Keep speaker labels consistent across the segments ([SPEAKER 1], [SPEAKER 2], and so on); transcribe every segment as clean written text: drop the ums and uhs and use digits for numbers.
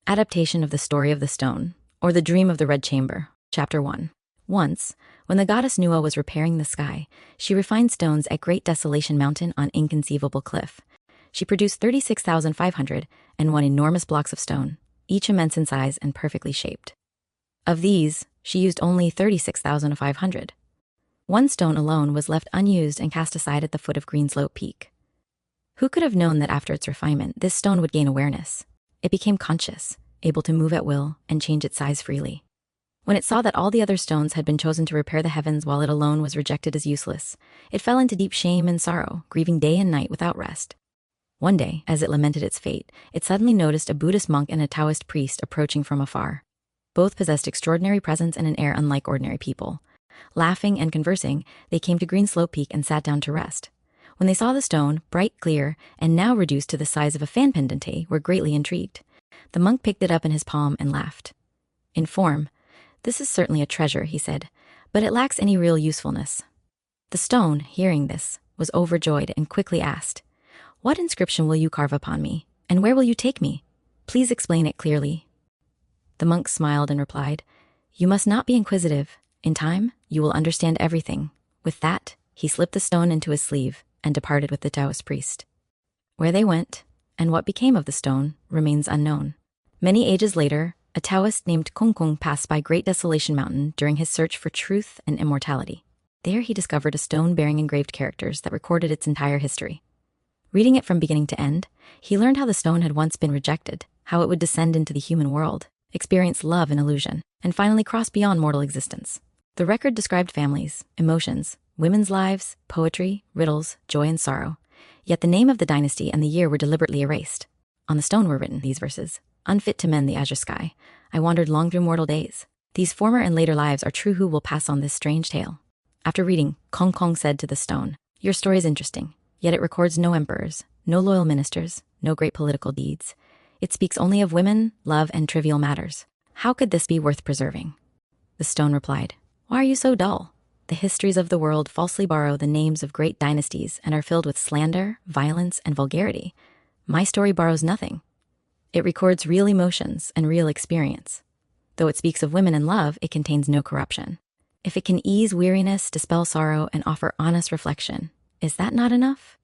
[SPEAKER 1] Adaptation of the Story of the Stone, or The Dream of the Red Chamber, Chapter 1. Once, when the goddess Nua was repairing the sky, she refined stones at Great Desolation Mountain on Inconceivable Cliff. She produced 36,501 enormous blocks of stone, each immense in size and perfectly shaped. Of these, she used only 36,500. One stone alone was left unused and cast aside at the foot of Greenslope Peak. Who could have known that after its refinement, this stone would gain awareness? It became conscious, able to move at will and change its size freely. When it saw that all the other stones had been chosen to repair the heavens while it alone was rejected as useless, it fell into deep shame and sorrow, grieving day and night without rest. One day, as it lamented its fate, it suddenly noticed a Buddhist monk and a Taoist priest approaching from afar. Both possessed extraordinary presence and an air unlike ordinary people. Laughing and conversing, they came to Greenslope Peak and sat down to rest. When they saw the stone, bright, clear, and now reduced to the size of a fan pendante, were greatly intrigued. The monk picked it up in his palm and laughed. In form, "This is certainly a treasure," he said, "but it lacks any real usefulness." The stone, hearing this, was overjoyed and quickly asked, "What inscription will you carve upon me, and where will you take me? Please explain it clearly." The monk smiled and replied, "You must not be inquisitive. In time, you will understand everything." With that, he slipped the stone into his sleeve and departed with the Taoist priest. Where they went, and what became of the stone, remains unknown. Many ages later, a Taoist named Kung Kung passed by Great Desolation Mountain during his search for truth and immortality. There he discovered a stone bearing engraved characters that recorded its entire history. Reading it from beginning to end, he learned how the stone had once been rejected, how it would descend into the human world, experience love and illusion, and finally cross beyond mortal existence. The record described families, emotions, women's lives, poetry, riddles, joy and sorrow. Yet the name of the dynasty and the year were deliberately erased. On the stone were written these verses: "Unfit to mend the azure sky, I wandered long through mortal days. These former and later lives are true who will pass on this strange tale." After reading, Kong Kong said to the stone, "Your story is interesting, yet it records no emperors, no loyal ministers, no great political deeds. It speaks only of women, love, and trivial matters. How could this be worth preserving?" The stone replied, "Why are you so dull? The histories of the world falsely borrow the names of great dynasties and are filled with slander, violence, and vulgarity. My story borrows nothing. It records real emotions and real experience. Though it speaks of women and love, it contains no corruption. If it can ease weariness, dispel sorrow, and offer honest reflection, is that not enough?"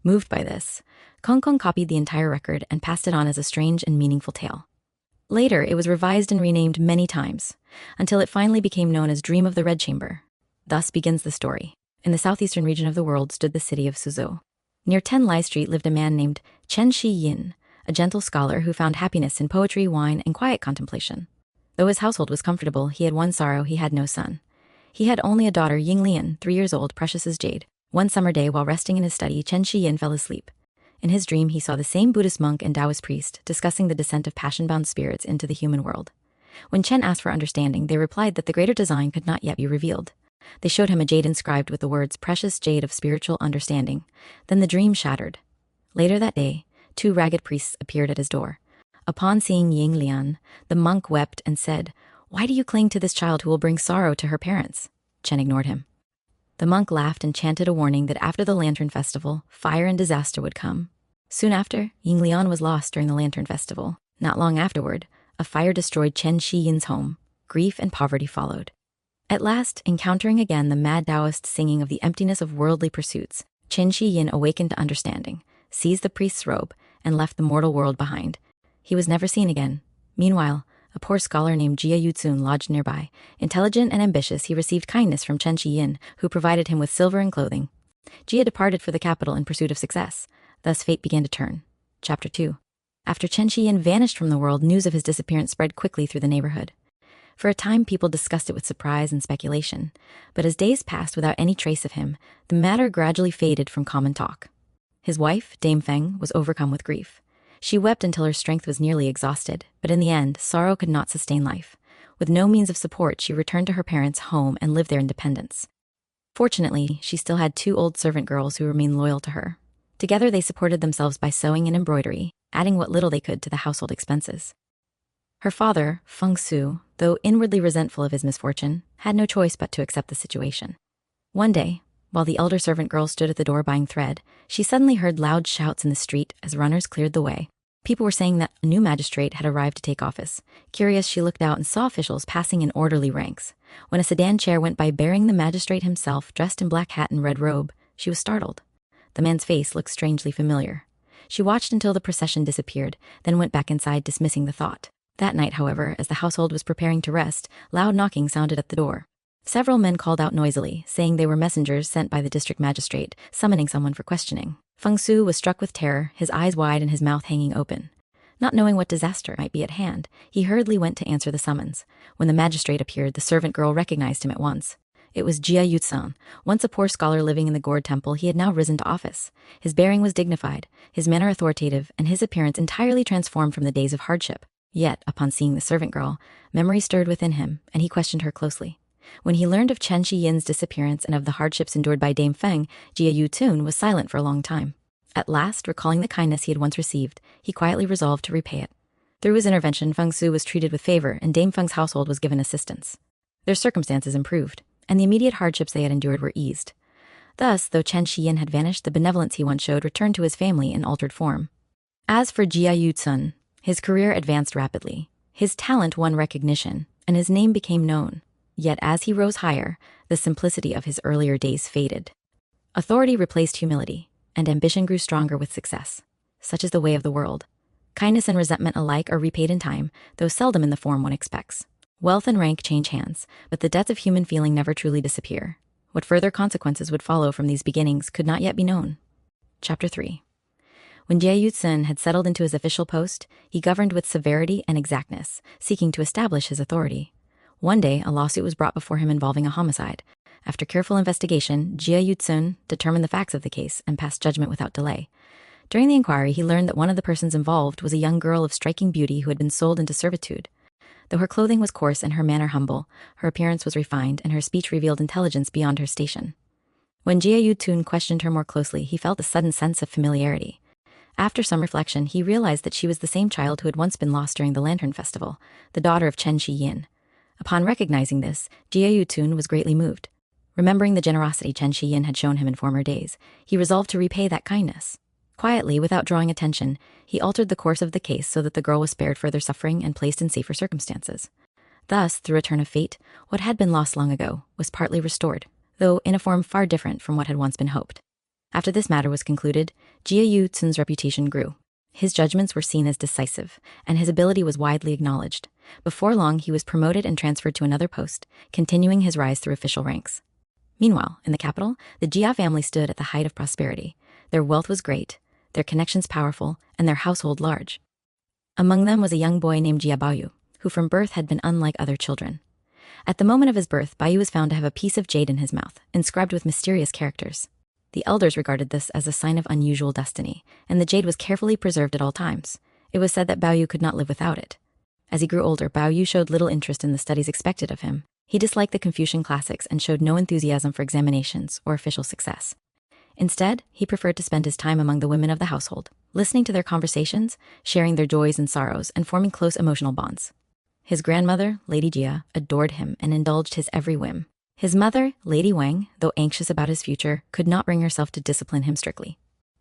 [SPEAKER 1] Moved by this, Kong Kong copied the entire record and passed it on as a strange and meaningful tale. Later, it was revised and renamed many times, until it finally became known as Dream of the Red Chamber. Thus begins the story. In the southeastern region of the world stood the city of Suzhou. Near Tenlai Street lived a man named Chen Shi-yin, a gentle scholar who found happiness in poetry, wine, and quiet contemplation. Though his household was comfortable, he had one sorrow: he had no son. He had only a daughter, Ying Lian, 3 years old, precious as jade. One summer day, while resting in his study, Chen Shi-yin fell asleep. In his dream, he saw the same Buddhist monk and Taoist priest discussing the descent of passion-bound spirits into the human world. When Chen asked for understanding, they replied that the greater design could not yet be revealed. They showed him a jade inscribed with the words, "Precious jade of spiritual understanding." Then the dream shattered. Later that day, 2 ragged priests appeared at his door. Upon seeing Ying Lian, the monk wept and said, "Why do you cling to this child who will bring sorrow to her parents?" Chen ignored him. The monk laughed and chanted a warning that after the Lantern Festival, fire and disaster would come. Soon after, Ying Lian was lost during the Lantern Festival. Not long afterward, a fire destroyed Chen Shi-yin's home. Grief and poverty followed. At last, encountering again the mad Taoist singing of the emptiness of worldly pursuits, Chen Shi-yin awakened to understanding, seized the priest's robe, and left the mortal world behind. He was never seen again. Meanwhile, a poor scholar named Jia Yuzun lodged nearby. Intelligent and ambitious, he received kindness from Chen Shi-yin, who provided him with silver and clothing. Jia departed for the capital in pursuit of success. Thus fate began to turn. Chapter 2. After Chen Shi-yin vanished from the world, news of his disappearance spread quickly through the neighborhood. For a time, people discussed it with surprise and speculation, but as days passed without any trace of him, the matter gradually faded from common talk. His wife, Dame Feng, was overcome with grief. She wept until her strength was nearly exhausted, but in the end, sorrow could not sustain life. With no means of support, she returned to her parents' home and lived their independence. Fortunately, she still had 2 old servant girls who remained loyal to her. Together, they supported themselves by sewing and embroidery, adding what little they could to the household expenses. Her father, Feng Su, though inwardly resentful of his misfortune, had no choice but to accept the situation. One day, while the elder servant girl stood at the door buying thread, she suddenly heard loud shouts in the street as runners cleared the way. People were saying that a new magistrate had arrived to take office. Curious, she looked out and saw officials passing in orderly ranks. When a sedan chair went by bearing the magistrate himself, dressed in black hat and red robe, she was startled. The man's face looked strangely familiar. She watched until the procession disappeared, then went back inside, dismissing the thought. That night, however, as the household was preparing to rest, loud knocking sounded at the door. Several men called out noisily, saying they were messengers sent by the district magistrate, summoning someone for questioning. Feng Su was struck with terror, his eyes wide and his mouth hanging open. Not knowing what disaster might be at hand, he hurriedly went to answer the summons. When the magistrate appeared, the servant girl recognized him at once. It was Jia Yutsun. Once a poor scholar living in the gourd temple, he had now risen to office. His bearing was dignified, his manner authoritative, and his appearance entirely transformed from the days of hardship. Yet, upon seeing the servant girl, memory stirred within him, and he questioned her closely. When he learned of Chen Shiyin's disappearance and of the hardships endured by Dame Feng, Jia Yutsun was silent for a long time. At last, recalling the kindness he had once received, he quietly resolved to repay it. Through his intervention, Feng Su was treated with favor, and Dame Feng's household was given assistance. Their circumstances improved, and the immediate hardships they had endured were eased. Thus, though Chen Shiyin had vanished, the benevolence he once showed returned to his family in altered form. As for Jia Yutsun, his career advanced rapidly. His talent won recognition, and his name became known. Yet as he rose higher, the simplicity of his earlier days faded. Authority replaced humility, and ambition grew stronger with success. Such is the way of the world. Kindness and resentment alike are repaid in time, though seldom in the form one expects. Wealth and rank change hands, but the debts of human feeling never truly disappear. What further consequences would follow from these beginnings could not yet be known. Chapter 3. When Jia Yutsun had settled into his official post, he governed with severity and exactness, seeking to establish his authority. One day, a lawsuit was brought before him involving a homicide. After careful investigation, Jia Yutsun determined the facts of the case and passed judgment without delay. During the inquiry, he learned that one of the persons involved was a young girl of striking beauty who had been sold into servitude. Though her clothing was coarse and her manner humble, her appearance was refined and her speech revealed intelligence beyond her station. When Jia Yutsun questioned her more closely, he felt a sudden sense of familiarity. After some reflection, he realized that she was the same child who had once been lost during the Lantern Festival, the daughter of Chen Shiyin. Upon recognizing this, Jia Yutsun was greatly moved. Remembering the generosity Chen Shiyin had shown him in former days, he resolved to repay that kindness. Quietly, without drawing attention, he altered the course of the case so that the girl was spared further suffering and placed in safer circumstances. Thus, through a turn of fate, what had been lost long ago was partly restored, though in a form far different from what had once been hoped. After this matter was concluded, Jia Yutsun's reputation grew. His judgments were seen as decisive, and his ability was widely acknowledged. Before long, he was promoted and transferred to another post, continuing his rise through official ranks. Meanwhile, in the capital, the Jia family stood at the height of prosperity. Their wealth was great, their connections powerful, and their household large. Among them was a young boy named Jia Baoyu, who from birth had been unlike other children. At the moment of his birth, Baoyu was found to have a piece of jade in his mouth, inscribed with mysterious characters. The elders regarded this as a sign of unusual destiny, and the jade was carefully preserved at all times. It was said that Baoyu could not live without it. As he grew older, Baoyu showed little interest in the studies expected of him. He disliked the Confucian classics and showed no enthusiasm for examinations or official success. Instead, he preferred to spend his time among the women of the household, listening to their conversations, sharing their joys and sorrows, and forming close emotional bonds. His grandmother, Lady Jia, adored him and indulged his every whim. His mother, Lady Wang, though anxious about his future, could not bring herself to discipline him strictly.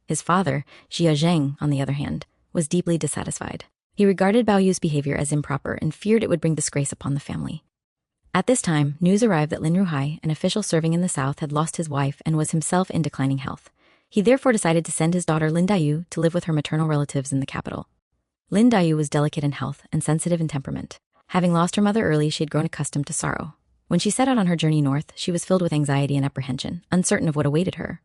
[SPEAKER 1] His father, Jia Zheng, on the other hand, was deeply dissatisfied. He regarded Baoyu's behavior as improper and feared it would bring disgrace upon the family. At this time, news arrived that Lin Ruhai, an official serving in the south, had lost his wife and was himself in declining health. He therefore decided to send his daughter Lin Dayu to live with her maternal relatives in the capital. Lin Dayu was delicate in health and sensitive in temperament. Having lost her mother early, she had grown accustomed to sorrow. When she set out on her journey north, she was filled with anxiety and apprehension, uncertain of what awaited her.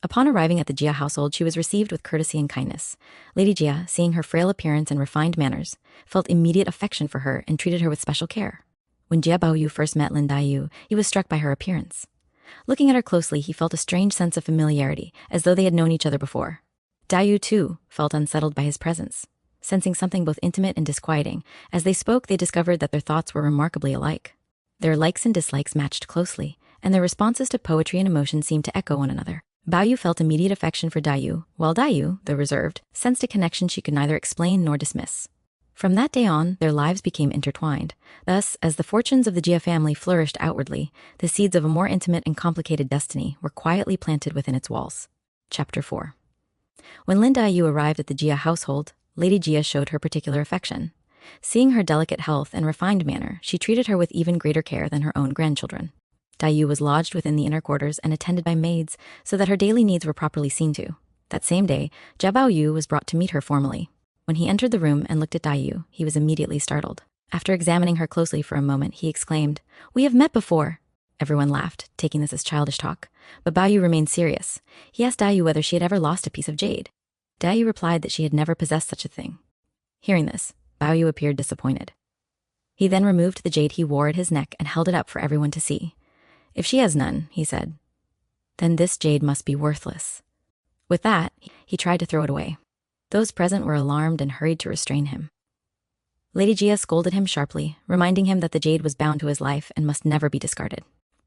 [SPEAKER 1] Upon arriving at the Jia household, she was received with courtesy and kindness. Lady Jia, seeing her frail appearance and refined manners, felt immediate affection for her and treated her with special care. When Jia Baoyu first met Lin Dayu, he was struck by her appearance. Looking at her closely, he felt a strange sense of familiarity, as though they had known each other before. Dayu, too, felt unsettled by his presence, sensing something both intimate and disquieting. As they spoke, they discovered that their thoughts were remarkably alike. Their likes and dislikes matched closely, and their responses to poetry and emotion seemed to echo one another. Baoyu felt immediate affection for Dayu, while Dayu, though reserved, sensed a connection she could neither explain nor dismiss. From that day on, their lives became intertwined. Thus, as the fortunes of the Jia family flourished outwardly, the seeds of a more intimate and complicated destiny were quietly planted within its walls. Chapter 4. When Lin Dayu arrived at the Jia household, Lady Jia showed her particular affection. Seeing her delicate health and refined manner, she treated her with even greater care than her own grandchildren. Dai was lodged within the inner quarters and attended by maids so that her daily needs were properly seen to. That same day, Jia Baoyu was brought to meet her formally. When he entered the room and looked at Dai, he was immediately startled. After examining her closely for a moment, he exclaimed, "We have met before." Everyone laughed, taking this as childish talk, but Baoyu remained serious. He asked Dai whether she had ever lost a piece of jade. Dai replied that she had never possessed such a thing. Hearing this, Baoyu appeared disappointed. He then removed the jade he wore at his neck and held it up for everyone to see. "If she has none," he said, "then this jade must be worthless." With that, he tried to throw it away. Those present were alarmed and hurried to restrain him. Lady Jia scolded him sharply, reminding him that the jade was bound to his life and must never be discarded.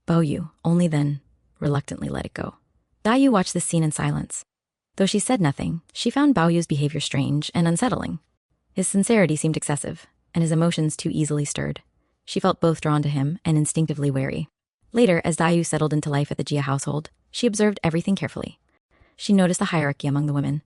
[SPEAKER 1] Baoyu, only then, reluctantly let it go. Dai watched this scene in silence. Though she said nothing, she found Baoyu's behavior strange and unsettling. His sincerity seemed excessive, and his emotions too easily stirred. She felt both drawn to him and instinctively wary. Later, as Dai settled into life at the Jia household, she observed everything carefully. She noticed the hierarchy among the women,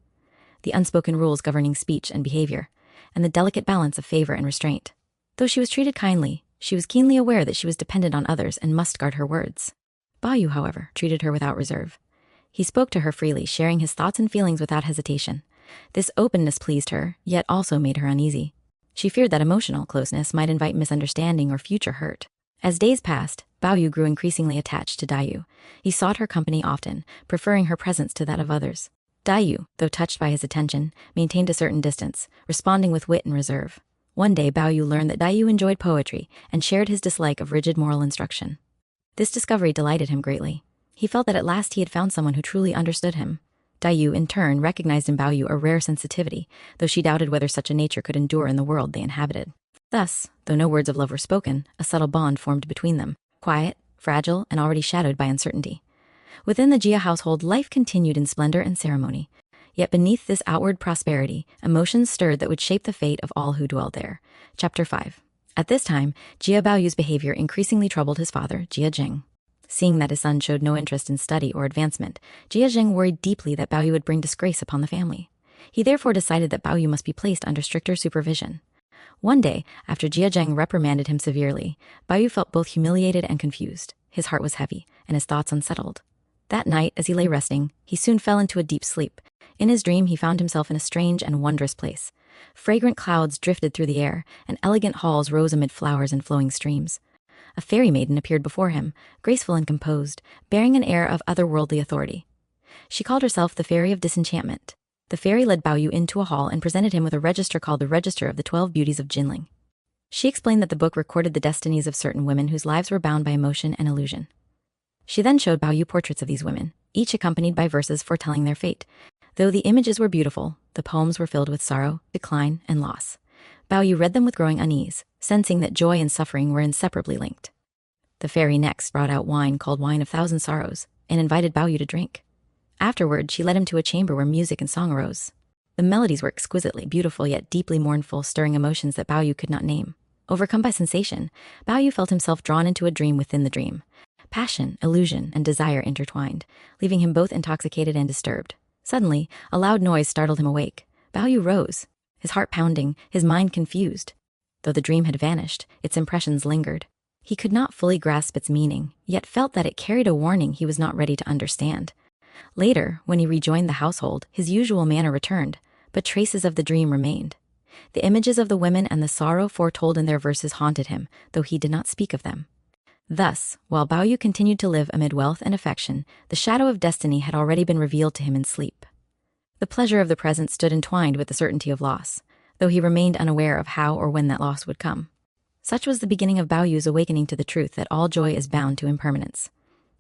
[SPEAKER 1] the unspoken rules governing speech and behavior, and the delicate balance of favor and restraint. Though she was treated kindly, she was keenly aware that she was dependent on others and must guard her words. Baoyu, however, treated her without reserve. He spoke to her freely, sharing his thoughts and feelings without hesitation. This openness pleased her, yet also made her uneasy. She feared that emotional closeness might invite misunderstanding or future hurt. As days passed, Baoyu grew increasingly attached to Dai. He sought her company often, preferring her presence to that of others. Dai, though touched by his attention, maintained a certain distance, responding with wit and reserve. One day, Baoyu learned that Dai enjoyed poetry and shared his dislike of rigid moral instruction. This discovery delighted him greatly. He felt that at last he had found someone who truly understood him. Dai, in turn, recognized in Baoyu a rare sensitivity, though she doubted whether such a nature could endure in the world they inhabited. Thus, though no words of love were spoken, a subtle bond formed between them, quiet, fragile, and already shadowed by uncertainty. Within the Jia household, life continued in splendor and ceremony. Yet beneath this outward prosperity, emotions stirred that would shape the fate of all who dwelled there. Chapter 5. At this time, Jia Baoyu's behavior increasingly troubled his father, Jia Zheng. Seeing that his son showed no interest in study or advancement, Jia Zheng worried deeply that Baoyu would bring disgrace upon the family. He therefore decided that Baoyu must be placed under stricter supervision. One day, after Jia Zheng reprimanded him severely, Baoyu felt both humiliated and confused. His heart was heavy, and his thoughts unsettled. That night, as he lay resting, he soon fell into a deep sleep. In his dream, he found himself in a strange and wondrous place. Fragrant clouds drifted through the air, and elegant halls rose amid flowers and flowing streams. A fairy maiden appeared before him, graceful and composed, bearing an air of otherworldly authority. She called herself the Fairy of Disenchantment. The fairy led Baoyu into a hall and presented him with a register called the Register of the 12 Beauties of Jinling. She explained that the book recorded the destinies of certain women whose lives were bound by emotion and illusion. She then showed Baoyu portraits of these women, each accompanied by verses foretelling their fate. Though the images were beautiful, the poems were filled with sorrow, decline, and loss. Baoyu read them with growing unease, sensing that joy and suffering were inseparably linked. The fairy next brought out wine called Wine of Thousand Sorrows and invited Baoyu to drink. Afterward, she led him to a chamber where music and song arose. The melodies were exquisitely beautiful yet deeply mournful, stirring emotions that Baoyu could not name. Overcome by sensation, Baoyu felt himself drawn into a dream within the dream. Passion, illusion, and desire intertwined, leaving him both intoxicated and disturbed. Suddenly, a loud noise startled him awake. Baoyu rose, his heart pounding, his mind confused. Though the dream had vanished, its impressions lingered. He could not fully grasp its meaning, yet felt that it carried a warning he was not ready to understand. Later, when he rejoined the household, his usual manner returned, but traces of the dream remained. The images of the women and the sorrow foretold in their verses haunted him, though he did not speak of them. Thus, while Baoyu continued to live amid wealth and affection, the shadow of destiny had already been revealed to him in sleep. The pleasure of the present stood entwined with the certainty of loss, though he remained unaware of how or when that loss would come. Such was the beginning of Baoyu's awakening to the truth that all joy is bound to impermanence.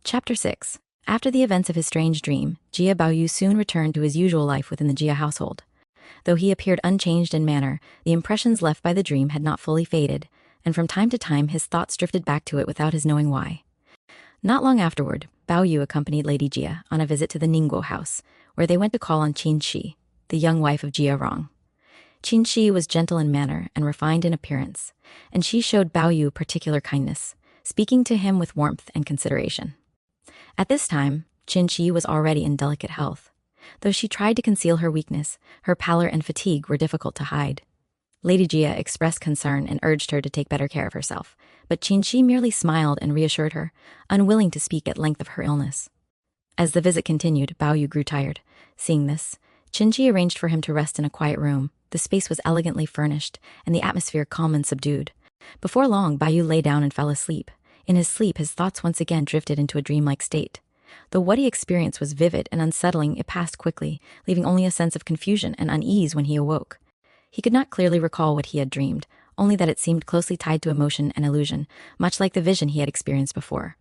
[SPEAKER 1] Chapter 6. After the events of his strange dream, Jia Baoyu soon returned to his usual life within the Jia household. Though he appeared unchanged in manner, the impressions left by the dream had not fully faded, and from time to time his thoughts drifted back to it without his knowing why. Not long afterward, Baoyu accompanied Lady Jia on a visit to the Ningguo house, where they went to call on Qin Shi, the young wife of Jia Rong. Qin Shi was gentle in manner and refined in appearance, and she showed Baoyu particular kindness, speaking to him with warmth and consideration. At this time, Qin Shi was already in delicate health. Though she tried to conceal her weakness, her pallor and fatigue were difficult to hide. Lady Jia expressed concern and urged her to take better care of herself, but Qinshi merely smiled and reassured her, unwilling to speak at length of her illness. As the visit continued, Bao Yu grew tired. Seeing this, Qinshi arranged for him to rest in a quiet room. The space was elegantly furnished, and the atmosphere calm and subdued. Before long, Bao Yu lay down and fell asleep. In his sleep, his thoughts once again drifted into a dreamlike state. Though what he experienced was vivid and unsettling, it passed quickly, leaving only a sense of confusion and unease when he awoke. He could not clearly recall what he had dreamed, only that it seemed closely tied to emotion and illusion, much like the vision he had experienced before.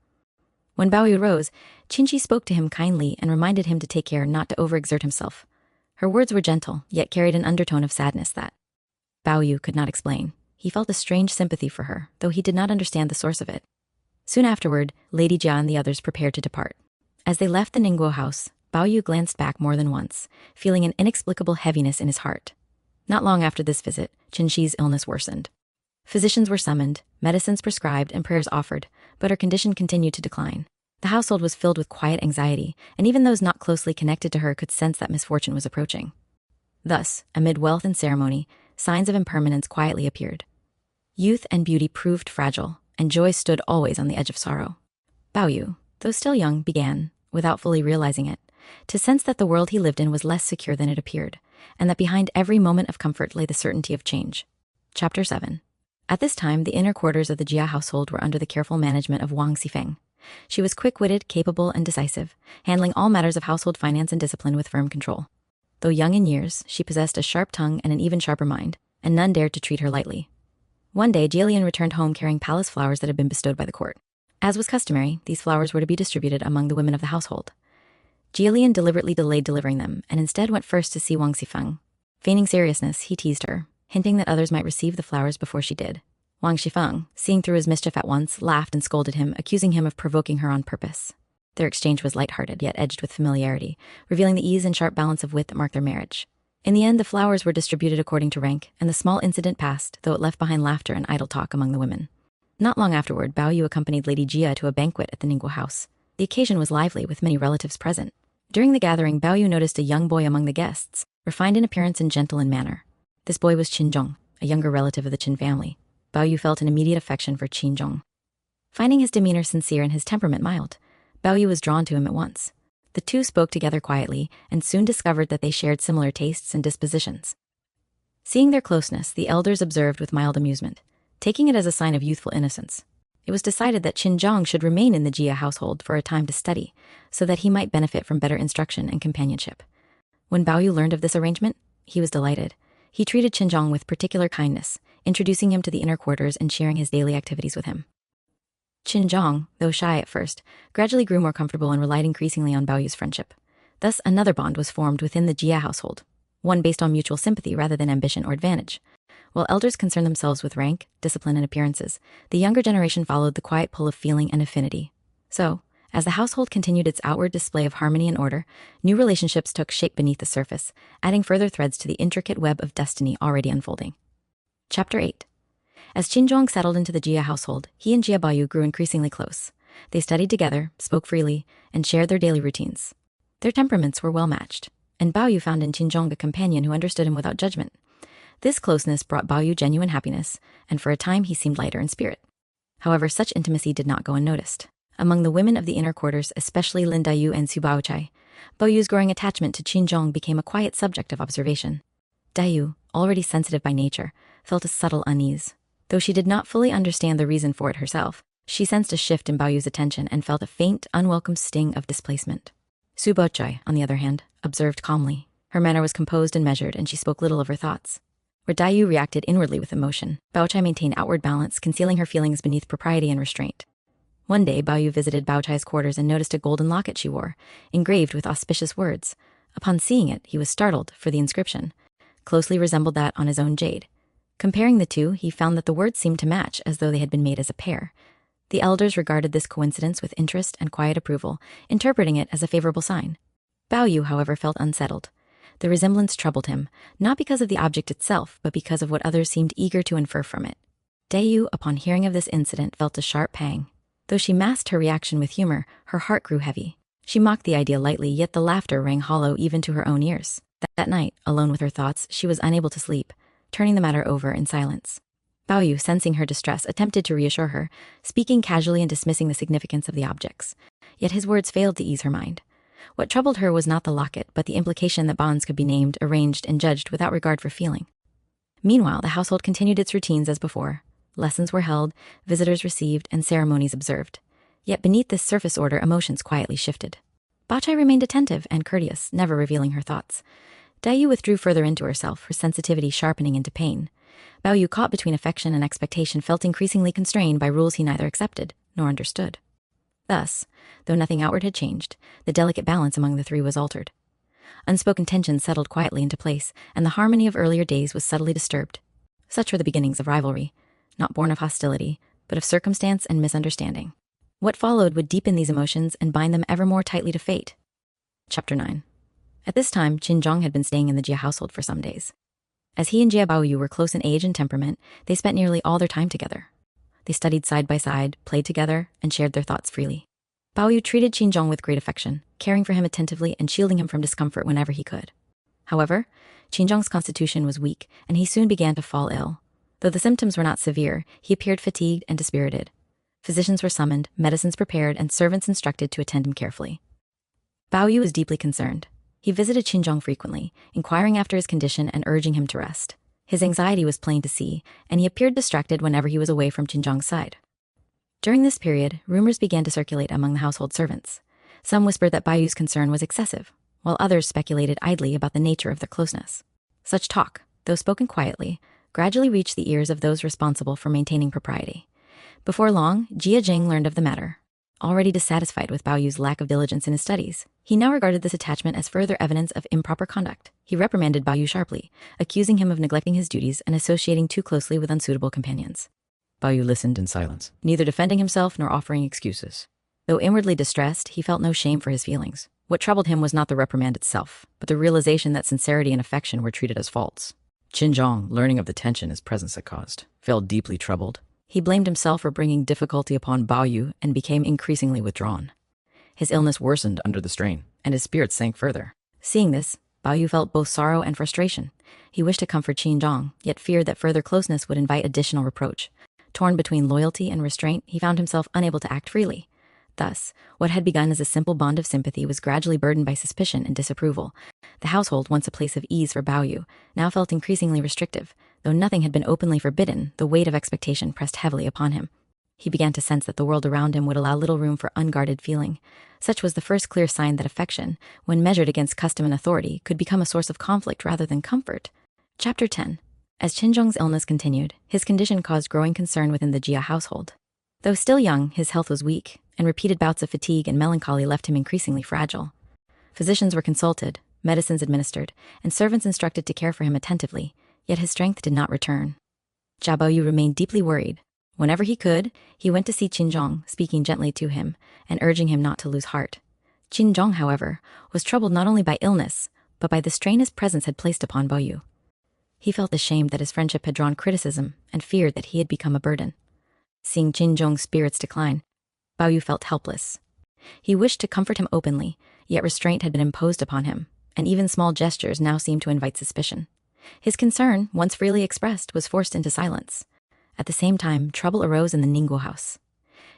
[SPEAKER 1] When Bao Yu rose, Qinshi spoke to him kindly and reminded him to take care not to overexert himself. Her words were gentle, yet carried an undertone of sadness that Bao Yu could not explain. He felt a strange sympathy for her, though he did not understand the source of it. Soon afterward, Lady Jia and the others prepared to depart. As they left the Ningguo house, Bao Yu glanced back more than once, feeling an inexplicable heaviness in his heart. Not long after this visit, Qinshi's illness worsened. Physicians were summoned, medicines prescribed, and prayers offered, but her condition continued to decline. The household was filled with quiet anxiety, and even those not closely connected to her could sense that misfortune was approaching. Thus, amid wealth and ceremony, signs of impermanence quietly appeared. Youth and beauty proved fragile, and joy stood always on the edge of sorrow. Bao Yu, though still young, began, without fully realizing it, to sense that the world he lived in was less secure than it appeared, and that behind every moment of comfort lay the certainty of change. Chapter 7. At this time, the inner quarters of the Jia household were under the careful management of Wang Xifeng. She was quick-witted, capable, and decisive, handling all matters of household finance and discipline with firm control. Though young in years, she possessed a sharp tongue and an even sharper mind, and none dared to treat her lightly. One day, Jillian returned home carrying palace flowers that had been bestowed by the court. As was customary, these flowers were to be distributed among the women of the household. Jillian deliberately delayed delivering them, and instead went first to see Wang Xifeng. Feigning seriousness, he teased her, hinting that others might receive the flowers before she did. Wang Xifeng, seeing through his mischief at once, laughed and scolded him, accusing him of provoking her on purpose. Their exchange was lighthearted, yet edged with familiarity, revealing the ease and sharp balance of wit that marked their marriage. In the end, the flowers were distributed according to rank, and the small incident passed, though it left behind laughter and idle talk among the women. Not long afterward, Bao Yu accompanied Lady Jia to a banquet at the Ningguo house. The occasion was lively, with many relatives present. During the gathering, Bao Yu noticed a young boy among the guests, refined in appearance and gentle in manner. This boy was Qin Zhong, a younger relative of the Qin family. Bao Yu felt an immediate affection for Qin Zhong. Finding his demeanor sincere and his temperament mild, Bao Yu was drawn to him at once. The two spoke together quietly and soon discovered that they shared similar tastes and dispositions. Seeing their closeness, the elders observed with mild amusement, taking it as a sign of youthful innocence. It was decided that Qin Zhong should remain in the Jia household for a time to study, so that he might benefit from better instruction and companionship. When Bao Yu learned of this arrangement, he was delighted. He treated Qin Zhong with particular kindness, introducing him to the inner quarters and sharing his daily activities with him. Qin Zhong, though shy at first, gradually grew more comfortable and relied increasingly on Bao Yu's friendship. Thus, another bond was formed within the Jia household, one based on mutual sympathy rather than ambition or advantage. While elders concerned themselves with rank, discipline, and appearances, the younger generation followed the quiet pull of feeling and affinity. So, as the household continued its outward display of harmony and order, new relationships took shape beneath the surface, adding further threads to the intricate web of destiny already unfolding. Chapter 8. As Qin Zhong settled into the Jia household, he and Jia Bao Yu grew increasingly close. They studied together, spoke freely, and shared their daily routines. Their temperaments were well matched, and Bao Yu found in Qin Zhong a companion who understood him without judgment. This closeness brought Bao Yu genuine happiness, and for a time he seemed lighter in spirit. However, such intimacy did not go unnoticed. Among the women of the inner quarters, especially Lin Dayu and Su Baochai, Bao Yu's growing attachment to Qin Zhong became a quiet subject of observation. Dayu, already sensitive by nature, felt a subtle unease. Though she did not fully understand the reason for it herself, she sensed a shift in Bao Yu's attention and felt a faint, unwelcome sting of displacement. Su Baochai, on the other hand, observed calmly. Her manner was composed and measured, and she spoke little of her thoughts. Where Dayu reacted inwardly with emotion, Baochai maintained outward balance, concealing her feelings beneath propriety and restraint. One day, Bao Yu visited Baochai's quarters and noticed a golden locket she wore, engraved with auspicious words. Upon seeing it, he was startled, for the inscription closely resembled that on his own jade. Comparing the two, he found that the words seemed to match, as though they had been made as a pair. The elders regarded this coincidence with interest and quiet approval, interpreting it as a favorable sign. Bao Yu, however, felt unsettled. The resemblance troubled him, not because of the object itself, but because of what others seemed eager to infer from it. Dayu, upon hearing of this incident, felt a sharp pang. Though she masked her reaction with humor, her heart grew heavy. She mocked the idea lightly, yet the laughter rang hollow even to her own ears. That night, alone with her thoughts, she was unable to sleep, turning the matter over in silence. Bao Yu, sensing her distress, attempted to reassure her, speaking casually and dismissing the significance of the objects. Yet his words failed to ease her mind. What troubled her was not the locket, but the implication that bonds could be named, arranged, and judged without regard for feeling. Meanwhile, the household continued its routines as before. Lessons were held, visitors received, and ceremonies observed. Yet beneath this surface order, emotions quietly shifted. Bachai remained attentive and courteous, never revealing her thoughts. Dayu withdrew further into herself, her sensitivity sharpening into pain. Bao Yu, caught between affection and expectation, felt increasingly constrained by rules he neither accepted nor understood. Thus, though nothing outward had changed, the delicate balance among the three was altered. Unspoken tension settled quietly into place, and the harmony of earlier days was subtly disturbed. Such were the beginnings of rivalry, not born of hostility, but of circumstance and misunderstanding. What followed would deepen these emotions and bind them ever more tightly to fate. Chapter 9. At this time, Qin had been staying in the Jia household for some days. As he and Jia Baoyu were close in age and temperament, they spent nearly all their time together. They studied side by side, played together, and shared their thoughts freely. Baoyu treated Qin with great affection, caring for him attentively and shielding him from discomfort whenever he could. However, Qin's constitution was weak, and he soon began to fall ill. Though the symptoms were not severe, he appeared fatigued and dispirited. Physicians were summoned, medicines prepared, and servants instructed to attend him carefully. Baoyu was deeply concerned. He visited Qin frequently, inquiring after his condition and urging him to rest. His anxiety was plain to see, and he appeared distracted whenever he was away from Qin's side. During this period, rumors began to circulate among the household servants. Some whispered that Baoyu's concern was excessive, while others speculated idly about the nature of their closeness. Such talk, though spoken quietly, gradually reached the ears of those responsible for maintaining propriety. Before long, Jia Jing learned of the matter. Already dissatisfied with Baoyu's lack of diligence in his studies, he now regarded this attachment as further evidence of improper conduct. He reprimanded Baoyu sharply, accusing him of neglecting his duties and associating too closely with unsuitable companions.
[SPEAKER 2] Baoyu listened in silence, neither defending himself nor offering excuses.
[SPEAKER 1] Though inwardly distressed, he felt no shame for his feelings. What troubled him was not the reprimand itself, but the realization that sincerity and affection were treated as faults.
[SPEAKER 2] Qin, learning of the tension his presence had caused, felt deeply troubled.
[SPEAKER 1] He blamed himself for bringing difficulty upon Baoyu and became increasingly withdrawn. His illness worsened under the strain, and his spirits sank further. Seeing this, Baoyu felt both sorrow and frustration. He wished to comfort Qin, yet feared that further closeness would invite additional reproach. Torn between loyalty and restraint, he found himself unable to act freely. Thus, what had begun as a simple bond of sympathy was gradually burdened by suspicion and disapproval. The household, once a place of ease for Baoyu, now felt increasingly restrictive. Though nothing had been openly forbidden, the weight of expectation pressed heavily upon him. He began to sense that the world around him would allow little room for unguarded feeling. Such was the first clear sign that affection, when measured against custom and authority, could become a source of conflict rather than comfort. Chapter 10. As Qin's illness continued, his condition caused growing concern within the Jia household. Though still young, his health was weak, and repeated bouts of fatigue and melancholy left him increasingly fragile. Physicians were consulted, medicines administered, and servants instructed to care for him attentively, yet his strength did not return. Jia Baoyu remained deeply worried. Whenever he could, he went to see Qin, speaking gently to him and urging him not to lose heart. Qin, however, was troubled not only by illness, but by the strain his presence had placed upon Baoyu. He felt ashamed that his friendship had drawn criticism and feared that he had become a burden. Seeing Qin's spirits decline, Baoyu felt helpless. He wished to comfort him openly, yet restraint had been imposed upon him, and even small gestures now seemed to invite suspicion. His concern, once freely expressed, was forced into silence. At the same time, trouble arose in the Ningguo house.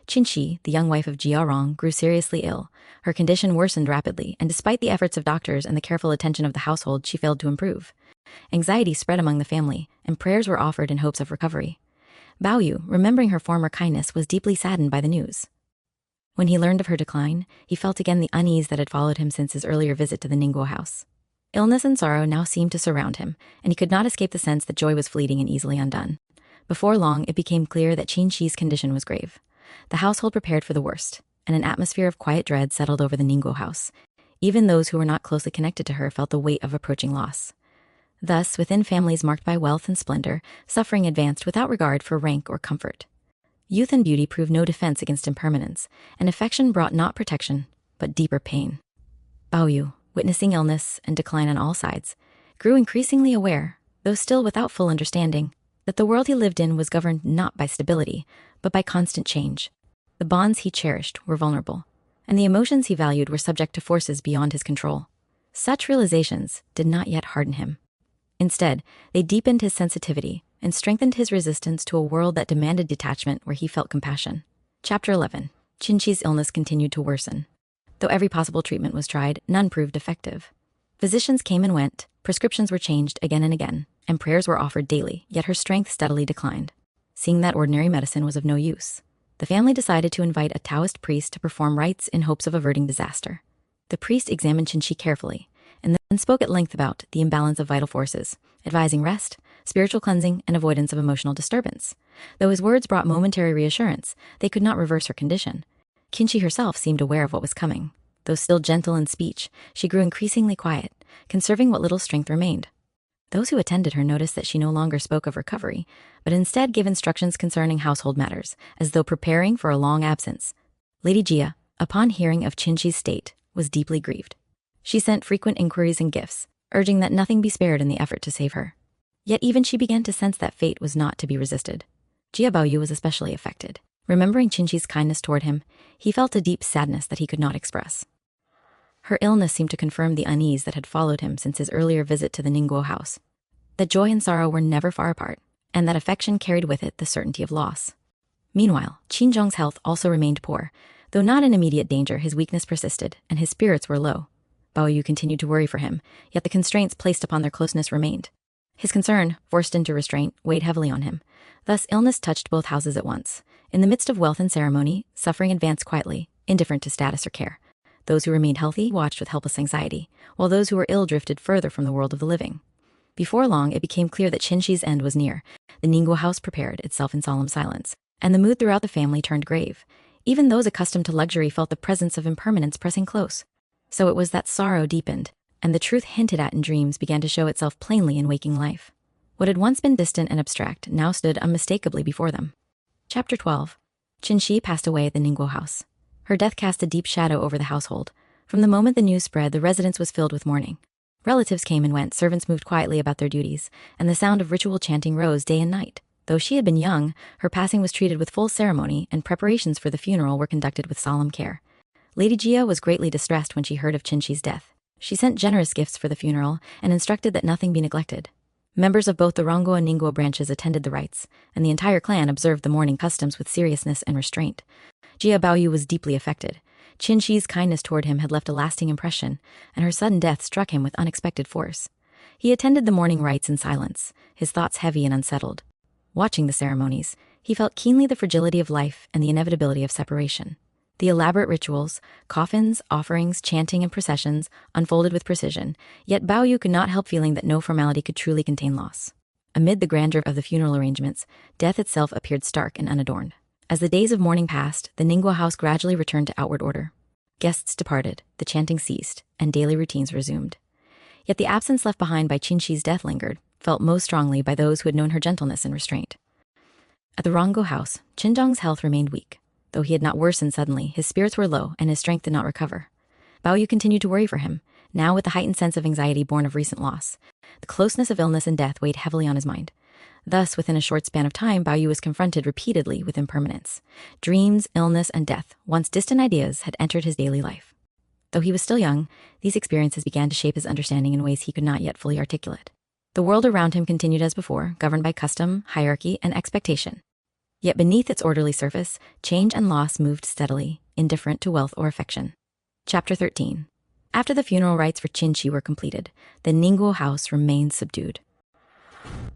[SPEAKER 1] Qinxi, the young wife of Jia Rong, grew seriously ill. Her condition worsened rapidly, and despite the efforts of doctors and the careful attention of the household, she failed to improve. Anxiety spread among the family, and prayers were offered in hopes of recovery. Baoyu, remembering her former kindness, was deeply saddened by the news. When he learned of her decline, he felt again the unease that had followed him since his earlier visit to the Ningguo house. Illness and sorrow now seemed to surround him, and he could not escape the sense that joy was fleeting and easily undone. Before long, it became clear that Qinxi's condition was grave. The household prepared for the worst, and an atmosphere of quiet dread settled over the Ningguo house. Even those who were not closely connected to her felt the weight of approaching loss. Thus, within families marked by wealth and splendor, suffering advanced without regard for rank or comfort. Youth and beauty proved no defense against impermanence, and affection brought not protection, but deeper pain. Baoyu, witnessing illness and decline on all sides, grew increasingly aware, though still without full understanding, that the world he lived in was governed not by stability, but by constant change. The bonds he cherished were vulnerable, and the emotions he valued were subject to forces beyond his control. Such realizations did not yet harden him. Instead, they deepened his sensitivity and strengthened his resistance to a world that demanded detachment where he felt compassion. Chapter 11. Qinqi's illness continued to worsen. Though every possible treatment was tried, none proved effective. Physicians came and went, prescriptions were changed again and again, and prayers were offered daily, yet her strength steadily declined. Seeing that ordinary medicine was of no use, the family decided to invite a Taoist priest to perform rites in hopes of averting disaster. The priest examined Qinqi carefully, and then spoke at length about the imbalance of vital forces, advising rest, spiritual cleansing, and avoidance of emotional disturbance. Though his words brought momentary reassurance, they could not reverse her condition. Qinqi herself seemed aware of what was coming. Though still gentle in speech, she grew increasingly quiet, conserving what little strength remained. Those who attended her noticed that she no longer spoke of recovery, but instead gave instructions concerning household matters, as though preparing for a long absence. Lady Jia, upon hearing of Qinqi's state, was deeply grieved. She sent frequent inquiries and gifts, urging that nothing be spared in the effort to save her. Yet even she began to sense that fate was not to be resisted. Jia Baoyu was especially affected. Remembering Qinqi's kindness toward him, he felt a deep sadness that he could not express. Her illness seemed to confirm the unease that had followed him since his earlier visit to the Ningguo house. That joy and sorrow were never far apart, and that affection carried with it the certainty of loss. Meanwhile, Qinzhong's health also remained poor. Though not in immediate danger, his weakness persisted, and his spirits were low. Baoyu continued to worry for him, yet the constraints placed upon their closeness remained. His concern, forced into restraint, weighed heavily on him. Thus, illness touched both houses at once. In the midst of wealth and ceremony, suffering advanced quietly, indifferent to status or care. Those who remained healthy watched with helpless anxiety, while those who were ill drifted further from the world of the living. Before long, it became clear that Qinqi's end was near. The Ningguo house prepared itself in solemn silence, and the mood throughout the family turned grave. Even those accustomed to luxury felt the presence of impermanence pressing close. So it was that sorrow deepened, and the truth hinted at in dreams began to show itself plainly in waking life. What had once been distant and abstract now stood unmistakably before them. Chapter 12. Qinqi passed away at the Ningguo house. Her death cast a deep shadow over the household. From the moment the news spread, the residence was filled with mourning. Relatives came and went, servants moved quietly about their duties, and the sound of ritual chanting rose day and night. Though she had been young, her passing was treated with full ceremony, and preparations for the funeral were conducted with solemn care. Lady Jia was greatly distressed when she heard of Qinqi's death. She sent generous gifts for the funeral and instructed that nothing be neglected. Members of both the Rongguo and Ningguo branches attended the rites, and the entire clan observed the mourning customs with seriousness and restraint. Jia Baoyu was deeply affected. Qinqi's kindness toward him had left a lasting impression, and her sudden death struck him with unexpected force. He attended the mourning rites in silence, his thoughts heavy and unsettled. Watching the ceremonies, he felt keenly the fragility of life and the inevitability of separation. The elaborate rituals, coffins, offerings, chanting, and processions unfolded with precision, yet Baoyu could not help feeling that no formality could truly contain loss. Amid the grandeur of the funeral arrangements, death itself appeared stark and unadorned. As the days of mourning passed, the Ningguo house gradually returned to outward order. Guests departed, the chanting ceased, and daily routines resumed. Yet the absence left behind by Qinqi's death lingered, felt most strongly by those who had known her gentleness and restraint. At the Rongguo house, Qinzhong's health remained weak. Though he had not worsened suddenly, his spirits were low and his strength did not recover. Baoyu continued to worry for him, now with the heightened sense of anxiety born of recent loss. The closeness of illness and death weighed heavily on his mind. Thus, within a short span of time, Baoyu was confronted repeatedly with impermanence. Dreams, illness, and death, once distant ideas, had entered his daily life. Though he was still young, these experiences began to shape his understanding in ways he could not yet fully articulate. The world around him continued as before, governed by custom, hierarchy, and expectation. Yet beneath its orderly surface, change and loss moved steadily, indifferent to wealth or affection. Chapter 13. After the funeral rites for Qinqi were completed, the Ningguo house remained subdued.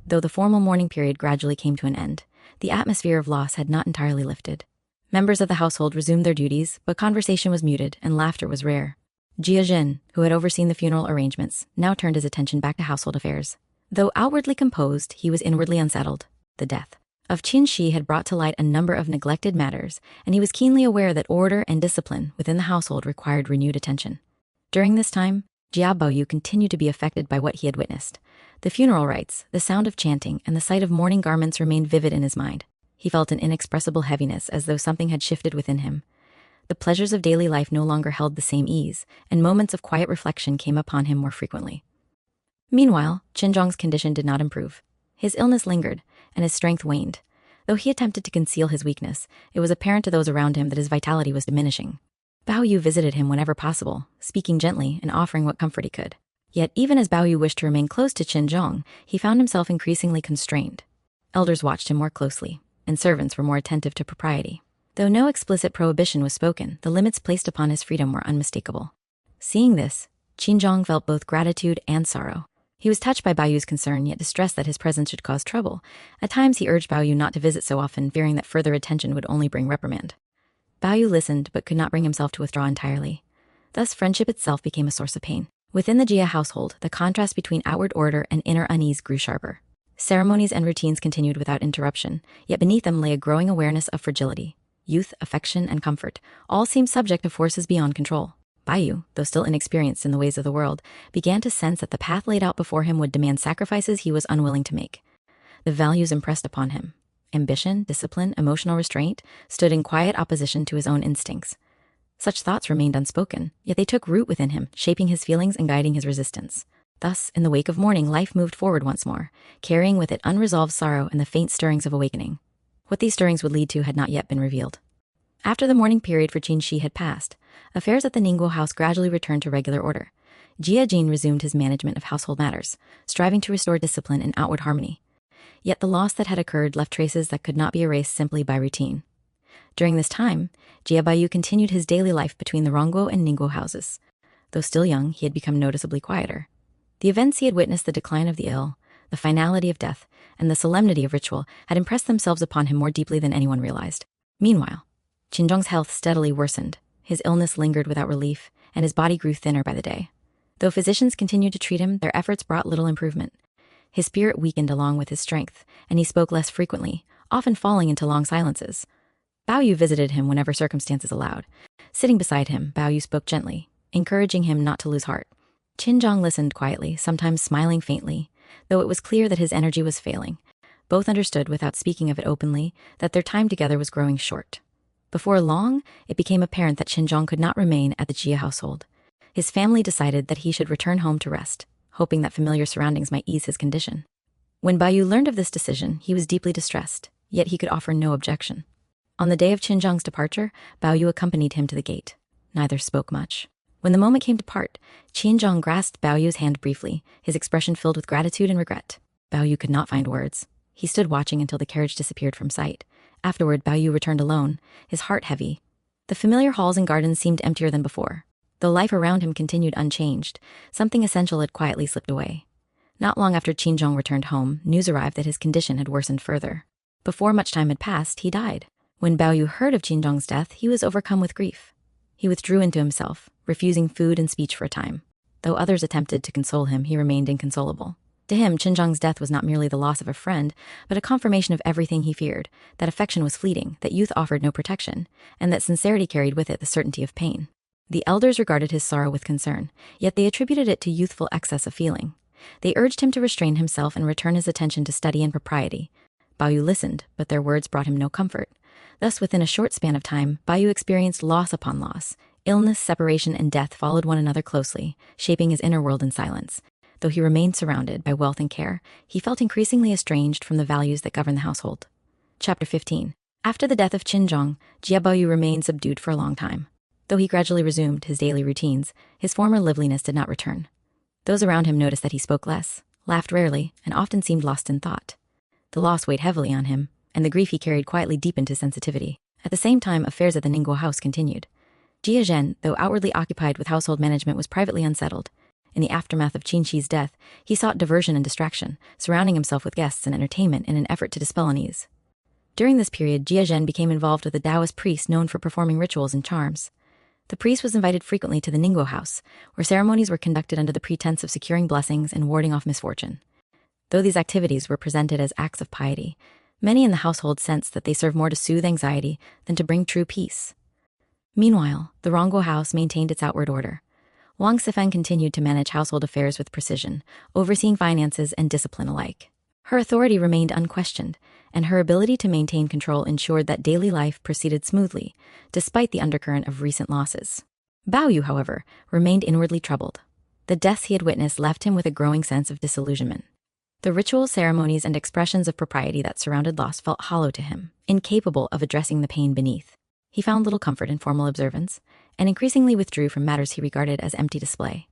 [SPEAKER 1] Though the formal mourning period gradually came to an end, the atmosphere of loss had not entirely lifted. Members of the household resumed their duties, but conversation was muted and laughter was rare. Jia Jin, who had overseen the funeral arrangements, now turned his attention back to household affairs. Though outwardly composed, he was inwardly unsettled. The death of Qinqi had brought to light a number of neglected matters, and he was keenly aware that order and discipline within the household required renewed attention. During this time, Jia Baoyu continued to be affected by what he had witnessed. The funeral rites, the sound of chanting, and the sight of mourning garments remained vivid in his mind. He felt an inexpressible heaviness as though something had shifted within him. The pleasures of daily life no longer held the same ease, and moments of quiet reflection came upon him more frequently. Meanwhile, Qinzhong's condition did not improve. His illness lingered, and his strength waned. Though he attempted to conceal his weakness, it was apparent to those around him that his vitality was diminishing. Bao Yu visited him whenever possible, speaking gently and offering what comfort he could. Yet even as Bao Yu wished to remain close to Qin Zhong, he found himself increasingly constrained. Elders watched him more closely, and servants were more attentive to propriety. Though no explicit prohibition was spoken, the limits placed upon his freedom were unmistakable. Seeing this, Qin Zhong felt both gratitude and sorrow. He was touched by Bao Yu's concern, yet distressed that his presence should cause trouble. At times he urged Bao Yu not to visit so often, fearing that further attention would only bring reprimand. Bao Yu listened, but could not bring himself to withdraw entirely. Thus, friendship itself became a source of pain. Within the Jia household, the contrast between outward order and inner unease grew sharper. Ceremonies and routines continued without interruption, yet beneath them lay a growing awareness of fragility. Youth, affection, and comfort all seemed subject to forces beyond control. Bao Yu, though still inexperienced in the ways of the world, began to sense that the path laid out before him would demand sacrifices he was unwilling to make. The values impressed upon him, ambition, discipline, emotional restraint, stood in quiet opposition to his own instincts. Such thoughts remained unspoken, yet they took root within him, shaping his feelings and guiding his resistance. Thus, in the wake of mourning, life moved forward once more, carrying with it unresolved sorrow and the faint stirrings of awakening. What these stirrings would lead to had not yet been revealed. After the mourning period for Qin Shi had passed, affairs at the Ningguo house gradually returned to regular order. Jia Jin resumed his management of household matters, striving to restore discipline and outward harmony. Yet the loss that had occurred left traces that could not be erased simply by routine. During this time, Jia Baiyu continued his daily life between the Rongguo and Ningguo houses. Though still young, he had become noticeably quieter. The events he had witnessed, the decline of the ill, the finality of death, and the solemnity of ritual, had impressed themselves upon him more deeply than anyone realized. Meanwhile, Qinzhong's health steadily worsened. His illness lingered without relief, and his body grew thinner by the day. Though physicians continued to treat him, their efforts brought little improvement. His spirit weakened along with his strength, and he spoke less frequently, often falling into long silences. Bao Yu visited him whenever circumstances allowed. Sitting beside him, Bao Yu spoke gently, encouraging him not to lose heart. Qinzhong listened quietly, sometimes smiling faintly, though it was clear that his energy was failing. Both understood, without speaking of it openly, that their time together was growing short. Before long, it became apparent that Qinzhong could not remain at the Jia household. His family decided that he should return home to rest, hoping that familiar surroundings might ease his condition. When Bao Yu learned of this decision, he was deeply distressed, yet he could offer no objection. On the day of Qinzhong's departure, Bao Yu accompanied him to the gate. Neither spoke much. When the moment came to part, Qinzhong grasped Bao Yu's hand briefly, his expression filled with gratitude and regret. Bao Yu could not find words. He stood watching until the carriage disappeared from sight. Afterward, Bao Yu returned alone, his heart heavy. The familiar halls and gardens seemed emptier than before. Though life around him continued unchanged, something essential had quietly slipped away. Not long after Qinzhong returned home, news arrived that his condition had worsened further. Before much time had passed, he died. When Bao Yu heard of Qinzhong's death, he was overcome with grief. He withdrew into himself, refusing food and speech for a time. Though others attempted to console him, he remained inconsolable. To him, Qinzhong's death was not merely the loss of a friend, but a confirmation of everything he feared, that affection was fleeting, that youth offered no protection, and that sincerity carried with it the certainty of pain. The elders regarded his sorrow with concern, yet they attributed it to youthful excess of feeling. They urged him to restrain himself and return his attention to study and propriety. Bao Yu listened, but their words brought him no comfort. Thus, within a short span of time, Bao Yu experienced loss upon loss. Illness, separation, and death followed one another closely, shaping his inner world in silence. Though he remained surrounded by wealth and care, he felt increasingly estranged from the values that govern the household. Chapter 15. After the death of Qinzhong, Jia Baoyu remained subdued for a long time. Though he gradually resumed his daily routines, his former liveliness did not return. Those around him noticed that he spoke less, laughed rarely, and often seemed lost in thought. The loss weighed heavily on him, and the grief he carried quietly deepened his sensitivity. At the same time, affairs at the Ningguo house continued. Jia Zhen, though outwardly occupied with household management, was privately unsettled. In the aftermath of Qin Shi's death, he sought diversion and distraction, surrounding himself with guests and entertainment in an effort to dispel unease. During this period, Jia Zhen became involved with a Taoist priest known for performing rituals and charms. The priest was invited frequently to the Ningguo house, where ceremonies were conducted under the pretense of securing blessings and warding off misfortune. Though these activities were presented as acts of piety, many in the household sensed that they served more to soothe anxiety than to bring true peace. Meanwhile, the Rongguo house maintained its outward order. Wang Sifeng continued to manage household affairs with precision, overseeing finances and discipline alike. Her authority remained unquestioned, and her ability to maintain control ensured that daily life proceeded smoothly, despite the undercurrent of recent losses. Bao Yu, however, remained inwardly troubled. The deaths he had witnessed left him with a growing sense of disillusionment. The rituals, ceremonies, and expressions of propriety that surrounded loss felt hollow to him, incapable of addressing the pain beneath. He found little comfort in formal observance, and increasingly withdrew from matters he regarded as empty display.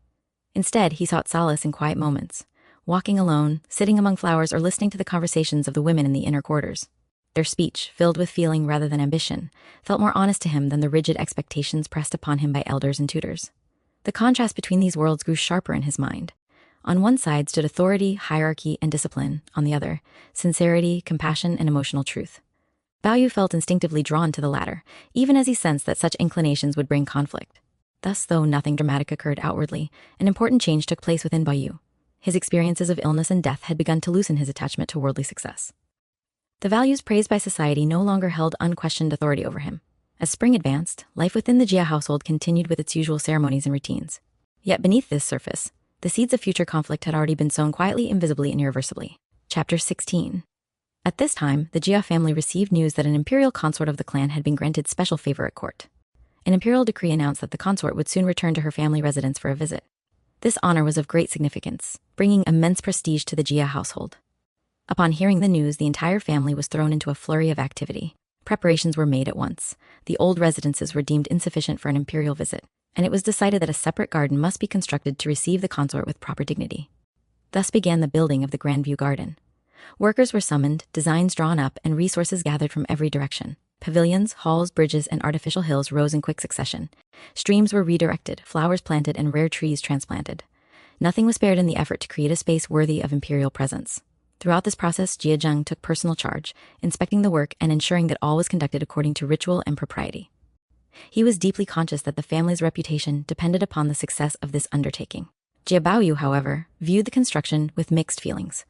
[SPEAKER 1] Instead, he sought solace in quiet moments, walking alone, sitting among flowers, or listening to the conversations of the women in the inner quarters. Their speech, filled with feeling rather than ambition, felt more honest to him than the rigid expectations pressed upon him by elders and tutors. The contrast between these worlds grew sharper in his mind. On one side stood authority, hierarchy, and discipline. On the other, sincerity, compassion, and emotional truth. Bao Yu felt instinctively drawn to the latter, even as he sensed that such inclinations would bring conflict. Thus, though nothing dramatic occurred outwardly, an important change took place within Bao Yu. His experiences of illness and death had begun to loosen his attachment to worldly success. The values praised by society no longer held unquestioned authority over him. As spring advanced, life within the Jia household continued with its usual ceremonies and routines. Yet beneath this surface, the seeds of future conflict had already been sown quietly, invisibly, and irreversibly. Chapter 16. At this time, the Jia family received news that an imperial consort of the clan had been granted special favor at court. An imperial decree announced that the consort would soon return to her family residence for a visit. This honor was of great significance, bringing immense prestige to the Jia household. Upon hearing the news, the entire family was thrown into a flurry of activity. Preparations were made at once. The old residences were deemed insufficient for an imperial visit, and it was decided that a separate garden must be constructed to receive the consort with proper dignity. Thus began the building of the Grandview Garden. Workers were summoned, designs drawn up, and resources gathered from every direction. Pavilions, halls, bridges, and artificial hills rose in quick succession. Streams were redirected, flowers planted, and rare trees transplanted. Nothing was spared in the effort to create a space worthy of imperial presence. Throughout this process, Jia Zheng took personal charge, inspecting the work and ensuring that all was conducted according to ritual and propriety. He was deeply conscious that the family's reputation depended upon the success of this undertaking. Jia Baoyu, however, viewed the construction with mixed feelings.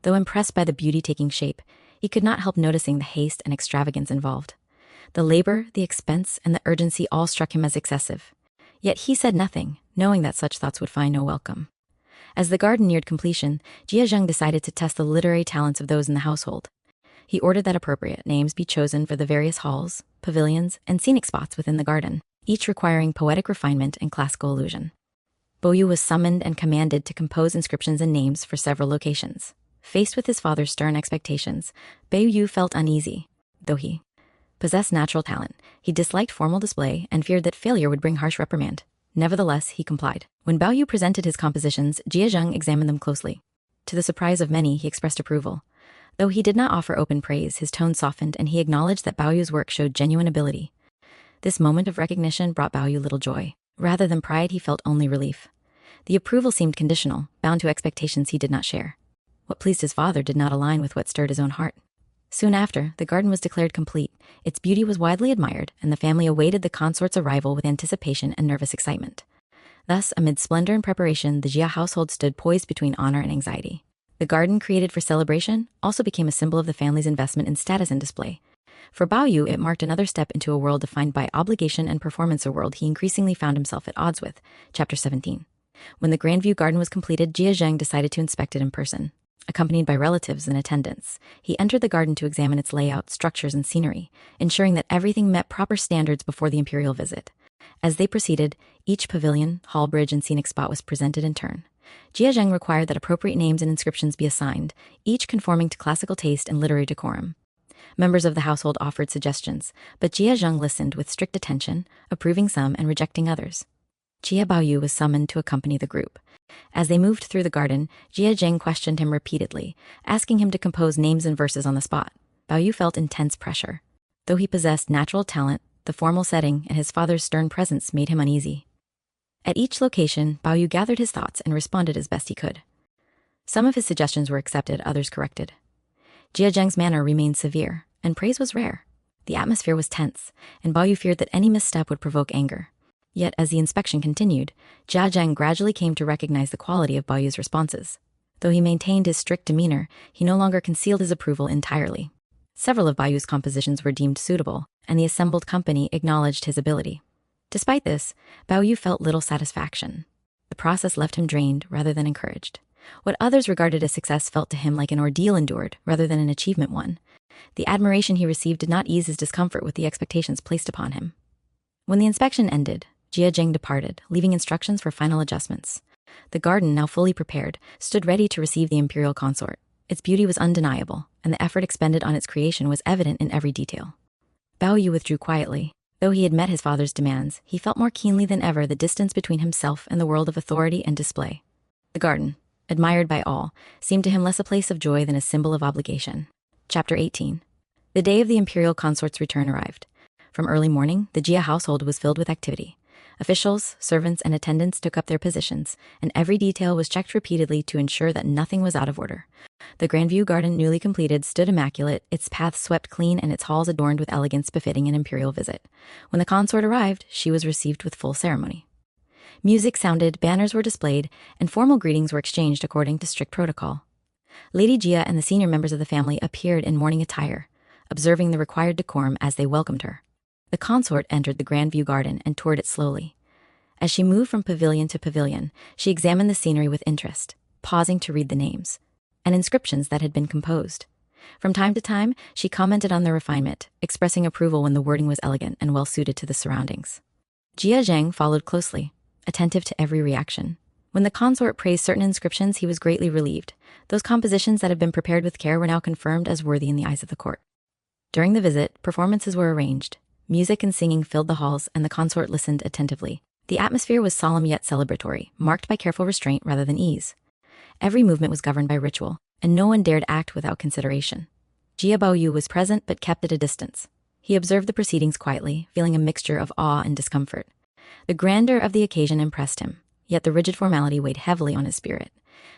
[SPEAKER 1] Though impressed by the beauty taking shape, he could not help noticing the haste and extravagance involved. The labor, the expense, and the urgency all struck him as excessive. Yet he said nothing, knowing that such thoughts would find no welcome. As the garden neared completion, Jia Zheng decided to test the literary talents of those in the household. He ordered that appropriate names be chosen for the various halls, pavilions, and scenic spots within the garden, each requiring poetic refinement and classical allusion. Bo Yu was summoned and commanded to compose inscriptions and names for several locations. Faced with his father's stern expectations, Bei Yu felt uneasy. Though he possessed natural talent, he disliked formal display and feared that failure would bring harsh reprimand. Nevertheless, he complied. When Bao Yu presented his compositions, Jia Zheng examined them closely. To the surprise of many, he expressed approval. Though he did not offer open praise, his tone softened and he acknowledged that Bao Yu's work showed genuine ability. This moment of recognition brought Bao Yu little joy. Rather than pride, he felt only relief. The approval seemed conditional, bound to expectations he did not share. What pleased his father did not align with what stirred his own heart. Soon after, the garden was declared complete. Its beauty was widely admired, and the family awaited the consort's arrival with anticipation and nervous excitement. Thus, amid splendor and preparation, the Jia household stood poised between honor and anxiety. The garden created for celebration also became a symbol of the family's investment in status and display. For Bao Yu, it marked another step into a world defined by obligation and performance, a world he increasingly found himself at odds with. Chapter 17. When the Grandview Garden was completed, Jia Zheng decided to inspect it in person. Accompanied by relatives and attendants, he entered the garden to examine its layout, structures, and scenery, ensuring that everything met proper standards before the imperial visit. As they proceeded, each pavilion, hall, bridge, and scenic spot was presented in turn. Jia Zheng required that appropriate names and inscriptions be assigned, each conforming to classical taste and literary decorum. Members of the household offered suggestions, but Jia Zheng listened with strict attention, approving some and rejecting others. Jia Baoyu was summoned to accompany the group. As they moved through the garden, Jia Zheng questioned him repeatedly, asking him to compose names and verses on the spot. Bao Yu felt intense pressure. Though he possessed natural talent, the formal setting and his father's stern presence made him uneasy. At each location, Bao Yu gathered his thoughts and responded as best he could. Some of his suggestions were accepted, others corrected. Jia Zheng's manner remained severe, and praise was rare. The atmosphere was tense, and Bao Yu feared that any misstep would provoke anger. Yet, as the inspection continued, Jia Zheng gradually came to recognize the quality of Bao Yu's responses. Though he maintained his strict demeanor, he no longer concealed his approval entirely. Several of Bao Yu's compositions were deemed suitable, and the assembled company acknowledged his ability. Despite this, Bao Yu felt little satisfaction. The process left him drained rather than encouraged. What others regarded as success felt to him like an ordeal endured rather than an achievement won. The admiration he received did not ease his discomfort with the expectations placed upon him. When the inspection ended, Jia Zheng departed, leaving instructions for final adjustments. The garden, now fully prepared, stood ready to receive the imperial consort. Its beauty was undeniable, and the effort expended on its creation was evident in every detail. Bao Yu withdrew quietly. Though he had met his father's demands, he felt more keenly than ever the distance between himself and the world of authority and display. The garden, admired by all, seemed to him less a place of joy than a symbol of obligation. Chapter 18. The day of the imperial consort's return arrived. From early morning, the Jia household was filled with activity. Officials, servants, and attendants took up their positions, and every detail was checked repeatedly to ensure that nothing was out of order. The Grandview garden, newly completed, stood immaculate, its paths swept clean and its halls adorned with elegance befitting an imperial visit. When the consort arrived, she was received with full ceremony. Music sounded, banners were displayed, and formal greetings were exchanged according to strict protocol. Lady Jia and the senior members of the family appeared in mourning attire, observing the required decorum as they welcomed her. The consort entered the Grandview garden and toured it slowly. As she moved from pavilion to pavilion, she examined the scenery with interest, pausing to read the names and inscriptions that had been composed. From time to time, she commented on their refinement, expressing approval when the wording was elegant and well-suited to the surroundings. Jia Zheng followed closely, attentive to every reaction. When the consort praised certain inscriptions, he was greatly relieved. Those compositions that had been prepared with care were now confirmed as worthy in the eyes of the court. During the visit, performances were arranged. Music and singing filled the halls, and the consort listened attentively. The atmosphere was solemn yet celebratory, marked by careful restraint rather than ease. Every movement was governed by ritual, and no one dared act without consideration. Jia Baoyu was present but kept at a distance. He observed the proceedings quietly, feeling a mixture of awe and discomfort. The grandeur of the occasion impressed him, yet the rigid formality weighed heavily on his spirit.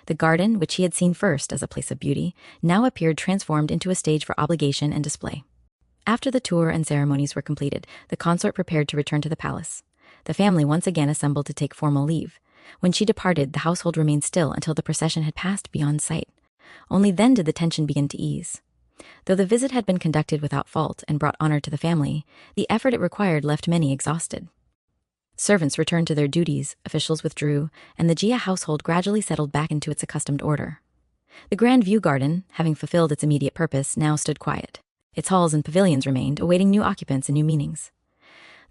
[SPEAKER 1] The garden, which he had seen first as a place of beauty, now appeared transformed into a stage for obligation and display. After the tour and ceremonies were completed, the consort prepared to return to the palace. The family once again assembled to take formal leave. When she departed, the household remained still until the procession had passed beyond sight. Only then did the tension begin to ease. Though the visit had been conducted without fault and brought honor to the family, the effort it required left many exhausted. Servants returned to their duties, officials withdrew, and the Jia household gradually settled back into its accustomed order. The Grandview garden, having fulfilled its immediate purpose, now stood quiet. Its halls and pavilions remained, awaiting new occupants and new meanings.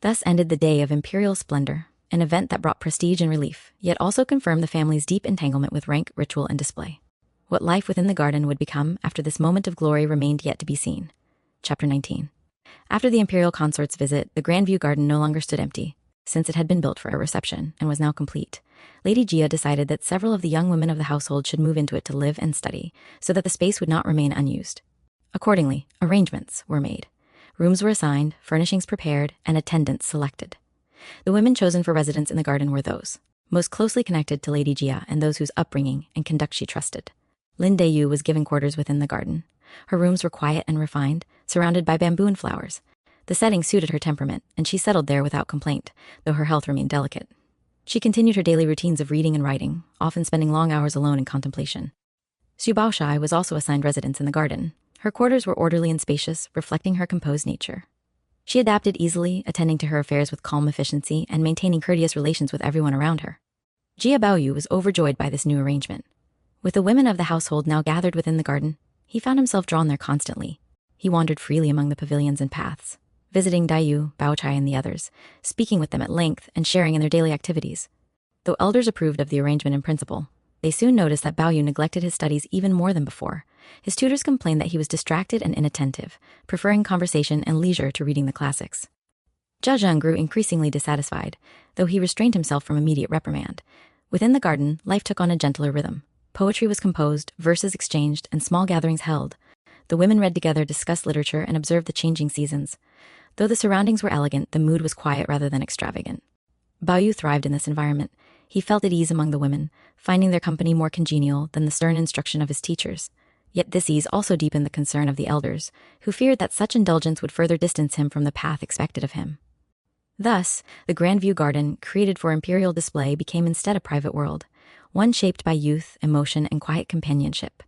[SPEAKER 1] Thus ended the day of imperial splendor, an event that brought prestige and relief, yet also confirmed the family's deep entanglement with rank, ritual, and display. What life within the garden would become after this moment of glory remained yet to be seen. Chapter 19. After the imperial consort's visit, the Grandview garden no longer stood empty, since it had been built for a reception and was now complete. Lady Jia decided that several of the young women of the household should move into it to live and study, so that the space would not remain unused. Accordingly, arrangements were made. Rooms were assigned, furnishings prepared, and attendants selected. The women chosen for residence in the garden were those most closely connected to Lady Jia and those whose upbringing and conduct she trusted. Lin Deyu was given quarters within the garden. Her rooms were quiet and refined, surrounded by bamboo and flowers. The setting suited her temperament, and she settled there without complaint, though her health remained delicate. She continued her daily routines of reading and writing, often spending long hours alone in contemplation. Xu Baoshai was also assigned residence in the garden. Her quarters were orderly and spacious, reflecting her composed nature. She adapted easily, attending to her affairs with calm efficiency and maintaining courteous relations with everyone around her. Jia Baoyu was overjoyed by this new arrangement. With the women of the household now gathered within the garden, he found himself drawn there constantly. He wandered freely among the pavilions and paths, visiting Dayu, Baochai, and the others, speaking with them at length and sharing in their daily activities. Though elders approved of the arrangement in principle, they soon noticed that Baoyu neglected his studies even more than before. His tutors complained that he was distracted and inattentive, preferring conversation and leisure to reading the classics. Jia Zheng grew increasingly dissatisfied, though he restrained himself from immediate reprimand. Within the garden, life took on a gentler rhythm. Poetry was composed, verses exchanged, and small gatherings held. The women read together, discussed literature, and observed the changing seasons. Though the surroundings were elegant, the mood was quiet rather than extravagant. Baoyu thrived in this environment. He felt at ease among the women, finding their company more congenial than the stern instruction of his teachers. Yet this ease also deepened the concern of the elders, who feared that such indulgence would further distance him from the path expected of him. Thus, the Grandview garden, created for imperial display, became instead a private world, one shaped by youth, emotion, and quiet companionship.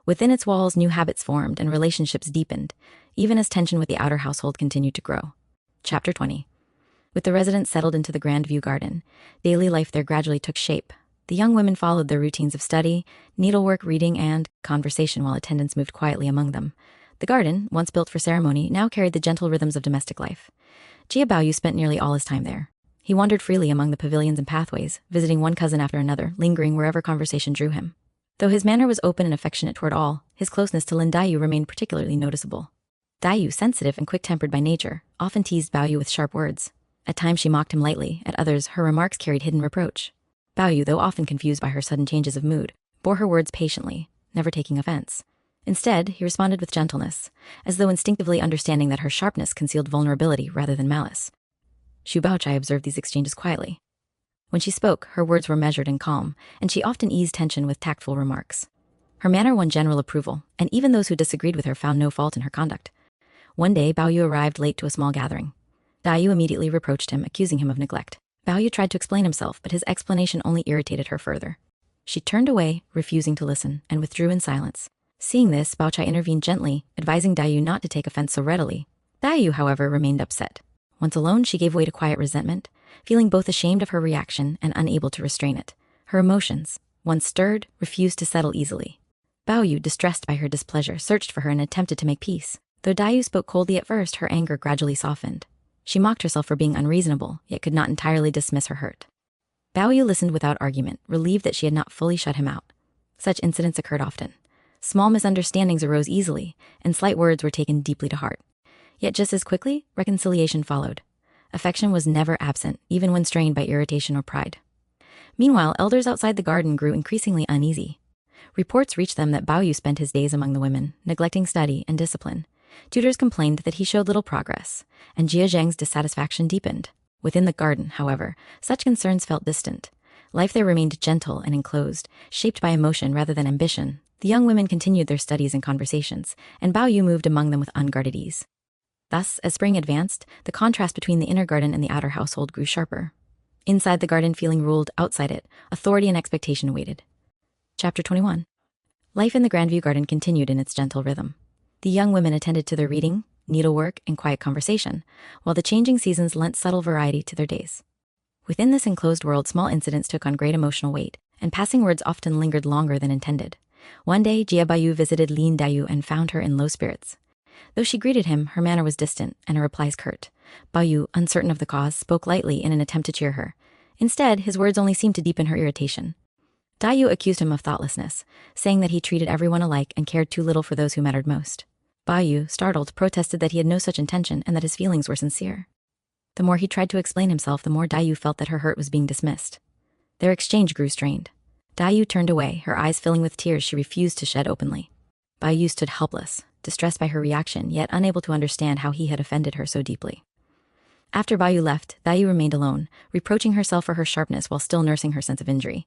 [SPEAKER 1] Within its walls, new habits formed and relationships deepened, even as tension with the outer household continued to grow. Chapter 20. With the residents settled into the Grandview garden, daily life there gradually took shape. The young women followed their routines of study, needlework, reading, and conversation while attendants moved quietly among them. The garden, once built for ceremony, now carried the gentle rhythms of domestic life. Jia Baoyu spent nearly all his time there. He wandered freely among the pavilions and pathways, visiting one cousin after another, lingering wherever conversation drew him. Though his manner was open and affectionate toward all, his closeness to Lin Dayu remained particularly noticeable. Dayu, sensitive and quick-tempered by nature, often teased Bao Yu with sharp words. At times she mocked him lightly, at others her remarks carried hidden reproach. Bao Yu, though often confused by her sudden changes of mood, bore her words patiently, never taking offense. Instead, he responded with gentleness, as though instinctively understanding that her sharpness concealed vulnerability rather than malice. Xu Baochai observed these exchanges quietly. When she spoke, her words were measured and calm, and she often eased tension with tactful remarks. Her manner won general approval, and even those who disagreed with her found no fault in her conduct. One day, Bao Yu arrived late to a small gathering. Dai Yu immediately reproached him, accusing him of neglect. Bao Yu tried to explain himself, but his explanation only irritated her further. She turned away, refusing to listen, and withdrew in silence. Seeing this, Baochai intervened gently, advising Dai Yu not to take offense so readily. Dai Yu, however, remained upset. Once alone, she gave way to quiet resentment, feeling both ashamed of her reaction and unable to restrain it. Her emotions, once stirred, refused to settle easily. Bao Yu, distressed by her displeasure, searched for her and attempted to make peace. Though Dai Yu spoke coldly at first, her anger gradually softened. She mocked herself for being unreasonable, yet could not entirely dismiss her hurt. Bao Yu listened without argument, relieved that she had not fully shut him out. Such incidents occurred often. Small misunderstandings arose easily, and slight words were taken deeply to heart. Yet just as quickly, reconciliation followed. Affection was never absent, even when strained by irritation or pride. Meanwhile, elders outside the garden grew increasingly uneasy. Reports reached them that Bao Yu spent his days among the women, neglecting study and discipline. Tutors complained that he showed little progress, and Jia Zhang's dissatisfaction deepened. Within the garden, however, such concerns felt distant. Life there remained gentle and enclosed, shaped by emotion rather than ambition. The young women continued their studies and conversations, and Bao Yu moved among them with unguarded ease. Thus, as spring advanced, the contrast between the inner garden and the outer household grew sharper. Inside the garden, feeling ruled; outside it, authority and expectation awaited. Chapter 21. Life in the Grandview Garden continued in its gentle rhythm. The young women attended to their reading, needlework, and quiet conversation, while the changing seasons lent subtle variety to their days. Within this enclosed world, small incidents took on great emotional weight, and passing words often lingered longer than intended. One day, Jia Bayu visited Lin Dayu and found her in low spirits. Though she greeted him, her manner was distant, and her replies curt. Bayu, uncertain of the cause, spoke lightly in an attempt to cheer her. Instead, his words only seemed to deepen her irritation. Dayu accused him of thoughtlessness, saying that he treated everyone alike and cared too little for those who mattered most. Bayu, startled, protested that he had no such intention and that his feelings were sincere. The more he tried to explain himself, the more Dayu felt that her hurt was being dismissed. Their exchange grew strained. Dayu turned away, her eyes filling with tears she refused to shed openly. Bayu stood helpless, distressed by her reaction, yet unable to understand how he had offended her so deeply. After Bayu left, Dayu remained alone, reproaching herself for her sharpness while still nursing her sense of injury.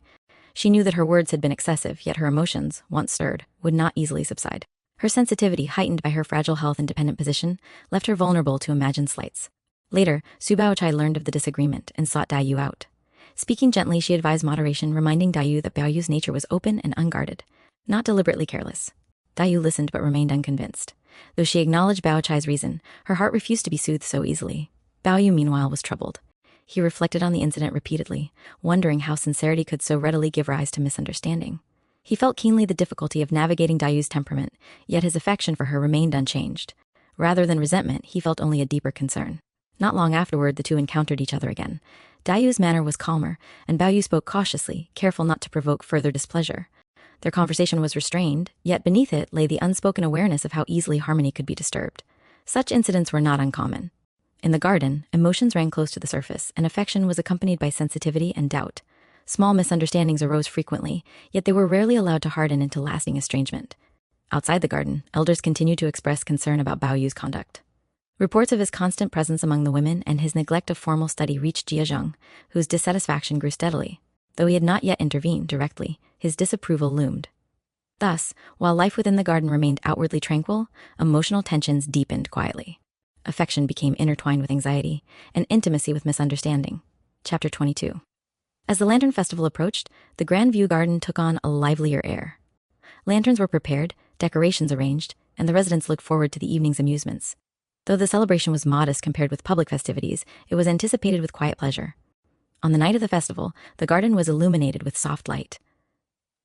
[SPEAKER 1] She knew that her words had been excessive, yet her emotions, once stirred, would not easily subside. Her sensitivity, heightened by her fragile health and dependent position, left her vulnerable to imagined slights. Later, Su Baochai learned of the disagreement and sought Dayu out. Speaking gently, she advised moderation, reminding Dayu that Baoyu's nature was open and unguarded, not deliberately careless. Dayu listened but remained unconvinced. Though she acknowledged Baochai's reason, her heart refused to be soothed so easily. Baoyu, meanwhile, was troubled. He reflected on the incident repeatedly, wondering how sincerity could so readily give rise to misunderstanding. He felt keenly the difficulty of navigating Dayu's temperament, yet his affection for her remained unchanged. Rather than resentment, he felt only a deeper concern. Not long afterward, the two encountered each other again. Dayu's manner was calmer, and Baoyu spoke cautiously, careful not to provoke further displeasure. Their conversation was restrained, yet beneath it lay the unspoken awareness of how easily harmony could be disturbed. Such incidents were not uncommon. In the garden, emotions ran close to the surface, and affection was accompanied by sensitivity and doubt. Small misunderstandings arose frequently, yet they were rarely allowed to harden into lasting estrangement. Outside the garden, elders continued to express concern about Baoyu's conduct. Reports of his constant presence among the women and his neglect of formal study reached Jia Zhang, whose dissatisfaction grew steadily. Though he had not yet intervened directly, his disapproval loomed. Thus, while life within the garden remained outwardly tranquil, emotional tensions deepened quietly. Affection became intertwined with anxiety, and intimacy with misunderstanding. Chapter 22. As the Lantern Festival approached, the Grandview Garden took on a livelier air. Lanterns were prepared, decorations arranged, and the residents looked forward to the evening's amusements. Though the celebration was modest compared with public festivities, it was anticipated with quiet pleasure. On the night of the festival, the garden was illuminated with soft light.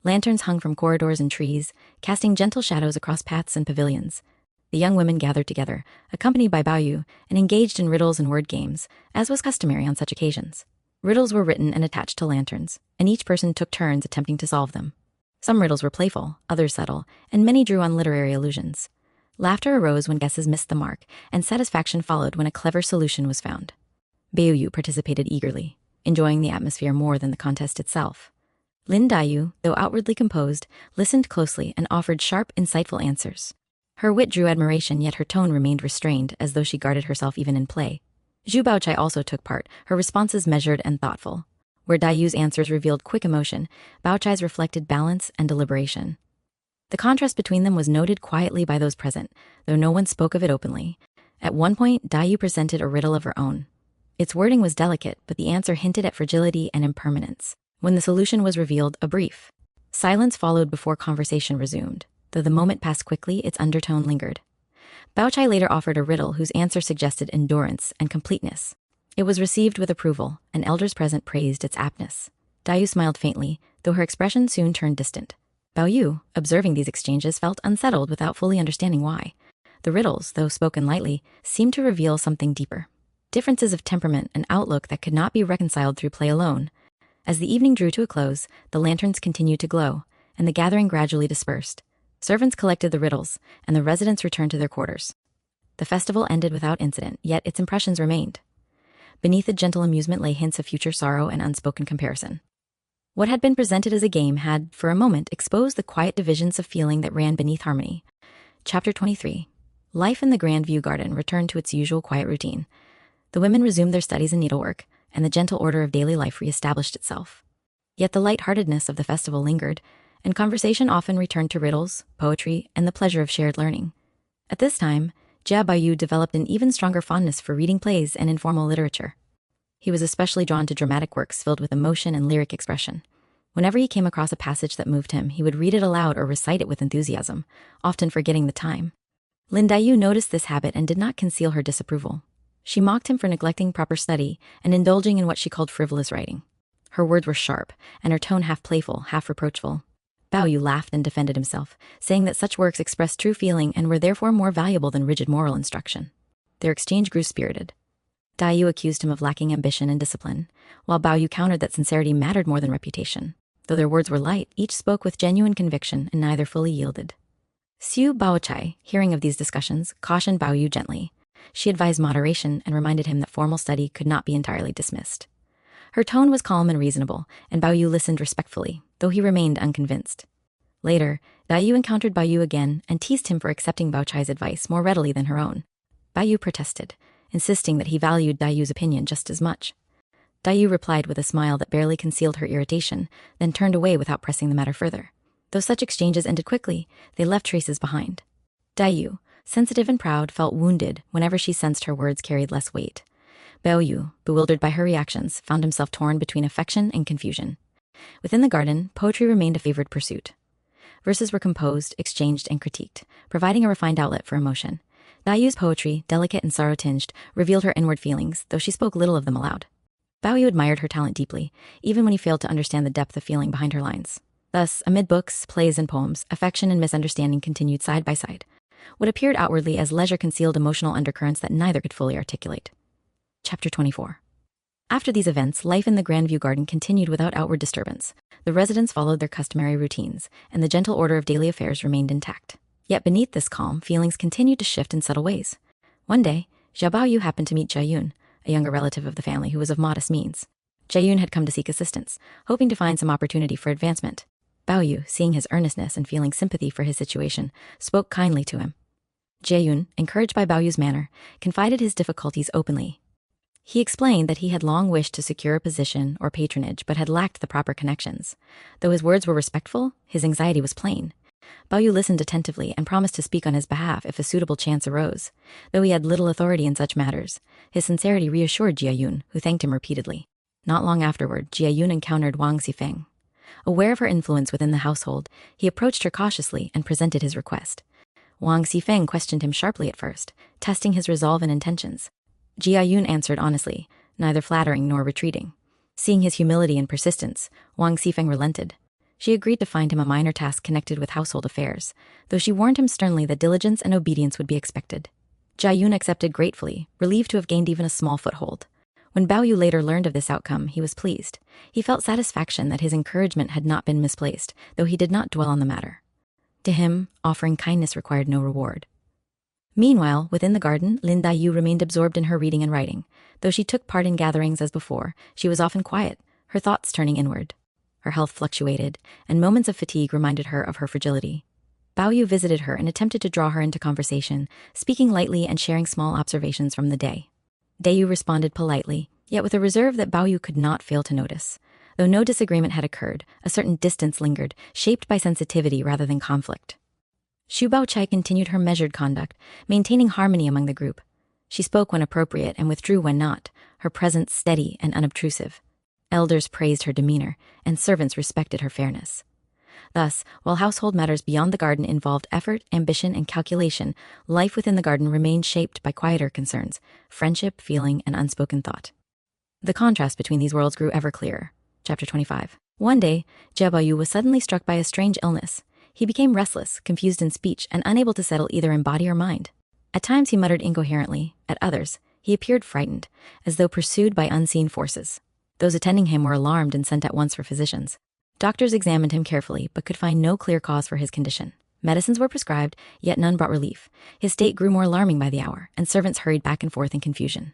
[SPEAKER 1] Lanterns hung from corridors and trees, casting gentle shadows across paths and pavilions. The young women gathered together, accompanied by Baoyu, and engaged in riddles and word games, as was customary on such occasions. Riddles were written and attached to lanterns, and each person took turns attempting to solve them. Some riddles were playful, others subtle, and many drew on literary allusions. Laughter arose when guesses missed the mark, and satisfaction followed when a clever solution was found. Baoyu participated eagerly, enjoying the atmosphere more than the contest itself. Lin Dayu, though outwardly composed, listened closely and offered sharp, insightful answers. Her wit drew admiration, yet her tone remained restrained, as though she guarded herself even in play. Zhu Baochai also took part, her responses measured and thoughtful. Where Dayu's answers revealed quick emotion, Baochai's reflected balance and deliberation. The contrast between them was noted quietly by those present, though no one spoke of it openly. At one point, Dayu presented a riddle of her own. Its wording was delicate, but the answer hinted at fragility and impermanence. When the solution was revealed, a brief silence followed before conversation resumed. Though the moment passed quickly, its undertone lingered. Baochai later offered a riddle whose answer suggested endurance and completeness. It was received with approval, and elders present praised its aptness. Dayu smiled faintly, though her expression soon turned distant. Baoyu, observing these exchanges, felt unsettled without fully understanding why. The riddles, though spoken lightly, seemed to reveal something deeper. Differences of temperament and outlook that could not be reconciled through play alone. As the evening drew to a close, the lanterns continued to glow, and the gathering gradually dispersed. Servants collected the riddles, and the residents returned to their quarters. The festival ended without incident, yet its impressions remained. Beneath the gentle amusement lay hints of future sorrow and unspoken comparison. What had been presented as a game had, for a moment, exposed the quiet divisions of feeling that ran beneath harmony. Chapter 23. Life in the Grand View Garden returned to its usual quiet routine. The women resumed their studies and needlework, and the gentle order of daily life re-established itself. Yet the light-heartedness of the festival lingered, and conversation often returned to riddles, poetry, and the pleasure of shared learning. At this time, Jia Baoyu developed an even stronger fondness for reading plays and informal literature. He was especially drawn to dramatic works filled with emotion and lyric expression. Whenever he came across a passage that moved him, he would read it aloud or recite it with enthusiasm, often forgetting the time. Lin Dayu noticed this habit and did not conceal her disapproval. She mocked him for neglecting proper study and indulging in what she called frivolous writing. Her words were sharp, and her tone half playful, half reproachful. Baoyu laughed and defended himself, saying that such works expressed true feeling and were therefore more valuable than rigid moral instruction. Their exchange grew spirited. Dayu accused him of lacking ambition and discipline, while Baoyu countered that sincerity mattered more than reputation. Though their words were light, each spoke with genuine conviction and neither fully yielded. Xu Baochai, hearing of these discussions, cautioned Baoyu gently. She advised moderation and reminded him that formal study could not be entirely dismissed. Her tone was calm and reasonable, and Baoyu listened respectfully, though he remained unconvinced. Later, Dayu encountered Baoyu again and teased him for accepting Baochai's advice more readily than her own. Baoyu protested, insisting that he valued Dayu's opinion just as much. Dayu replied with a smile that barely concealed her irritation, then turned away without pressing the matter further. Though such exchanges ended quickly, they left traces behind. Dayu, sensitive and proud, felt wounded whenever she sensed her words carried less weight. Baoyu, bewildered by her reactions, found himself torn between affection and confusion. Within the garden, poetry remained a favored pursuit. Verses were composed, exchanged, and critiqued, providing a refined outlet for emotion. Dayu's poetry, delicate and sorrow-tinged, revealed her inward feelings, though she spoke little of them aloud. Baoyu admired her talent deeply, even when he failed to understand the depth of feeling behind her lines. Thus, amid books, plays, and poems, affection and misunderstanding continued side by side. What appeared outwardly as leisure concealed emotional undercurrents that neither could fully articulate. Chapter 24. After these events, life in the Grandview Garden continued without outward disturbance. The residents followed their customary routines, and the gentle order of daily affairs remained intact. Yet beneath this calm, feelings continued to shift in subtle ways. One day, Jia Baoyu happened to meet Jiayun, a younger relative of the family who was of modest means. Jiayun had come to seek assistance, hoping to find some opportunity for advancement. Baoyu, seeing his earnestness and feeling sympathy for his situation, spoke kindly to him. Jiayun, encouraged by Baoyu's manner, confided his difficulties openly. He explained that he had long wished to secure a position or patronage but had lacked the proper connections. Though his words were respectful, his anxiety was plain. Baoyu listened attentively and promised to speak on his behalf if a suitable chance arose. Though he had little authority in such matters, his sincerity reassured Jiayun, who thanked him repeatedly. Not long afterward, Jiayun encountered Wang Xifeng. Aware of her influence within the household, he approached her cautiously and presented his request. Wang Xifeng questioned him sharply at first, testing his resolve and intentions. Jiayun answered honestly, neither flattering nor retreating. Seeing his humility and persistence, Wang Xifeng relented. She agreed to find him a minor task connected with household affairs, though she warned him sternly that diligence and obedience would be expected. Jiayun accepted gratefully, relieved to have gained even a small foothold. When Baoyu later learned of this outcome, he was pleased. He felt satisfaction that his encouragement had not been misplaced, though he did not dwell on the matter. To him, offering kindness required no reward. Meanwhile, within the garden, Lin Daiyu remained absorbed in her reading and writing. Though she took part in gatherings as before, she was often quiet, her thoughts turning inward. Her health fluctuated, and moments of fatigue reminded her of her fragility. Baoyu visited her and attempted to draw her into conversation, speaking lightly and sharing small observations from the day. Daiyu responded politely, yet with a reserve that Baoyu could not fail to notice. Though no disagreement had occurred, a certain distance lingered, shaped by sensitivity rather than conflict. Xu Baochai continued her measured conduct, maintaining harmony among the group. She spoke when appropriate and withdrew when not, her presence steady and unobtrusive. Elders praised her demeanor, and servants respected her fairness. Thus, while household matters beyond the garden involved effort, ambition, and calculation, life within the garden remained shaped by quieter concerns, friendship, feeling, and unspoken thought. The contrast between these worlds grew ever clearer. Chapter 25. One day, Jia Baoyu was suddenly struck by a strange illness. He became restless, confused in speech, and unable to settle either in body or mind. At times he muttered incoherently, at others, he appeared frightened, as though pursued by unseen forces. Those attending him were alarmed and sent at once for physicians. Doctors examined him carefully, but could find no clear cause for his condition. Medicines were prescribed, yet none brought relief. His state grew more alarming by the hour, and servants hurried back and forth in confusion.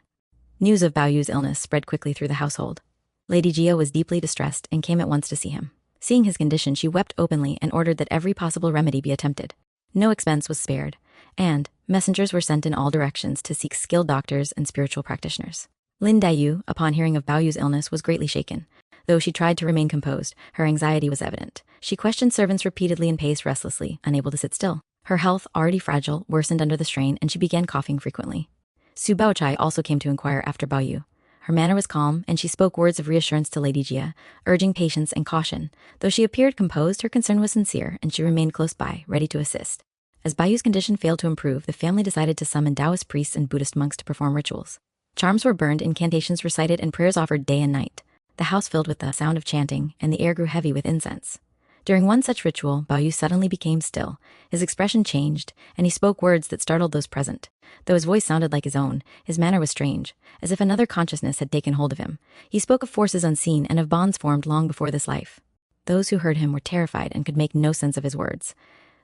[SPEAKER 1] News of Baoyu's illness spread quickly through the household. Lady Jia was deeply distressed and came at once to see him. Seeing his condition, she wept openly and ordered that every possible remedy be attempted. No expense was spared, and messengers were sent in all directions to seek skilled doctors and spiritual practitioners. Lin Daiyu, upon hearing of Baoyu's illness, was greatly shaken. Though she tried to remain composed, her anxiety was evident. She questioned servants repeatedly and paced restlessly, unable to sit still. Her health, already fragile, worsened under the strain, and she began coughing frequently. Xu Baochai also came to inquire after Baoyu. Her manner was calm, and she spoke words of reassurance to Lady Jia, urging patience and caution. Though she appeared composed, her concern was sincere, and she remained close by, ready to assist. As Baoyu's condition failed to improve, the family decided to summon Taoist priests and Buddhist monks to perform rituals. Charms were burned, incantations recited, and prayers offered day and night. The house filled with the sound of chanting, and the air grew heavy with incense. During one such ritual, Baoyu suddenly became still. His expression changed, and he spoke words that startled those present. Though his voice sounded like his own, his manner was strange, as if another consciousness had taken hold of him. He spoke of forces unseen and of bonds formed long before this life. Those who heard him were terrified and could make no sense of his words.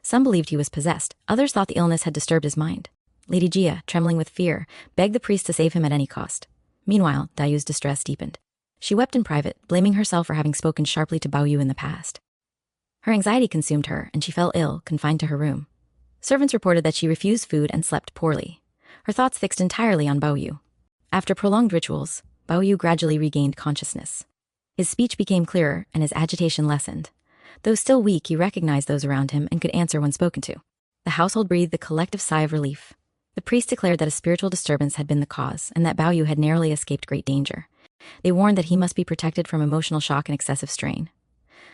[SPEAKER 1] Some believed he was possessed, others thought the illness had disturbed his mind. Lady Jia, trembling with fear, begged the priest to save him at any cost. Meanwhile, Dayu's distress deepened. She wept in private, blaming herself for having spoken sharply to Baoyu in the past. Her anxiety consumed her, and she fell ill, confined to her room. Servants reported that she refused food and slept poorly. Her thoughts fixed entirely on Baoyu. After prolonged rituals, Baoyu gradually regained consciousness. His speech became clearer, and his agitation lessened. Though still weak, he recognized those around him and could answer when spoken to. The household breathed a collective sigh of relief. The priest declared that a spiritual disturbance had been the cause, and that Baoyu had narrowly escaped great danger. They warned that he must be protected from emotional shock and excessive strain.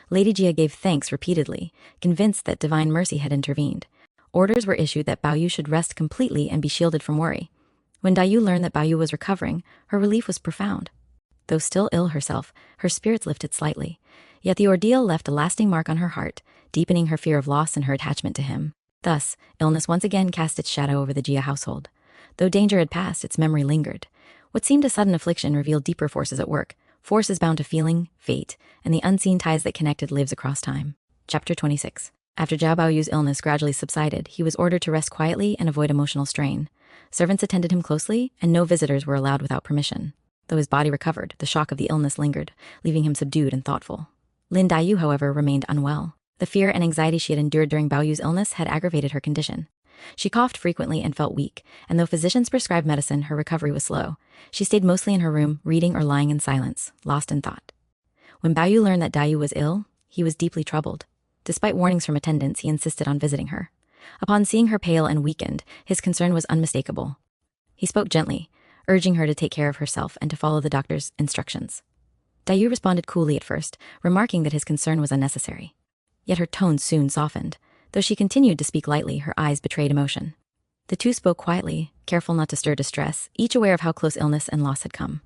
[SPEAKER 1] Lady Jia gave thanks repeatedly, convinced that divine mercy had intervened. Orders were issued that Baoyu should rest completely and be shielded from worry. When Daiyu learned that Baoyu was recovering, her relief was profound. Though still ill herself, her spirits lifted slightly. Yet the ordeal left a lasting mark on her heart, deepening her fear of loss and her attachment to him. Thus, illness once again cast its shadow over the Jia household. Though danger had passed, its memory lingered. What seemed a sudden affliction revealed deeper forces at work, forces bound to feeling, fate, and the unseen ties that connected lives across time. Chapter 26. After Jia Baoyu's illness gradually subsided, he was ordered to rest quietly and avoid emotional strain. Servants attended him closely, and no visitors were allowed without permission. Though his body recovered, the shock of the illness lingered, leaving him subdued and thoughtful. Lin Daiyu, however, remained unwell. The fear and anxiety she had endured during Baoyu's illness had aggravated her condition. She coughed frequently and felt weak, and though physicians prescribed medicine, her recovery was slow. She stayed mostly in her room, reading or lying in silence, lost in thought. When Baoyu learned that Daiyu was ill, he was deeply troubled. Despite warnings from attendants, he insisted on visiting her. Upon seeing her pale and weakened, his concern was unmistakable. He spoke gently, urging her to take care of herself and to follow the doctor's instructions. Daiyu responded coolly at first, remarking that his concern was unnecessary. Yet her tone soon softened. Though she continued to speak lightly, her eyes betrayed emotion. The two spoke quietly, careful not to stir distress, each aware of how close illness and loss had come.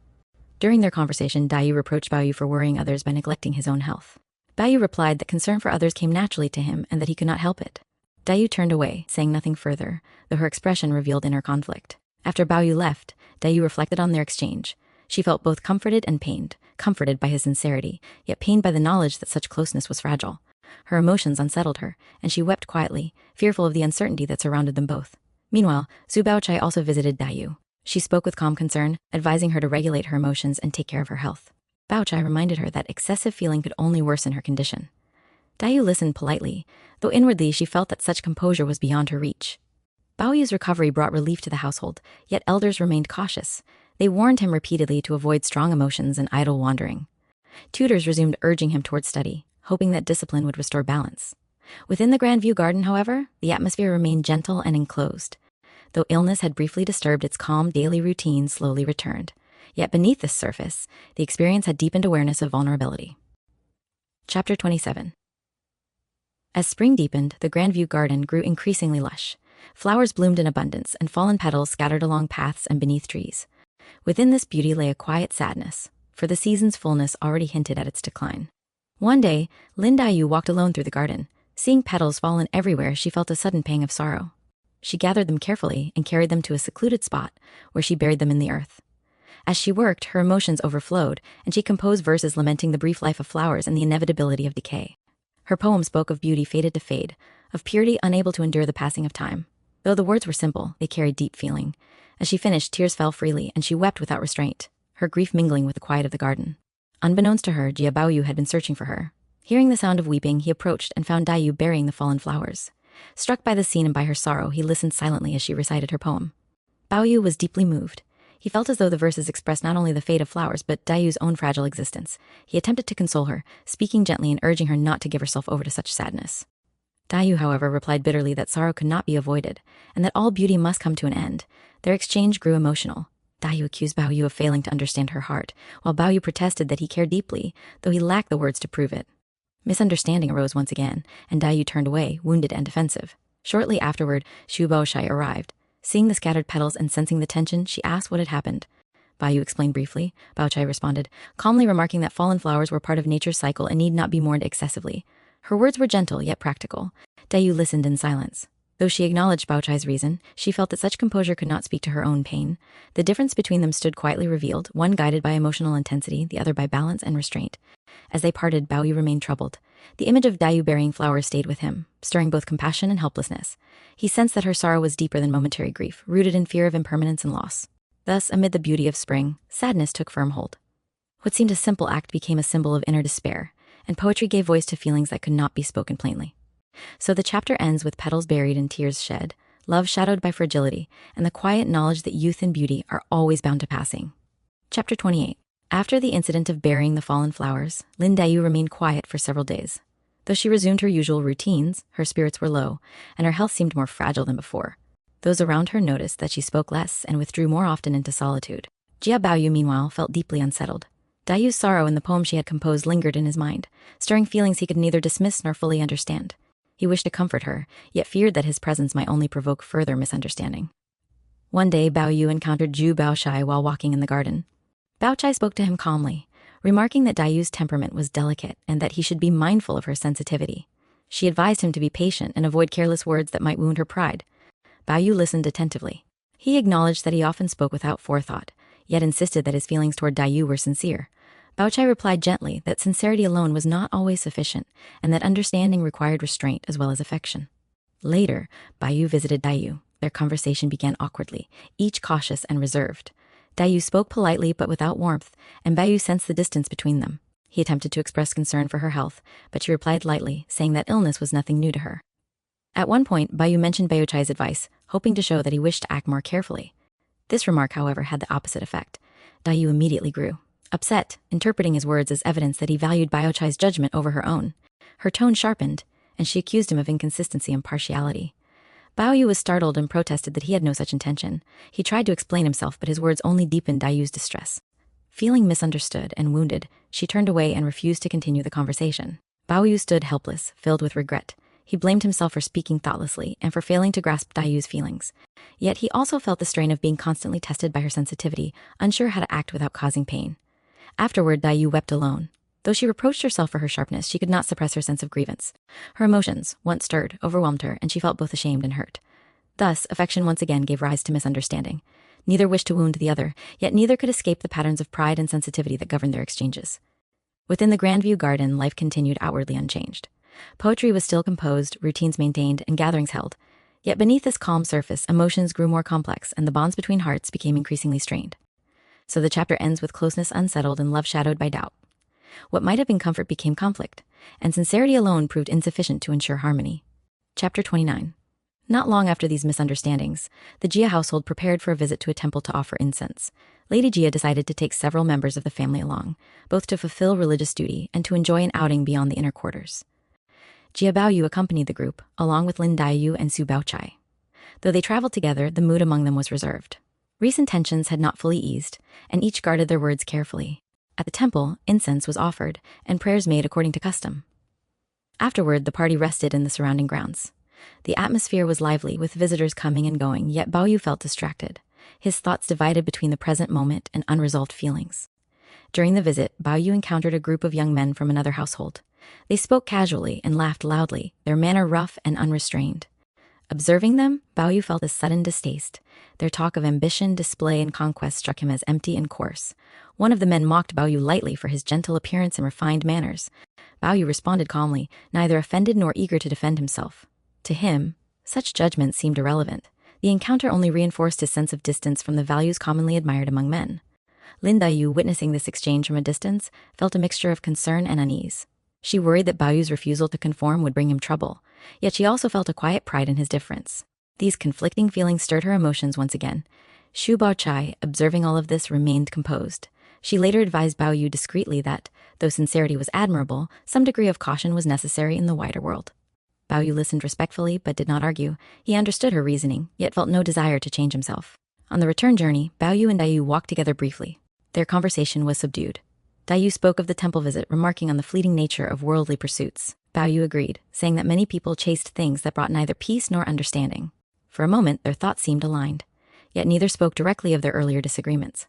[SPEAKER 1] During their conversation, Daiyu reproached Baoyu for worrying others by neglecting his own health. Baoyu replied that concern for others came naturally to him and that he could not help it. Daiyu turned away, saying nothing further, though her expression revealed inner conflict. After Baoyu left, Daiyu reflected on their exchange. She felt both comforted and pained, comforted by his sincerity, yet pained by the knowledge that such closeness was fragile. Her emotions unsettled her, and she wept quietly, fearful of the uncertainty that surrounded them both. Meanwhile, Zhu Baochai also visited Dayu. She spoke with calm concern, advising her to regulate her emotions and take care of her health. Baochai reminded her that excessive feeling could only worsen her condition. Dayu listened politely, though inwardly she felt that such composure was beyond her reach. Baoyu's recovery brought relief to the household, yet elders remained cautious. They warned him repeatedly to avoid strong emotions and idle wandering. Tutors resumed urging him toward study, hoping that discipline would restore balance. Within the Grandview Garden, however, the atmosphere remained gentle and enclosed. Though illness had briefly disturbed its calm daily routine, slowly returned. Yet beneath this surface, the experience had deepened awareness of vulnerability. Chapter 27. As spring deepened, the Grandview Garden grew increasingly lush. Flowers bloomed in abundance, and fallen petals scattered along paths and beneath trees. Within this beauty lay a quiet sadness, for the season's fullness already hinted at its decline. One day, Lin Dayu walked alone through the garden. Seeing petals fallen everywhere, she felt a sudden pang of sorrow. She gathered them carefully and carried them to a secluded spot, where she buried them in the earth. As she worked, her emotions overflowed, and she composed verses lamenting the brief life of flowers and the inevitability of decay. Her poem spoke of beauty fated to fade, of purity unable to endure the passing of time. Though the words were simple, they carried deep feeling. As she finished, tears fell freely, and she wept without restraint, her grief mingling with the quiet of the garden. Unbeknownst to her, Jia Baoyu had been searching for her. Hearing the sound of weeping, he approached and found Dayu burying the fallen flowers. Struck by the scene and by her sorrow, he listened silently as she recited her poem. Baoyu was deeply moved. He felt as though the verses expressed not only the fate of flowers, but Dayu's own fragile existence. He attempted to console her, speaking gently and urging her not to give herself over to such sadness. Dayu, however, replied bitterly that sorrow could not be avoided, and that all beauty must come to an end. Their exchange grew emotional. Dayu accused Baoyu of failing to understand her heart, while Baoyu protested that he cared deeply, though he lacked the words to prove it. Misunderstanding arose once again, and Dayu turned away, wounded and defensive. Shortly afterward, Zhu Baochai arrived. Seeing the scattered petals and sensing the tension, she asked what had happened. Baoyu explained briefly. Baochai responded, calmly remarking that fallen flowers were part of nature's cycle and need not be mourned excessively. Her words were gentle yet practical. Dayu listened in silence. Though she acknowledged Baochai's reason, she felt that such composure could not speak to her own pain. The difference between them stood quietly revealed, one guided by emotional intensity, the other by balance and restraint. As they parted, Baoyu remained troubled. The image of Dayu burying flowers stayed with him, stirring both compassion and helplessness. He sensed that her sorrow was deeper than momentary grief, rooted in fear of impermanence and loss. Thus, amid the beauty of spring, sadness took firm hold. What seemed a simple act became a symbol of inner despair, and poetry gave voice to feelings that could not be spoken plainly. So the chapter ends with petals buried and tears shed, love shadowed by fragility, and the quiet knowledge that youth and beauty are always bound to passing. Chapter 28. After the incident of burying the fallen flowers, Lin Dayu remained quiet for several days. Though she resumed her usual routines, her spirits were low, and her health seemed more fragile than before. Those around her noticed that she spoke less and withdrew more often into solitude. Jia Baoyu, meanwhile, felt deeply unsettled. Dayu's sorrow in the poem she had composed lingered in his mind, stirring feelings he could neither dismiss nor fully understand. He wished to comfort her, yet feared that his presence might only provoke further misunderstanding. One day, Baoyu encountered Zhu Baochai while walking in the garden. Baochai spoke to him calmly, remarking that Dayu's temperament was delicate and that he should be mindful of her sensitivity. She advised him to be patient and avoid careless words that might wound her pride. Baoyu listened attentively. He acknowledged that he often spoke without forethought, yet insisted that his feelings toward Dayu were sincere. Baochai replied gently that sincerity alone was not always sufficient, and that understanding required restraint as well as affection. Later, Baoyu visited Dayu. Their conversation began awkwardly, each cautious and reserved. Dayu spoke politely but without warmth, and Baoyu sensed the distance between them. He attempted to express concern for her health, but she replied lightly, saying that illness was nothing new to her. At one point, Baoyu mentioned Baochai's advice, hoping to show that he wished to act more carefully. This remark, however, had the opposite effect. Dayu immediately grew upset, interpreting his words as evidence that he valued Baochai's judgment over her own. Her tone sharpened, and she accused him of inconsistency and partiality. Baoyu was startled and protested that he had no such intention. He tried to explain himself, but his words only deepened Dayu's distress. Feeling misunderstood and wounded, she turned away and refused to continue the conversation. Baoyu stood helpless, filled with regret. He blamed himself for speaking thoughtlessly and for failing to grasp Dayu's feelings. Yet he also felt the strain of being constantly tested by her sensitivity, unsure how to act without causing pain. Afterward, Dayu wept alone. Though she reproached herself for her sharpness, she could not suppress her sense of grievance. Her emotions, once stirred, overwhelmed her, and she felt both ashamed and hurt. Thus, affection once again gave rise to misunderstanding. Neither wished to wound the other, yet neither could escape the patterns of pride and sensitivity that governed their exchanges. Within the Grandview Garden, life continued outwardly unchanged. Poetry was still composed, routines maintained, and gatherings held. Yet beneath this calm surface, emotions grew more complex and the bonds between hearts became increasingly strained. So the chapter ends with closeness unsettled and love shadowed by doubt. What might have been comfort became conflict, and sincerity alone proved insufficient to ensure harmony. Chapter 29. Not long after these misunderstandings, the Jia household prepared for a visit to a temple to offer incense. Lady Jia decided to take several members of the family along, both to fulfill religious duty and to enjoy an outing beyond the inner quarters. Jia Baoyu accompanied the group, along with Lin Daiyu and Su Baochai. Though they traveled together, the mood among them was reserved. Recent tensions had not fully eased, and each guarded their words carefully. At the temple, incense was offered, and prayers made according to custom. Afterward, the party rested in the surrounding grounds. The atmosphere was lively, with visitors coming and going, yet Baoyu felt distracted, his thoughts divided between the present moment and unresolved feelings. During the visit, Baoyu encountered a group of young men from another household. They spoke casually and laughed loudly, their manner rough and unrestrained. Observing them, Baoyu felt a sudden distaste. Their talk of ambition, display, and conquest struck him as empty and coarse. One of the men mocked Baoyu lightly for his gentle appearance and refined manners. Baoyu responded calmly, neither offended nor eager to defend himself. To him, such judgments seemed irrelevant. The encounter only reinforced his sense of distance from the values commonly admired among men. Lin Daiyu, witnessing this exchange from a distance, felt a mixture of concern and unease. She worried that Baoyu's refusal to conform would bring him trouble, yet she also felt a quiet pride in his difference. These conflicting feelings stirred her emotions once again. Su Baochai, observing all of this, remained composed. She later advised Baoyu discreetly that, though sincerity was admirable, some degree of caution was necessary in the wider world. Baoyu listened respectfully but did not argue. He understood her reasoning, yet felt no desire to change himself. On the return journey, Baoyu and Daiyu walked together briefly. Their conversation was subdued. Daiyu spoke of the temple visit, remarking on the fleeting nature of worldly pursuits. Baoyu agreed, saying that many people chased things that brought neither peace nor understanding. For a moment, their thoughts seemed aligned, yet neither spoke directly of their earlier disagreements.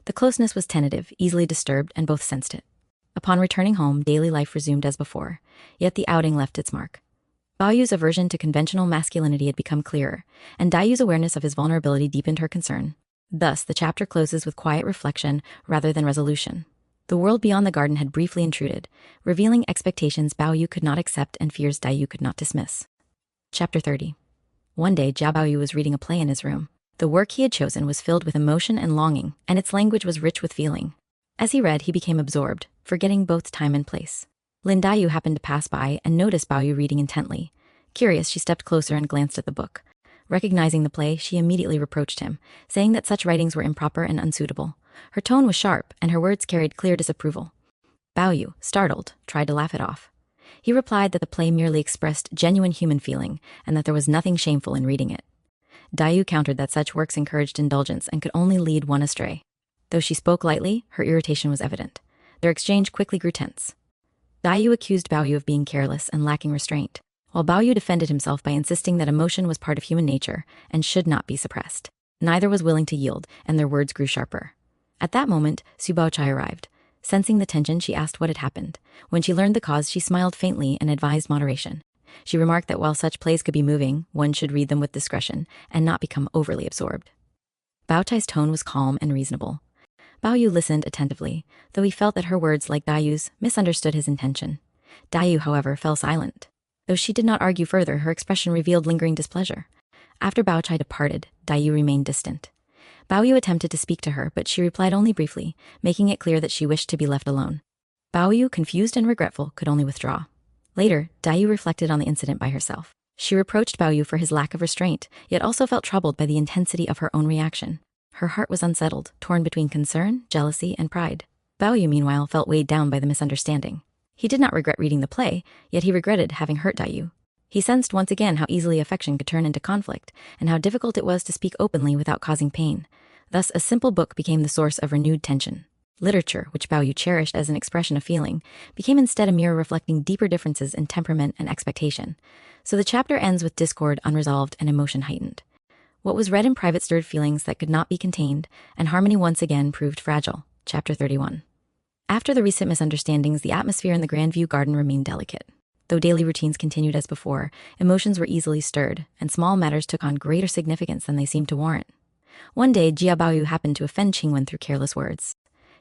[SPEAKER 1] The closeness was tentative, easily disturbed, and both sensed it. Upon returning home, daily life resumed as before, yet the outing left its mark. Baoyu's aversion to conventional masculinity had become clearer, and Daiyu's awareness of his vulnerability deepened her concern. Thus, the chapter closes with quiet reflection rather than resolution. The world beyond the garden had briefly intruded, revealing expectations Baoyu could not accept and fears Daiyu could not dismiss. Chapter 30. One day, Jia Baoyu was reading a play in his room. The work he had chosen was filled with emotion and longing, and its language was rich with feeling. As he read, he became absorbed, forgetting both time and place. Lin Daiyu happened to pass by and noticed Baoyu reading intently. Curious, she stepped closer and glanced at the book. Recognizing the play, she immediately reproached him, saying that such writings were improper and unsuitable. Her tone was sharp, and her words carried clear disapproval. Baoyu, startled, tried to laugh it off. He replied that the play merely expressed genuine human feeling, and that there was nothing shameful in reading it. Daiyu countered that such works encouraged indulgence and could only lead one astray. Though she spoke lightly, her irritation was evident. Their exchange quickly grew tense. Daiyu accused Baoyu of being careless and lacking restraint, while Baoyu defended himself by insisting that emotion was part of human nature and should not be suppressed. Neither was willing to yield, and their words grew sharper. At that moment, Su Baochai arrived. Sensing the tension, she asked what had happened. When she learned the cause, she smiled faintly and advised moderation. She remarked that while such plays could be moving, one should read them with discretion and not become overly absorbed. Baochai's tone was calm and reasonable. Baoyu listened attentively, though he felt that her words, like Daiyu's, misunderstood his intention. Daiyu, however, fell silent. Though she did not argue further, her expression revealed lingering displeasure. After Baochai departed, Daiyu remained distant. Baoyu attempted to speak to her, but she replied only briefly, making it clear that she wished to be left alone. Baoyu, confused and regretful, could only withdraw. Later, Daiyu reflected on the incident by herself. She reproached Baoyu for his lack of restraint, yet also felt troubled by the intensity of her own reaction. Her heart was unsettled, torn between concern, jealousy, and pride. Baoyu, meanwhile, felt weighed down by the misunderstanding. He did not regret reading the play, yet he regretted having hurt Daiyu. He sensed once again how easily affection could turn into conflict, and how difficult it was to speak openly without causing pain. Thus, a simple book became the source of renewed tension. Literature, which Baoyu cherished as an expression of feeling, became instead a mirror reflecting deeper differences in temperament and expectation. So the chapter ends with discord unresolved and emotion heightened. What was read in private stirred feelings that could not be contained, and harmony once again proved fragile. Chapter 31. After the recent misunderstandings, the atmosphere in the Grandview Garden remained delicate. Though daily routines continued as before, emotions were easily stirred, and small matters took on greater significance than they seemed to warrant. One day, Jia Baoyu happened to offend Qingwen through careless words.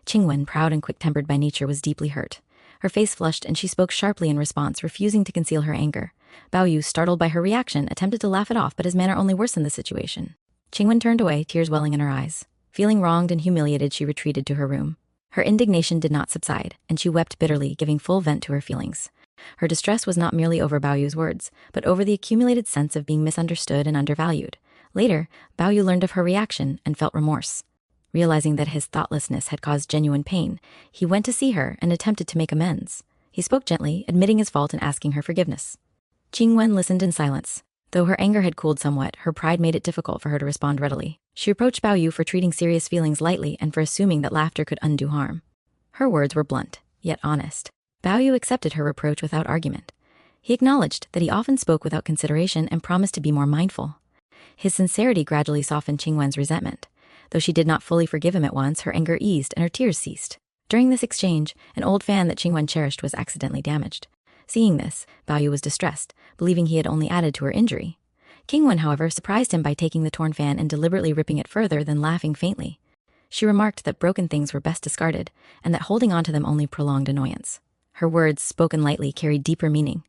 [SPEAKER 1] Qingwen, proud and quick-tempered by nature, was deeply hurt. Her face flushed, and she spoke sharply in response, refusing to conceal her anger. Bao Yu, startled by her reaction, attempted to laugh it off, but his manner only worsened the situation. Qingwen turned away, tears welling in her eyes. Feeling wronged and humiliated, she retreated to her room. Her indignation did not subside, and she wept bitterly, giving full vent to her feelings. Her distress was not merely over Bao Yu's words, but over the accumulated sense of being misunderstood and undervalued. Later, Bao Yu learned of her reaction and felt remorse. Realizing that his thoughtlessness had caused genuine pain, he went to see her and attempted to make amends. He spoke gently, admitting his fault and asking her forgiveness. Qingwen listened in silence. Though her anger had cooled somewhat, her pride made it difficult for her to respond readily. She reproached Bao Yu for treating serious feelings lightly and for assuming that laughter could undo harm. Her words were blunt, yet honest. Bao Yu accepted her reproach without argument. He acknowledged that he often spoke without consideration and promised to be more mindful. His sincerity gradually softened Qingwen's resentment. Though she did not fully forgive him at once, her anger eased and her tears ceased. During this exchange, an old fan that Qingwen cherished was accidentally damaged. Seeing this, Bao Yu was distressed, believing he had only added to her injury. Qingwen, however, surprised him by taking the torn fan and deliberately ripping it further, then laughing faintly. She remarked that broken things were best discarded, and that holding on to them only prolonged annoyance. Her words, spoken lightly, carried deeper meaning.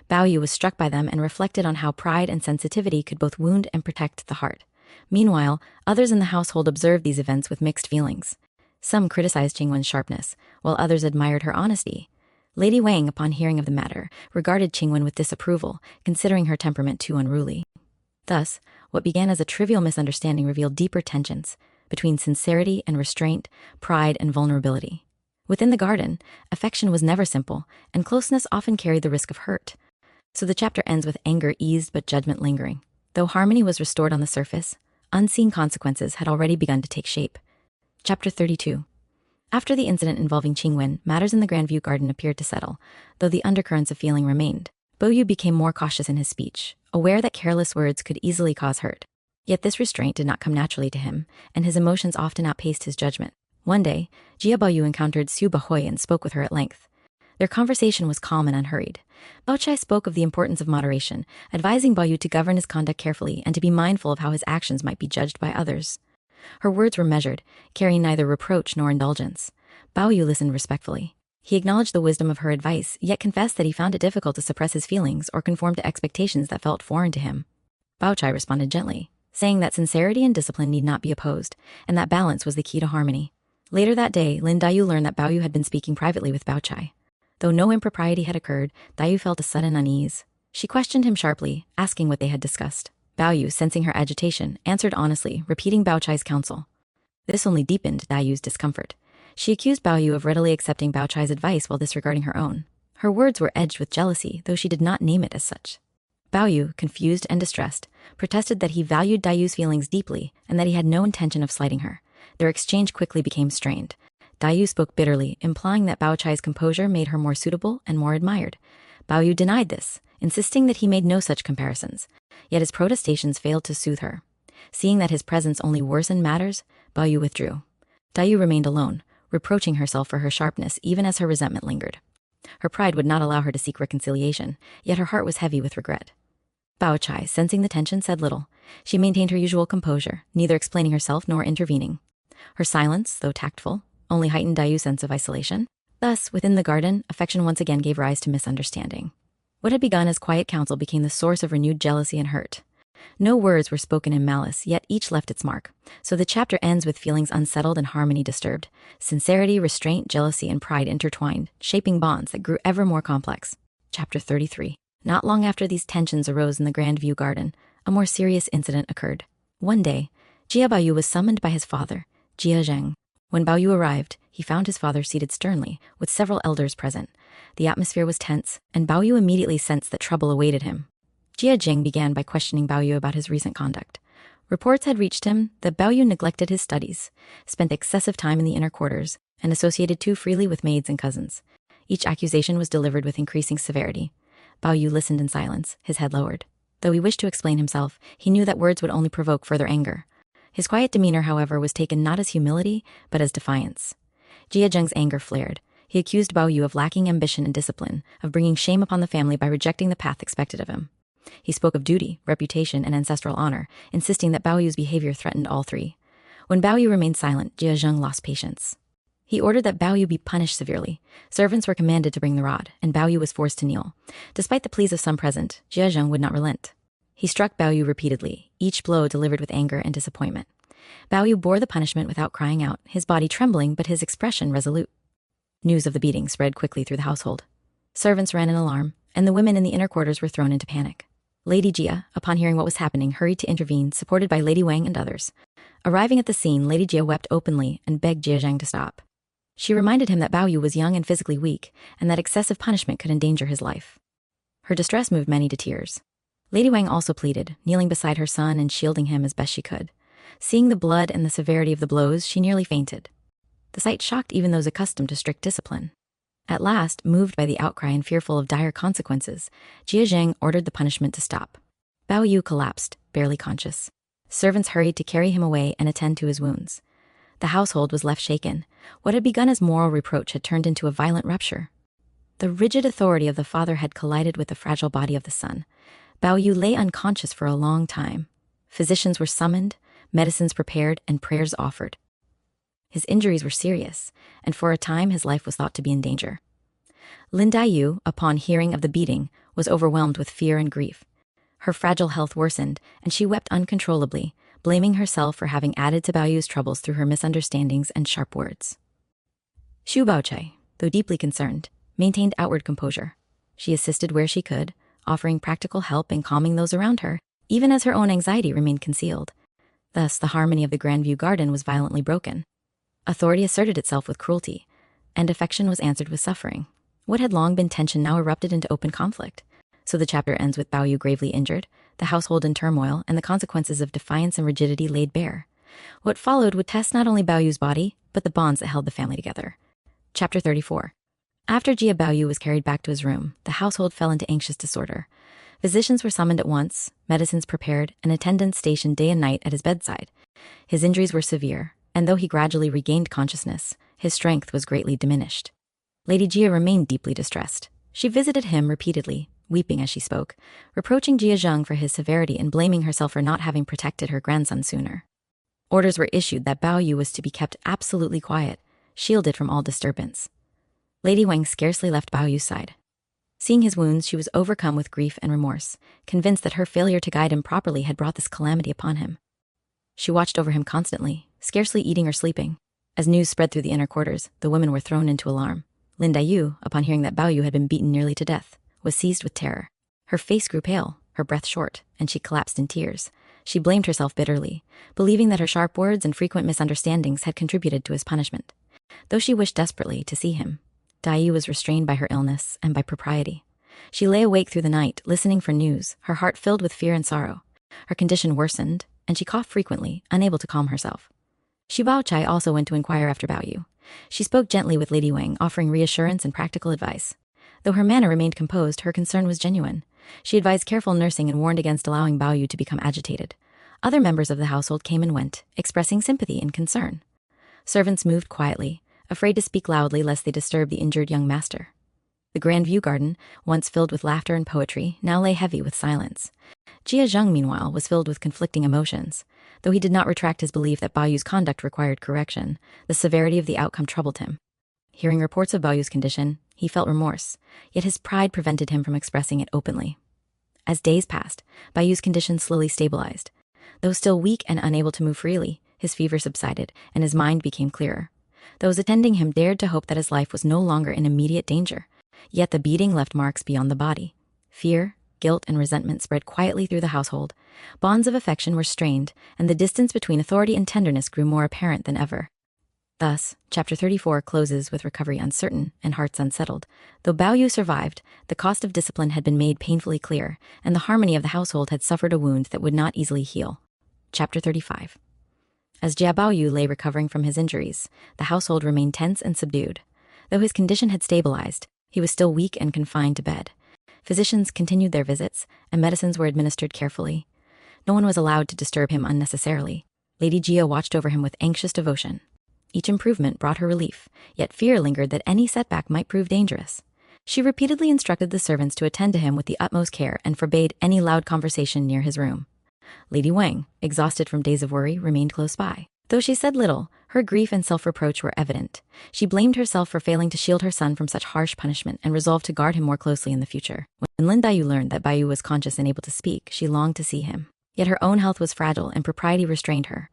[SPEAKER 1] Bao Yu was struck by them and reflected on how pride and sensitivity could both wound and protect the heart. Meanwhile, others in the household observed these events with mixed feelings. Some criticized Qingwen's sharpness, while others admired her honesty. Lady Wang, upon hearing of the matter, regarded Qingwen with disapproval, considering her temperament too unruly. Thus, what began as a trivial misunderstanding revealed deeper tensions between sincerity and restraint, pride and vulnerability. Within the garden, affection was never simple, and closeness often carried the risk of hurt. So the chapter ends with anger eased but judgment lingering. Though harmony was restored on the surface, unseen consequences had already begun to take shape. Chapter 32. After the incident involving Qingwen, matters in the Grandview Garden appeared to settle, though the undercurrents of feeling remained. Bao Yu became more cautious in his speech, aware that careless words could easily cause hurt. Yet this restraint did not come naturally to him, and his emotions often outpaced his judgment. One day, Jia Bao Yu encountered Su Bahoy and spoke with her at length. Their conversation was calm and unhurried. Bao Chai spoke of the importance of moderation, advising Bao Yu to govern his conduct carefully and to be mindful of how his actions might be judged by others. Her words were measured, carrying neither reproach nor indulgence. Bao Yu listened respectfully. He acknowledged the wisdom of her advice, yet confessed that he found it difficult to suppress his feelings or conform to expectations that felt foreign to him. Bao Chai responded gently, saying that sincerity and discipline need not be opposed, and that balance was the key to harmony. Later that day, Lin Dayu learned that Bao Yu had been speaking privately with Bao Chai. Though no impropriety had occurred, Dayu felt a sudden unease. She questioned him sharply, asking what they had discussed. Bao Yu, sensing her agitation, answered honestly, repeating Bao Chai's counsel. This only deepened Dayu's discomfort. She accused Bao Yu of readily accepting Bao Chai's advice while disregarding her own. Her words were edged with jealousy, though she did not name it as such. Bao Yu, confused and distressed, protested that he valued Dayu's feelings deeply and that he had no intention of slighting her. Their exchange quickly became strained. Dayu spoke bitterly, implying that Bao Chai's composure made her more suitable and more admired. Bao Yu denied this, insisting that he made no such comparisons. Yet his protestations failed to soothe her. Seeing that his presence only worsened matters, Bao Yu withdrew. Dayu remained alone, reproaching herself for her sharpness even as her resentment lingered. Her pride would not allow her to seek reconciliation, yet her heart was heavy with regret. Bao Chai, sensing the tension, said little. She maintained her usual composure, neither explaining herself nor intervening. Her silence, though tactful, only heightened Dayu's sense of isolation. Thus, within the garden, affection once again gave rise to misunderstanding. What had begun as quiet counsel became the source of renewed jealousy and hurt. No words were spoken in malice, yet each left its mark. So the chapter ends with feelings unsettled and harmony disturbed. Sincerity, restraint, jealousy, and pride intertwined, shaping bonds that grew ever more complex. Chapter 33. Not long after these tensions arose in the Grandview Garden, a more serious incident occurred. One day, Jia Bao Yu was summoned by his father, Jia Zheng. When Bao Yu arrived, he found his father seated sternly, with several elders present. The atmosphere was tense, and Bao Yu immediately sensed that trouble awaited him. Jia Jing began by questioning Bao Yu about his recent conduct. Reports had reached him that Bao Yu neglected his studies, spent excessive time in the inner quarters, and associated too freely with maids and cousins. Each accusation was delivered with increasing severity. Bao Yu listened in silence, his head lowered. Though he wished to explain himself, he knew that words would only provoke further anger. His quiet demeanor, however, was taken not as humility, but as defiance. Jia Zheng's anger flared. He accused Bao Yu of lacking ambition and discipline, of bringing shame upon the family by rejecting the path expected of him. He spoke of duty, reputation, and ancestral honor, insisting that Bao Yu's behavior threatened all three. When Bao Yu remained silent, Jia Zheng lost patience. He ordered that Bao Yu be punished severely. Servants were commanded to bring the rod, and Bao Yu was forced to kneel. Despite the pleas of some present, Jia Zheng would not relent. He struck Bao Yu repeatedly, each blow delivered with anger and disappointment. Bao Yu bore the punishment without crying out, his body trembling but his expression resolute. News of the beating spread quickly through the household. Servants ran in alarm, and the women in the inner quarters were thrown into panic. Lady Jia, upon hearing what was happening, hurried to intervene, supported by Lady Wang and others. Arriving at the scene, Lady Jia wept openly and begged Jia Zheng to stop. She reminded him that Bao Yu was young and physically weak, and that excessive punishment could endanger his life. Her distress moved many to tears. Lady Wang also pleaded, kneeling beside her son and shielding him as best she could. Seeing the blood and the severity of the blows, she nearly fainted. The sight shocked even those accustomed to strict discipline. At last, moved by the outcry and fearful of dire consequences, Jia Zheng ordered the punishment to stop. Bao Yu collapsed, barely conscious. Servants hurried to carry him away and attend to his wounds. The household was left shaken. What had begun as moral reproach had turned into a violent rupture. The rigid authority of the father had collided with the fragile body of the son. Bao Yu lay unconscious for a long time. Physicians were summoned, medicines prepared, and prayers offered. His injuries were serious, and for a time his life was thought to be in danger. Lin Daiyu, upon hearing of the beating, was overwhelmed with fear and grief. Her fragile health worsened, and she wept uncontrollably, blaming herself for having added to Bao Yu's troubles through her misunderstandings and sharp words. Xu Baochai, though deeply concerned, maintained outward composure. She assisted where she could, offering practical help and calming those around her, even as her own anxiety remained concealed. Thus, the harmony of the Grandview garden was violently broken. Authority asserted itself with cruelty, and affection was answered with suffering. What had long been tension now erupted into open conflict. So the chapter ends with Bao Yu gravely injured, the household in turmoil, and the consequences of defiance and rigidity laid bare. What followed would test not only Bao Yu's body, but the bonds that held the family together. Chapter 34. After Jia Bao Yu was carried back to his room, the household fell into anxious disorder. Physicians were summoned at once, medicines prepared, and attendants stationed day and night at his bedside. His injuries were severe, and though he gradually regained consciousness, his strength was greatly diminished. Lady Jia remained deeply distressed. She visited him repeatedly, weeping as she spoke, reproaching Jia Zheng for his severity and blaming herself for not having protected her grandson sooner. Orders were issued that Bao Yu was to be kept absolutely quiet, shielded from all disturbance. Lady Wang scarcely left Bao Yu's side. Seeing his wounds, she was overcome with grief and remorse, convinced that her failure to guide him properly had brought this calamity upon him. She watched over him constantly, scarcely eating or sleeping. As news spread through the inner quarters, the women were thrown into alarm. Lin Daiyu, upon hearing that Bao Yu had been beaten nearly to death, was seized with terror. Her face grew pale, her breath short, and she collapsed in tears. She blamed herself bitterly, believing that her sharp words and frequent misunderstandings had contributed to his punishment. Though she wished desperately to see him, Daiyu was restrained by her illness and by propriety. She lay awake through the night, listening for news, her heart filled with fear and sorrow. Her condition worsened, and she coughed frequently, unable to calm herself. Xu Baochai also went to inquire after Bao Yu. She spoke gently with Lady Wang, offering reassurance and practical advice. Though her manner remained composed, her concern was genuine. She advised careful nursing and warned against allowing Bao Yu to become agitated. Other members of the household came and went, expressing sympathy and concern. Servants moved quietly, afraid to speak loudly lest they disturb the injured young master. The Grandview garden, once filled with laughter and poetry, now lay heavy with silence. Jia Zheng, meanwhile, was filled with conflicting emotions. Though he did not retract his belief that Bao Yu's conduct required correction, the severity of the outcome troubled him. Hearing reports of Bao Yu's condition, he felt remorse, yet his pride prevented him from expressing it openly. As days passed, Bao Yu's condition slowly stabilized. Though still weak and unable to move freely, his fever subsided, and his mind became clearer. Those attending him dared to hope that his life was no longer in immediate danger, yet the beating left marks beyond the body. Fear, guilt, and resentment spread quietly through the household. Bonds of affection were strained, and the distance between authority and tenderness grew more apparent than ever. Thus, Chapter 34 closes with recovery uncertain and hearts unsettled. Though Bao Yu survived, the cost of discipline had been made painfully clear, and the harmony of the household had suffered a wound that would not easily heal. Chapter 35. As Jia Bao Yu lay recovering from his injuries, the household remained tense and subdued. Though his condition had stabilized, he was still weak and confined to bed. Physicians continued their visits, and medicines were administered carefully. No one was allowed to disturb him unnecessarily. Lady Jia watched over him with anxious devotion. Each improvement brought her relief, yet fear lingered that any setback might prove dangerous. She repeatedly instructed the servants to attend to him with the utmost care and forbade any loud conversation near his room. Lady Wang, exhausted from days of worry, remained close by. Though she said little, her grief and self-reproach were evident. She blamed herself for failing to shield her son from such harsh punishment and resolved to guard him more closely in the future. When Lin Daiyu learned that Baiyu was conscious and able to speak, she longed to see him. Yet her own health was fragile and propriety restrained her.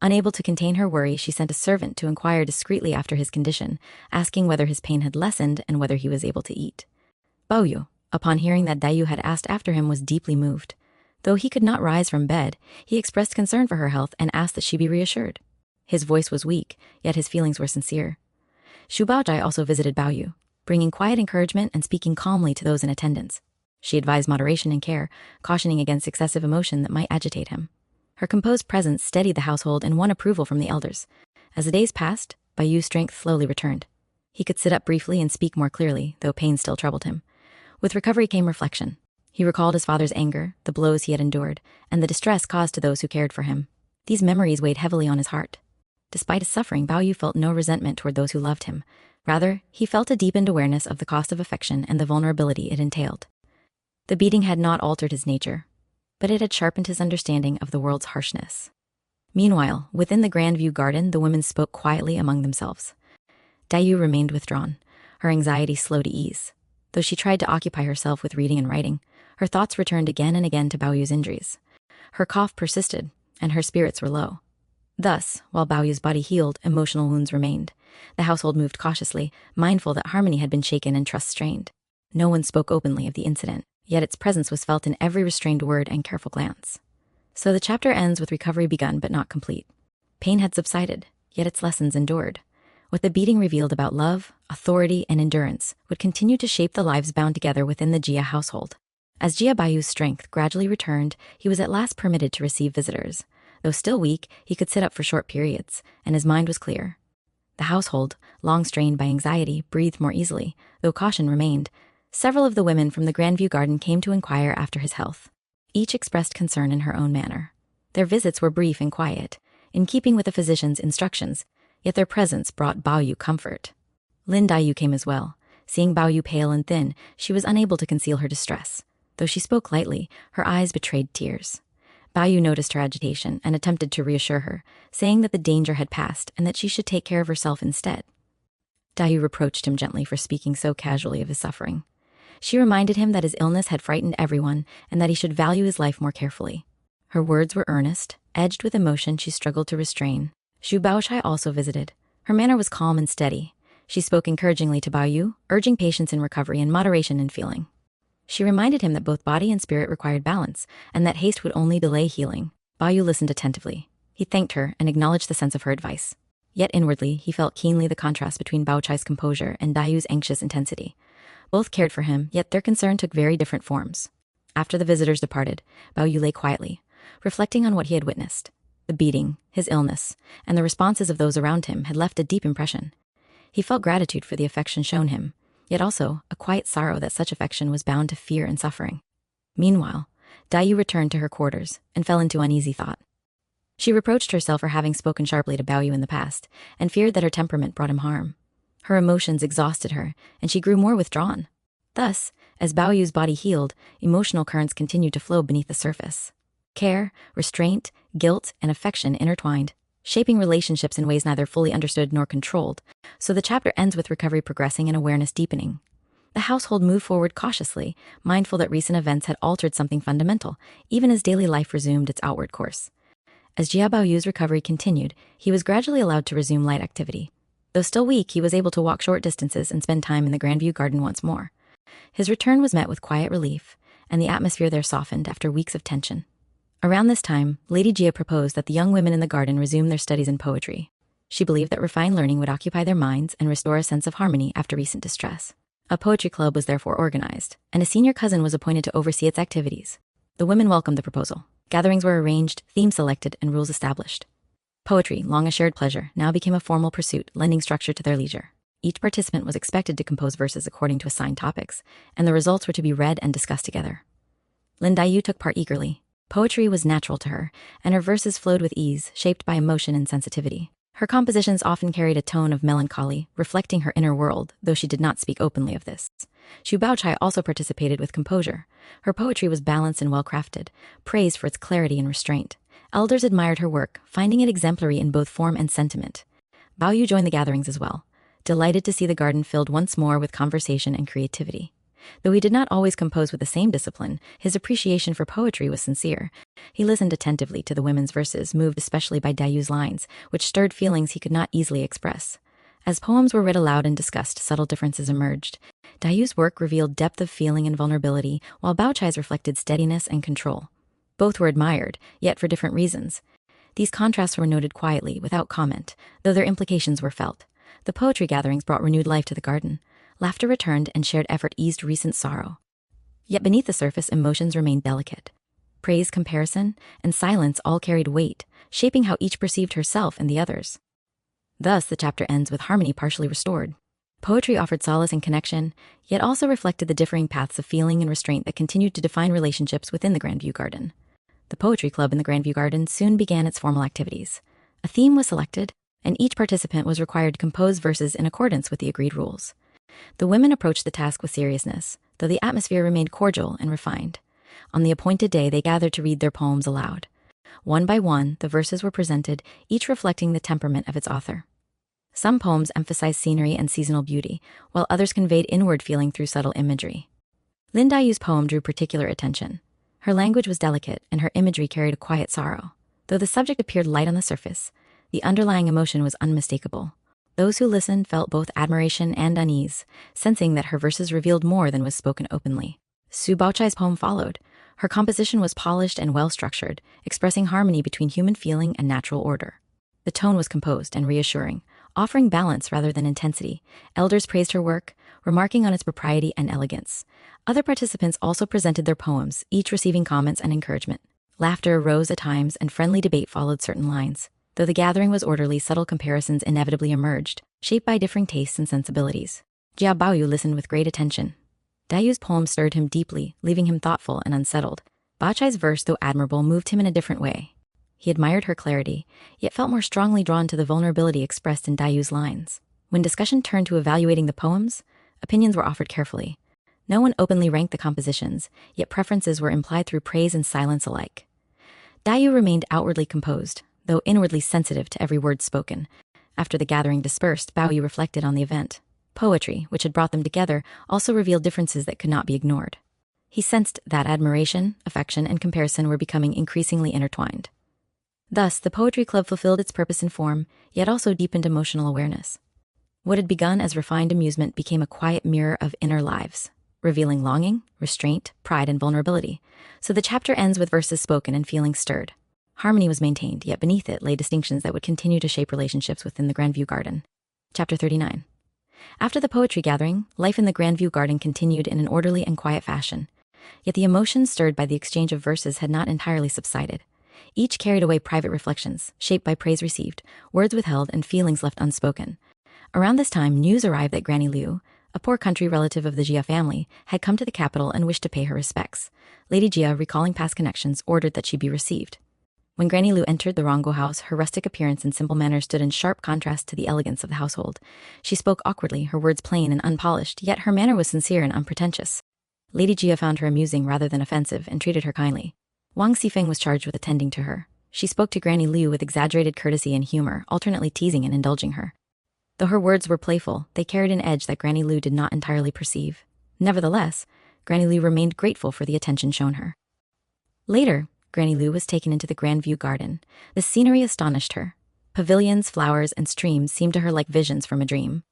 [SPEAKER 1] Unable to contain her worry, she sent a servant to inquire discreetly after his condition, asking whether his pain had lessened and whether he was able to eat. Baiyu, upon hearing that Daiyu had asked after him, was deeply moved. Though he could not rise from bed, he expressed concern for her health and asked that she be reassured. His voice was weak, yet his feelings were sincere. Xu Baozhai also visited Baiyu, bringing quiet encouragement and speaking calmly to those in attendance. She advised moderation and care, cautioning against excessive emotion that might agitate him. Her composed presence steadied the household and won approval from the elders. As the days passed, Baiyu's strength slowly returned. He could sit up briefly and speak more clearly, though pain still troubled him. With recovery came reflection. He recalled his father's anger, the blows he had endured, and the distress caused to those who cared for him. These memories weighed heavily on his heart. Despite his suffering, Baiyu felt no resentment toward those who loved him. Rather, he felt a deepened awareness of the cost of affection and the vulnerability it entailed. The beating had not altered his nature, but it had sharpened his understanding of the world's harshness. Meanwhile, within the Grandview garden, the women spoke quietly among themselves. Daiyu remained withdrawn, her anxiety slow to ease. Though she tried to occupy herself with reading and writing, her thoughts returned again and again to Baoyu's injuries. Her cough persisted, and her spirits were low. Thus, while Baoyu's body healed, emotional wounds remained. The household moved cautiously, mindful that harmony had been shaken and trust strained. No one spoke openly of the incident, yet its presence was felt in every restrained word and careful glance. So the chapter ends with recovery begun but not complete. Pain had subsided, yet its lessons endured. What the beating revealed about love, authority, and endurance would continue to shape the lives bound together within the Jia household. As Jia Baiyu's strength gradually returned, he was at last permitted to receive visitors. Though still weak, he could sit up for short periods, and his mind was clear. The household, long strained by anxiety, breathed more easily, though caution remained. Several of the women from the Grandview garden came to inquire after his health. Each expressed concern in her own manner. Their visits were brief and quiet, in keeping with the physician's instructions, yet their presence brought Baoyu comfort. Lin Daiyu came as well. Seeing Baoyu pale and thin, she was unable to conceal her distress. Though she spoke lightly, her eyes betrayed tears. Baoyu noticed her agitation and attempted to reassure her, saying that the danger had passed and that she should take care of herself instead. Daiyu reproached him gently for speaking so casually of his suffering. She reminded him that his illness had frightened everyone and that he should value his life more carefully. Her words were earnest, edged with emotion she struggled to restrain. Xu Baoshai also visited. Her manner was calm and steady. She spoke encouragingly to Baoyu, urging patience in recovery and moderation in feeling. She reminded him that both body and spirit required balance, and that haste would only delay healing. Baoyu listened attentively. He thanked her and acknowledged the sense of her advice. Yet inwardly, he felt keenly the contrast between Baochai's composure and Daiyu's anxious intensity. Both cared for him, yet their concern took very different forms. After the visitors departed, Baoyu lay quietly, reflecting on what he had witnessed. The beating, his illness, and the responses of those around him had left a deep impression. He felt gratitude for the affection shown him, yet also a quiet sorrow that such affection was bound to fear and suffering. Meanwhile, Daiyu returned to her quarters and fell into uneasy thought. She reproached herself for having spoken sharply to Baoyu in the past, and feared that her temperament brought him harm. Her emotions exhausted her, and she grew more withdrawn. Thus, as Baoyu's body healed, emotional currents continued to flow beneath the surface. Care, restraint, guilt, and affection intertwined, shaping relationships in ways neither fully understood nor controlled, so the chapter ends with recovery progressing and awareness deepening. The household moved forward cautiously, mindful that recent events had altered something fundamental, even as daily life resumed its outward course. As Jia Baoyu's recovery continued, he was gradually allowed to resume light activity. Though still weak, he was able to walk short distances and spend time in the Grandview garden once more. His return was met with quiet relief, and the atmosphere there softened after weeks of tension. Around this time, Lady Jia proposed that the young women in the garden resume their studies in poetry. She believed that refined learning would occupy their minds and restore a sense of harmony after recent distress. A poetry club was therefore organized, and a senior cousin was appointed to oversee its activities. The women welcomed the proposal. Gatherings were arranged, themes selected, and rules established. Poetry, long a shared pleasure, now became a formal pursuit, lending structure to their leisure. Each participant was expected to compose verses according to assigned topics, and the results were to be read and discussed together. Lin Daiyu took part eagerly. Poetry was natural to her, and her verses flowed with ease, shaped by emotion and sensitivity. Her compositions often carried a tone of melancholy, reflecting her inner world, though she did not speak openly of this. Xu Baochai also participated with composure. Her poetry was balanced and well-crafted, praised for its clarity and restraint. Elders admired her work, finding it exemplary in both form and sentiment. Bao Yu joined the gatherings as well, delighted to see the garden filled once more with conversation and creativity. Though he did not always compose with the same discipline, his appreciation for poetry was sincere. He listened attentively to the women's verses, moved especially by Dayu's lines, which stirred feelings he could not easily express. As poems were read aloud and discussed, subtle differences emerged. Dayu's work revealed depth of feeling and vulnerability, while Bao Chai's reflected steadiness and control. Both were admired, yet for different reasons. These contrasts were noted quietly, without comment, though their implications were felt. The poetry gatherings brought renewed life to the garden. Laughter returned and shared effort eased recent sorrow. Yet beneath the surface, emotions remained delicate. Praise, comparison, and silence all carried weight, shaping how each perceived herself and the others. Thus, the chapter ends with harmony partially restored. Poetry offered solace and connection, yet also reflected the differing paths of feeling and restraint that continued to define relationships within the Grandview Garden. The Poetry Club in the Grandview Garden soon began its formal activities. A theme was selected, and each participant was required to compose verses in accordance with the agreed rules. The women approached the task with seriousness, though the atmosphere remained cordial and refined. On the appointed day, they gathered to read their poems aloud. One by one, the verses were presented, each reflecting the temperament of its author. Some poems emphasized scenery and seasonal beauty, while others conveyed inward feeling through subtle imagery. Lin Dayu's poem drew particular attention. Her language was delicate, and her imagery carried a quiet sorrow. Though the subject appeared light on the surface, the underlying emotion was unmistakable. Those who listened felt both admiration and unease, sensing that her verses revealed more than was spoken openly. Su Baochai's poem followed. Her composition was polished and well-structured, expressing harmony between human feeling and natural order. The tone was composed and reassuring, offering balance rather than intensity. Elders praised her work, remarking on its propriety and elegance. Other participants also presented their poems, each receiving comments and encouragement. Laughter arose at times, and friendly debate followed certain lines. Though the gathering was orderly, subtle comparisons inevitably emerged, shaped by differing tastes and sensibilities. Jia Baoyu listened with great attention. Dayu's poem stirred him deeply, leaving him thoughtful and unsettled. Bachai's verse, though admirable, moved him in a different way. He admired her clarity, yet felt more strongly drawn to the vulnerability expressed in Dayu's lines. When discussion turned to evaluating the poems, opinions were offered carefully. No one openly ranked the compositions, yet preferences were implied through praise and silence alike. Dayu remained outwardly composed, though inwardly sensitive to every word spoken. After the gathering dispersed, Baoyu reflected on the event. Poetry, which had brought them together, also revealed differences that could not be ignored. He sensed that admiration, affection, and comparison were becoming increasingly intertwined. Thus, the Poetry Club fulfilled its purpose in form, yet also deepened emotional awareness. What had begun as refined amusement became a quiet mirror of inner lives, revealing longing, restraint, pride, and vulnerability. So the chapter ends with verses spoken and feelings stirred. Harmony was maintained, yet beneath it lay distinctions that would continue to shape relationships within the Grandview Garden. Chapter 39. After the poetry gathering, life in the Grandview Garden continued in an orderly and quiet fashion. Yet the emotions stirred by the exchange of verses had not entirely subsided. Each carried away private reflections, shaped by praise received, words withheld, and feelings left unspoken. Around this time, news arrived that Granny Liu, a poor country relative of the Jia family, had come to the capital and wished to pay her respects. Lady Jia, recalling past connections, ordered that she be received. When Granny Liu entered the Rongo house, her rustic appearance and simple manners stood in sharp contrast to the elegance of the household. She spoke awkwardly, her words plain and unpolished, yet her manner was sincere and unpretentious. Lady Jia found her amusing rather than offensive and treated her kindly. Wang Xifeng was charged with attending to her. She spoke to Granny Liu with exaggerated courtesy and humor, alternately teasing and indulging her. Though her words were playful, they carried an edge that Granny Liu did not entirely perceive. Nevertheless, Granny Liu remained grateful for the attention shown her. Later, Granny Liu was taken into the Grandview Garden. The scenery astonished her. Pavilions, flowers, and streams seemed to her like visions from a dream.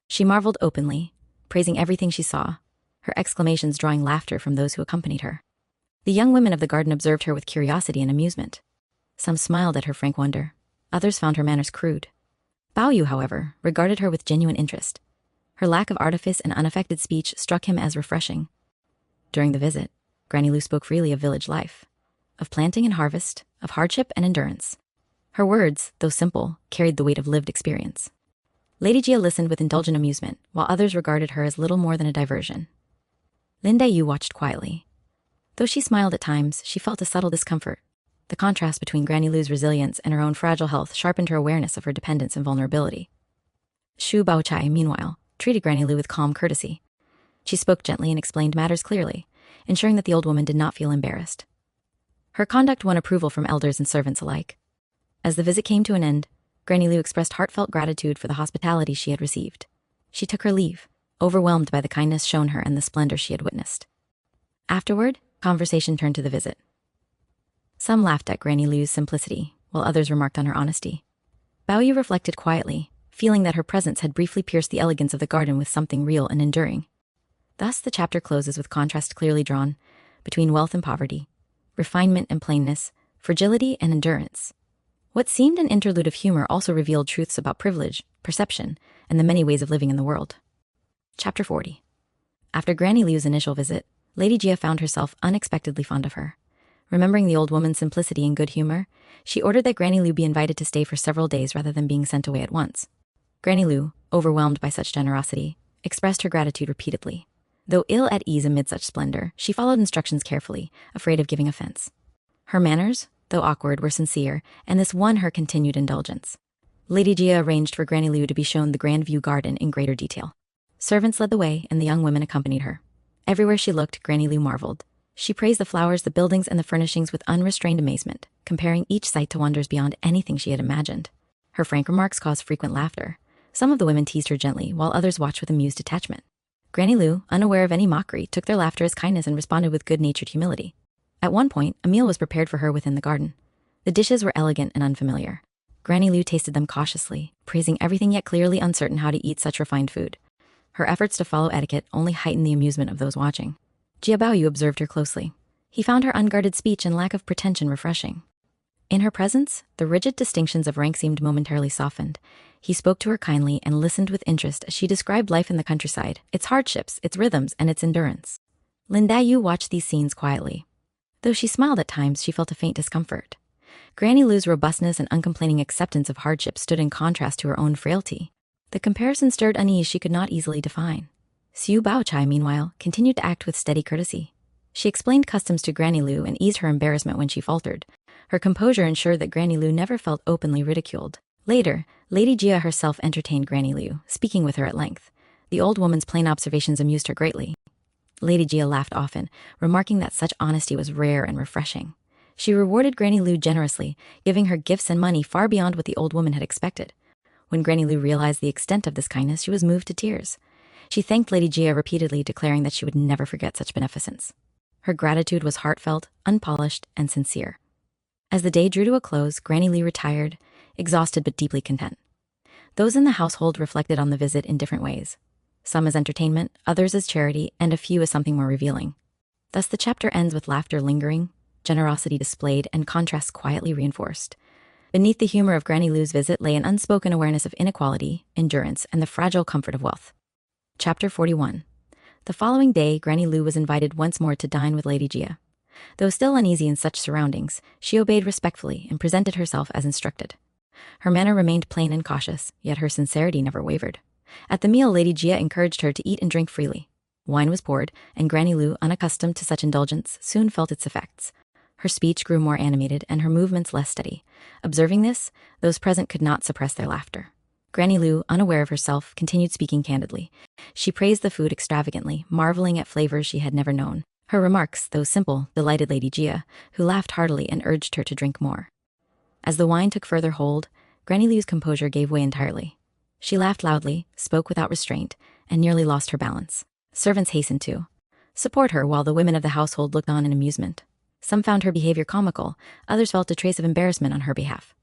[SPEAKER 1] She marveled openly, praising everything she saw, her exclamations drawing laughter from those who accompanied her. The young women of the garden observed her with curiosity and amusement. Some smiled at her frank wonder. Others found her manners crude. Baoyu, however, regarded her with genuine interest. Her lack of artifice and unaffected speech struck him as refreshing. During the visit, Granny Liu spoke freely of village life, of planting and harvest, of hardship and endurance. Her words, though simple, carried the weight of lived experience. Lady Jia listened with indulgent amusement, while others regarded her as little more than a diversion. Lin Daiyu watched quietly. Though she smiled at times, she felt a subtle discomfort. The contrast between Granny Liu's resilience and her own fragile health sharpened her awareness of her dependence and vulnerability. Shu Baochai, meanwhile, treated Granny Liu with calm courtesy. She spoke gently and explained matters clearly, ensuring that the old woman did not feel embarrassed. Her conduct won approval from elders and servants alike. As the visit came to an end, Granny Lou expressed heartfelt gratitude for the hospitality she had received. She took her leave, overwhelmed by the kindness shown her and the splendor she had witnessed. Afterward, conversation turned to the visit. Some laughed at Granny Lou's simplicity, while others remarked on her honesty. Bao Yu reflected quietly, feeling that her presence had briefly pierced the elegance of the garden with something real and enduring. Thus, the chapter closes with contrast clearly drawn between wealth and poverty, refinement and plainness, fragility and endurance. What seemed an interlude of humor also revealed truths about privilege, perception, and the many ways of living in the world. Chapter 40. After Granny Liu's initial visit, Lady Jia found herself unexpectedly fond of her. Remembering the old woman's simplicity and good humor, she ordered that Granny Liu be invited to stay for several days rather than being sent away at once. Granny Liu, overwhelmed by such generosity, expressed her gratitude repeatedly. Though ill at ease amid such splendor, she followed instructions carefully, afraid of giving offense. Her manners, though awkward, were sincere, and this won her continued indulgence. Lady Jia arranged for Granny Liu to be shown the Grand View Garden in greater detail. Servants led the way, and the young women accompanied her. Everywhere she looked, Granny Liu marveled. She praised the flowers, the buildings, and the furnishings with unrestrained amazement, comparing each sight to wonders beyond anything she had imagined. Her frank remarks caused frequent laughter. Some of the women teased her gently, while others watched with amused detachment. Granny Liu, unaware of any mockery, took their laughter as kindness and responded with good-natured humility. At one point, a meal was prepared for her within the garden. The dishes were elegant and unfamiliar. Granny Liu tasted them cautiously, praising everything yet clearly uncertain how to eat such refined food. Her efforts to follow etiquette only heightened the amusement of those watching. Jia Baoyu observed her closely. He found her unguarded speech and lack of pretension refreshing. In her presence, the rigid distinctions of rank seemed momentarily softened. He spoke to her kindly and listened with interest as she described life in the countryside, its hardships, its rhythms, and its endurance. Lin Dayu watched these scenes quietly. Though she smiled at times, she felt a faint discomfort. Granny Liu's robustness and uncomplaining acceptance of hardship stood in contrast to her own frailty. The comparison stirred unease she could not easily define. Xu Baochai, meanwhile, continued to act with steady courtesy. She explained customs to Granny Liu and eased her embarrassment when she faltered. Her composure ensured that Granny Liu never felt openly ridiculed. Later, Lady Jia herself entertained Granny Liu, speaking with her at length. The old woman's plain observations amused her greatly. Lady Jia laughed often, remarking that such honesty was rare and refreshing. She rewarded Granny Liu generously, giving her gifts and money far beyond what the old woman had expected. When Granny Liu realized the extent of this kindness, she was moved to tears. She thanked Lady Jia repeatedly, declaring that she would never forget such beneficence. Her gratitude was heartfelt, unpolished, and sincere. As the day drew to a close, Granny Liu retired, exhausted but deeply content. Those in the household reflected on the visit in different ways. Some as entertainment, others as charity, and a few as something more revealing. Thus the chapter ends with laughter lingering, generosity displayed, and contrasts quietly reinforced. Beneath the humor of Granny Liu's visit lay an unspoken awareness of inequality, endurance, and the fragile comfort of wealth. Chapter 41. The following day, Granny Liu was invited once more to dine with Lady Jia. Though still uneasy in such surroundings, she obeyed respectfully and presented herself as instructed. Her manner remained plain and cautious, yet her sincerity never wavered. At the meal, Lady Jia encouraged her to eat and drink freely. Wine was poured, and Granny Liu, unaccustomed to such indulgence, soon felt its effects. Her speech grew more animated and her movements less steady. Observing this, those present could not suppress their laughter. Granny Liu, unaware of herself, continued speaking candidly. She praised the food extravagantly, marveling at flavors she had never known. Her remarks, though simple, delighted Lady Jia, who laughed heartily and urged her to drink more. As the wine took further hold, Granny Liu's composure gave way entirely. She laughed loudly, spoke without restraint, and nearly lost her balance. Servants hastened to support her, while the women of the household looked on in amusement. Some found her behavior comical, others felt a trace of embarrassment on her behalf.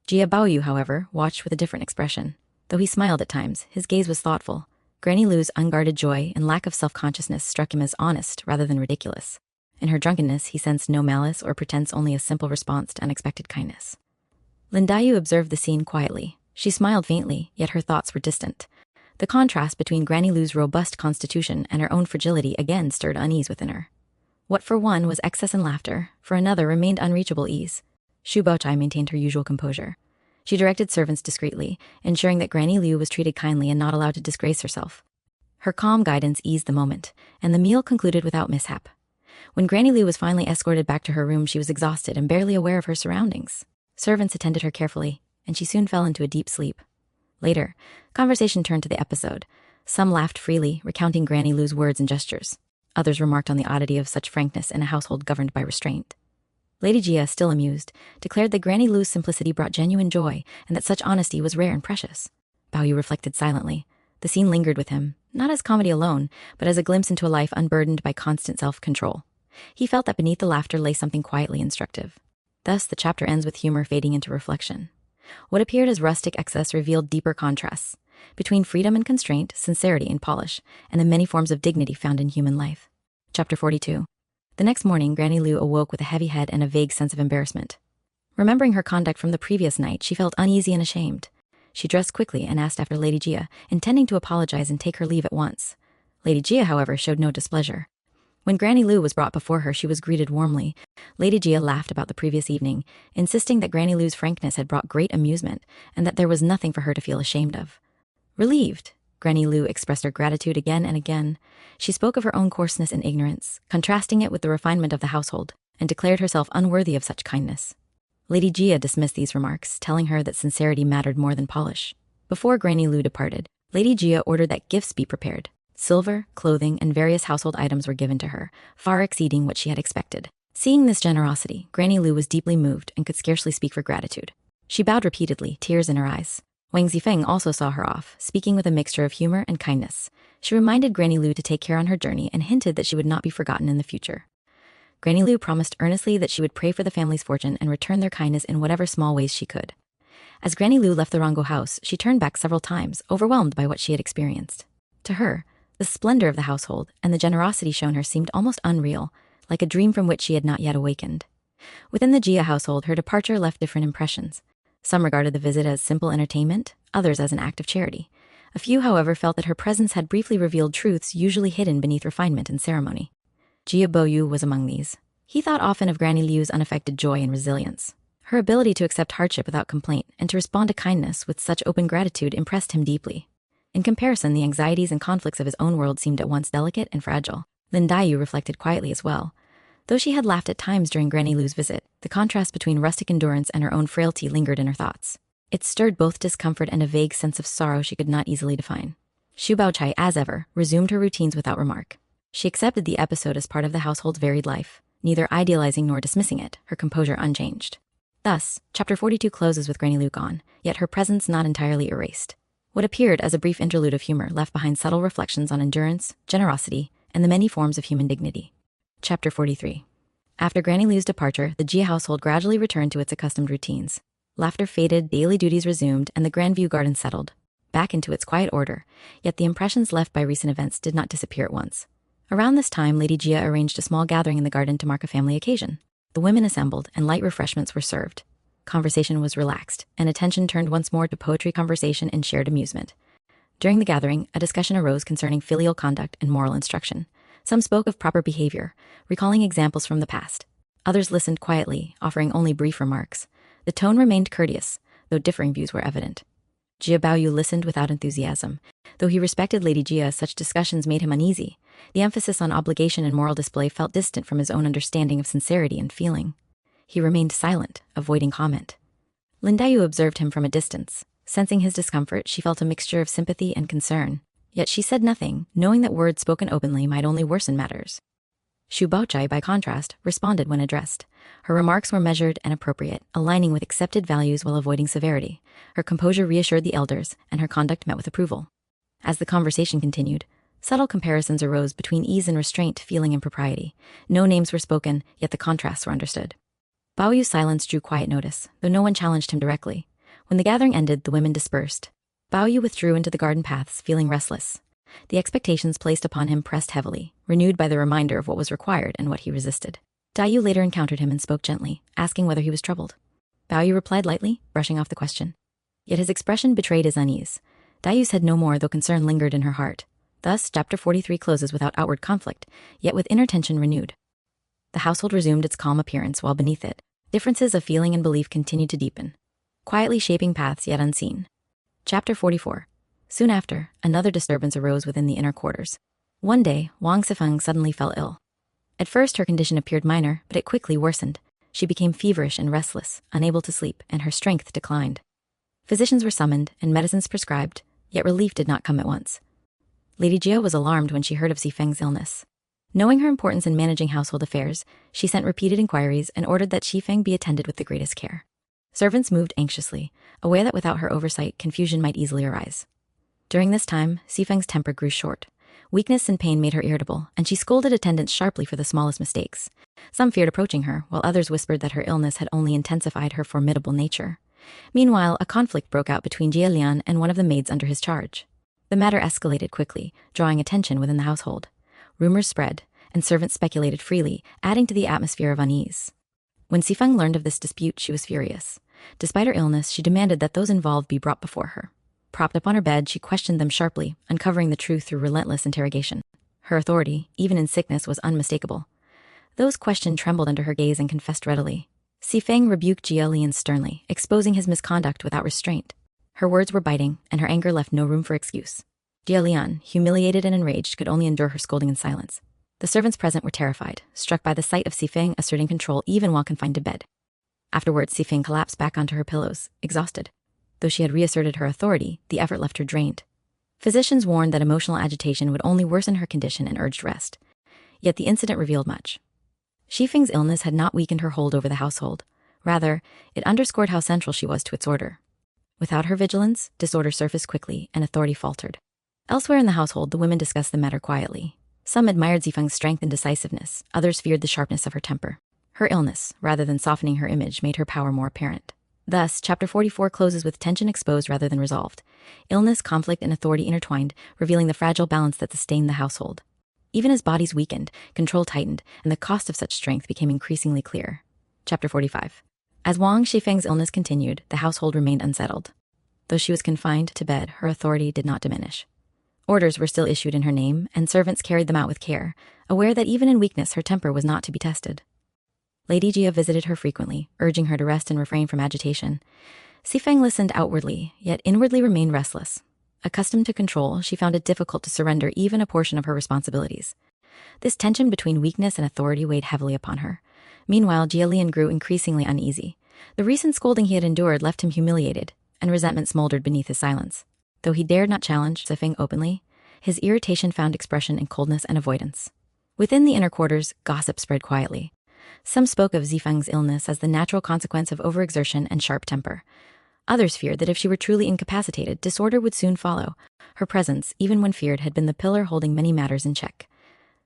[SPEAKER 1] Jia Baoyu, however, watched with a different expression. Though he smiled at times, his gaze was thoughtful. Granny Liu's unguarded joy and lack of self-consciousness struck him as honest rather than ridiculous. In her drunkenness, he sensed no malice or pretense, only a simple response to unexpected kindness. Lin Dayu observed the scene quietly. She smiled faintly, yet her thoughts were distant. The contrast between Granny Liu's robust constitution and her own fragility again stirred unease within her. What for one was excess in laughter, for another remained unreachable ease. Xu Baochai maintained her usual composure. She directed servants discreetly, ensuring that Granny Liu was treated kindly and not allowed to disgrace herself. Her calm guidance eased the moment, and the meal concluded without mishap. When Granny Liu was finally escorted back to her room, she was exhausted and barely aware of her surroundings. Servants attended her carefully, and she soon fell into a deep sleep. Later, conversation turned to the episode. Some laughed freely, recounting Granny Liu's words and gestures. Others remarked on the oddity of such frankness in a household governed by restraint. Lady Jia, still amused, declared that Granny Lu's simplicity brought genuine joy and that such honesty was rare and precious. Bao Yu reflected silently. The scene lingered with him, not as comedy alone, but as a glimpse into a life unburdened by constant self-control. He felt that beneath the laughter lay something quietly instructive. Thus, the chapter ends with humor fading into reflection. What appeared as rustic excess revealed deeper contrasts between freedom and constraint, sincerity and polish, and the many forms of dignity found in human life. Chapter 42. The next morning, Granny Lu awoke with a heavy head and a vague sense of embarrassment. Remembering her conduct from the previous night, she felt uneasy and ashamed. She dressed quickly and asked after Lady Jia, intending to apologize and take her leave at once. Lady Jia, however, showed no displeasure. When Granny Lu was brought before her, she was greeted warmly. Lady Jia laughed about the previous evening, insisting that Granny Lu's frankness had brought great amusement and that there was nothing for her to feel ashamed of. Relieved, Granny Lu expressed her gratitude again and again. She spoke of her own coarseness and ignorance, contrasting it with the refinement of the household, and declared herself unworthy of such kindness. Lady Jia dismissed these remarks, telling her that sincerity mattered more than polish. Before Granny Lu departed, Lady Jia ordered that gifts be prepared. Silver, clothing, and various household items were given to her, far exceeding what she had expected. Seeing this generosity, Granny Lu was deeply moved and could scarcely speak for gratitude. She bowed repeatedly, tears in her eyes. Wang Zifeng also saw her off, speaking with a mixture of humor and kindness. She reminded Granny Lu to take care on her journey and hinted that she would not be forgotten in the future. Granny Lu promised earnestly that she would pray for the family's fortune and return their kindness in whatever small ways she could. As Granny Lu left the Rango house, she turned back several times, overwhelmed by what she had experienced. To her, the splendor of the household and the generosity shown her seemed almost unreal, like a dream from which she had not yet awakened. Within the Jia household, her departure left different impressions. Some regarded the visit as simple entertainment, others as an act of charity. A few, however, felt that her presence had briefly revealed truths usually hidden beneath refinement and ceremony. Jia Boyu was among these. He thought often of Granny Lu's unaffected joy and resilience. Her ability to accept hardship without complaint and to respond to kindness with such open gratitude impressed him deeply. In comparison, the anxieties and conflicts of his own world seemed at once delicate and fragile. Lin Daiyu reflected quietly as well. Though she had laughed at times during Granny Lu's visit, the contrast between rustic endurance and her own frailty lingered in her thoughts. It stirred both discomfort and a vague sense of sorrow she could not easily define. Xu Baochai, as ever, resumed her routines without remark. She accepted the episode as part of the household's varied life, neither idealizing nor dismissing it, her composure unchanged. Thus, Chapter 42 closes with Granny Lu gone, yet her presence not entirely erased. What appeared as a brief interlude of humor left behind subtle reflections on endurance, generosity, and the many forms of human dignity. Chapter 43. After Granny Lu's departure, the Jia household gradually returned to its accustomed routines. Laughter faded, daily duties resumed, and the Grandview garden settled back into its quiet order, yet the impressions left by recent events did not disappear at once. Around this time, Lady Jia arranged a small gathering in the garden to mark a family occasion. The women assembled, and light refreshments were served. Conversation was relaxed, and attention turned once more to poetry, conversation, and shared amusement. During the gathering, a discussion arose concerning filial conduct and moral instruction. Some spoke of proper behavior, recalling examples from the past. Others listened quietly, offering only brief remarks. The tone remained courteous, though differing views were evident. Jia Baoyu listened without enthusiasm. Though he respected Lady Jia, such discussions made him uneasy. The emphasis on obligation and moral display felt distant from his own understanding of sincerity and feeling. He remained silent, avoiding comment. Lin Daiyu observed him from a distance. Sensing his discomfort, she felt a mixture of sympathy and concern. Yet she said nothing, knowing that words spoken openly might only worsen matters. Xu Baochai, by contrast, responded when addressed. Her remarks were measured and appropriate, aligning with accepted values while avoiding severity. Her composure reassured the elders, and her conduct met with approval. As the conversation continued, subtle comparisons arose between ease and restraint, feeling and propriety. No names were spoken, yet the contrasts were understood. Baoyu's silence drew quiet notice, though no one challenged him directly. When the gathering ended, the women dispersed. Baoyu withdrew into the garden paths, feeling restless. The expectations placed upon him pressed heavily, renewed by the reminder of what was required and what he resisted. Daiyu later encountered him and spoke gently, asking whether he was troubled. Baoyu replied lightly, brushing off the question. Yet his expression betrayed his unease. Daiyu said no more, though concern lingered in her heart. Thus, Chapter 43 closes without outward conflict, yet with inner tension renewed. The household resumed its calm appearance, while beneath it, differences of feeling and belief continued to deepen, quietly shaping paths yet unseen. Chapter 44. Soon after, another disturbance arose within the inner quarters. One day, Wang Sifeng suddenly fell ill. At first, her condition appeared minor, but it quickly worsened. She became feverish and restless, unable to sleep, and her strength declined. Physicians were summoned and medicines prescribed, yet relief did not come at once. Lady Jia was alarmed when she heard of Sifeng's illness. Knowing her importance in managing household affairs, she sent repeated inquiries and ordered that Xifeng be attended with the greatest care. Servants moved anxiously, aware that without her oversight, confusion might easily arise. During this time, Xifeng's temper grew short. Weakness and pain made her irritable, and she scolded attendants sharply for the smallest mistakes. Some feared approaching her, while others whispered that her illness had only intensified her formidable nature. Meanwhile, a conflict broke out between Jia Lian and one of the maids under his charge. The matter escalated quickly, drawing attention within the household. Rumors spread, and servants speculated freely, adding to the atmosphere of unease. When Xifeng learned of this dispute, she was furious. Despite her illness, she demanded that those involved be brought before her. Propped up on her bed, she questioned them sharply, uncovering the truth through relentless interrogation. Her authority, even in sickness, was unmistakable. Those questioned trembled under her gaze and confessed readily. Xifeng rebuked Jia Lian sternly, exposing his misconduct without restraint. Her words were biting, and her anger left no room for excuse. Jia Lian, humiliated and enraged, could only endure her scolding in silence. The servants present were terrified, struck by the sight of Xifeng asserting control even while confined to bed. Afterwards, Xifeng collapsed back onto her pillows, exhausted. Though she had reasserted her authority, the effort left her drained. Physicians warned that emotional agitation would only worsen her condition and urged rest. Yet the incident revealed much. Xifeng's illness had not weakened her hold over the household. Rather, it underscored how central she was to its order. Without her vigilance, disorder surfaced quickly and authority faltered. Elsewhere in the household, the women discussed the matter quietly. Some admired Xifeng's strength and decisiveness, others feared the sharpness of her temper. Her illness, rather than softening her image, made her power more apparent. Thus, chapter 44 closes with tension exposed rather than resolved. Illness, conflict, and authority intertwined, revealing the fragile balance that sustained the household. Even as bodies weakened, control tightened, and the cost of such strength became increasingly clear. Chapter 45. As Wang Xifeng's illness continued, the household remained unsettled. Though she was confined to bed, her authority did not diminish. Orders were still issued in her name, and servants carried them out with care, aware that even in weakness her temper was not to be tested. Lady Jia visited her frequently, urging her to rest and refrain from agitation. Xifeng listened outwardly, yet inwardly remained restless. Accustomed to control, she found it difficult to surrender even a portion of her responsibilities. This tension between weakness and authority weighed heavily upon her. Meanwhile, Jia Lian grew increasingly uneasy. The recent scolding he had endured left him humiliated, and resentment smoldered beneath his silence. Though he dared not challenge Xifeng openly, his irritation found expression in coldness and avoidance. Within the inner quarters, gossip spread quietly. Some spoke of Xifeng's illness as the natural consequence of overexertion and sharp temper. Others feared that if she were truly incapacitated, disorder would soon follow. Her presence, even when feared, had been the pillar holding many matters in check.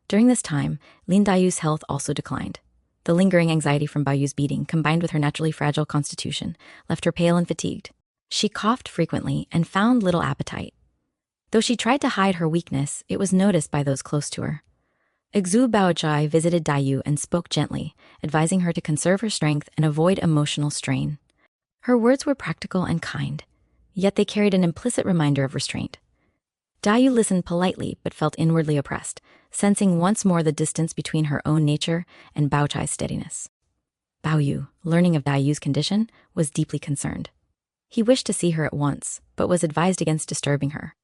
[SPEAKER 1] During this time, Lin Daiyu's health also declined. The lingering anxiety from Baoyu's beating, combined with her naturally fragile constitution, left her pale and fatigued. She coughed frequently and found little appetite. Though she tried to hide her weakness, it was noticed by those close to her. Xu Baozhai visited Daiyu and spoke gently, advising her to conserve her strength and avoid emotional strain. Her words were practical and kind, yet they carried an implicit reminder of restraint. Daiyu listened politely but felt inwardly oppressed, sensing once more the distance between her own nature and Baozhai's steadiness. Baoyu, learning of Daiyu's condition, was deeply concerned. He wished to see her at once, but was advised against disturbing her.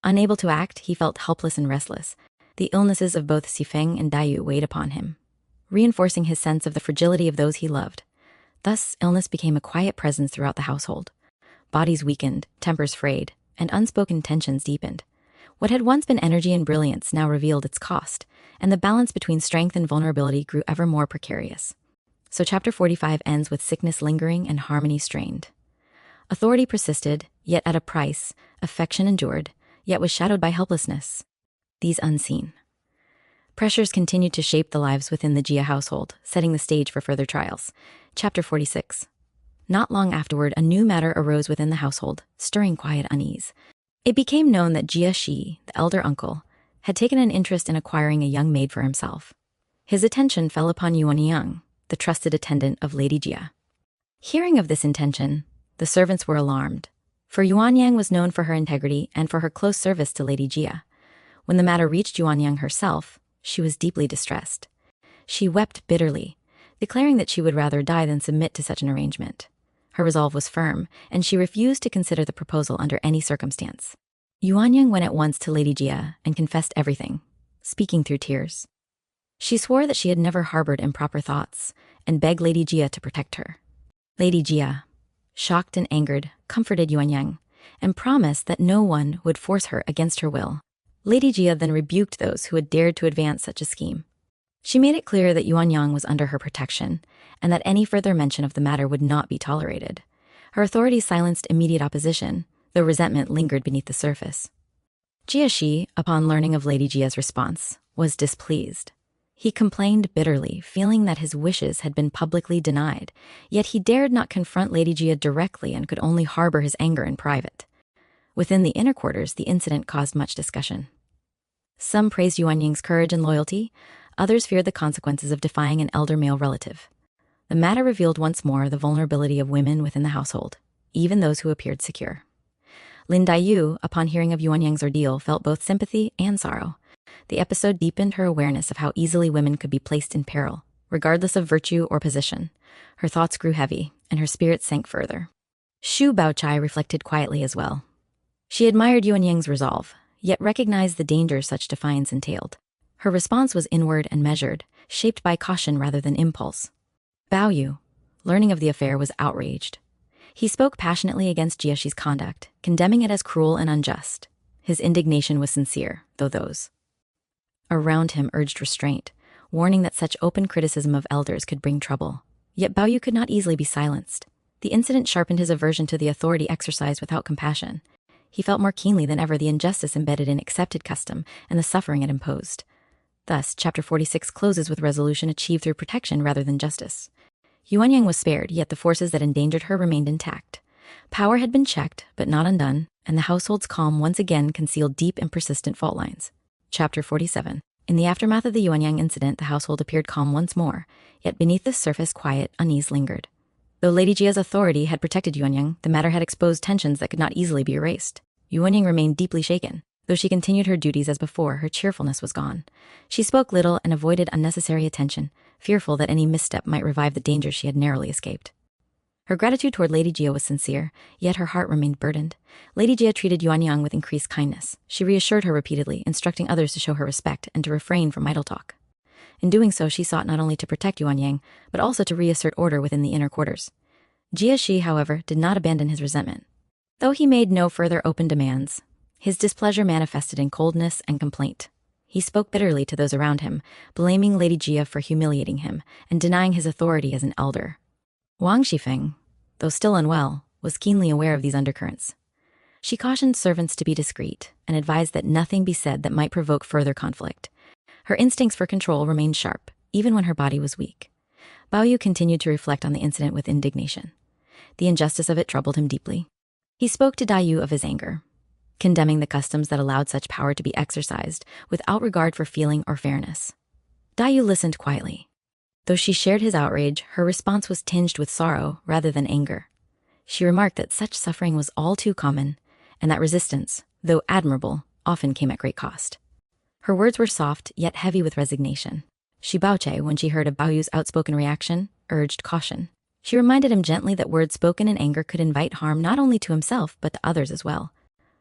[SPEAKER 1] Unable to act, he felt helpless and restless. The illnesses of both Xifeng and Daiyu weighed upon him, reinforcing his sense of the fragility of those he loved. Thus, illness became a quiet presence throughout the household. Bodies weakened, tempers frayed, and unspoken tensions deepened. What had once been energy and brilliance now revealed its cost, and the balance between strength and vulnerability grew ever more precarious. So chapter 45 ends with sickness lingering and harmony strained. Authority persisted, yet at a price. Affection endured, yet was shadowed by helplessness. These unseen pressures continued to shape the lives within the Jia household, setting the stage for further trials. Chapter 46. Not long afterward, a new matter arose within the household, stirring quiet unease. It became known that Jia Shi, the elder uncle, had taken an interest in acquiring a young maid for himself. His attention fell upon Yuan Yang, the trusted attendant of Lady Jia. Hearing of this intention, the servants were alarmed, for Yuan Yang was known for her integrity and for her close service to Lady Jia. When the matter reached Yuan Yang herself, she was deeply distressed. She wept bitterly, declaring that she would rather die than submit to such an arrangement. Her resolve was firm, and she refused to consider the proposal under any circumstance. Yuan Yang went at once to Lady Jia and confessed everything, speaking through tears. She swore that she had never harbored improper thoughts and begged Lady Jia to protect her. Lady Jia, shocked and angered, comforted Yuan Yang and promised that no one would force her against her will. Lady Jia then rebuked those who had dared to advance such a scheme. She made it clear that Yuanyang was under her protection, and that any further mention of the matter would not be tolerated. Her authority silenced immediate opposition, though resentment lingered beneath the surface. Jia Shi, upon learning of Lady Jia's response, was displeased. He complained bitterly, feeling that his wishes had been publicly denied, yet he dared not confront Lady Jia directly and could only harbor his anger in private. Within the inner quarters, the incident caused much discussion. Some praised Yuanyang's courage and loyalty, others feared the consequences of defying an elder male relative. The matter revealed once more the vulnerability of women within the household, even those who appeared secure. Lin Daiyu, upon hearing of Yuanyang's ordeal, felt both sympathy and sorrow. The episode deepened her awareness of how easily women could be placed in peril, regardless of virtue or position. Her thoughts grew heavy, and her spirit sank further. Xu Baochai reflected quietly as well. She admired Yuanyang's resolve, yet recognized the dangers such defiance entailed. Her response was inward and measured, shaped by caution rather than impulse. Bao Yu, learning of the affair, was outraged. He spoke passionately against Jiashi's conduct, condemning it as cruel and unjust. His indignation was sincere, though those around him urged restraint, warning that such open criticism of elders could bring trouble. Yet Bao Yu could not easily be silenced. The incident sharpened his aversion to the authority exercised without compassion. He felt more keenly than ever the injustice embedded in accepted custom and the suffering it imposed. Thus, Chapter 46 closes with resolution achieved through protection rather than justice. Yuanyang was spared, yet the forces that endangered her remained intact. Power had been checked, but not undone, and the household's calm once again concealed deep and persistent fault lines. Chapter 47. In the aftermath of the Yuanyang incident, the household appeared calm once more, yet beneath the surface, quiet unease lingered. Though Lady Jia's authority had protected Yuanyang, the matter had exposed tensions that could not easily be erased. Yuanyang remained deeply shaken. Though she continued her duties as before, her cheerfulness was gone. She spoke little and avoided unnecessary attention, fearful that any misstep might revive the dangers she had narrowly escaped. Her gratitude toward Lady Jia was sincere, yet her heart remained burdened. Lady Jia treated Yuanyang with increased kindness. She reassured her repeatedly, instructing others to show her respect and to refrain from idle talk. In doing so, she sought not only to protect Yuanyang, but also to reassert order within the inner quarters. Jia Shi, however, did not abandon his resentment. Though he made no further open demands, his displeasure manifested in coldness and complaint. He spoke bitterly to those around him, blaming Lady Jia for humiliating him and denying his authority as an elder. Wang Shifeng, though still unwell, was keenly aware of these undercurrents. She cautioned servants to be discreet and advised that nothing be said that might provoke further conflict. Her instincts for control remained sharp, even when her body was weak. Bao Yu continued to reflect on the incident with indignation. The injustice of it troubled him deeply. He spoke to Daiyu of his anger, condemning the customs that allowed such power to be exercised without regard for feeling or fairness. Daiyu listened quietly. Though she shared his outrage, her response was tinged with sorrow rather than anger. She remarked that such suffering was all too common, and that resistance, though admirable, often came at great cost. Her words were soft, yet heavy with resignation. Xu Baoche, when she heard of Bao Yu's outspoken reaction, urged caution. She reminded him gently that words spoken in anger could invite harm not only to himself, but to others as well.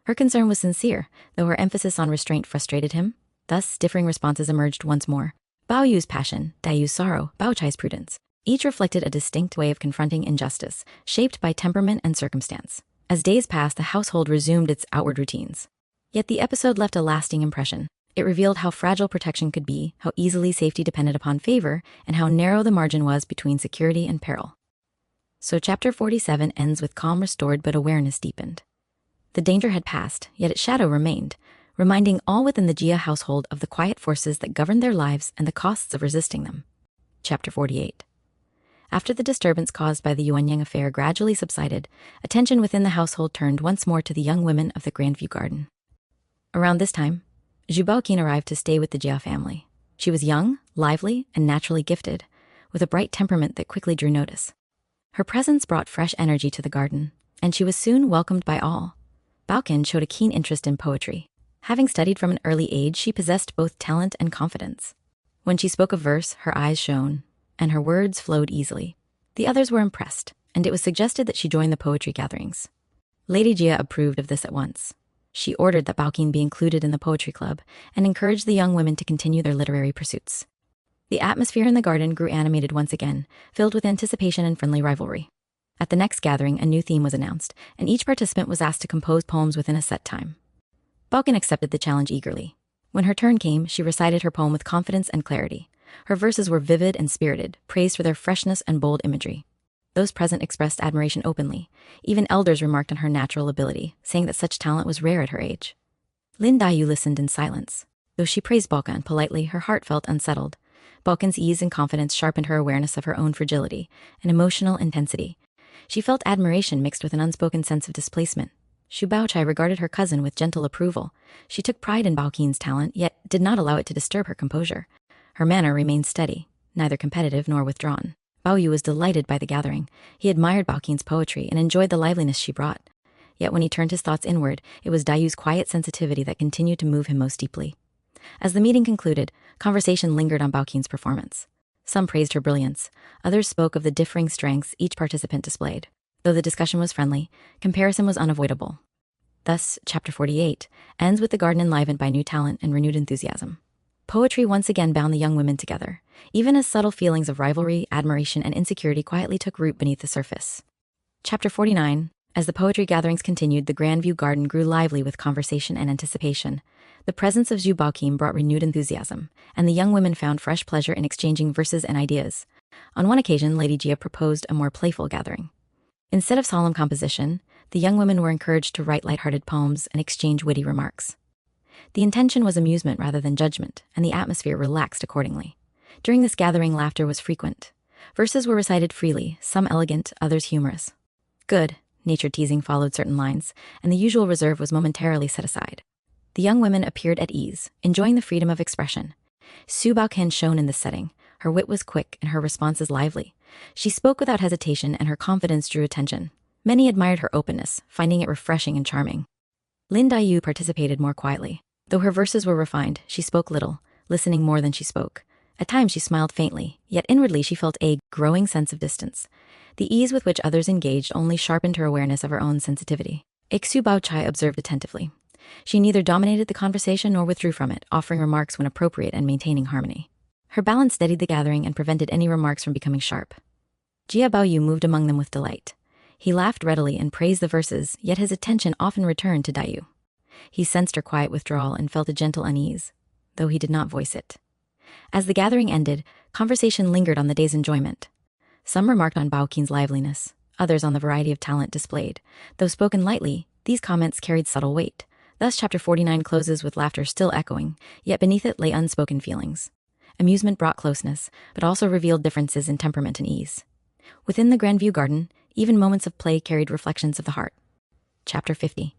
[SPEAKER 1] Her concern was sincere, though her emphasis on restraint frustrated him. Thus, differing responses emerged once more. Bao Yu's passion, Daiyu's sorrow, Baochai's prudence. Each reflected a distinct way of confronting injustice, shaped by temperament and circumstance. As days passed, the household resumed its outward routines. Yet the episode left a lasting impression. It revealed how fragile protection could be, how easily safety depended upon favor, and how narrow the margin was between security and peril. So Chapter 47 ends with calm restored but awareness deepened. The danger had passed, yet its shadow remained, reminding all within the Jia household of the quiet forces that governed their lives and the costs of resisting them. Chapter 48. After the disturbance caused by the Yuanyang affair gradually subsided, attention within the household turned once more to the young women of the Grandview Garden. Around this time, Zhu Baoqin arrived to stay with the Jia family. She was young, lively, and naturally gifted, with a bright temperament that quickly drew notice. Her presence brought fresh energy to the garden, and she was soon welcomed by all. Baoqin showed a keen interest in poetry. Having studied from an early age, she possessed both talent and confidence. When she spoke of verse, her eyes shone, and her words flowed easily. The others were impressed, and it was suggested that she join the poetry gatherings. Lady Jia approved of this at once. She ordered that Baoqin be included in the poetry club and encouraged the young women to continue their literary pursuits. The atmosphere in the garden grew animated once again, filled with anticipation and friendly rivalry. At the next gathering, a new theme was announced, and each participant was asked to compose poems within a set time. Balkan accepted the challenge eagerly. When her turn came, she recited her poem with confidence and clarity. Her verses were vivid and spirited, praised for their freshness and bold imagery. Those present expressed admiration openly. Even elders remarked on her natural ability, saying that such talent was rare at her age. Lin Dayu listened in silence. Though she praised Balkan politely, her heart felt unsettled. Balkan's ease and confidence sharpened her awareness of her own fragility and emotional intensity. She felt admiration mixed with an unspoken sense of displacement. Xu Baochai regarded her cousin with gentle approval. She took pride in Baoqin's talent, yet did not allow it to disturb her composure. Her manner remained steady, neither competitive nor withdrawn. Bao Yu was delighted by the gathering. He admired Baoqin's poetry and enjoyed the liveliness she brought. Yet when he turned his thoughts inward, it was Dayu's quiet sensitivity that continued to move him most deeply. As the meeting concluded, conversation lingered on Baoqin's performance. Some praised her brilliance. Others spoke of the differing strengths each participant displayed. Though the discussion was friendly, comparison was unavoidable. Thus, Chapter 48 ends with the garden enlivened by new talent and renewed enthusiasm. Poetry once again bound the young women together, even as subtle feelings of rivalry, admiration, and insecurity quietly took root beneath the surface. Chapter 49. As the poetry gatherings continued, the Grandview Garden grew lively with conversation and anticipation. The presence of Zhu Baoqin brought renewed enthusiasm, and the young women found fresh pleasure in exchanging verses and ideas. On one occasion, Lady Jia proposed a more playful gathering. Instead of solemn composition, the young women were encouraged to write lighthearted poems and exchange witty remarks. The intention was amusement rather than judgment, and the atmosphere relaxed accordingly. During this gathering, laughter was frequent. Verses were recited freely, some elegant, others humorous. Good, natured teasing followed certain lines, and the usual reserve was momentarily set aside. The young women appeared at ease, enjoying the freedom of expression. Su Baoqin shone in this setting. Her wit was quick and her responses lively. She spoke without hesitation, and her confidence drew attention. Many admired her openness, finding it refreshing and charming. Lin Dayu participated more quietly. Though her verses were refined, she spoke little, listening more than she spoke. At times she smiled faintly, yet inwardly she felt a growing sense of distance. The ease with which others engaged only sharpened her awareness of her own sensitivity. Xu Baochai observed attentively. She neither dominated the conversation nor withdrew from it, offering remarks when appropriate and maintaining harmony. Her balance steadied the gathering and prevented any remarks from becoming sharp. Jia Baoyu moved among them with delight. He laughed readily and praised the verses, yet his attention often returned to Dayu. He sensed her quiet withdrawal and felt a gentle unease, though he did not voice it. As the gathering ended, conversation lingered on the day's enjoyment. Some remarked on Baoqin's liveliness, others on the variety of talent displayed. Though spoken lightly, these comments carried subtle weight. Thus, Chapter 49 closes with laughter still echoing, yet beneath it lay unspoken feelings. Amusement brought closeness, but also revealed differences in temperament and ease. Within the Grandview Garden, even moments of play carried reflections of the heart. Chapter 50.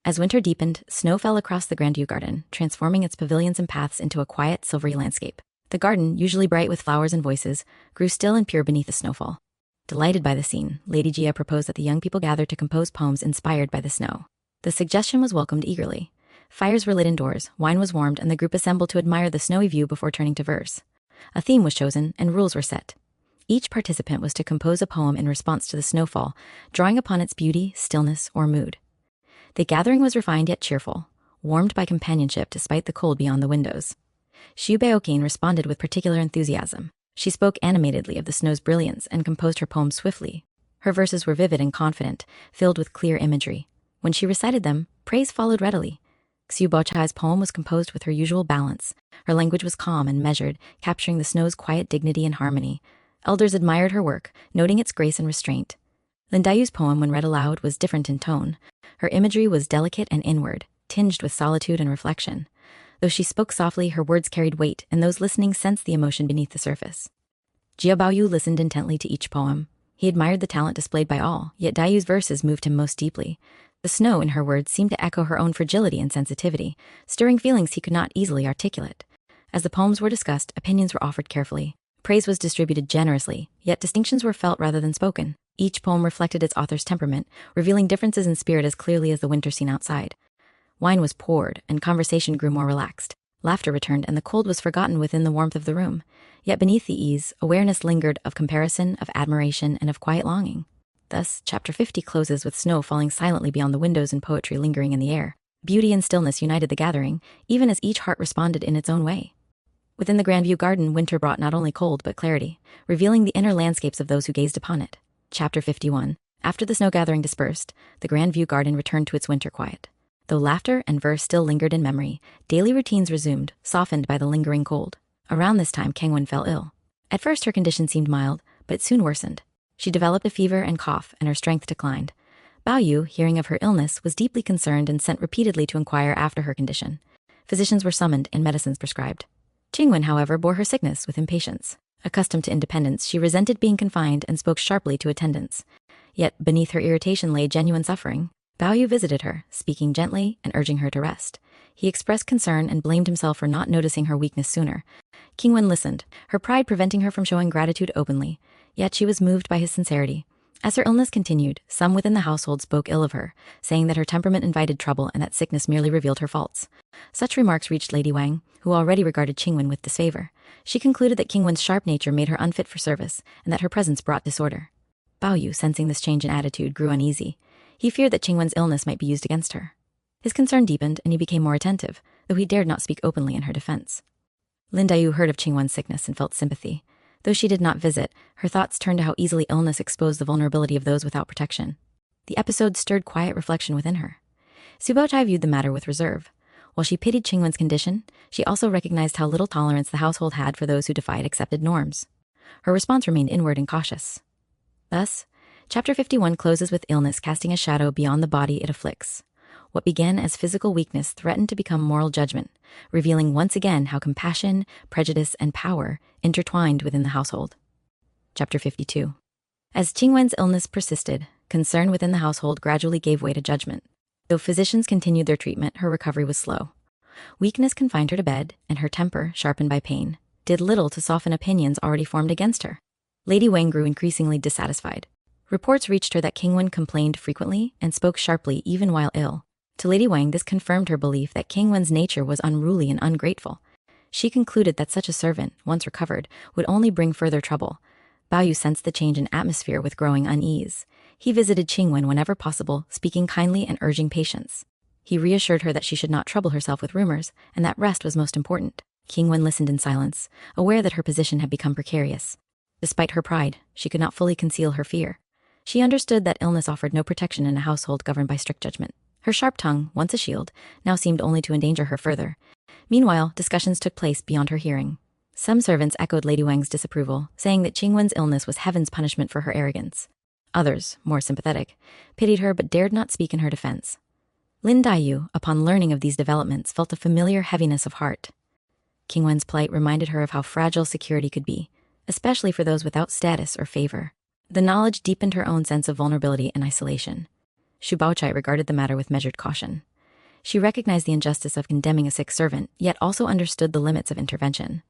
[SPEAKER 1] As winter deepened, snow fell across the Grandview Garden, transforming its pavilions and paths into a quiet, silvery landscape. The garden, usually bright with flowers and voices, grew still and pure beneath the snowfall. Delighted by the scene, Lady Jia proposed that the young people gather to compose poems inspired by the snow. The suggestion was welcomed eagerly. Fires were lit indoors, wine was warmed, and the group assembled to admire the snowy view before turning to verse. A theme was chosen, and rules were set. Each participant was to compose a poem in response to the snowfall, drawing upon its beauty, stillness, or mood. The gathering was refined yet cheerful, warmed by companionship despite the cold beyond the windows. Xu Baoqin responded with particular enthusiasm. She spoke animatedly of the snow's brilliance and composed her poems swiftly. Her verses were vivid and confident, filled with clear imagery. When she recited them, praise followed readily. Xu Baochai's poem was composed with her usual balance. Her language was calm and measured, capturing the snow's quiet dignity and harmony. Elders admired her work, noting its grace and restraint. Lin Dayu's poem, when read aloud, was different in tone. Her imagery was delicate and inward, tinged with solitude and reflection. Though she spoke softly, her words carried weight, and those listening sensed the emotion beneath the surface. Jia Baoyu listened intently to each poem. He admired the talent displayed by all, yet Dayu's verses moved him most deeply. The snow in her words seemed to echo her own fragility and sensitivity, stirring feelings he could not easily articulate. As the poems were discussed, opinions were offered carefully. Praise was distributed generously, yet distinctions were felt rather than spoken. Each poem reflected its author's temperament, revealing differences in spirit as clearly as the winter scene outside. Wine was poured, and conversation grew more relaxed. Laughter returned, and the cold was forgotten within the warmth of the room. Yet beneath the ease, awareness lingered of comparison, of admiration, and of quiet longing. Thus, Chapter 50 closes with snow falling silently beyond the windows and poetry lingering in the air. Beauty and stillness united the gathering, even as each heart responded in its own way. Within the Grandview Garden, winter brought not only cold but clarity, revealing the inner landscapes of those who gazed upon it. Chapter 51. After the snow gathering dispersed, the Grandview Garden returned to its winter quiet. Though laughter and verse still lingered in memory, daily routines resumed, softened by the lingering cold. Around this time, Kangwon fell ill. At first, her condition seemed mild, but it soon worsened. She developed a fever and cough, and her strength declined. Bao Yu, hearing of her illness, was deeply concerned and sent repeatedly to inquire after her condition. Physicians were summoned and medicines prescribed. Qingwen, however, bore her sickness with impatience. Accustomed to independence, she resented being confined and spoke sharply to attendants. Yet, beneath her irritation lay genuine suffering. Bao Yu visited her, speaking gently and urging her to rest. He expressed concern and blamed himself for not noticing her weakness sooner. Qingwen listened, her pride preventing her from showing gratitude openly. Yet she was moved by his sincerity. As her illness continued, some within the household spoke ill of her, saying that her temperament invited trouble and that sickness merely revealed her faults. Such remarks reached Lady Wang, who already regarded Qingwen with disfavor. She concluded that Qingwen's sharp nature made her unfit for service, and that her presence brought disorder. Bao Yu, sensing this change in attitude, grew uneasy. He feared that Qingwen's illness might be used against her. His concern deepened, and he became more attentive, though he dared not speak openly in her defense. Lin Daiyu heard of Qingwen's sickness and felt sympathy. Though she did not visit, her thoughts turned to how easily illness exposed the vulnerability of those without protection. The episode stirred quiet reflection within her. Su Baochai viewed the matter with reserve. While she pitied Qingwen's condition, she also recognized how little tolerance the household had for those who defied accepted norms. Her response remained inward and cautious. Thus, Chapter 51 closes with illness casting a shadow beyond the body it afflicts. What began as physical weakness threatened to become moral judgment, revealing once again how compassion, prejudice, and power intertwined within the household. Chapter 52. As Qingwen's illness persisted, concern within the household gradually gave way to judgment. Though physicians continued their treatment, her recovery was slow. Weakness confined her to bed, and her temper, sharpened by pain, did little to soften opinions already formed against her. Lady Wang grew increasingly dissatisfied. Reports reached her that Qingwen complained frequently and spoke sharply even while ill. To Lady Wang, this confirmed her belief that Qingwen's nature was unruly and ungrateful. She concluded that such a servant, once recovered, would only bring further trouble. Bao Yu sensed the change in atmosphere with growing unease. He visited Qingwen whenever possible, speaking kindly and urging patience. He reassured her that she should not trouble herself with rumors, and that rest was most important. Qingwen listened in silence, aware that her position had become precarious. Despite her pride, she could not fully conceal her fear. She understood that illness offered no protection in a household governed by strict judgment. Her sharp tongue, once a shield, now seemed only to endanger her further. Meanwhile, discussions took place beyond her hearing. Some servants echoed Lady Wang's disapproval, saying that Qingwen's illness was heaven's punishment for her arrogance. Others, more sympathetic, pitied her but dared not speak in her defense. Lin Daiyu, upon learning of these developments, felt a familiar heaviness of heart. Qingwen's plight reminded her of how fragile security could be, especially for those without status or favor. The knowledge deepened her own sense of vulnerability and isolation. Shu Baochai regarded the matter with measured caution. She recognized the injustice of condemning a sick servant, yet also understood the limits of intervention.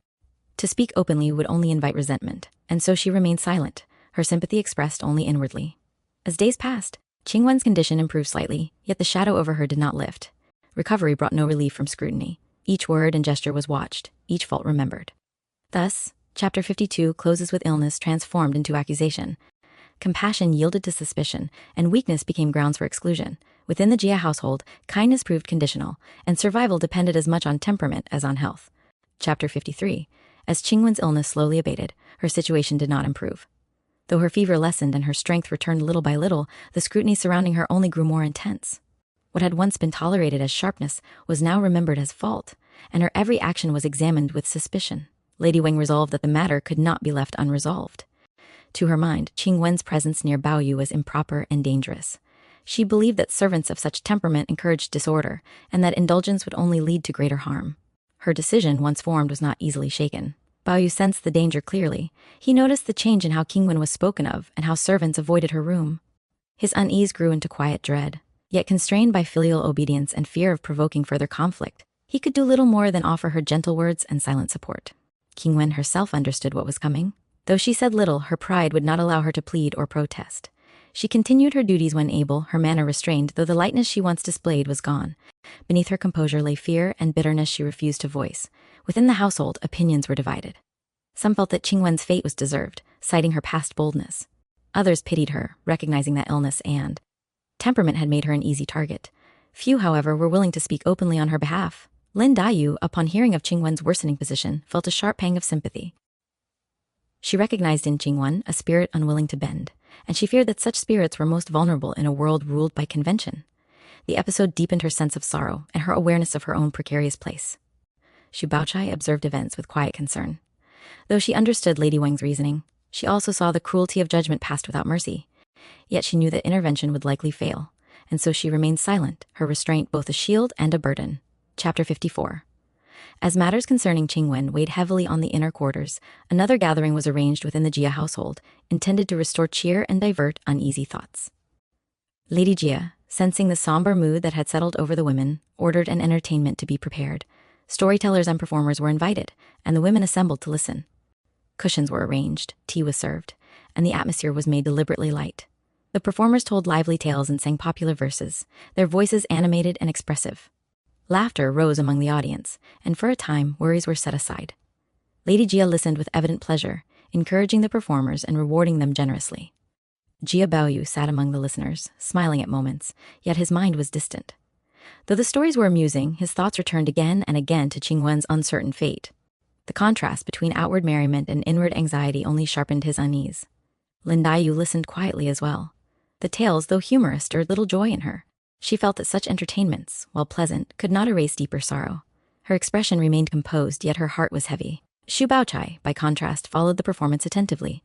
[SPEAKER 1] To speak openly would only invite resentment, and so she remained silent, her sympathy expressed only inwardly. As days passed, Qingwen's condition improved slightly, yet the shadow over her did not lift. Recovery brought no relief from scrutiny. Each word and gesture was watched, each fault remembered. Thus, Chapter 52 closes with illness transformed into accusation. Compassion yielded to suspicion, and weakness became grounds for exclusion. Within the Jia household, kindness proved conditional, and survival depended as much on temperament as on health. Chapter 53. As Qingwen's illness slowly abated, her situation did not improve. Though her fever lessened and her strength returned little by little, the scrutiny surrounding her only grew more intense. What had once been tolerated as sharpness was now remembered as fault, and her every action was examined with suspicion. Lady Wang resolved that the matter could not be left unresolved. To her mind, Qingwen's presence near Bao Yu was improper and dangerous. She believed that servants of such temperament encouraged disorder, and that indulgence would only lead to greater harm. Her decision, once formed, was not easily shaken. Bao Yu sensed the danger clearly. He noticed the change in how Qingwen was spoken of, and how servants avoided her room. His unease grew into quiet dread. Yet constrained by filial obedience and fear of provoking further conflict, he could do little more than offer her gentle words and silent support. Qingwen herself understood what was coming. Though she said little, her pride would not allow her to plead or protest. She continued her duties when able, her manner restrained, though the lightness she once displayed was gone. Beneath her composure lay fear and bitterness she refused to voice. Within the household, opinions were divided. Some felt that Qingwen's fate was deserved, citing her past boldness. Others pitied her, recognizing that illness and temperament had made her an easy target. Few, however, were willing to speak openly on her behalf. Lin Daiyu, upon hearing of Qingwen's worsening position, felt a sharp pang of sympathy. She recognized in Qingwen a spirit unwilling to bend, and she feared that such spirits were most vulnerable in a world ruled by convention. The episode deepened her sense of sorrow and her awareness of her own precarious place. Xu Baochai observed events with quiet concern. Though she understood Lady Wang's reasoning, she also saw the cruelty of judgment passed without mercy. Yet she knew that intervention would likely fail, and so she remained silent, her restraint both a shield and a burden. Chapter 54. As matters concerning Qingwen weighed heavily on the inner quarters, another gathering was arranged within the Jia household, intended to restore cheer and divert uneasy thoughts. Lady Jia, sensing the somber mood that had settled over the women, ordered an entertainment to be prepared. Storytellers and performers were invited, and the women assembled to listen. Cushions were arranged, tea was served, and the atmosphere was made deliberately light. The performers told lively tales and sang popular verses, their voices animated and expressive. Laughter rose among the audience, and for a time worries were set aside. Lady Jia listened with evident pleasure, encouraging the performers and rewarding them generously. Jia Baoyu sat among the listeners, smiling at moments, yet his mind was distant. Though the stories were amusing, his thoughts returned again and again to Qingwen's uncertain fate. The contrast between outward merriment and inward anxiety only sharpened his unease. Lin Daiyu listened quietly as well. The tales, though humorous, stirred little joy in her. She felt that such entertainments, while pleasant, could not erase deeper sorrow. Her expression remained composed, yet her heart was heavy. Xu Baochai, by contrast, followed the performance attentively.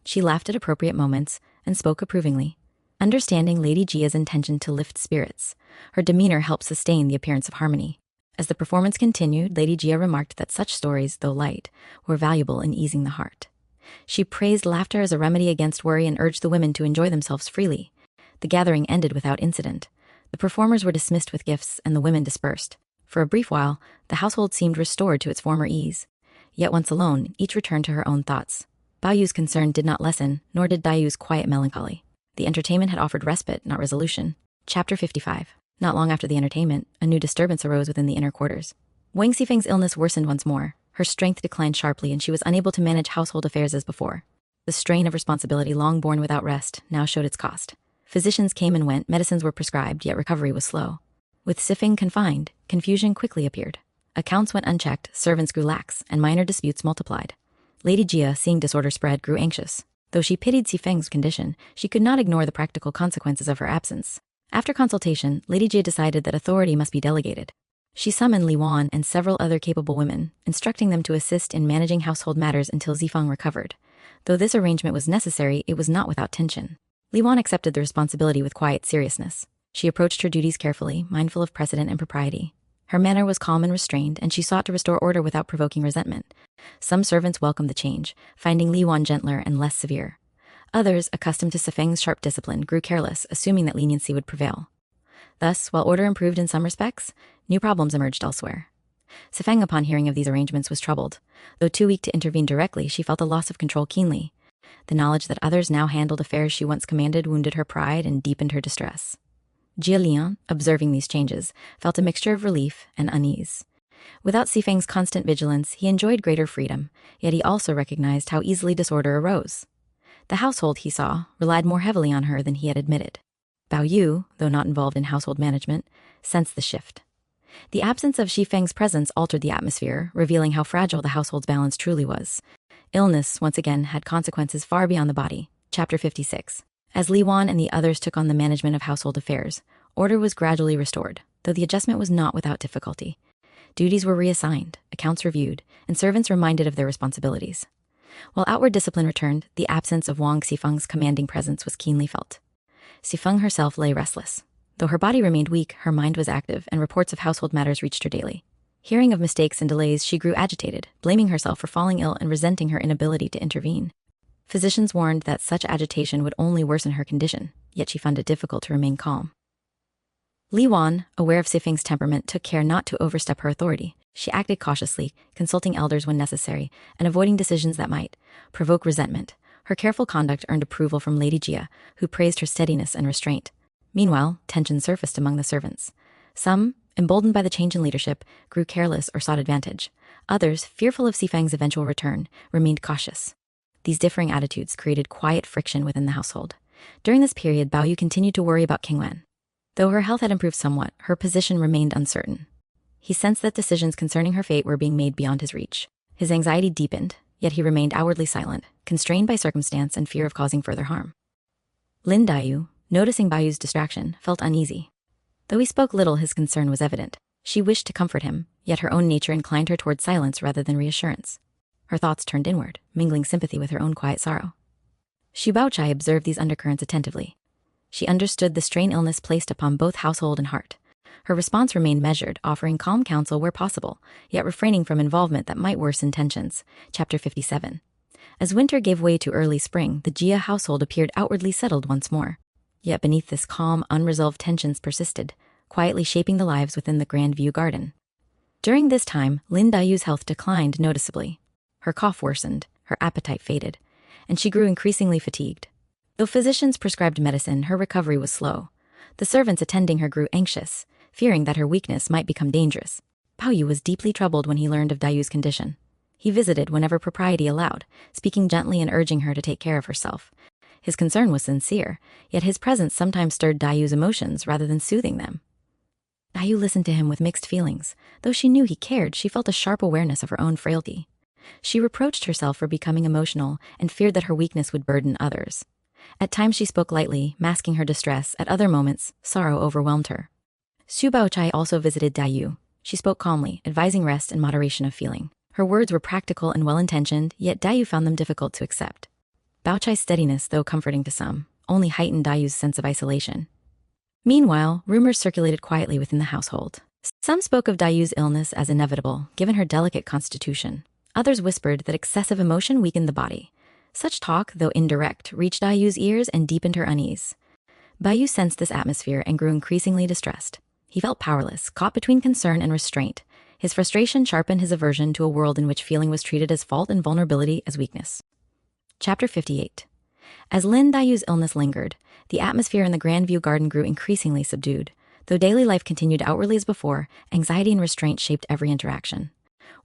[SPEAKER 1] She laughed at appropriate moments and spoke approvingly. Understanding Lady Jia's intention to lift spirits, her demeanor helped sustain the appearance of harmony. As the performance continued, Lady Jia remarked that such stories, though light, were valuable in easing the heart. She praised laughter as a remedy against worry and urged the women to enjoy themselves freely. The gathering ended without incident. The performers were dismissed with gifts and the women dispersed. For a brief while, the household seemed restored to its former ease. Yet once alone, each returned to her own thoughts. Baoyu's concern did not lessen, nor did Daiyu's quiet melancholy. The entertainment had offered respite, not resolution. Chapter 55. Not long after the entertainment, a new disturbance arose within the inner quarters. Wang Xifeng's illness worsened once more. Her strength declined sharply and she was unable to manage household affairs as before. The strain of responsibility long borne without rest now showed its cost. Physicians came and went, medicines were prescribed, yet recovery was slow. With Xifeng confined, confusion quickly appeared. Accounts went unchecked, servants grew lax, and minor disputes multiplied. Lady Jia, seeing disorder spread, grew anxious. Though she pitied Xifeng's condition, she could not ignore the practical consequences of her absence. After consultation, Lady Jia decided that authority must be delegated. She summoned Li Wan and several other capable women, instructing them to assist in managing household matters until Xifeng recovered. Though this arrangement was necessary, it was not without tension. Li Wan accepted the responsibility with quiet seriousness. She approached her duties carefully, mindful of precedent and propriety. Her manner was calm and restrained, and she sought to restore order without provoking resentment. Some servants welcomed the change, finding Li Wan gentler and less severe. Others, accustomed to Xifeng's sharp discipline, grew careless, assuming that leniency would prevail. Thus, while order improved in some respects, new problems emerged elsewhere. Xifeng, upon hearing of these arrangements, was troubled. Though too weak to intervene directly, she felt a loss of control keenly. The knowledge that others now handled affairs she once commanded wounded her pride and deepened her distress. Jia Lian, observing these changes, felt a mixture of relief and unease. Without Xifeng's constant vigilance, he enjoyed greater freedom, yet he also recognized how easily disorder arose. The household, he saw, relied more heavily on her than he had admitted. Bao Yu, though not involved in household management, sensed the shift. The absence of Xifeng's presence altered the atmosphere, revealing how fragile the household's balance truly was. Illness, once again, had consequences far beyond the body. Chapter 56. As Li Wan and the others took on the management of household affairs, order was gradually restored, though the adjustment was not without difficulty. Duties were reassigned, accounts reviewed, and servants reminded of their responsibilities. While outward discipline returned, the absence of Wang Xifeng's commanding presence was keenly felt. Xifeng herself lay restless. Though her body remained weak, her mind was active, and reports of household matters reached her daily. Hearing of mistakes and delays, she grew agitated, blaming herself for falling ill and resenting her inability to intervene. Physicians warned that such agitation would only worsen her condition, yet she found it difficult to remain calm. Li Wan, aware of Xifeng's temperament, took care not to overstep her authority. She acted cautiously, consulting elders when necessary, and avoiding decisions that might provoke resentment. Her careful conduct earned approval from Lady Jia, who praised her steadiness and restraint. Meanwhile, tension surfaced among the servants. Some, emboldened by the change in leadership, grew careless or sought advantage. Others, fearful of Xifeng's eventual return, remained cautious. These differing attitudes created quiet friction within the household. During this period, Bao Yu continued to worry about Qingwen. Though her health had improved somewhat, her position remained uncertain. He sensed that decisions concerning her fate were being made beyond his reach. His anxiety deepened, yet he remained outwardly silent, constrained by circumstance and fear of causing further harm. Lin Daiyu, noticing Baoyu's distraction, felt uneasy. Though he spoke little, his concern was evident. She wished to comfort him, yet her own nature inclined her toward silence rather than reassurance. Her thoughts turned inward, mingling sympathy with her own quiet sorrow. Xu Baochai observed these undercurrents attentively. She understood the strain illness placed upon both household and heart. Her response remained measured, offering calm counsel where possible, yet refraining from involvement that might worsen tensions. Chapter 57. As winter gave way to early spring, the Jia household appeared outwardly settled once more. Yet beneath this calm, unresolved tensions persisted, quietly shaping the lives within the Grand View garden. During this time, Lin Dayu's health declined noticeably. Her cough worsened, her appetite faded, and she grew increasingly fatigued. Though physicians prescribed medicine, her recovery was slow. The servants attending her grew anxious, fearing that her weakness might become dangerous. Pao Yu was deeply troubled when he learned of Dayu's condition. He visited whenever propriety allowed, speaking gently and urging her to take care of herself. His concern was sincere, yet his presence sometimes stirred Dayu's emotions rather than soothing them. Dayu listened to him with mixed feelings. Though she knew he cared, she felt a sharp awareness of her own frailty. She reproached herself for becoming emotional and feared that her weakness would burden others. At times she spoke lightly, masking her distress. At other moments, sorrow overwhelmed her. Xu Baochai also visited Dayu. She spoke calmly, advising rest and moderation of feeling. Her words were practical and well-intentioned, yet Dayu found them difficult to accept. Baochai's steadiness, though comforting to some, only heightened Dayu's sense of isolation. Meanwhile, rumors circulated quietly within the household. Some spoke of Dayu's illness as inevitable, given her delicate constitution. Others whispered that excessive emotion weakened the body. Such talk, though indirect, reached Dayu's ears and deepened her unease. Dayou sensed this atmosphere and grew increasingly distressed. He felt powerless, caught between concern and restraint. His frustration sharpened his aversion to a world in which feeling was treated as fault and vulnerability as weakness. Chapter 58. As Lin Dayu's illness lingered, the atmosphere in the Grand View garden grew increasingly subdued. Though daily life continued outwardly as before, anxiety and restraint shaped every interaction.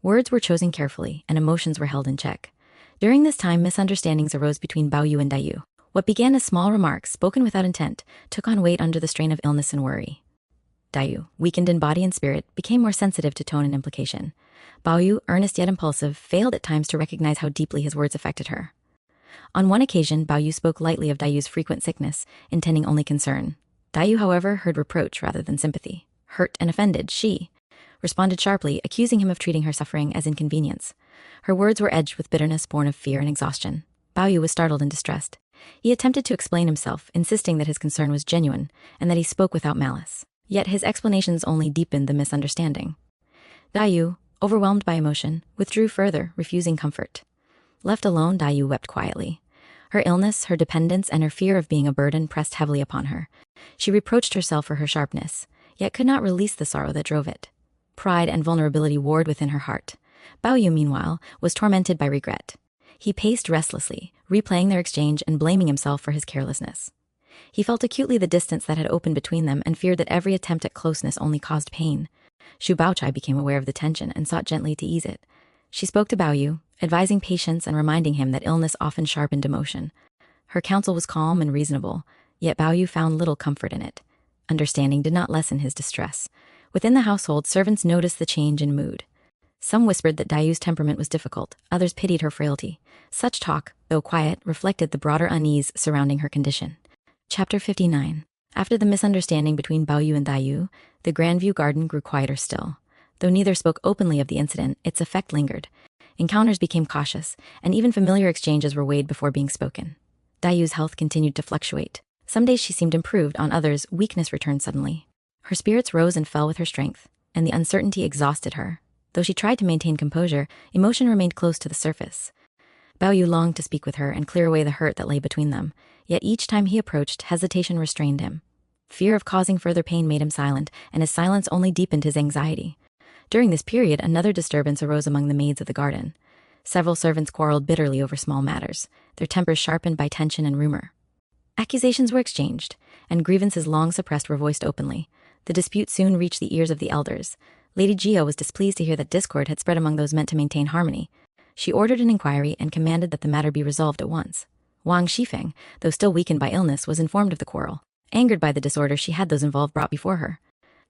[SPEAKER 1] Words were chosen carefully, and emotions were held in check. During this time, misunderstandings arose between Baoyu and Dayu. What began as small remarks, spoken without intent, took on weight under the strain of illness and worry. Dayu, weakened in body and spirit, became more sensitive to tone and implication. Baoyu, earnest yet impulsive, failed at times to recognize how deeply his words affected her. On one occasion, Baoyu spoke lightly of Dayu's frequent sickness, intending only concern. Dayu, however, heard reproach rather than sympathy. Hurt and offended, she responded sharply, accusing him of treating her suffering as inconvenience. Her words were edged with bitterness born of fear and exhaustion. Baoyu was startled and distressed. He attempted to explain himself, insisting that his concern was genuine and that he spoke without malice. Yet his explanations only deepened the misunderstanding. Dayu, overwhelmed by emotion, withdrew further, refusing comfort. Left alone, Dayu wept quietly. Her illness, her dependence, and her fear of being a burden pressed heavily upon her. She reproached herself for her sharpness, yet could not release the sorrow that drove it. Pride and vulnerability warred within her heart. Baoyu, meanwhile, was tormented by regret. He paced restlessly, replaying their exchange and blaming himself for his carelessness. He felt acutely the distance that had opened between them and feared that every attempt at closeness only caused pain. Xu Baochai became aware of the tension and sought gently to ease it. She spoke to Baoyu, advising patience and reminding him that illness often sharpened emotion. Her counsel was calm and reasonable, yet Baoyu found little comfort in it. Understanding did not lessen his distress. Within the household, servants noticed the change in mood. Some whispered that Dayu's temperament was difficult, others pitied her frailty. Such talk, though quiet, reflected the broader unease surrounding her condition. Chapter 59. After the misunderstanding between Baoyu and Dayu, the Grandview garden grew quieter still. Though neither spoke openly of the incident, its effect lingered. Encounters became cautious, and even familiar exchanges were weighed before being spoken. Dayu's health continued to fluctuate. Some days she seemed improved, on others, weakness returned suddenly. Her spirits rose and fell with her strength, and the uncertainty exhausted her. Though she tried to maintain composure, emotion remained close to the surface. Baoyu longed to speak with her and clear away the hurt that lay between them, yet each time he approached, hesitation restrained him. Fear of causing further pain made him silent, and his silence only deepened his anxiety. During this period, another disturbance arose among the maids of the garden. Several servants quarreled bitterly over small matters, their tempers sharpened by tension and rumor. Accusations were exchanged, and grievances long suppressed were voiced openly. The dispute soon reached the ears of the elders. Lady Jia was displeased to hear that discord had spread among those meant to maintain harmony. She ordered an inquiry and commanded that the matter be resolved at once. Wang Shifeng, though still weakened by illness, was informed of the quarrel. Angered by the disorder, she had those involved brought before her.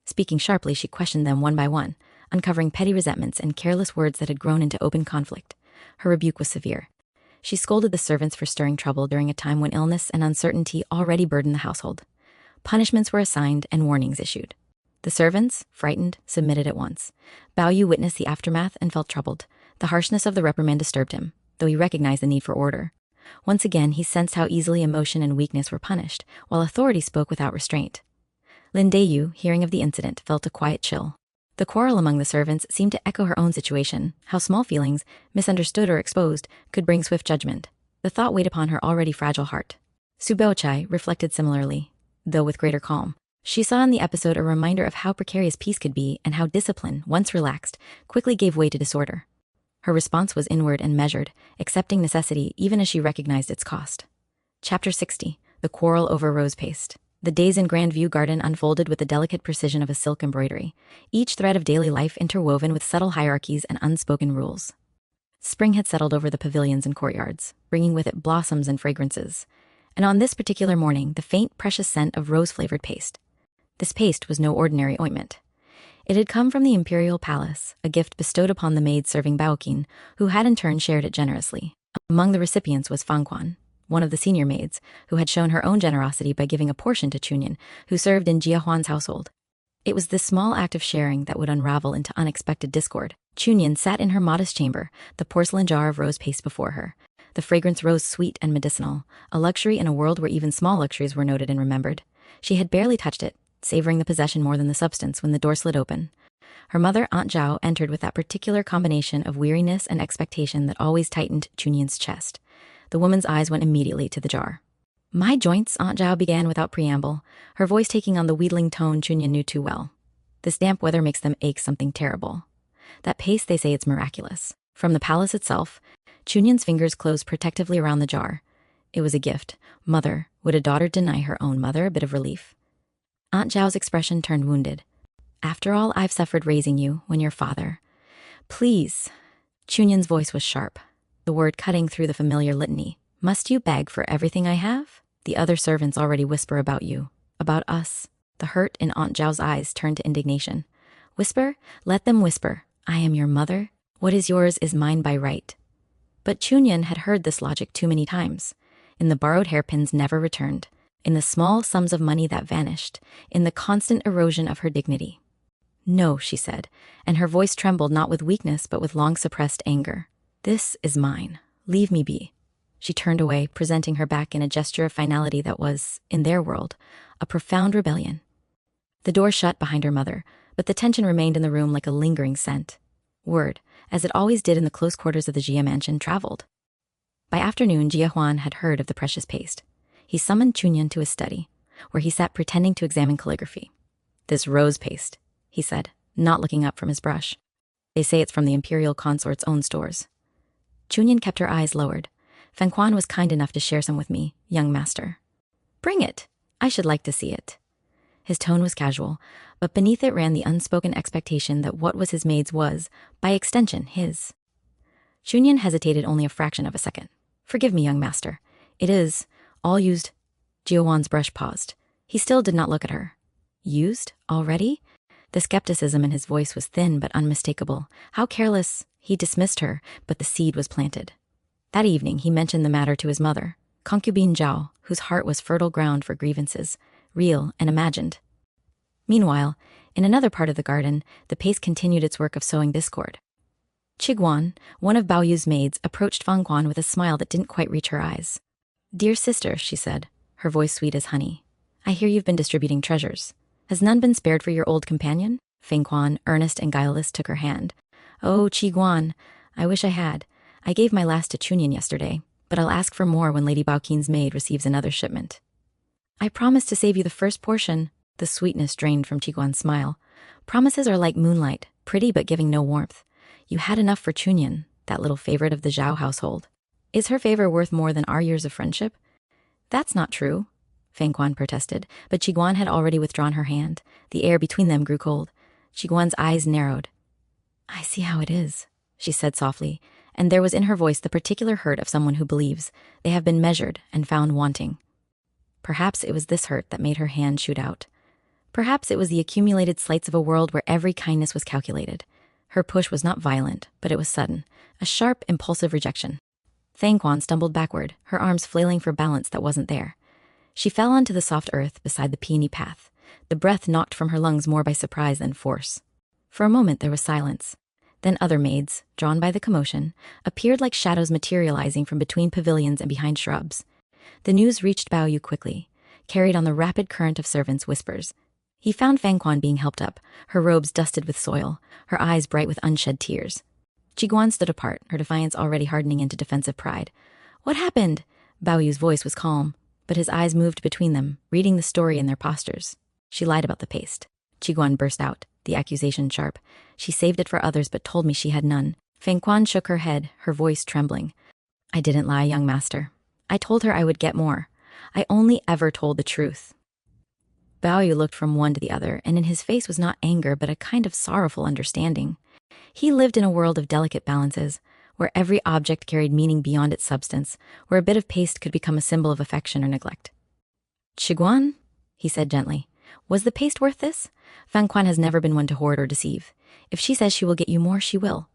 [SPEAKER 1] Speaking sharply, she questioned them one by one, uncovering petty resentments and careless words that had grown into open conflict. Her rebuke was severe. She scolded the servants for stirring trouble during a time when illness and uncertainty already burdened the household. Punishments were assigned and warnings issued. The servants, frightened, submitted at once. Bao Yu witnessed the aftermath and felt troubled. The harshness of the reprimand disturbed him, though he recognized the need for order. Once again, he sensed how easily emotion and weakness were punished, while authority spoke without restraint. Lin Deyu, hearing of the incident, felt a quiet chill. The quarrel among the servants seemed to echo her own situation, how small feelings, misunderstood or exposed, could bring swift judgment. The thought weighed upon her already fragile heart. Su Baochai reflected similarly, though with greater calm. She saw in the episode a reminder of how precarious peace could be and how discipline, once relaxed, quickly gave way to disorder. Her response was inward and measured, accepting necessity even as she recognized its cost. Chapter 60. The Quarrel Over Rose Paste. The days in Grandview Garden unfolded with the delicate precision of a silk embroidery, each thread of daily life interwoven with subtle hierarchies and unspoken rules. Spring had settled over the pavilions and courtyards, bringing with it blossoms and fragrances. And on this particular morning, the faint, precious scent of rose-flavored paste. This paste was no ordinary ointment. It had come from the imperial palace, a gift bestowed upon the maid serving Baoqin, who had in turn shared it generously. Among the recipients was Fang Quan, one of the senior maids, who had shown her own generosity by giving a portion to Chunyan, who served in Jia Huan's household. It was this small act of sharing that would unravel into unexpected discord. Chunyan sat in her modest chamber, the porcelain jar of rose paste before her. The fragrance rose sweet and medicinal, a luxury in a world where even small luxuries were noted and remembered. She had barely touched it, savoring the possession more than the substance, when the door slid open. Her mother, Aunt Zhao, entered with that particular combination of weariness and expectation that always tightened Chunyan's chest. The woman's eyes went immediately to the jar. "My joints," Aunt Zhao began without preamble, her voice taking on the wheedling tone Chunyan knew too well. "This damp weather makes them ache something terrible. That paste, they say it's miraculous." From the palace itself, Chunyan's fingers closed protectively around the jar. It was a gift. Mother, would a daughter deny her own mother a bit of relief? Aunt Zhao's expression turned wounded. "After all I've suffered raising you, when your father... Please." Chunyan's voice was sharp, the word cutting through the familiar litany. "Must you beg for everything I have? The other servants already whisper about you, about us." The hurt in Aunt Zhao's eyes turned to indignation. "Whisper? Let them whisper. I am your mother. What is yours is mine by right." But Chunyan had heard this logic too many times. In the borrowed hairpins never returned, in the small sums of money that vanished, in the constant erosion of her dignity. "No," she said, and her voice trembled not with weakness but with long-suppressed anger. "This is mine. Leave me be." She turned away, presenting her back in a gesture of finality that was, in their world, a profound rebellion. The door shut behind her mother, but the tension remained in the room like a lingering scent. Word, as it always did in the close quarters of the Jia mansion, traveled. By afternoon, Jia Huan had heard of the precious paste. He summoned Chunyan to his study, where he sat pretending to examine calligraphy. "This rose paste," he said, not looking up from his brush. "They say it's from the imperial consort's own stores." Chunyan kept her eyes lowered. "Fang Quan was kind enough to share some with me, young master." "Bring it. I should like to see it." His tone was casual, but beneath it ran the unspoken expectation that what was his maid's was, by extension, his. Chunyan hesitated only a fraction of a second. "Forgive me, young master. It is all used." Jiawan's brush paused. He still did not look at her. "Used? Already?" The skepticism in his voice was thin but unmistakable. How careless! He dismissed her, but the seed was planted. That evening he mentioned the matter to his mother, concubine Zhao, whose heart was fertile ground for grievances, real and imagined. Meanwhile, in another part of the garden, the paste continued its work of sowing discord. Chiguan, one of Bao Yu's maids, approached Fang Quan with a smile that didn't quite reach her eyes. "Dear sister," she said, her voice sweet as honey, "I hear you've been distributing treasures. Has none been spared for your old companion?" Fang Quan, earnest and guileless, took her hand. "Oh, Chiguan, I wish I had. I gave my last to Chunyan yesterday, but I'll ask for more when Lady Baoqin's maid receives another shipment." "I promise to save you the first portion." The sweetness drained from Chiguan's smile. "Promises are like moonlight, pretty but giving no warmth. You had enough for Chunyan, that little favorite of the Zhao household. Is her favor worth more than our years of friendship?" "That's not true," Fang Quan protested, but Chiguan had already withdrawn her hand. The air between them grew cold. Chiguan's eyes narrowed. "I see how it is," she said softly, and there was in her voice the particular hurt of someone who believes they have been measured and found wanting. Perhaps it was this hurt that made her hand shoot out. Perhaps it was the accumulated slights of a world where every kindness was calculated. Her push was not violent, but it was sudden, a sharp, impulsive rejection. Fang Quan stumbled backward, her arms flailing for balance that wasn't there. She fell onto the soft earth beside the peony path, the breath knocked from her lungs more by surprise than force. For a moment there was silence. Then other maids, drawn by the commotion, appeared like shadows materializing from between pavilions and behind shrubs. The news reached Bao Yu quickly, carried on the rapid current of servants' whispers. He found Fang Quan being helped up, her robes dusted with soil, her eyes bright with unshed tears. Qiguan stood apart, her defiance already hardening into defensive pride. "What happened?" Bao Yu's voice was calm, but his eyes moved between them, reading the story in their postures. "She lied about the paste." Qiguan burst out, the accusation sharp. "She saved it for others but told me she had none." Fang Quan shook her head, her voice trembling. "I didn't lie, young master. I told her I would get more. I only ever told the truth." Bao Yu looked from one to the other, and in his face was not anger but a kind of sorrowful understanding. He lived in a world of delicate balances, where every object carried meaning beyond its substance, where a bit of paste could become a symbol of affection or neglect. "Qiguan," he said gently, "was the paste worth this? Fang Quan has never been one to hoard or deceive. If she says she will get you more, she will."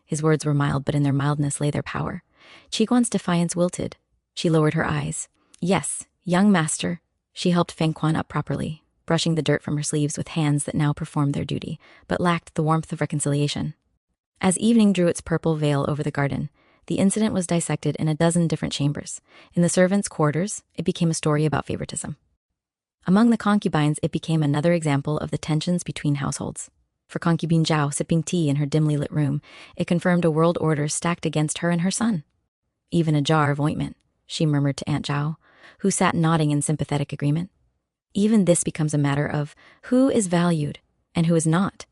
[SPEAKER 1] His words were mild, but in their mildness lay their power. Qiguan's defiance wilted. She lowered her eyes. "Yes, young master." She helped Fang Quan up properly, brushing the dirt from her sleeves with hands that now performed their duty, but lacked the warmth of reconciliation. As evening drew its purple veil over the garden, the incident was dissected in a dozen different chambers. In the servants' quarters, it became a story about favoritism. Among the concubines, it became another example of the tensions between households. For concubine Zhao, sipping tea in her dimly lit room, it confirmed a world order stacked against her and her son. "Even a jar of ointment," she murmured to Aunt Zhao, who sat nodding in sympathetic agreement. "Even this becomes a matter of who is valued and who is not."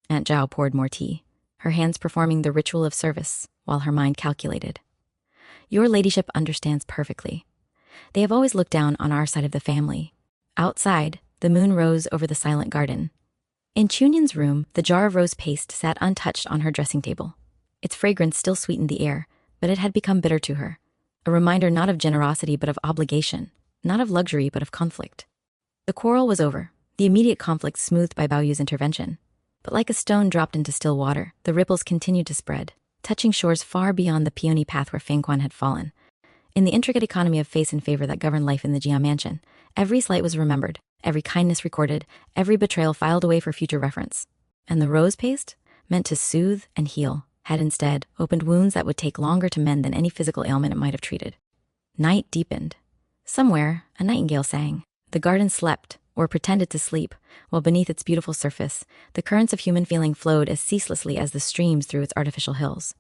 [SPEAKER 1] Aunt Zhao poured more tea, her hands performing the ritual of service, while her mind calculated. "Your ladyship understands perfectly. They have always looked down on our side of the family." Outside, the moon rose over the silent garden. In Chunyin's room, the jar of rose paste sat untouched on her dressing table. Its fragrance still sweetened the air, but it had become bitter to her, a reminder not of generosity but of obligation, not of luxury but of conflict. The quarrel was over, the immediate conflict smoothed by Bao Yu's intervention. But like a stone dropped into still water, the ripples continued to spread, touching shores far beyond the peony path where Fang Quan had fallen. In the intricate economy of face and favor that governed life in the Jia mansion, every slight was remembered, every kindness recorded, every betrayal filed away for future reference. And the rose paste, meant to soothe and heal, had instead opened wounds that would take longer to mend than any physical ailment it might have treated. Night deepened. Somewhere, a nightingale sang. The garden slept, or pretended to sleep, while beneath its beautiful surface, the currents of human feeling flowed as ceaselessly as the streams through its artificial hills.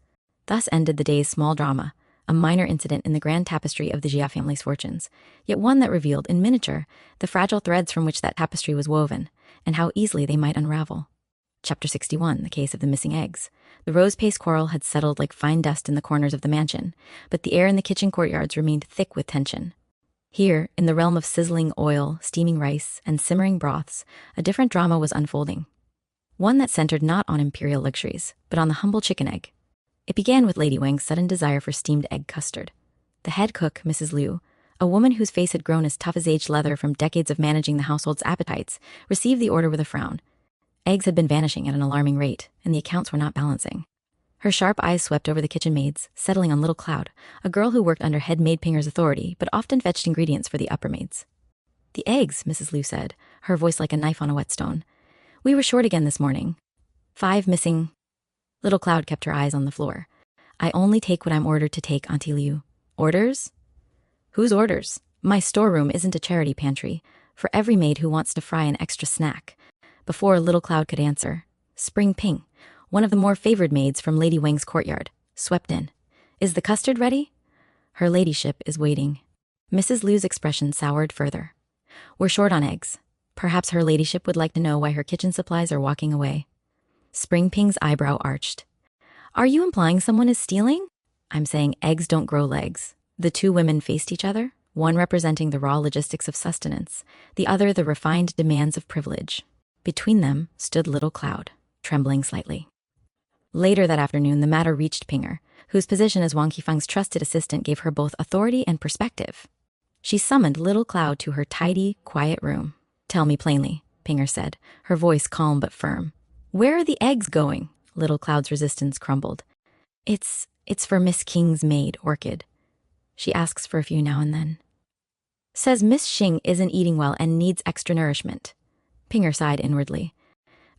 [SPEAKER 1] Thus ended the day's small drama, a minor incident in the grand tapestry of the Jia family's fortunes, yet one that revealed, in miniature, the fragile threads from which that tapestry was woven, and how easily they might unravel. Chapter 61, the case of the missing eggs. The rose paste quarrel had settled like fine dust in the corners of the mansion, but the air in the kitchen courtyards remained thick with tension. Here, in the realm of sizzling oil, steaming rice, and simmering broths, a different drama was unfolding. One that centered not on imperial luxuries, but on the humble chicken egg. It began with Lady Wang's sudden desire for steamed egg custard. The head cook, Mrs. Liu, a woman whose face had grown as tough as aged leather from decades of managing the household's appetites, received the order with a frown. Eggs had been vanishing at an alarming rate, and the accounts were not balancing. Her sharp eyes swept over the kitchen maids, settling on little Cloud, a girl who worked under head maid Pinger's authority, but often fetched ingredients for the upper maids. "The eggs," Mrs. Liu said, her voice like a knife on a whetstone. "We were short again this morning. 5 missing." Little Cloud kept her eyes on the floor. "I only take what I'm ordered to take, Auntie Liu." "Orders? Whose orders? My storeroom isn't a charity pantry. For every maid who wants to fry an extra snack." Before Little Cloud could answer, Spring Ping, one of the more favored maids from Lady Wang's courtyard, swept in. "Is the custard ready?" "Her ladyship is waiting." Mrs. Liu's expression soured further. "We're short on eggs. Perhaps her ladyship would like to know why her kitchen supplies are walking away." Spring Ping's eyebrow arched. "Are you implying someone is stealing?" "I'm saying eggs don't grow legs." The two women faced each other, one representing the raw logistics of sustenance, the other the refined demands of privilege. Between them stood Little Cloud, trembling slightly. Later that afternoon, the matter reached Pinger, whose position as Wang Qifeng's trusted assistant gave her both authority and perspective. She summoned Little Cloud to her tidy, quiet room. "Tell me plainly," Pinger said, her voice calm but firm. "Where are the eggs going?" Little Cloud's resistance crumbled. It's for Miss King's maid, Orchid. She asks for a few now and then." Says Miss Xing isn't eating well and needs extra nourishment. Pinger sighed inwardly.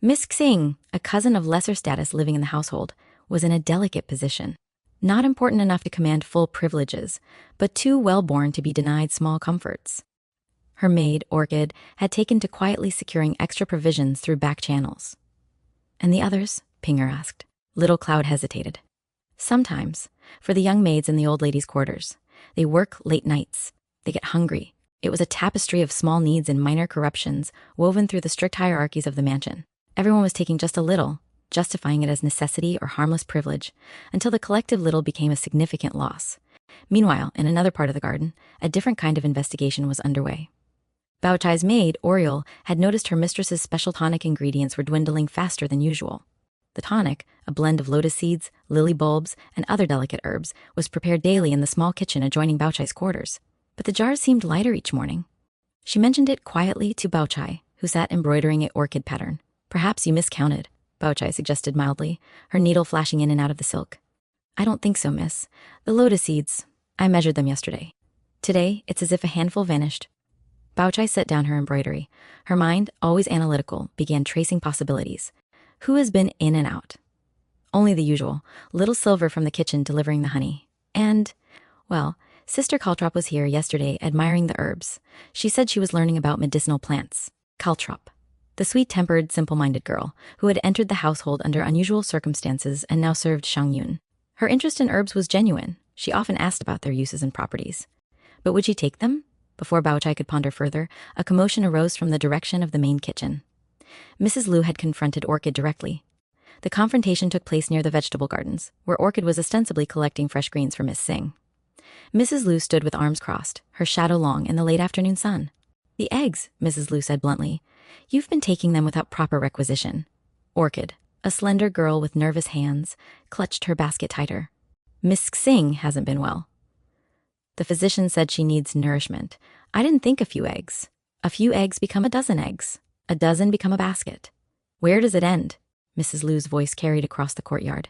[SPEAKER 1] Miss Xing, a cousin of lesser status living in the household, was in a delicate position. Not important enough to command full privileges, but too well-born to be denied small comforts. Her maid, Orchid, had taken to quietly securing extra provisions through back channels. And the others? Pinger asked. Little Cloud hesitated. Sometimes, for the young maids in the old ladies' quarters, they work late nights. They get hungry. It was a tapestry of small needs and minor corruptions woven through the strict hierarchies of the mansion. Everyone was taking just a little, justifying it as necessity or harmless privilege, until the collective little became a significant loss. Meanwhile, in another part of the garden, a different kind of investigation was underway. Bao Chai's maid, Oriole, had noticed her mistress's special tonic ingredients were dwindling faster than usual. The tonic, a blend of lotus seeds, lily bulbs, and other delicate herbs, was prepared daily in the small kitchen adjoining Bao Chai's quarters. But the jars seemed lighter each morning. She mentioned it quietly to Bao Chai, who sat embroidering an orchid pattern. Perhaps you miscounted, Bao Chai suggested mildly, her needle flashing in and out of the silk. I don't think so, miss. The lotus seeds, I measured them yesterday. Today, it's as if a handful vanished. Bao Chai set down her embroidery. Her mind, always analytical, began tracing possibilities. Who has been in and out? Only the usual, little Silver from the kitchen delivering the honey. And, well, Sister Caltrop was here yesterday admiring the herbs. She said she was learning about medicinal plants. Caltrop, the sweet-tempered, simple-minded girl who had entered the household under unusual circumstances and now served Shang Yun. Her interest in herbs was genuine. She often asked about their uses and properties. But would she take them? Before Bao Chai could ponder further, a commotion arose from the direction of the main kitchen. Mrs. Liu had confronted Orchid directly. The confrontation took place near the vegetable gardens, where Orchid was ostensibly collecting fresh greens for Miss Singh. Mrs. Liu stood with arms crossed, her shadow long in the late afternoon sun. The eggs, Mrs. Liu said bluntly. You've been taking them without proper requisition. Orchid, a slender girl with nervous hands, clutched her basket tighter. Miss Singh hasn't been well. The physician said she needs nourishment. I didn't think a few eggs. A few eggs become a dozen eggs. A dozen become a basket. Where does it end? Mrs. Liu's voice carried across the courtyard.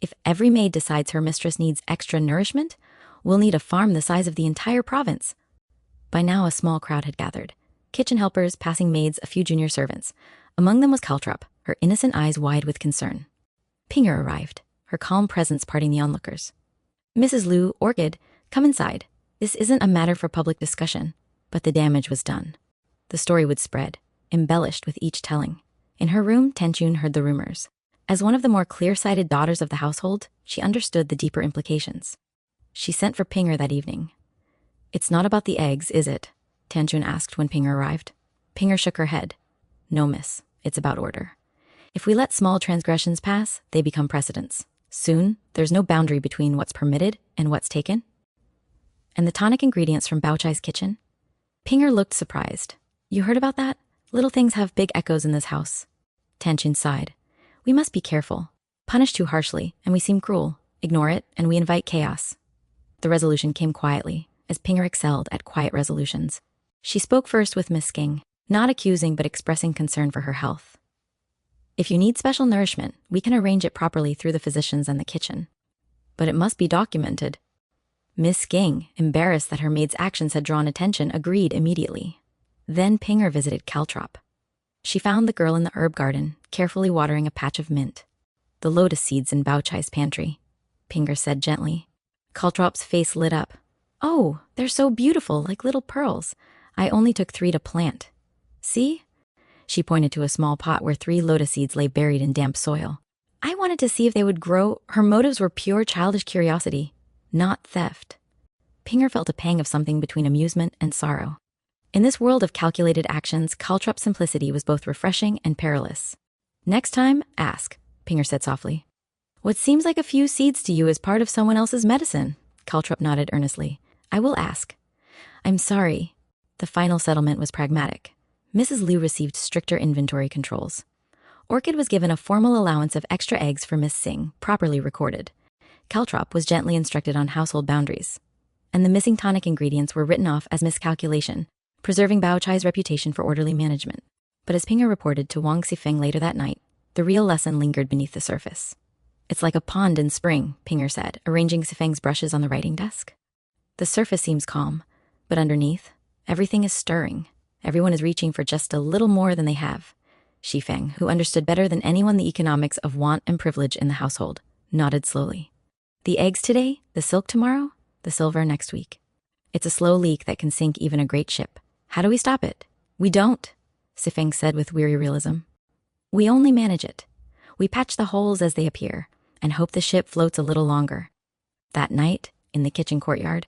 [SPEAKER 1] If every maid decides her mistress needs extra nourishment, we'll need a farm the size of the entire province. By now a small crowd had gathered. Kitchen helpers, passing maids, a few junior servants. Among them was Caltrop, her innocent eyes wide with concern. Pinger arrived, her calm presence parting the onlookers. Mrs. Liu, Orchid, come inside. This isn't a matter for public discussion, but the damage was done. The story would spread, embellished with each telling. In her room, Tenchun heard the rumors. As one of the more clear-sighted daughters of the household, she understood the deeper implications. She sent for Pinger that evening. It's not about the eggs, is it? Tenchun asked when Pinger arrived. Pinger shook her head. No, miss. It's about order. If we let small transgressions pass, they become precedents. Soon, there's no boundary between what's permitted and what's taken. And the tonic ingredients from Bao Chai's kitchen? Pinger looked surprised. You heard about that? Little things have big echoes in this house. Tenchun sighed. We must be careful. Punish too harshly, and we seem cruel. Ignore it, and we invite chaos. The resolution came quietly, as Pinger excelled at quiet resolutions. She spoke first with Miss Ging, not accusing but expressing concern for her health. If you need special nourishment, we can arrange it properly through the physicians and the kitchen. But it must be documented. Miss Ging, embarrassed that her maid's actions had drawn attention, agreed immediately. Then Pinger visited Caltrop. She found the girl in the herb garden, carefully watering a patch of mint. The lotus seeds in Bao Chai's pantry, Pinger said gently. Caltrop's face lit up. Oh, they're so beautiful, like little pearls. I only took 3 to plant. See? She pointed to a small pot where 3 lotus seeds lay buried in damp soil. I wanted to see if they would grow. Her motives were pure childish curiosity, not theft. Pinger felt a pang of something between amusement and sorrow. In this world of calculated actions, Caltrop's simplicity was both refreshing and perilous. Next time, ask, Pinger said softly. What seems like a few seeds to you is part of someone else's medicine. Caltrop nodded earnestly. I will ask. I'm sorry. The final settlement was pragmatic. Mrs. Liu received stricter inventory controls. Orchid was given a formal allowance of extra eggs for Miss Singh, properly recorded. Caltrop was gently instructed on household boundaries. And the missing tonic ingredients were written off as miscalculation, preserving Bao Chai's reputation for orderly management. But as Pinger reported to Wang Xifeng later that night, the real lesson lingered beneath the surface. It's like a pond in spring, Pinger said, arranging Xifeng's brushes on the writing desk. The surface seems calm, but underneath, Everything is stirring. Everyone is reaching for just a little more than they have. Shifeng, who understood better than anyone the economics of want and privilege in the household, nodded slowly. The eggs today, the silk tomorrow, the silver next week. It's a slow leak that can sink even a great ship. How do we stop it? We don't, Shifeng said with weary realism. We only manage it. We patch the holes as they appear and hope the ship floats a little longer. That night, in the kitchen courtyard,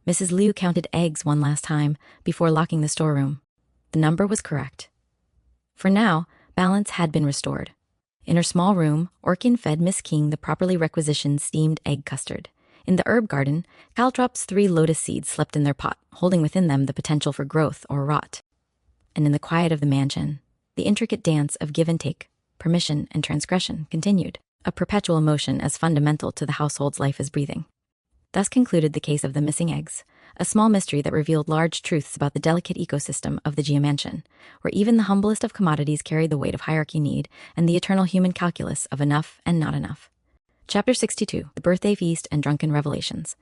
[SPEAKER 1] Mrs. Liu counted eggs one last time before locking the storeroom. The number was correct. For now, balance had been restored. In her small room, Orkin fed Miss King the properly requisitioned steamed egg custard. In the herb garden, Caltrop's 3 lotus seeds slept in their pot, holding within them the potential for growth or rot. And in the quiet of the mansion, the intricate dance of give and take, permission and transgression continued, a perpetual motion as fundamental to the household's life as breathing. Thus concluded the case of the missing eggs, a small mystery that revealed large truths about the delicate ecosystem of the Jia mansion, where even the humblest of commodities carried the weight of hierarchy need and the eternal human calculus of enough and not enough. Chapter 62, The Birthday Feast and Drunken Revelations.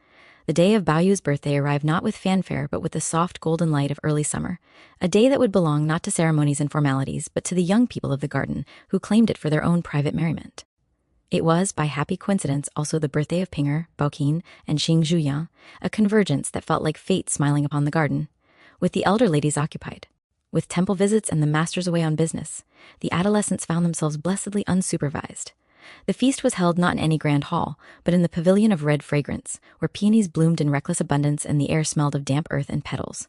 [SPEAKER 1] The day of Baoyu's birthday arrived not with fanfare but with the soft golden light of early summer, a day that would belong not to ceremonies and formalities but to the young people of the garden who claimed it for their own private merriment. It was, by happy coincidence, also the birthday of Pinger, Baoqin, and Xing Zhuyan, a convergence that felt like fate smiling upon the garden. With the elder ladies occupied, with temple visits and the masters away on business, the adolescents found themselves blessedly unsupervised. The feast was held not in any grand hall, but in the pavilion of red fragrance, where peonies bloomed in reckless abundance and the air smelled of damp earth and petals.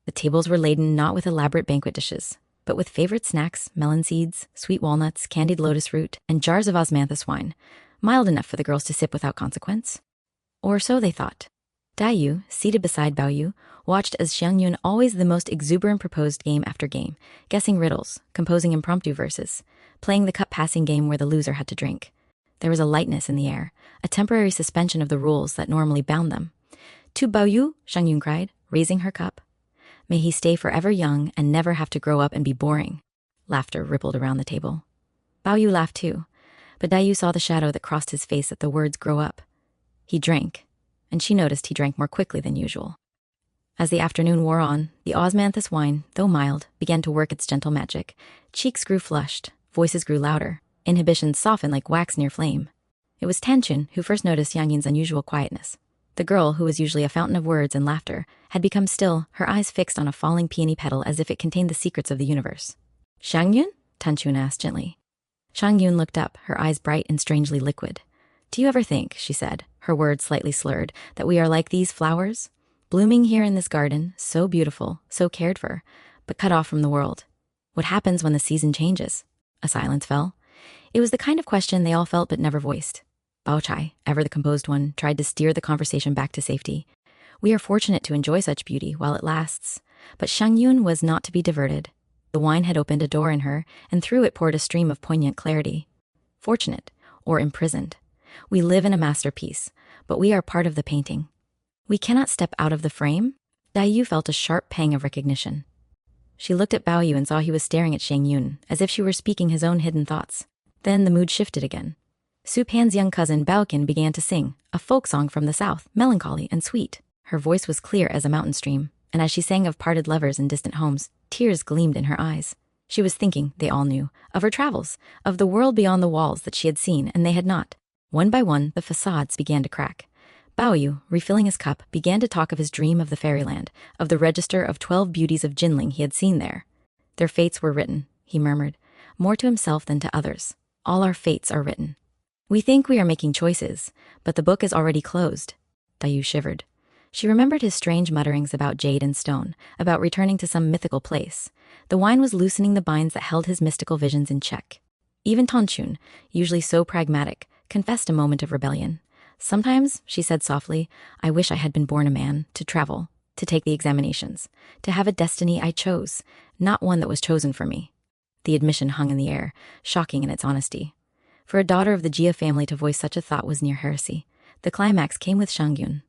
[SPEAKER 1] The tables were laden not with elaborate banquet dishes, but with favorite snacks, melon seeds, sweet walnuts, candied lotus root, and jars of osmanthus wine, mild enough for the girls to sip without consequence. Or so they thought. Dayu, seated beside Baoyu, watched as Xiang Yun always the most exuberant proposed game after game, guessing riddles, composing impromptu verses, playing the cup-passing game where the loser had to drink. There was a lightness in the air, a temporary suspension of the rules that normally bound them. To Baoyu, Xiang Yun cried, raising her cup. May he stay forever young and never have to grow up and be boring. Laughter rippled around the table. Baoyu laughed too, but Dayu saw the shadow that crossed his face at the words grow up. He drank, and she noticed he drank more quickly than usual. As the afternoon wore on, the osmanthus wine, though mild, began to work its gentle magic. Cheeks grew flushed, voices grew louder, inhibitions softened like wax near flame. It was Tanchun who first noticed Yang Yin's unusual quietness. The girl, who was usually a fountain of words and laughter, had become still, her eyes fixed on a falling peony petal as if it contained the secrets of the universe. Xiang Yun? Tanchun asked gently. Xiang Yun looked up, her eyes bright and strangely liquid. Do you ever think, she said, her words slightly slurred, that we are like these flowers? Blooming here in this garden, so beautiful, so cared for, but cut off from the world. What happens when the season changes? A silence fell. It was the kind of question they all felt but never voiced. Bao Chai, ever the composed one, tried to steer the conversation back to safety. We are fortunate to enjoy such beauty while it lasts. But Xiang Yun was not to be diverted. The wine had opened a door in her, and through it poured a stream of poignant clarity. Fortunate, or imprisoned. We live in a masterpiece, but we are part of the painting. We cannot step out of the frame? Dayu felt a sharp pang of recognition. She looked at Baoyu and saw he was staring at Xiang Yun, as if she were speaking his own hidden thoughts. Then the mood shifted again. Su Pan's young cousin Baoqin began to sing, a folk song from the south, melancholy and sweet. Her voice was clear as a mountain stream, and as she sang of parted lovers in distant homes, tears gleamed in her eyes. She was thinking, they all knew, of her travels, of the world beyond the walls that she had seen and they had not. One by one, the facades began to crack. Baoyu, refilling his cup, began to talk of his dream of the fairyland, of the register of 12 beauties of Jinling he had seen there. Their fates were written, he murmured, more to himself than to others. All our fates are written. We think we are making choices, but the book is already closed. Dayu shivered. She remembered his strange mutterings about jade and stone, about returning to some mythical place. The wine was loosening the binds that held his mystical visions in check. Even Tanchun, usually so pragmatic, confessed a moment of rebellion. Sometimes, she said softly, I wish I had been born a man, to travel, to take the examinations, to have a destiny I chose, not one that was chosen for me. The admission hung in the air, shocking in its honesty. For a daughter of the Jia family to voice such a thought was near heresy. The climax came with Xiang Yun.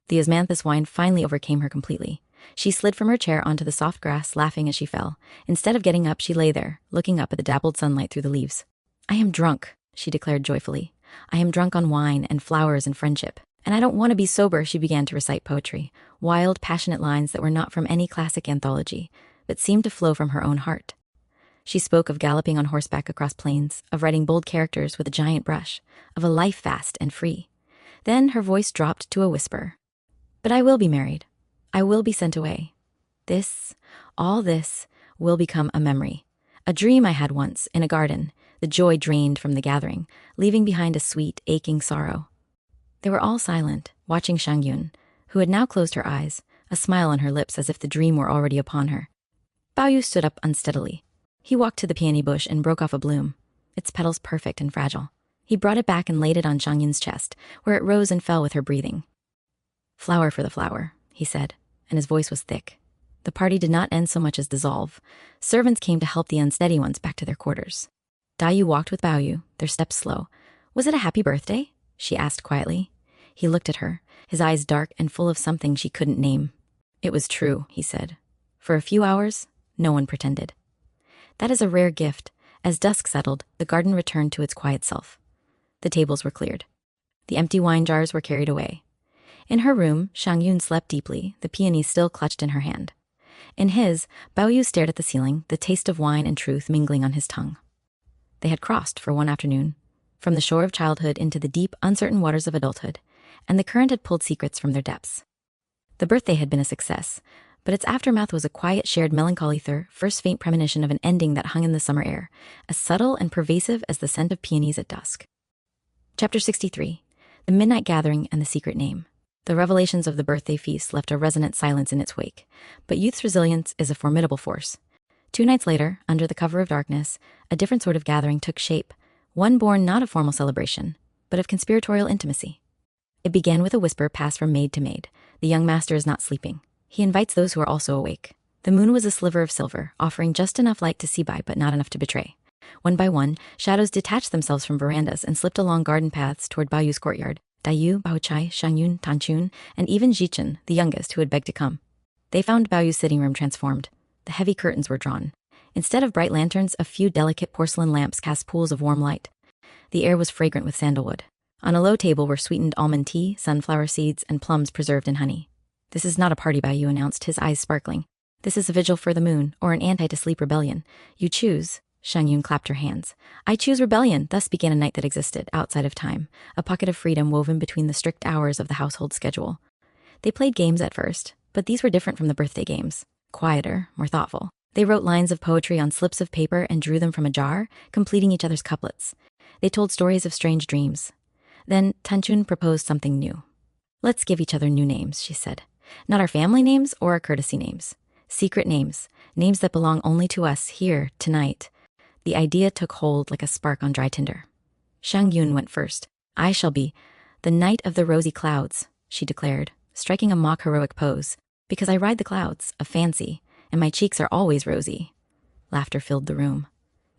[SPEAKER 1] The osmanthus wine finally overcame her completely. She slid from her chair onto the soft grass, laughing as she fell. Instead of getting up, she lay there, looking up at the dappled sunlight through the leaves. I am drunk, she declared joyfully. I am drunk on wine and flowers and friendship. And I don't want to be sober, she began to recite poetry, wild, passionate lines that were not from any classic anthology, but seemed to flow from her own heart. She spoke of galloping on horseback across plains, of writing bold characters with a giant brush, of a life fast and free. Then her voice dropped to a whisper. But I will be married. I will be sent away. All this, will become a memory. A dream I had once, in a garden, the joy drained from the gathering, leaving behind a sweet, aching sorrow. They were all silent, watching Shangyun, who had now closed her eyes, a smile on her lips as if the dream were already upon her. Baoyu stood up unsteadily. He walked to the peony bush and broke off a bloom, its petals perfect and fragile. He brought it back and laid it on Shangyun's chest, where it rose and fell with her breathing. Flower for the flower, he said, and his voice was thick. The party did not end so much as dissolve. Servants came to help the unsteady ones back to their quarters. Dayu walked with Baoyu, their steps slow. Was it a happy birthday? She asked quietly. He looked at her, his eyes dark and full of something she couldn't name. It was true, he said. For a few hours, no one pretended. That is a rare gift. As dusk settled, the garden returned to its quiet self. The tables were cleared. The empty wine jars were carried away. In her room, Shangyun slept deeply, the peony still clutched in her hand. In his, Baoyu stared at the ceiling, the taste of wine and truth mingling on his tongue. They had crossed for one afternoon, from the shore of childhood into the deep, uncertain waters of adulthood, and the current had pulled secrets from their depths. The birthday had been a success, but its aftermath was a quiet, shared melancholy first faint premonition of an ending that hung in the summer air, as subtle and pervasive as the scent of peonies at dusk. Chapter 63. The Midnight Gathering and the Secret Name. The revelations of the birthday feast left a resonant silence in its wake, but youth's resilience is a formidable force. 2 nights later, under the cover of darkness, a different sort of gathering took shape, one born not of formal celebration, but of conspiratorial intimacy. It began with a whisper passed from maid to maid. The young master is not sleeping. He invites those who are also awake. The moon was a sliver of silver, offering just enough light to see by, but not enough to betray. One by one, shadows detached themselves from verandas and slipped along garden paths toward Baoyu's courtyard. Dayu, Baochai, Shangyun, Tanchun, and even Jichen, the youngest, who had begged to come. They found Baoyu's sitting room transformed. The heavy curtains were drawn. Instead of bright lanterns, a few delicate porcelain lamps cast pools of warm light. The air was fragrant with sandalwood. On a low table were sweetened almond tea, sunflower seeds, and plums preserved in honey. This is not a party, Baoyu announced, his eyes sparkling. This is a vigil for the moon, or an anti-to-sleep rebellion. You choose. Shangyun clapped her hands. I choose rebellion. Thus began a night that existed, outside of time, a pocket of freedom woven between the strict hours of the household schedule. They played games at first, but these were different from the birthday games. Quieter, more thoughtful. They wrote lines of poetry on slips of paper and drew them from a jar, completing each other's couplets. They told stories of strange dreams. Then Tanchun proposed something new. Let's give each other new names, she said. Not our family names or our courtesy names. Secret names. Names that belong only to us here, tonight. The idea took hold like a spark on dry tinder. Shangyun went first. I shall be the Knight of the Rosy Clouds, she declared, striking a mock heroic pose. Because I ride the clouds, a fancy, and my cheeks are always rosy. Laughter filled the room.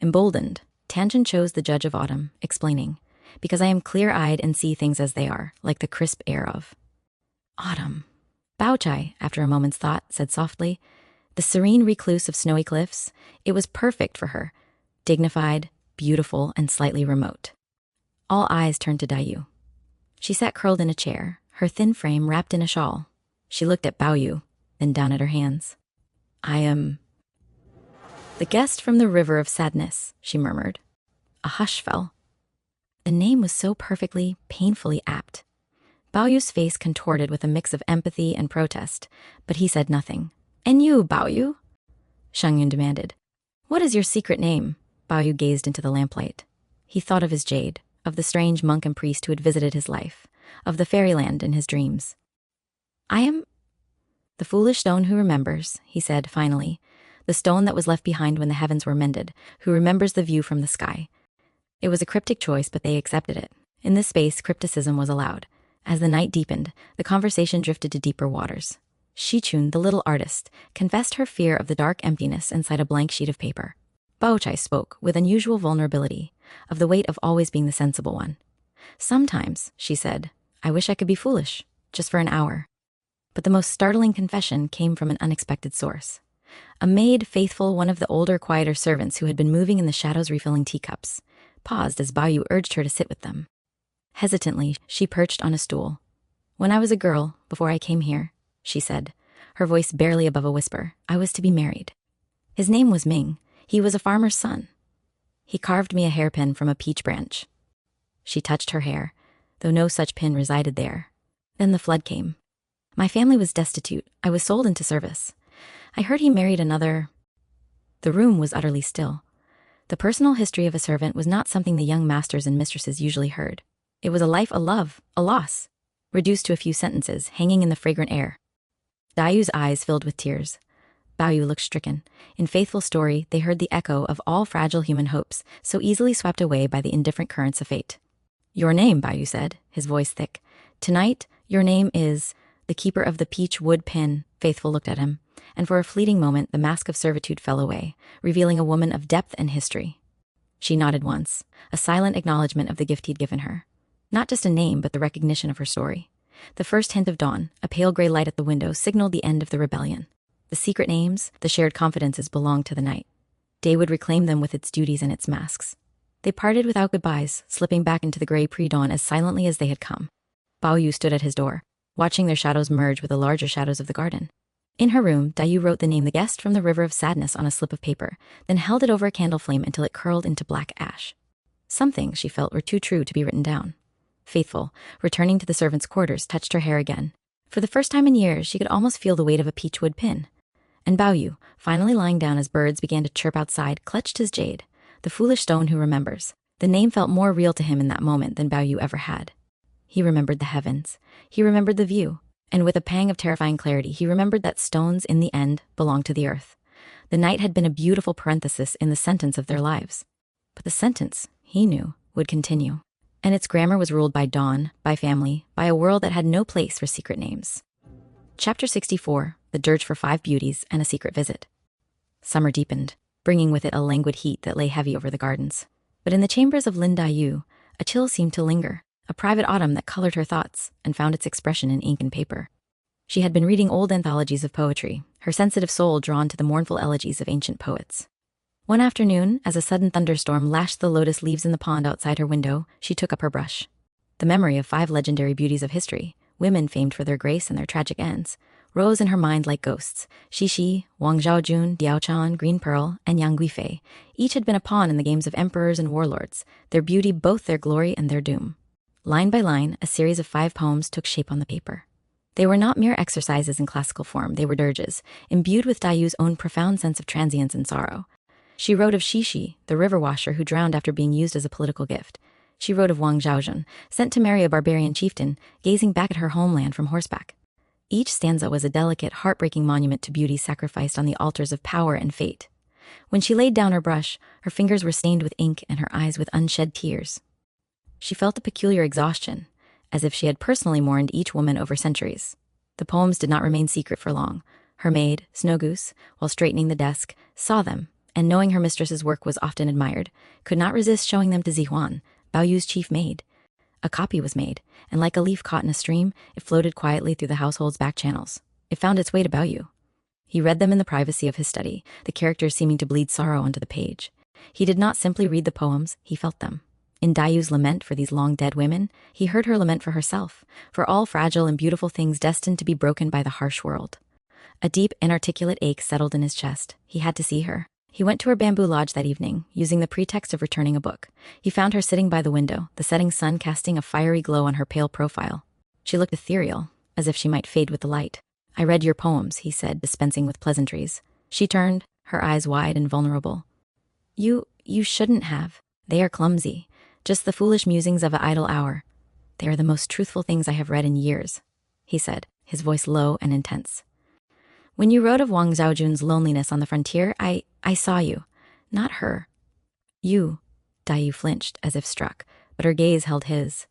[SPEAKER 1] Emboldened, Tanjun chose the Judge of Autumn, explaining, because I am clear-eyed and see things as they are, like the crisp air of autumn. Baochai, after a moment's thought, said softly, the serene recluse of snowy cliffs, it was perfect for her, dignified, beautiful, and slightly remote. All eyes turned to Dayu. She sat curled in a chair, her thin frame wrapped in a shawl. She looked at Baoyu, then down at her hands. I am the guest from the river of sadness, she murmured. A hush fell. The name was so perfectly, painfully apt. Baoyu's face contorted with a mix of empathy and protest, but he said nothing. And you, Baoyu? Shangyun demanded. What is your secret name? Baoyu gazed into the lamplight. He thought of his jade, of the strange monk and priest who had visited his life, of the fairyland in his dreams. I am the foolish stone who remembers, he said finally, the stone that was left behind when the heavens were mended, who remembers the view from the sky. It was a cryptic choice, but they accepted it. In this space, crypticism was allowed. As the night deepened, the conversation drifted to deeper waters. Shichun, the little artist, confessed her fear of the dark emptiness inside a blank sheet of paper. Baochai spoke, with unusual vulnerability, of the weight of always being the sensible one. Sometimes, she said, I wish I could be foolish, just for an hour. But the most startling confession came from an unexpected source. A maid, faithful, one of the older, quieter servants who had been moving in the shadows refilling teacups, paused as Baoyu urged her to sit with them. Hesitantly, she perched on a stool. When I was a girl, before I came here, she said, her voice barely above a whisper, I was to be married. His name was Ming. He was a farmer's son. He carved me a hairpin from a peach branch. She touched her hair, though no such pin resided there. Then the flood came. My family was destitute. I was sold into service. I heard he married another. The room was utterly still. The personal history of a servant was not something the young masters and mistresses usually heard. It was a life, a love, a loss, reduced to a few sentences, hanging in the fragrant air. Dayu's eyes filled with tears. Baoyu looked stricken. In faithful story, they heard the echo of all fragile human hopes, so easily swept away by the indifferent currents of fate. Your name, Baoyu said, his voice thick. Tonight, your name is the keeper of the peach wood pin. Faithful looked at him, and for a fleeting moment the mask of servitude fell away, revealing a woman of depth and history. She nodded once, a silent acknowledgement of the gift he'd given her. Not just a name, but the recognition of her story. The first hint of dawn, a pale gray light at the window, signaled the end of the rebellion. The secret names, the shared confidences belonged to the night. Day would reclaim them with its duties and its masks. They parted without goodbyes, slipping back into the gray pre-dawn as silently as they had come. Baoyu stood at his door, watching their shadows merge with the larger shadows of the garden. In her room, Dayu wrote the name the guest from the river of sadness on a slip of paper, then held it over a candle flame until it curled into black ash. Some things, she felt, were too true to be written down. Faithful, returning to the servants' quarters, touched her hair again. For the first time in years, she could almost feel the weight of a peachwood pin. And Baoyu, finally lying down as birds began to chirp outside, clutched his jade, the foolish stone who remembers. The name felt more real to him in that moment than Baoyu ever had. He remembered the heavens. He remembered the view. And with a pang of terrifying clarity, he remembered that stones, in the end, belonged to the earth. The night had been a beautiful parenthesis in the sentence of their lives. But the sentence, he knew, would continue. And its grammar was ruled by dawn, by family, by a world that had no place for secret names. Chapter 64, The Dirge for 5 Beauties and a Secret Visit. Summer deepened, bringing with it a languid heat that lay heavy over the gardens. But in the chambers of Lin Dayu, a chill seemed to linger, a private autumn that colored her thoughts and found its expression in ink and paper. She had been reading old anthologies of poetry, her sensitive soul drawn to the mournful elegies of ancient poets. One afternoon, as a sudden thunderstorm lashed the lotus leaves in the pond outside her window, she took up her brush. The memory of 5 legendary beauties of history, women famed for their grace and their tragic ends, rose in her mind like ghosts. Xixi, Wang Zhaojun, Diaochan, Green Pearl, and Yang Guifei. Each had been a pawn in the games of emperors and warlords, their beauty both their glory and their doom. Line by line, a series of 5 poems took shape on the paper. They were not mere exercises in classical form, they were dirges, imbued with Dayu's own profound sense of transience and sorrow. She wrote of Xixi, the river washer who drowned after being used as a political gift. She wrote of Wang Zhaojun, sent to marry a barbarian chieftain, gazing back at her homeland from horseback. Each stanza was a delicate, heartbreaking monument to beauty sacrificed on the altars of power and fate. When she laid down her brush, her fingers were stained with ink and her eyes with unshed tears. She felt a peculiar exhaustion, as if she had personally mourned each woman over centuries. The poems did not remain secret for long. Her maid, Snow Goose, while straightening the desk, saw them, and knowing her mistress's work was often admired, could not resist showing them to Zihuan, Baoyu's chief maid. A copy was made, and like a leaf caught in a stream, it floated quietly through the household's back channels. It found its way to Baoyu. He read them in the privacy of his study, the characters seeming to bleed sorrow onto the page. He did not simply read the poems, he felt them. In Dayu's lament for these long-dead women, he heard her lament for herself, for all fragile and beautiful things destined to be broken by the harsh world. A deep, inarticulate ache settled in his chest. He had to see her. He went to her bamboo lodge that evening, using the pretext of returning a book. He found her sitting by the window, the setting sun casting a fiery glow on her pale profile. She looked ethereal, as if she might fade with the light. I read your poems, he said, dispensing with pleasantries. She turned, her eyes wide and vulnerable. You shouldn't have. They are clumsy. Just the foolish musings of an idle hour. They are the most truthful things I have read in years, he said, his voice low and intense. When you wrote of Wang Zhaojun's loneliness on the frontier, I saw you, not her. You, Dayu flinched as if struck, but her gaze held his.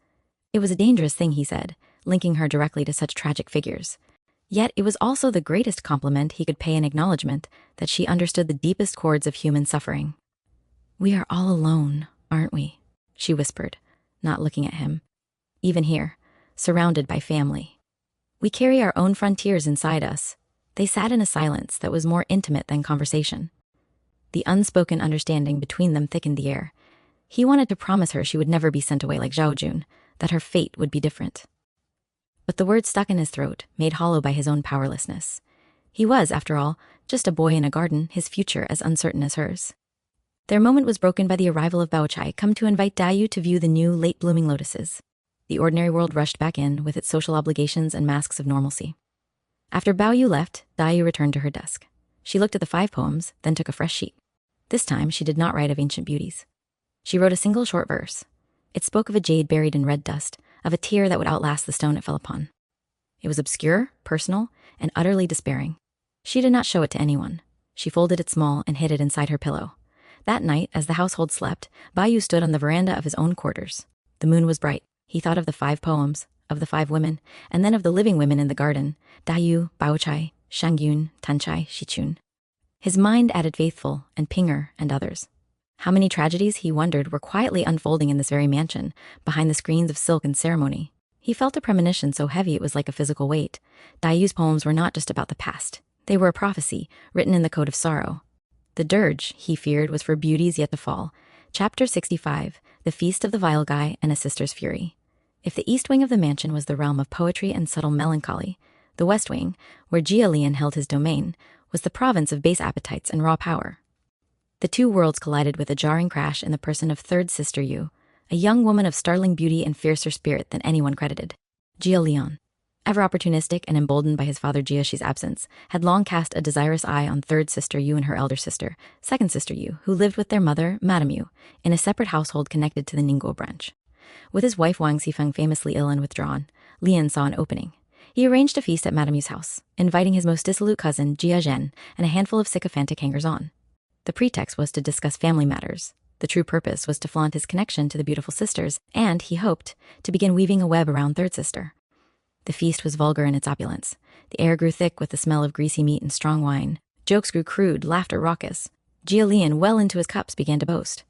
[SPEAKER 1] It was a dangerous thing, he said, linking her directly to such tragic figures. Yet it was also the greatest compliment he could pay in acknowledgement that she understood the deepest chords of human suffering. We are all alone, aren't we? She whispered, not looking at him. Even here, surrounded by family. We carry our own frontiers inside us. They sat in a silence that was more intimate than conversation. The unspoken understanding between them thickened the air. He wanted to promise her she would never be sent away like Zhaojun, that her fate would be different. But the words stuck in his throat, made hollow by his own powerlessness. He was, after all, just a boy in a garden, his future as uncertain as hers. Their moment was broken by the arrival of Baochai, come to invite Dayu to view the new, late-blooming lotuses. The ordinary world rushed back in, with its social obligations and masks of normalcy. After Baoyu left, Dayu returned to her desk. She looked at the 5 poems, then took a fresh sheet. This time, she did not write of ancient beauties. She wrote a single short verse. It spoke of a jade buried in red dust, of a tear that would outlast the stone it fell upon. It was obscure, personal, and utterly despairing. She did not show it to anyone. She folded it small and hid it inside her pillow. That night, as the household slept, Bayu stood on the veranda of his own quarters. The moon was bright. He thought of the 5 poems, of the 5 women, and then of the living women in the garden, Dayu, Baochai, Shangyun, Tanchai, Shichun. His mind added Faithful and Pinger and others. How many tragedies, he wondered, were quietly unfolding in this very mansion, behind the screens of silk and ceremony. He felt a premonition so heavy it was like a physical weight. Dayu's poems were not just about the past. They were a prophecy, written in the code of sorrow. The dirge, he feared, was for beauties yet to fall. Chapter 65, The Feast of the Vile Guy and a Sister's Fury. If the east wing of the mansion was the realm of poetry and subtle melancholy, the west wing, where Jia Lian held his domain, was the province of base appetites and raw power. The 2 worlds collided with a jarring crash in the person of third sister Yu, a young woman of startling beauty and fiercer spirit than anyone credited. Jia Lian, ever opportunistic and emboldened by his father Jiaxi's absence, had long cast a desirous eye on third sister Yu and her elder sister, second sister Yu, who lived with their mother, Madame Yu, in a separate household connected to the Ningguo branch. With his wife Wang Xifeng famously ill and withdrawn, Lian saw an opening. He arranged a feast at Madame Yu's house, inviting his most dissolute cousin, Jia Zhen, and a handful of sycophantic hangers-on. The pretext was to discuss family matters. The true purpose was to flaunt his connection to the beautiful sisters, and, he hoped, to begin weaving a web around third sister. The feast was vulgar in its opulence. The air grew thick with the smell of greasy meat and strong wine. Jokes grew crude, laughter raucous. Jia Lian, well into his cups, began to boast.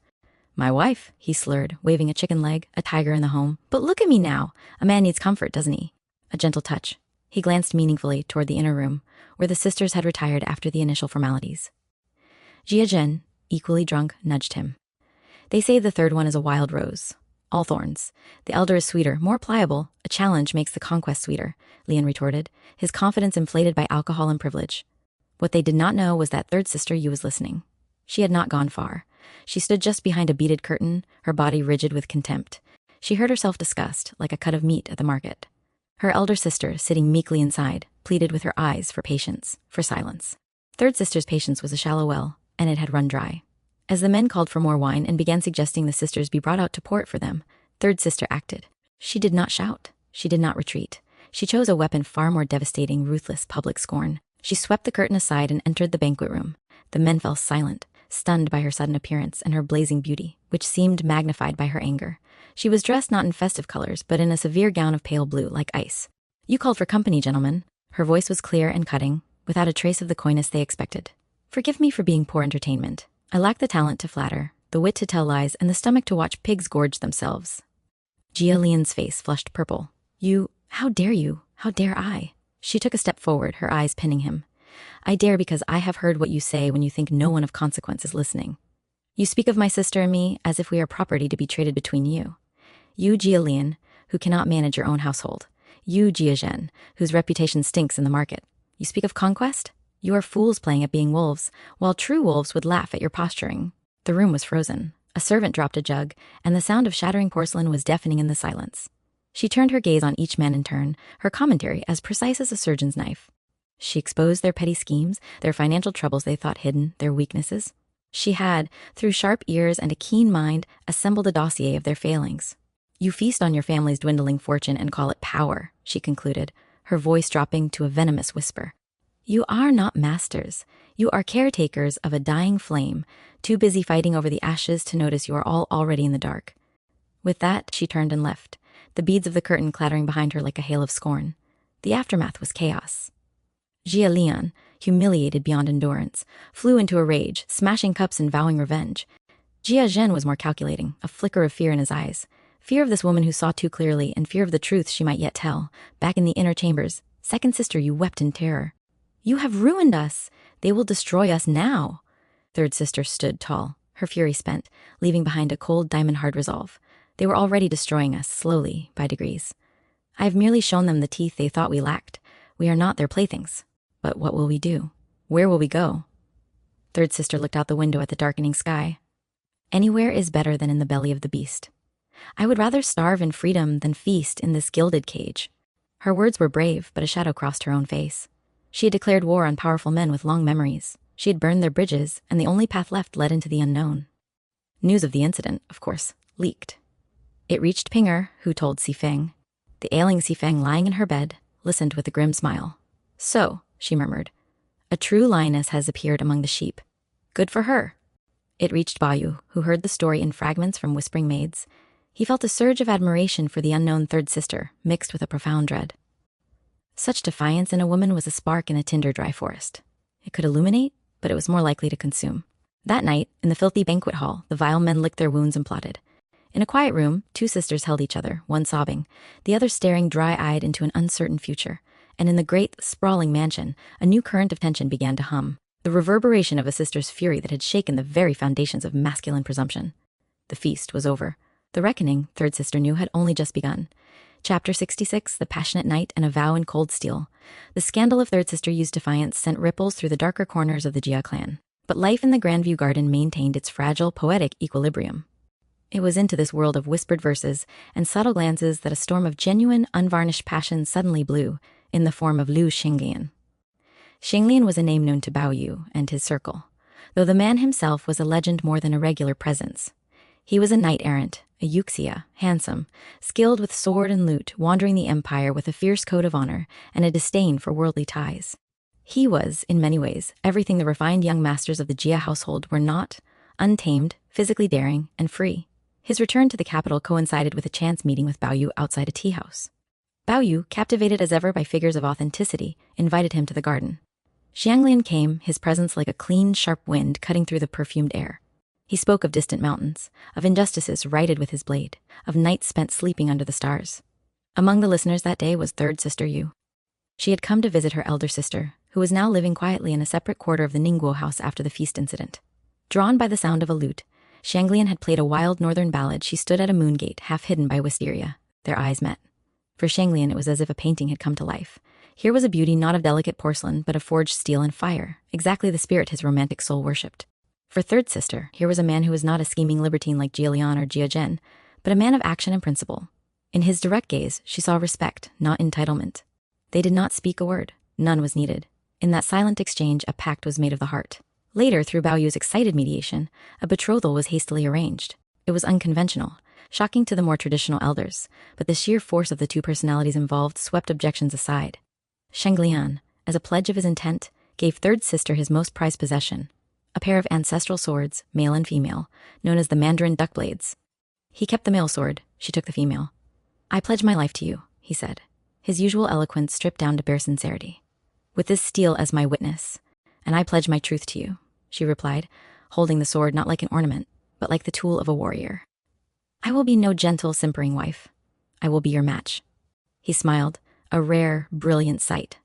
[SPEAKER 1] "My wife," he slurred, waving a chicken leg, a tiger in the home. "But look at me now. A man needs comfort, doesn't he?" A gentle touch. He glanced meaningfully toward the inner room, where the sisters had retired after the initial formalities. Jia Zhen, equally drunk, nudged him. "They say the third one is a wild rose. All thorns. The elder is sweeter, more pliable. A challenge makes the conquest sweeter," Lian retorted, his confidence inflated by alcohol and privilege. What they did not know was that third sister Yu was listening. She had not gone far. She stood just behind a beaded curtain, her body rigid with contempt. She heard herself discussed, like a cut of meat at the market. Her elder sister, sitting meekly inside, pleaded with her eyes for patience, for silence. Third sister's patience was a shallow well, and it had run dry. As the men called for more wine and began suggesting the sisters be brought out to pour it for them, third sister acted. She did not shout. She did not retreat. She chose a weapon far more devastating, ruthless public scorn. She swept the curtain aside and entered the banquet room. The men fell silent, stunned by her sudden appearance and her blazing beauty, which seemed magnified by her anger. She was dressed not in festive colors, but in a severe gown of pale blue, like ice. "You called for company, gentlemen." Her voice was clear and cutting, without a trace of the coyness they expected. "Forgive me for being poor entertainment. I lack the talent to flatter, the wit to tell lies, and the stomach to watch pigs gorge themselves." Jia Lian's face flushed purple. How dare you? How dare I?" She took a step forward, her eyes pinning him. "I dare because I have heard what you say when you think no one of consequence is listening. You speak of my sister and me as if we are property to be traded between you. You, Jia Lian, who cannot manage your own household. You, Jia Zhen, whose reputation stinks in the market. You speak of conquest? You are fools playing at being wolves, while true wolves would laugh at your posturing." The room was frozen. A servant dropped a jug, and the sound of shattering porcelain was deafening in the silence. She turned her gaze on each man in turn, her commentary as precise as a surgeon's knife. She exposed their petty schemes, their financial troubles they thought hidden, their weaknesses. She had, through sharp ears and a keen mind, assembled a dossier of their failings. "You feast on your family's dwindling fortune and call it power," she concluded, her voice dropping to a venomous whisper. "You are not masters. You are caretakers of a dying flame, too busy fighting over the ashes to notice you are all already in the dark." With that, she turned and left, the beads of the curtain clattering behind her like a hail of scorn. The aftermath was chaos. Jia Lian, humiliated beyond endurance, flew into a rage, smashing cups and vowing revenge. Jia Zhen was more calculating, a flicker of fear in his eyes. Fear of this woman who saw too clearly, and fear of the truth she might yet tell. Back in the inner chambers, second sister, you wept in terror. "You have ruined us. They will destroy us now." Third sister stood tall, her fury spent, leaving behind a cold, diamond-hard resolve. They were already destroying us, slowly, by degrees. I have merely shown them the teeth they thought we lacked. We are not their playthings. But what will we do? Where will we go? Third sister looked out the window at the darkening sky. Anywhere is better than in the belly of the beast. I would rather starve in freedom than feast in this gilded cage. Her words were brave, but a shadow crossed her own face. She had declared war on powerful men with long memories. She had burned their bridges, and the only path left led into the unknown. News of the incident, of course, leaked. It reached Pinger, who told Xifeng. The ailing Xifeng, lying in her bed, listened with a grim smile. So, she murmured, a true lioness has appeared among the sheep. Good for her. It reached Bayu, who heard the story in fragments from whispering maids. He felt a surge of admiration for the unknown third sister, mixed with a profound dread. Such defiance in a woman was a spark in a tinder dry forest. It could illuminate, but it was more likely to consume. That night, in the filthy banquet hall, the vile men licked their wounds and plotted. In a quiet room, two sisters held each other, one sobbing, the other staring dry-eyed into an uncertain future. And in the great, sprawling mansion, a new current of tension began to hum, the reverberation of a sister's fury that had shaken the very foundations of masculine presumption. The feast was over. The reckoning, third sister knew, had only just begun. Chapter 66, The Passionate Night and a Vow in Cold Steel. The scandal of third sister Yu's defiance sent ripples through the darker corners of the Jia clan. But life in the Grandview Garden maintained its fragile, poetic equilibrium. It was into this world of whispered verses and subtle glances that a storm of genuine, unvarnished passion suddenly blew, in the form of Liu Xinglian. Xinglian was a name known to Bao Yu and his circle, though the man himself was a legend more than a regular presence. He was a knight-errant, a yuxia, handsome, skilled with sword and lute, wandering the empire with a fierce code of honor and a disdain for worldly ties. He was, in many ways, everything the refined young masters of the Jia household were not: untamed, physically daring, and free. His return to the capital coincided with a chance meeting with Bao Yu outside a tea house. Bao Yu, captivated as ever by figures of authenticity, invited him to the garden. Xianglian came, his presence like a clean, sharp wind cutting through the perfumed air. He spoke of distant mountains, of injustices righted with his blade, of nights spent sleeping under the stars. Among the listeners that day was third sister Yu. She had come to visit her elder sister, who was now living quietly in a separate quarter of the Ningguo house after the feast incident. Drawn by the sound of a lute, Xianglian had played a wild northern ballad. She stood at a moon gate, half hidden by wisteria. Their eyes met. For Xianglian, it was as if a painting had come to life. Here was a beauty not of delicate porcelain, but of forged steel and fire, exactly the spirit his romantic soul worshipped. For third sister, here was a man who was not a scheming libertine like Jia Lian or Jia Zhen, but a man of action and principle. In his direct gaze, she saw respect, not entitlement. They did not speak a word. None was needed. In that silent exchange, a pact was made of the heart. Later, through Bao Yu's excited mediation, a betrothal was hastily arranged. It was unconventional, shocking to the more traditional elders, but the sheer force of the two personalities involved swept objections aside. Shenglian, as a pledge of his intent, gave third sister his most prized possession, a pair of ancestral swords, male and female, known as the Mandarin duck blades. He kept the male sword, she took the female. I pledge my life to you, he said, his usual eloquence stripped down to bare sincerity. With this steel as my witness, and I pledge my truth to you, she replied, holding the sword not like an ornament, but like the tool of a warrior. I will be no gentle, simpering wife. I will be your match. He smiled, a rare, brilliant sight.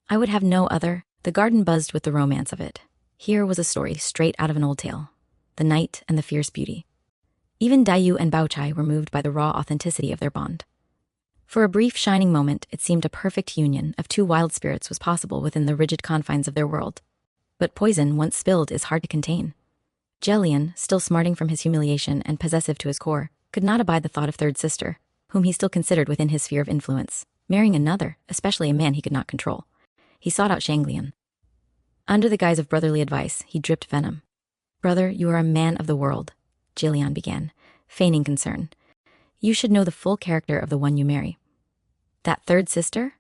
[SPEAKER 1] I would have no other. The garden buzzed with the romance of it. Here was a story straight out of an old tale, the knight and the fierce beauty. Even Daiyu and Baochai were moved by the raw authenticity of their bond. For a brief, shining moment, it seemed a perfect union of two wild spirits was possible within the rigid confines of their world. But poison, once spilled, is hard to contain. Jelian, still smarting from his humiliation and possessive to his core, could not abide the thought of third sister, whom he still considered within his sphere of influence, marrying another, especially a man he could not control. He sought out Shanglian. Under the guise of brotherly advice, he dripped venom. Brother, you are a man of the world, Jillian began, feigning concern. You should know the full character of the one you marry. That third sister?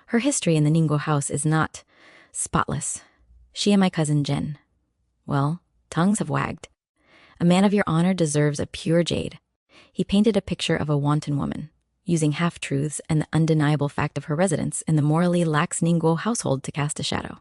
[SPEAKER 1] Her history in the Ningguo house is not spotless. She and my cousin Jen. Well, tongues have wagged. A man of your honor deserves a pure jade. He painted a picture of a wanton woman, using half-truths and the undeniable fact of her residence in the morally lax Ningguo household to cast a shadow.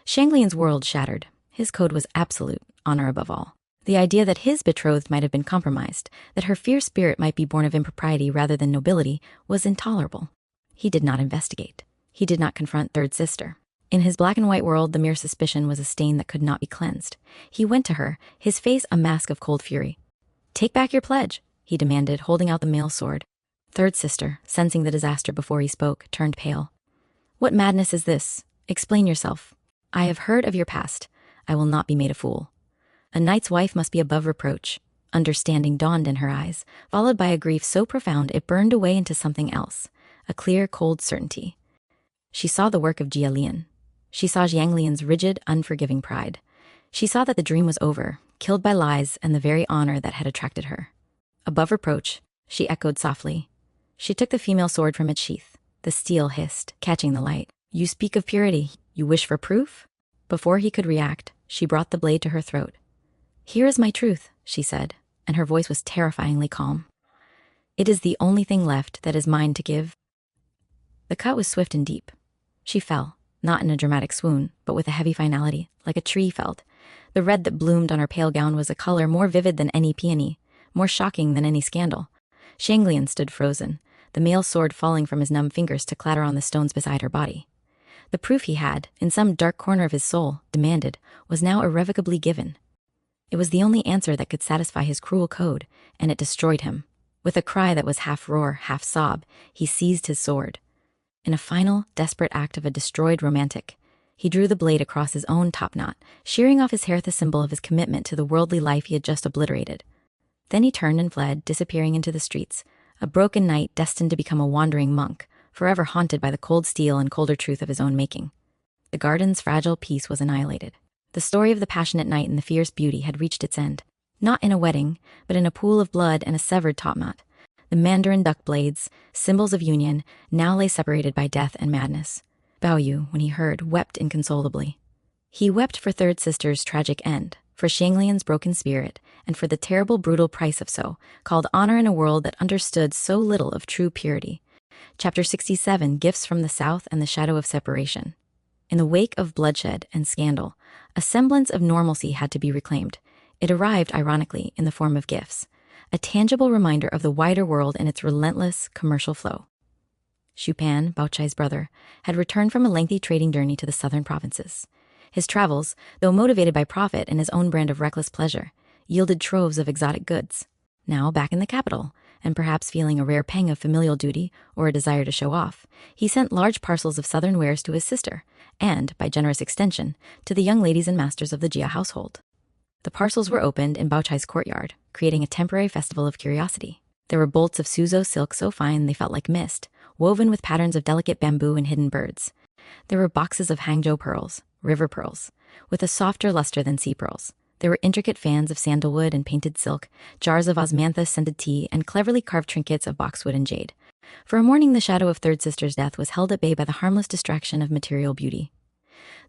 [SPEAKER 1] Shanglian's world shattered. His code was absolute, honor above all. The idea that his betrothed might have been compromised, that her fierce spirit might be born of impropriety rather than nobility, was intolerable. He did not investigate. He did not confront third sister. In his black and white world, the mere suspicion was a stain that could not be cleansed. He went to her, his face a mask of cold fury. Take back your pledge, he demanded, holding out the male sword. Third sister, sensing the disaster before he spoke, turned pale. What madness is this? Explain yourself. I have heard of your past. I will not be made a fool. A knight's wife must be above reproach. Understanding dawned in her eyes, followed by a grief so profound it burned away into something else, a clear, cold certainty. She saw the work of Jia Lian. She saw Jiang Lian's rigid, unforgiving pride. She saw that the dream was over, killed by lies and the very honor that had attracted her. Above reproach, she echoed softly. She took the female sword from its sheath. The steel hissed, catching the light. You speak of purity. You wish for proof? Before he could react, she brought the blade to her throat. Here is my truth, she said, and her voice was terrifyingly calm. It is the only thing left that is mine to give. The cut was swift and deep. She fell, not in a dramatic swoon, but with a heavy finality, like a tree felled. The red that bloomed on her pale gown was a color more vivid than any peony, more shocking than any scandal. Shanglian stood frozen, the mail sword falling from his numb fingers to clatter on the stones beside her body. The proof he had, in some dark corner of his soul, demanded, was now irrevocably given. It was the only answer that could satisfy his cruel code, and it destroyed him. With a cry that was half roar, half sob, he seized his sword. In a final, desperate act of a destroyed romantic, he drew the blade across his own topknot, shearing off his hair, the symbol of his commitment to the worldly life he had just obliterated. Then he turned and fled, disappearing into the streets, a broken knight destined to become a wandering monk, forever haunted by the cold steel and colder truth of his own making. The garden's fragile peace was annihilated. The story of the passionate knight and the fierce beauty had reached its end, not in a wedding, but in a pool of blood and a severed topknot. The mandarin duck blades, symbols of union, now lay separated by death and madness. Bao Yu, when he heard, wept inconsolably. He wept for third sister's tragic end, for Shanglian's broken spirit, and for the terrible, brutal price of so-called honor in a world that understood so little of true purity. Chapter 67, Gifts from the South and the Shadow of Separation. In the wake of bloodshed and scandal, a semblance of normalcy had to be reclaimed. It arrived, ironically, in the form of gifts, a tangible reminder of the wider world and its relentless commercial flow. Shupan, Bao Chai's brother, had returned from a lengthy trading journey to the southern provinces. His travels, though motivated by profit and his own brand of reckless pleasure, yielded troves of exotic goods. Now, back in the capital, and perhaps feeling a rare pang of familial duty or a desire to show off, he sent large parcels of southern wares to his sister, and, by generous extension, to the young ladies and masters of the Jia household. The parcels were opened in Bao Chai's courtyard, creating a temporary festival of curiosity. There were bolts of Suzhou silk so fine they felt like mist, woven with patterns of delicate bamboo and hidden birds. There were boxes of Hangzhou pearls, river pearls, with a softer luster than sea pearls. There were intricate fans of sandalwood and painted silk, jars of osmanthus-scented tea, and cleverly carved trinkets of boxwood and jade. For a morning, the shadow of third sister's death was held at bay by the harmless distraction of material beauty.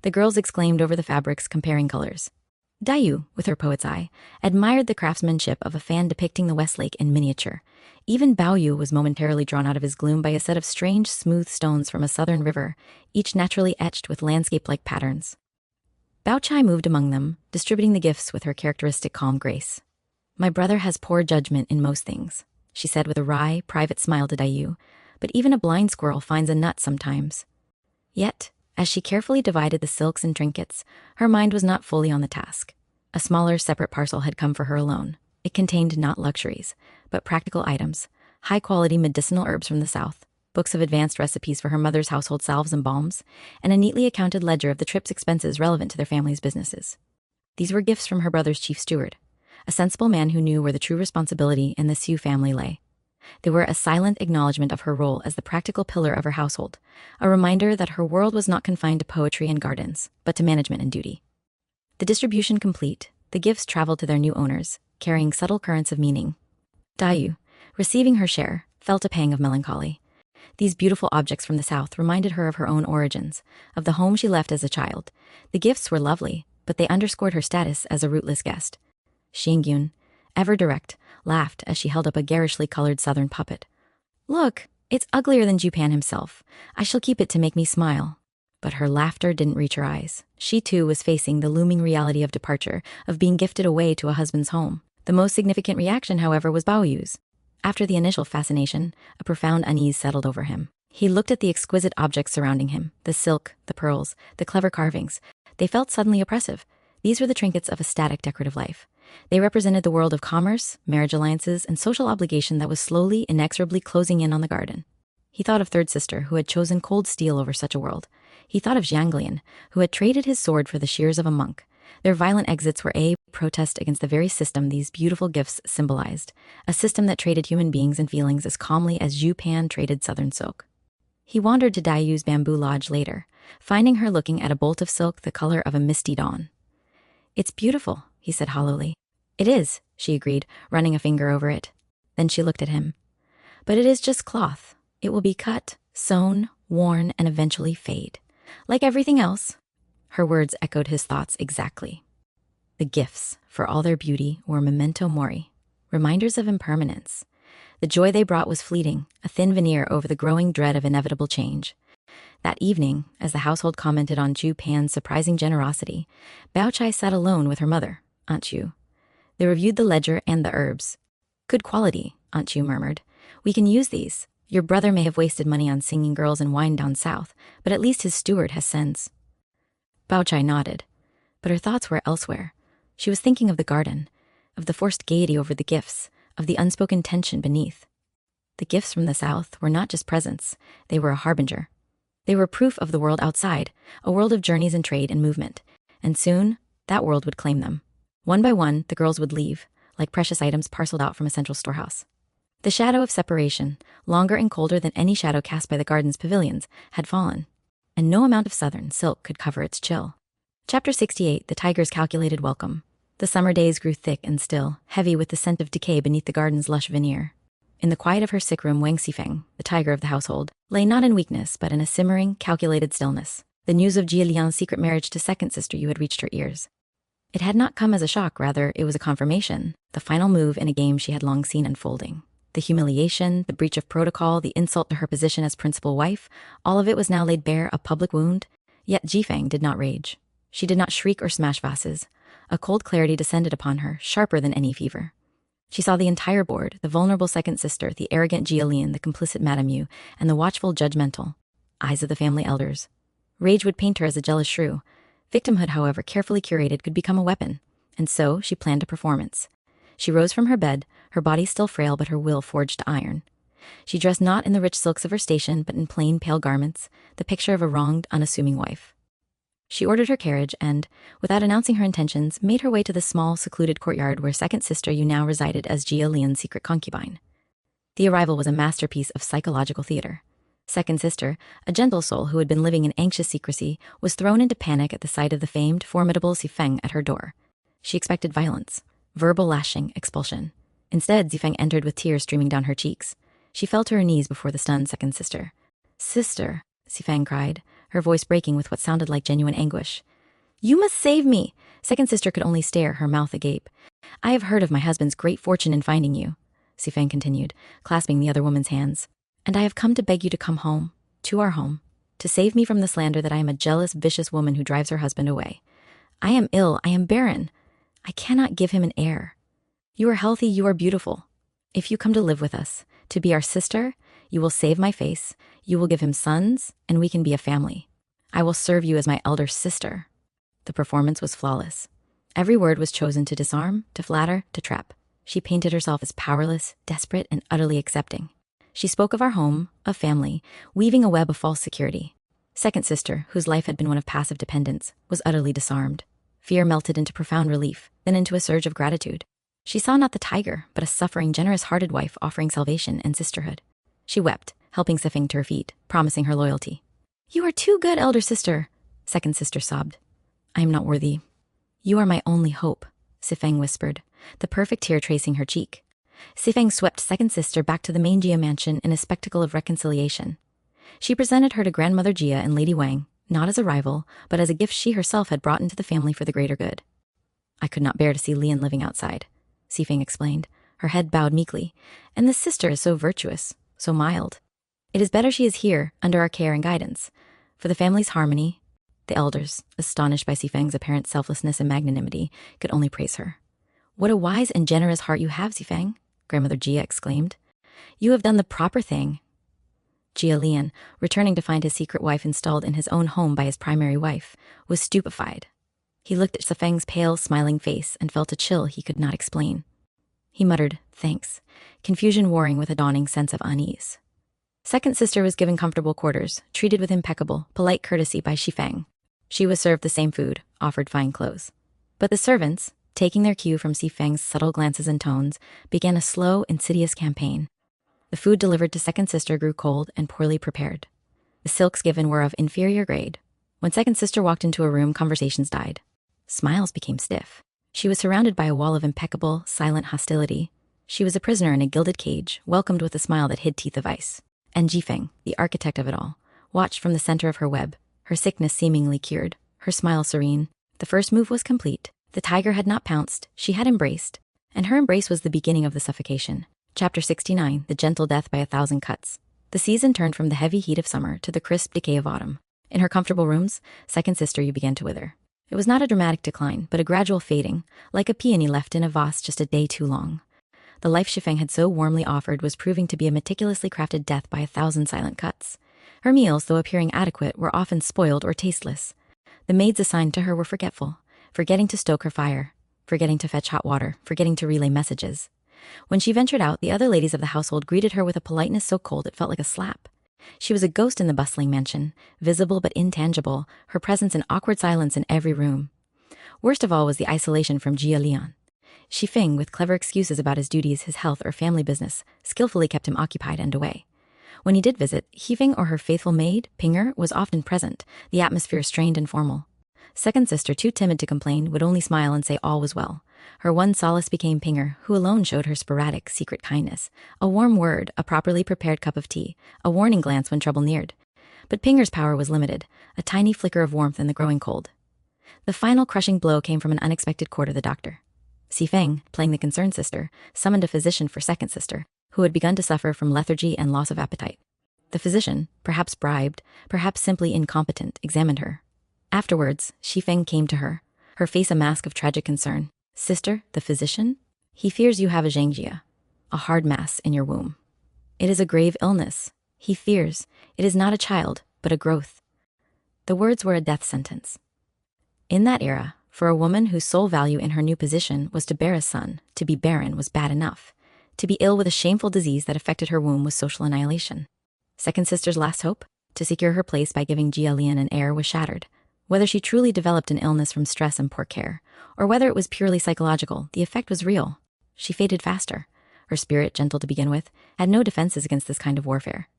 [SPEAKER 1] The girls exclaimed over the fabrics, comparing colors. Dayu, with her poet's eye, admired the craftsmanship of a fan depicting the Westlake in miniature. Even Bao Yu was momentarily drawn out of his gloom by a set of strange, smooth stones from a southern river, each naturally etched with landscape-like patterns. Bao Chai moved among them, distributing the gifts with her characteristic calm grace. My brother has poor judgment in most things, she said with a wry, private smile to Dayu, but even a blind squirrel finds a nut sometimes. Yet, as she carefully divided the silks and trinkets, her mind was not fully on the task. A smaller, separate parcel had come for her alone. It contained not luxuries, but practical items, high-quality medicinal herbs from the south, books of advanced recipes for her mother's household salves and balms, and a neatly accounted ledger of the trip's expenses relevant to their family's businesses. These were gifts from her brother's chief steward, a sensible man who knew where the true responsibility in the Sioux family lay. They were a silent acknowledgement of her role as the practical pillar of her household, a reminder that her world was not confined to poetry and gardens, but to management and duty. The distribution complete, the gifts traveled to their new owners, carrying subtle currents of meaning. Dayu, receiving her share, felt a pang of melancholy. These beautiful objects from the south reminded her of her own origins, of the home she left as a child. The gifts were lovely, but they underscored her status as a rootless guest. Xingyun, ever direct, laughed as she held up a garishly colored southern puppet. Look, it's uglier than Jupan himself. I shall keep it to make me smile. But her laughter didn't reach her eyes. She too was facing the looming reality of departure, of being gifted away to a husband's home. The most significant reaction, however, was Bao Yu's. After the initial fascination, a profound unease settled over him. He looked at the exquisite objects surrounding him, the silk, the pearls, the clever carvings. They felt suddenly oppressive. These were the trinkets of a static decorative life. They represented the world of commerce, marriage alliances, and social obligation that was slowly, inexorably closing in on the garden. He thought of third sister, who had chosen cold steel over such a world. He thought of Zhanglian, who had traded his sword for the shears of a monk. Their violent exits were a protest against the very system these beautiful gifts symbolized, a system that traded human beings and feelings as calmly as Jupan traded southern silk. He wandered to Dayu's bamboo lodge later, finding her looking at a bolt of silk the color of a misty dawn. "It's beautiful," he said hollowly. "It is," she agreed, running a finger over it. Then she looked at him. "But it is just cloth. It will be cut, sewn, worn, and eventually fade. Like everything else." Her words echoed his thoughts exactly. The gifts, for all their beauty, were memento mori, reminders of impermanence. The joy they brought was fleeting, a thin veneer over the growing dread of inevitable change. That evening, as the household commented on Ju Pan's surprising generosity, Bao Chai sat alone with her mother, Aunt Chu. They reviewed the ledger and the herbs. "Good quality," Aunt Chu murmured. "We can use these. Your brother may have wasted money on singing girls and wine down south, but at least his steward has sense." Bao Chai nodded, but her thoughts were elsewhere. She was thinking of the garden, of the forced gaiety over the gifts, of the unspoken tension beneath. The gifts from the south were not just presents, they were a harbinger. They were proof of the world outside, a world of journeys and trade and movement, and soon that world would claim them. One by one, the girls would leave, like precious items parceled out from a central storehouse. The shadow of separation, longer and colder than any shadow cast by the garden's pavilions, had fallen, and no amount of southern silk could cover its chill. Chapter 68, The Tiger's Calculated Welcome. The summer days grew thick and still, heavy with the scent of decay beneath the garden's lush veneer. In the quiet of her sick room, Wang Xifeng, the tiger of the household, lay not in weakness, but in a simmering, calculated stillness. The news of Jia Lian's secret marriage to second sister Yu had reached her ears. It had not come as a shock, rather, it was a confirmation, the final move in a game she had long seen unfolding. The humiliation, the breach of protocol, the insult to her position as principal wife, all of it was now laid bare, a public wound. Yet Jifeng did not rage. She did not shriek or smash vases. A cold clarity descended upon her, sharper than any fever. She saw the entire board, the vulnerable second sister, the arrogant Jia Lian, the complicit Madame Yu, and the watchful, judgmental eyes of the family elders. Rage would paint her as a jealous shrew. Victimhood, however, carefully curated, could become a weapon, and so she planned a performance. She rose from her bed, her body still frail but her will forged to iron. She dressed not in the rich silks of her station, but in plain, pale garments, the picture of a wronged, unassuming wife. She ordered her carriage and, without announcing her intentions, made her way to the small, secluded courtyard where second sister Yu now resided as Jia Lian's secret concubine. The arrival was a masterpiece of psychological theater. Second sister, a gentle soul who had been living in anxious secrecy, was thrown into panic at the sight of the famed, formidable Xifeng at her door. She expected violence, verbal lashing, expulsion. Instead, Xifeng entered with tears streaming down her cheeks. She fell to her knees before the stunned second sister. "Sister," Xifeng cried, her voice breaking with what sounded like genuine anguish. "You must save me!" Second sister could only stare, her mouth agape. "I have heard of my husband's great fortune in finding you," Xifeng continued, clasping the other woman's hands. "And I have come to beg you to come home, to our home, to save me from the slander that I am a jealous, vicious woman who drives her husband away. I am ill, I am barren. I cannot give him an heir. You are healthy, you are beautiful. If you come to live with us, to be our sister, you will save my face, you will give him sons, and we can be a family. I will serve you as my elder sister." The performance was flawless. Every word was chosen to disarm, to flatter, to trap. She painted herself as powerless, desperate, and utterly accepting. She spoke of our home, of family, weaving a web of false security. Second sister, whose life had been one of passive dependence, was utterly disarmed. Fear melted into profound relief, then into a surge of gratitude. She saw not the tiger, but a suffering, generous-hearted wife offering salvation and sisterhood. She wept, helping Xifeng to her feet, promising her loyalty. "You are too good, elder sister," second sister sobbed. "I am not worthy." "You are my only hope," Xifeng whispered, the perfect tear tracing her cheek. Xifeng swept second sister back to the main Jia mansion in a spectacle of reconciliation. She presented her to Grandmother Jia and Lady Wang, not as a rival, but as a gift she herself had brought into the family for the greater good. "I could not bear to see Lian living outside," Xifeng explained, her head bowed meekly, "and this sister is so virtuous, so mild. It is better she is here, under our care and guidance. For the family's harmony," the elders, astonished by Xifeng's apparent selflessness and magnanimity, could only praise her. "What a wise and generous heart you have, Xifeng," Grandmother Jia exclaimed. "You have done the proper thing." Jia Lian, returning to find his secret wife installed in his own home by his primary wife, was stupefied. He looked at Sifeng's pale, smiling face and felt a chill he could not explain. He muttered, "Thanks," confusion warring with a dawning sense of unease. Second sister was given comfortable quarters, treated with impeccable, polite courtesy by Xifeng. She was served the same food, offered fine clothes. But the servants, taking their cue from Xifeng's subtle glances and tones, began a slow, insidious campaign. The food delivered to second sister grew cold and poorly prepared. The silks given were of inferior grade. When second sister walked into a room, conversations died. Smiles became stiff. She was surrounded by a wall of impeccable, silent hostility. She was a prisoner in a gilded cage, welcomed with a smile that hid teeth of ice. And Xifeng, the architect of it all, watched from the center of her web, her sickness seemingly cured, her smile serene. The first move was complete. The tiger had not pounced, she had embraced. And her embrace was the beginning of the suffocation. Chapter 69, The Gentle Death by 1,000 Cuts. The season turned from the heavy heat of summer to the crisp decay of autumn. In her comfortable rooms, second sister you began to wither. It was not a dramatic decline, but a gradual fading, like a peony left in a vase just a day too long. The life Xifeng had so warmly offered was proving to be a meticulously crafted death by 1,000 silent cuts. Her meals, though appearing adequate, were often spoiled or tasteless. The maids assigned to her were forgetful, forgetting to stoke her fire, forgetting to fetch hot water, forgetting to relay messages. When she ventured out, the other ladies of the household greeted her with a politeness so cold it felt like a slap. She was a ghost in the bustling mansion, visible but intangible, her presence an awkward silence in every room. Worst of all was the isolation from Jia Lian. Xifeng, with clever excuses about his duties, his health, or family business, skillfully kept him occupied and away. When he did visit, Xifeng or her faithful maid, Pinger, was often present, the atmosphere strained and formal. Second sister, too timid to complain, would only smile and say all was well. Her one solace became Pinger, who alone showed her sporadic, secret kindness. A warm word, a properly prepared cup of tea, a warning glance when trouble neared. But Pinger's power was limited, a tiny flicker of warmth in the growing cold. The final crushing blow came from an unexpected quarter, the doctor. Xifeng, playing the concerned sister, summoned a physician for second sister, who had begun to suffer from lethargy and loss of appetite. The physician, perhaps bribed, perhaps simply incompetent, examined her. Afterwards, Xifeng came to her, her face a mask of tragic concern. "Sister, the physician? He fears you have a zhangjia, a hard mass in your womb. It is a grave illness. He fears it is not a child, but a growth." The words were a death sentence. In that era, for a woman whose sole value in her new position was to bear a son, to be barren was bad enough. To be ill with a shameful disease that affected her womb was social annihilation. Second sister's last hope, to secure her place by giving Jia Lian an heir, was shattered. Whether she truly developed an illness from stress and poor care, or whether it was purely psychological, the effect was real. She faded faster. Her spirit, gentle to begin with, had no defenses against this kind of warfare.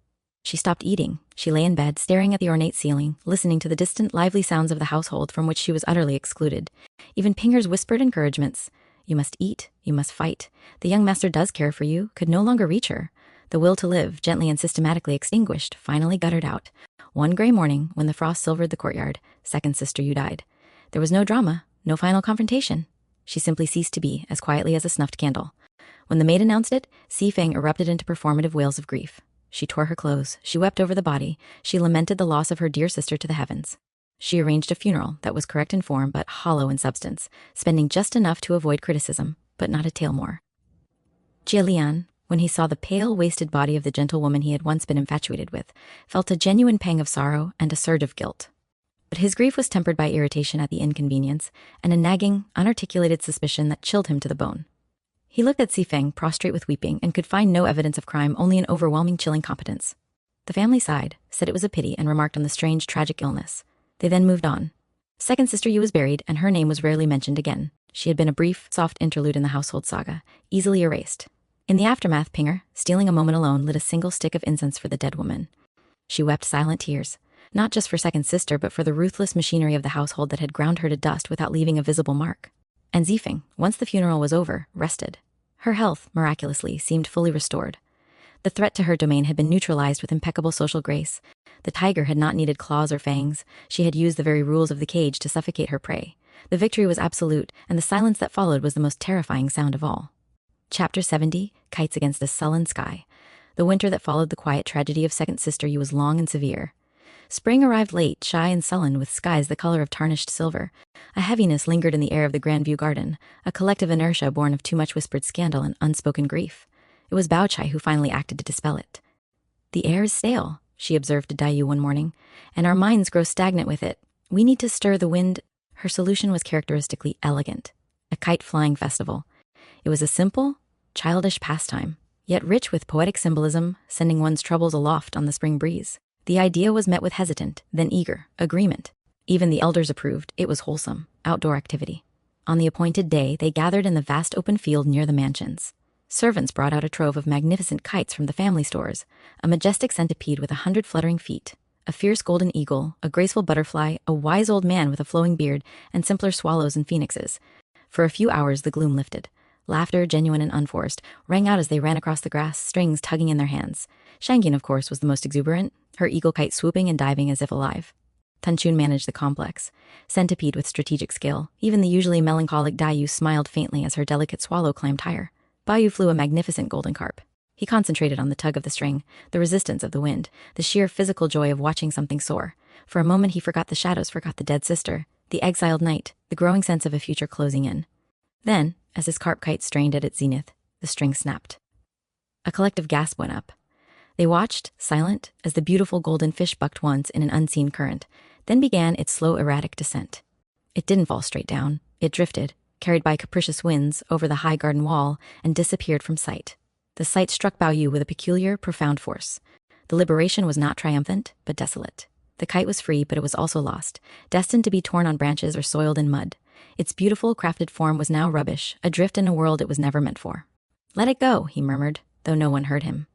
[SPEAKER 1] She stopped eating. She lay in bed, staring at the ornate ceiling, listening to the distant, lively sounds of the household from which she was utterly excluded. Even Pinger's whispered encouragements, "You must eat, you must fight. The young master does care for you," could no longer reach her. The will to live, gently and systematically extinguished, finally guttered out. One gray morning, when the frost silvered the courtyard, second sister you died. There was no drama, no final confrontation. She simply ceased to be, as quietly as a snuffed candle. When the maid announced it, Xifeng erupted into performative wails of grief. She tore her clothes, she wept over the body, she lamented the loss of her dear sister to the heavens. She arranged a funeral that was correct in form but hollow in substance, spending just enough to avoid criticism, but not a tale more. Jia Lian, when he saw the pale, wasted body of the gentlewoman he had once been infatuated with, felt a genuine pang of sorrow and a surge of guilt. But his grief was tempered by irritation at the inconvenience and a nagging, unarticulated suspicion that chilled him to the bone. He looked at Xifeng, prostrate with weeping, and could find no evidence of crime, only an overwhelming chilling competence. The family sighed, said it was a pity, and remarked on the strange, tragic illness. They then moved on. Second sister Yu was buried, and her name was rarely mentioned again. She had been a brief, soft interlude in the household saga, easily erased. In the aftermath, Pinger, stealing a moment alone, lit a single stick of incense for the dead woman. She wept silent tears, not just for second sister, but for the ruthless machinery of the household that had ground her to dust without leaving a visible mark. And Xifeng, once the funeral was over, rested. Her health, miraculously, seemed fully restored. The threat to her domain had been neutralized with impeccable social grace. The tiger had not needed claws or fangs. She had used the very rules of the cage to suffocate her prey. The victory was absolute, and the silence that followed was the most terrifying sound of all. Chapter 70, Kites Against a Sullen Sky. The winter that followed the quiet tragedy of second sister Yu was long and severe. Spring arrived late, shy and sullen, with skies the color of tarnished silver. A heaviness lingered in the air of the Grandview garden, a collective inertia born of too much whispered scandal and unspoken grief. It was Bao Chai who finally acted to dispel it. "The air is stale," she observed to Dai Yu one morning, "and our minds grow stagnant with it. We need to stir the wind." Her solution was characteristically elegant: a kite-flying festival. It was a simple, childish pastime, yet rich with poetic symbolism, sending one's troubles aloft on the spring breeze. The idea was met with hesitant, then eager, agreement. Even the elders approved. It was wholesome, outdoor activity. On the appointed day, they gathered in the vast open field near the mansions. Servants brought out a trove of magnificent kites from the family stores: a majestic centipede with 100 fluttering feet, a fierce golden eagle, a graceful butterfly, a wise old man with a flowing beard, and simpler swallows and phoenixes. For a few hours the gloom lifted. Laughter, genuine and unforced, rang out as they ran across the grass, strings tugging in their hands. Shangin, of course, was the most exuberant, her eagle kite swooping and diving as if alive. Tanchun managed the complex centipede with strategic skill. Even the usually melancholic Dayu smiled faintly as her delicate swallow climbed higher. Bayu flew a magnificent golden carp. He concentrated on the tug of the string, the resistance of the wind, the sheer physical joy of watching something soar. For a moment he forgot the shadows, forgot the dead sister, the exiled night, the growing sense of a future closing in. Then, as his carp kite strained at its zenith, the string snapped. A collective gasp went up. They watched, silent, as the beautiful golden fish bucked once in an unseen current, then began its slow, erratic descent. It didn't fall straight down. It drifted, carried by capricious winds, over the high garden wall, and disappeared from sight. The sight struck Bao Yu with a peculiar, profound force. The liberation was not triumphant, but desolate. The kite was free, but it was also lost, destined to be torn on branches or soiled in mud. Its beautiful, crafted form was now rubbish, adrift in a world it was never meant for. "Let it go," he murmured, though no one heard him.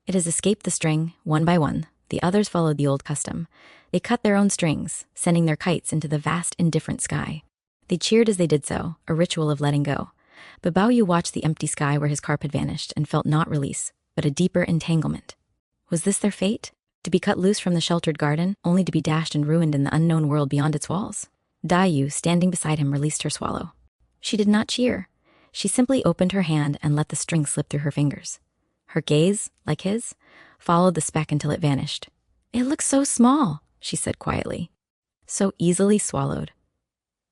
[SPEAKER 1] It has escaped the string, one by one. The others followed the old custom. They cut their own strings, sending their kites into the vast, indifferent sky. They cheered as they did so, a ritual of letting go. But Bao Yu watched the empty sky where his carp had vanished and felt not release, but a deeper entanglement. Was this their fate? To be cut loose from the sheltered garden, only to be dashed and ruined in the unknown world beyond its walls? Dayu, standing beside him, released her swallow. She did not cheer. She simply opened her hand and let the string slip through her fingers. Her gaze, like his, followed the speck until it vanished. "It looks so small," she said quietly. "So easily swallowed."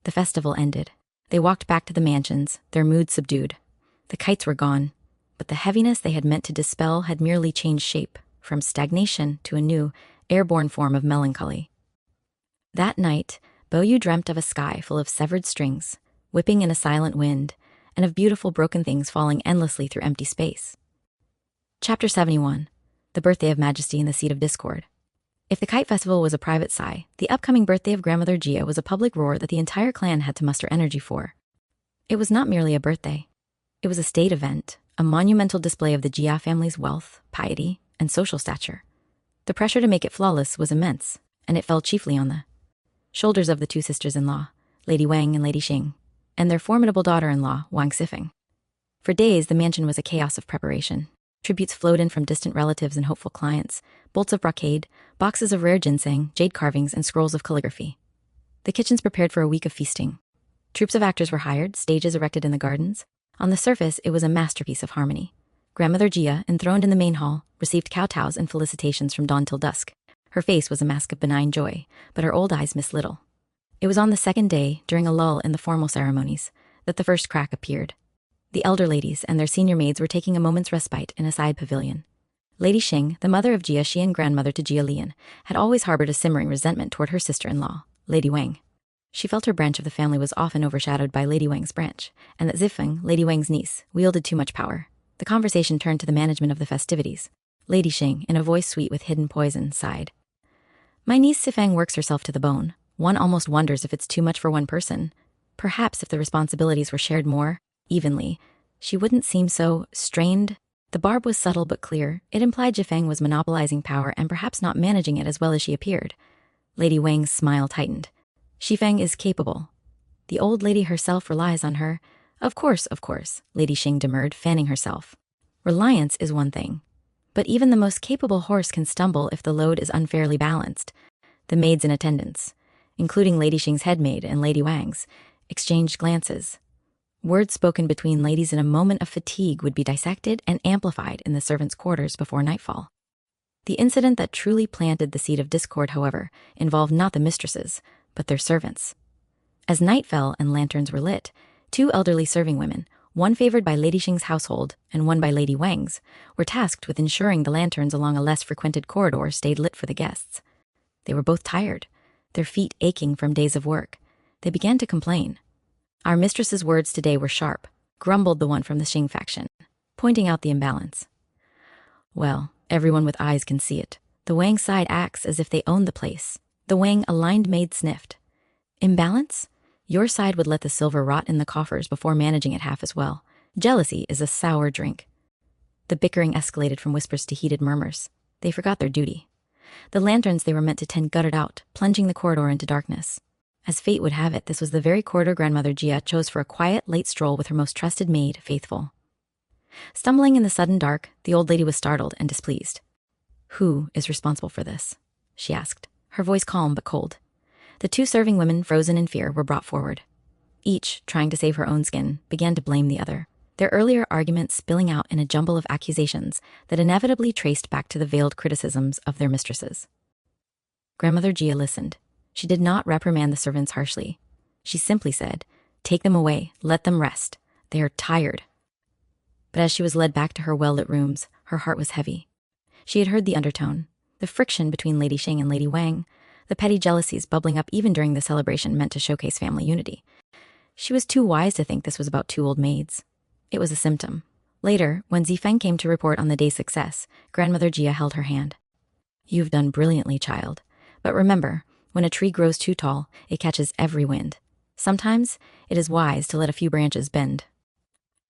[SPEAKER 1] The festival ended. They walked back to the mansions, their mood subdued. The kites were gone, but the heaviness they had meant to dispel had merely changed shape, from stagnation to a new, airborne form of melancholy. That night, Bao Yu dreamt of a sky full of severed strings, whipping in a silent wind, and of beautiful broken things falling endlessly through empty space. Chapter 71. The Birthday of Majesty in the Seat of Discord. If the kite festival was a private sigh, the upcoming birthday of grandmother Jia was a public roar that the entire clan had to muster energy for. It was not merely a birthday. It was a state event, a monumental display of the Jia family's wealth, piety, and social stature. The pressure to make it flawless was immense, and it fell chiefly on the shoulders of the two sisters-in-law, Lady Wang and Lady Xing, and their formidable daughter-in-law, Wang Sifeng. For days, the mansion was a chaos of preparation. Tributes flowed in from distant relatives and hopeful clients, bolts of brocade, boxes of rare ginseng, jade carvings, and scrolls of calligraphy. The kitchens prepared for a week of feasting. Troops of actors were hired, stages erected in the gardens. On the surface, it was a masterpiece of harmony. Grandmother Jia, enthroned in the main hall, received kowtows and felicitations from dawn till dusk. Her face was a mask of benign joy, but her old eyes missed little. It was on the second day, during a lull in the formal ceremonies, that the first crack appeared. The elder ladies and their senior maids were taking a moment's respite in a side pavilion. Lady Xing, the mother of Jia Xi and grandmother to Jia Lian, had always harbored a simmering resentment toward her sister-in-law, Lady Wang. She felt her branch of the family was often overshadowed by Lady Wang's branch, and that Zifeng, Lady Wang's niece, wielded too much power. The conversation turned to the management of the festivities. Lady Xing, in a voice sweet with hidden poison, sighed. "My niece Zifeng works herself to the bone. One almost wonders if it's too much for one person. Perhaps if the responsibilities were shared more evenly, she wouldn't seem so strained." The barb was subtle but clear. It implied Zifeng was monopolizing power and perhaps not managing it as well as she appeared. Lady Wang's smile tightened. "Zifeng is capable. The old lady herself relies on her." Of course, Lady Xing demurred, fanning herself. "Reliance is one thing, but even the most capable horse can stumble if the load is unfairly balanced." The maids in attendance, including Lady Xing's head maid and Lady Wang's, exchanged glances. Words spoken between ladies in a moment of fatigue would be dissected and amplified in the servants' quarters before nightfall. The incident that truly planted the seed of discord, however, involved not the mistresses, but their servants. As night fell and lanterns were lit, two elderly serving women, one favored by Lady Xing's household and one by Lady Wang's, were tasked with ensuring the lanterns along a less frequented corridor stayed lit for the guests. They were both tired, their feet aching from days of work. They began to complain. Our mistress's words today were sharp, grumbled the one from the Xing faction, pointing out the imbalance. Well, everyone with eyes can see it. The Wang side acts as if they owned the place. The Wang aligned maid sniffed. Imbalance? Your side would let the silver rot in the coffers before managing it half as well. Jealousy is a sour drink. The bickering escalated from whispers to heated murmurs. They forgot their duty. The lanterns they were meant to tend guttered out, plunging the corridor into darkness. As fate would have it, this was the very corridor Grandmother Jia chose for a quiet, late stroll with her most trusted maid, Faithful. Stumbling in the sudden dark, the old lady was startled and displeased. Who is responsible for this? She asked, her voice calm but cold. The two serving women, frozen in fear, were brought forward. Each, trying to save her own skin, began to blame the other, their earlier arguments spilling out in a jumble of accusations that inevitably traced back to the veiled criticisms of their mistresses. Grandmother Jia listened. She did not reprimand the servants harshly. She simply said, "Take them away, let them rest. They are tired." But as she was led back to her well-lit rooms, her heart was heavy. She had heard the undertone, the friction between Lady Xing and Lady Wang, the petty jealousies bubbling up even during the celebration meant to showcase family unity. She was too wise to think this was about two old maids. It was a symptom. Later, when Zifeng came to report on the day's success, Grandmother Jia held her hand. "You've done brilliantly, child. But remember, when a tree grows too tall, it catches every wind. Sometimes it is wise to let a few branches bend."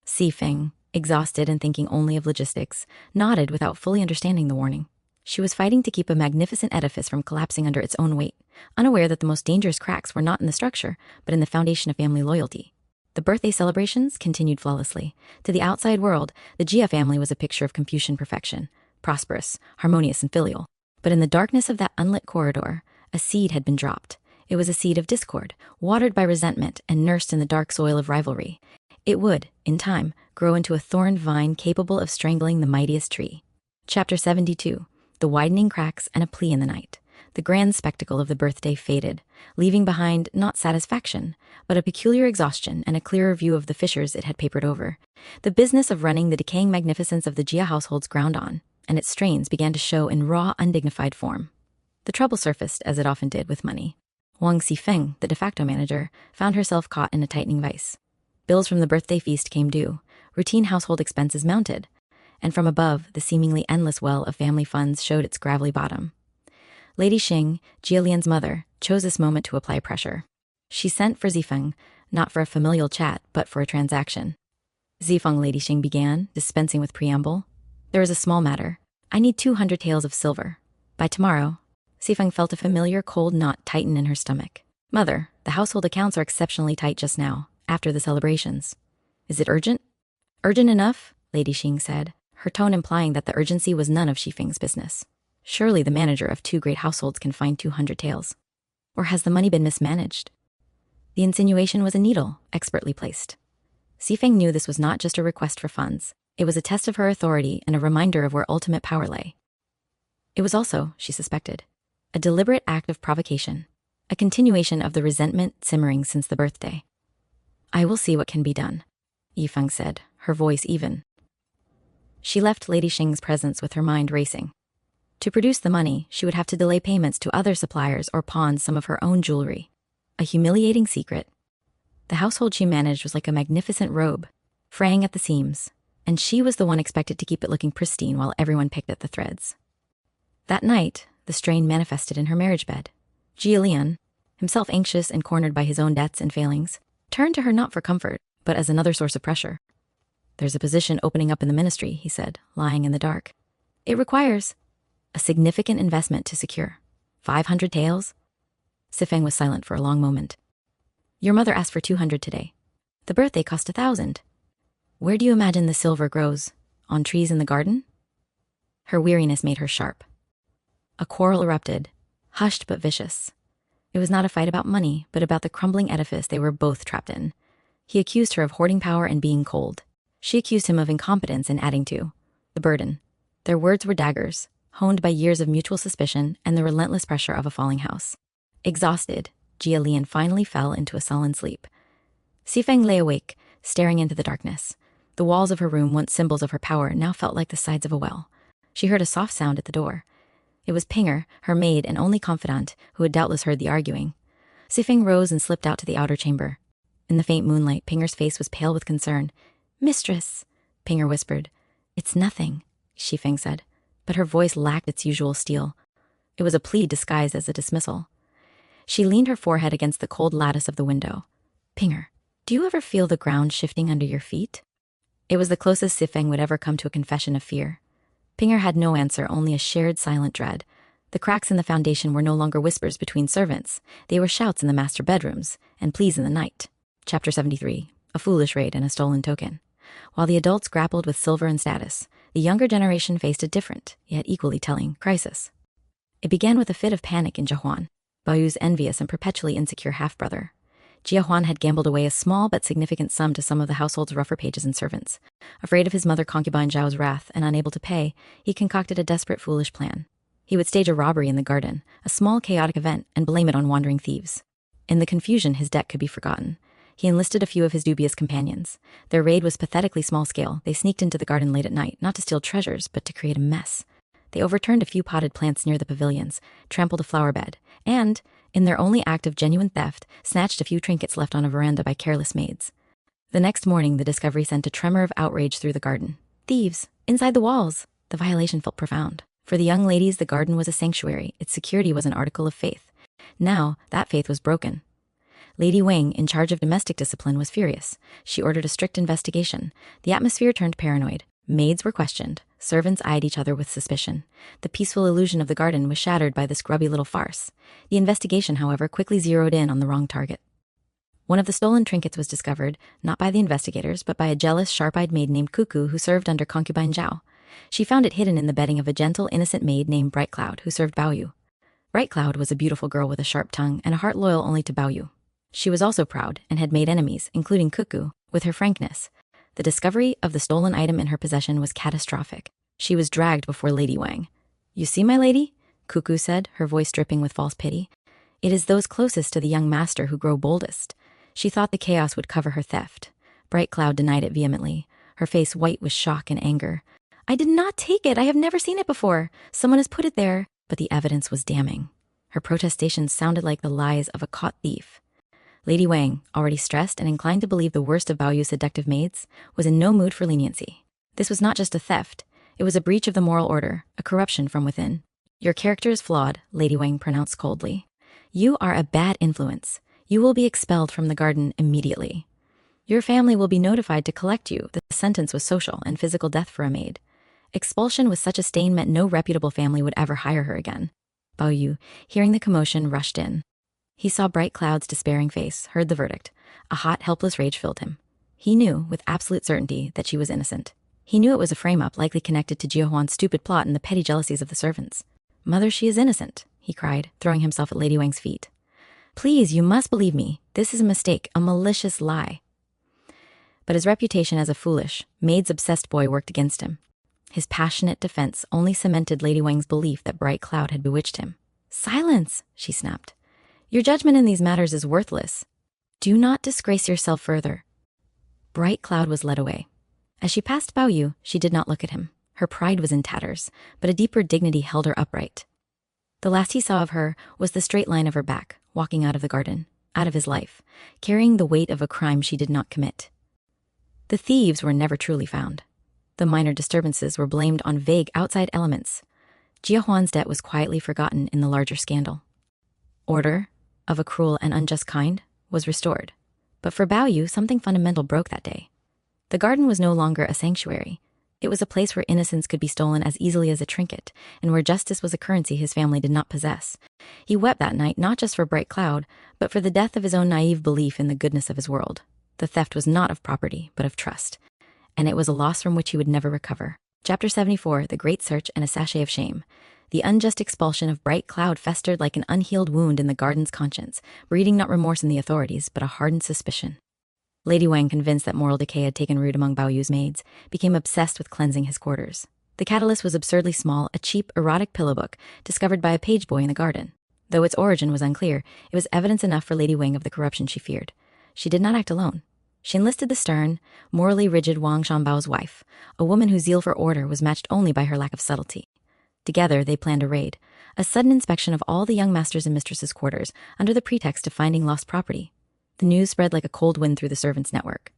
[SPEAKER 1] Zifeng, exhausted and thinking only of logistics, nodded without fully understanding the warning. She was fighting to keep a magnificent edifice from collapsing under its own weight, unaware that the most dangerous cracks were not in the structure, but in the foundation of family loyalty. The birthday celebrations continued flawlessly. To the outside world, the Jia family was a picture of Confucian perfection, prosperous, harmonious, and filial. But in the darkness of that unlit corridor, a seed had been dropped. It was a seed of discord, watered by resentment and nursed in the dark soil of rivalry. It would, in time, grow into a thorned vine capable of strangling the mightiest tree. Chapter 72. The widening cracks and a plea in the night. The grand spectacle of the birthday faded, leaving behind not satisfaction, but a peculiar exhaustion and a clearer view of the fissures it had papered over. The business of running the decaying magnificence of the Jia households ground on, and its strains began to show in raw, undignified form. The trouble surfaced, as it often did, with money. Wang Xifeng, the de facto manager, found herself caught in a tightening vice. Bills from the birthday feast came due, routine household expenses mounted, and from above, the seemingly endless well of family funds showed its gravelly bottom. Lady Xing, Jia Lian's mother, chose this moment to apply pressure. She sent for Zifeng, not for a familial chat, but for a transaction. "Zifeng," Lady Xing began, dispensing with preamble. "There is a small matter. I need 200 taels of silver. By tomorrow." Zifeng felt a familiar cold knot tighten in her stomach. "Mother, the household accounts are exceptionally tight just now, after the celebrations. Is it urgent?" "Urgent enough," Lady Xing said, her tone implying that the urgency was none of Xifeng's business. Surely the manager of two great households can find 200 taels. Or has the money been mismanaged? The insinuation was a needle, expertly placed. Zifeng knew this was not just a request for funds. It was a test of her authority and a reminder of where ultimate power lay. It was also, she suspected, a deliberate act of provocation, a continuation of the resentment simmering since the birthday. "I will see what can be done," Yifeng said, her voice even. She left Lady Xing's presence with her mind racing. To produce the money, she would have to delay payments to other suppliers or pawn some of her own jewelry. A humiliating secret. The household she managed was like a magnificent robe, fraying at the seams, and she was the one expected to keep it looking pristine while everyone picked at the threads. That night, the strain manifested in her marriage bed. Jia Lian, himself anxious and cornered by his own debts and failings, turned to her not for comfort, but as another source of pressure. "There's a position opening up in the ministry," he said, lying in the dark. "It requires a significant investment to secure. 500 taels?" Zifeng was silent for a long moment. "Your mother asked for 200 today. The birthday cost 1,000. Where do you imagine the silver grows? On trees in the garden?" Her weariness made her sharp. A quarrel erupted, hushed but vicious. It was not a fight about money, but about the crumbling edifice they were both trapped in. He accused her of hoarding power and being cold. She accused him of incompetence and adding to the burden. Their words were daggers, honed by years of mutual suspicion and the relentless pressure of a falling house. Exhausted, Jia Lian finally fell into a sullen sleep. Zifeng lay awake, staring into the darkness. The walls of her room, once symbols of her power, now felt like the sides of a well. She heard a soft sound at the door. It was Pinger, her maid and only confidant, who had doubtless heard the arguing. Sifeng rose and slipped out to the outer chamber. In the faint moonlight, Pinger's face was pale with concern. "Mistress," Pinger whispered. "It's nothing," Sifeng said, but her voice lacked its usual steel. It was a plea disguised as a dismissal. She leaned her forehead against the cold lattice of the window. "Pinger, do you ever feel the ground shifting under your feet?" It was the closest Sifeng would ever come to a confession of fear. Pinger had no answer, only a shared silent dread. The cracks in the foundation were no longer whispers between servants. They were shouts in the master bedrooms and pleas in the night. Chapter 73. A foolish raid and a stolen token. While the adults grappled with silver and status, the younger generation faced a different, yet equally telling, crisis. It began with a fit of panic in Jiahuan, Baoyu's envious and perpetually insecure half-brother. Jiahuan had gambled away a small but significant sum to some of the household's rougher pages and servants. Afraid of his mother concubine Zhao's wrath and unable to pay, he concocted a desperate, foolish plan. He would stage a robbery in the garden, a small chaotic event, and blame it on wandering thieves. In the confusion, his debt could be forgotten. He enlisted a few of his dubious companions. Their raid was pathetically small-scale. They sneaked into the garden late at night, not to steal treasures, but to create a mess. They overturned a few potted plants near the pavilions, trampled a flower bed, and, in their only act of genuine theft, snatched a few trinkets left on a veranda by careless maids. The next morning, the discovery sent a tremor of outrage through the garden. Thieves! Inside the walls! The violation felt profound. For the young ladies, the garden was a sanctuary. Its security was an article of faith. Now, that faith was broken. Lady Wang, in charge of domestic discipline, was furious. She ordered a strict investigation. The atmosphere turned paranoid. Maids were questioned. Servants eyed each other with suspicion. The peaceful illusion of the garden was shattered by this grubby little farce. The investigation, however, quickly zeroed in on the wrong target. One of the stolen trinkets was discovered, not by the investigators, but by a jealous, sharp-eyed maid named Cuckoo who served under concubine Zhao. She found it hidden in the bedding of a gentle, innocent maid named Bright Cloud, who served Baoyu. Bright Cloud was a beautiful girl with a sharp tongue and a heart loyal only to Baoyu. She was also proud and had made enemies, including Cuckoo, with her frankness. The discovery of the stolen item in her possession was catastrophic. She was dragged before Lady Wang. "You see, my lady?" Cuckoo said, her voice dripping with false pity. "It is those closest to the young master who grow boldest." She thought the chaos would cover her theft. Bright Cloud denied it vehemently, her face white with shock and anger. "I did not take it. I have never seen it before. Someone has put it there." But the evidence was damning. Her protestations sounded like the lies of a caught thief. Lady Wang, already stressed and inclined to believe the worst of Baoyu's seductive maids, was in no mood for leniency. This was not just a theft. It was a breach of the moral order, a corruption from within. "Your character is flawed," Lady Wang pronounced coldly. "You are a bad influence. You will be expelled from the garden immediately. Your family will be notified to collect you." The sentence was social and physical death for a maid. Expulsion with such a stain meant no reputable family would ever hire her again. Baoyu, hearing the commotion, rushed in. He saw Bright Cloud's despairing face, heard the verdict. A hot, helpless rage filled him. He knew, with absolute certainty, that she was innocent. He knew it was a frame-up likely connected to Jiahuan's stupid plot and the petty jealousies of the servants. "Mother, she is innocent," he cried, throwing himself at Lady Wang's feet. "Please, you must believe me. This is a mistake, a malicious lie." But his reputation as a foolish, maids-obsessed boy worked against him. His passionate defense only cemented Lady Wang's belief that Bright Cloud had bewitched him. "Silence," she snapped. "Your judgment in these matters is worthless. Do not disgrace yourself further." Bright Cloud was led away. As she passed Baoyu, she did not look at him. Her pride was in tatters, but a deeper dignity held her upright. The last he saw of her was the straight line of her back, walking out of the garden, out of his life, carrying the weight of a crime she did not commit. The thieves were never truly found. The minor disturbances were blamed on vague outside elements. Jiahuan's debt was quietly forgotten in the larger scandal. Order, of a cruel and unjust kind, was restored. But for Baoyu, something fundamental broke that day. The garden was no longer a sanctuary. It was a place where innocence could be stolen as easily as a trinket, and where justice was a currency his family did not possess. He wept that night not just for Bright Cloud, but for the death of his own naive belief in the goodness of his world. The theft was not of property, but of trust. And it was a loss from which he would never recover. Chapter 74, The Great Search and a Sachet of Shame. The unjust expulsion of Bright Cloud festered like an unhealed wound in the garden's conscience, breeding not remorse in the authorities, but a hardened suspicion. Lady Wang, convinced that moral decay had taken root among Baoyu's maids, became obsessed with cleansing his quarters. The catalyst was absurdly small, a cheap, erotic pillow book discovered by a page boy in the garden. Though its origin was unclear, it was evidence enough for Lady Wang of the corruption she feared. She did not act alone. She enlisted the stern, morally rigid Wang Shanbao's wife, a woman whose zeal for order was matched only by her lack of subtlety. Together, they planned a raid, a sudden inspection of all the young masters and mistresses' quarters under the pretext of finding lost property. The news spread like a cold wind through the servants' network.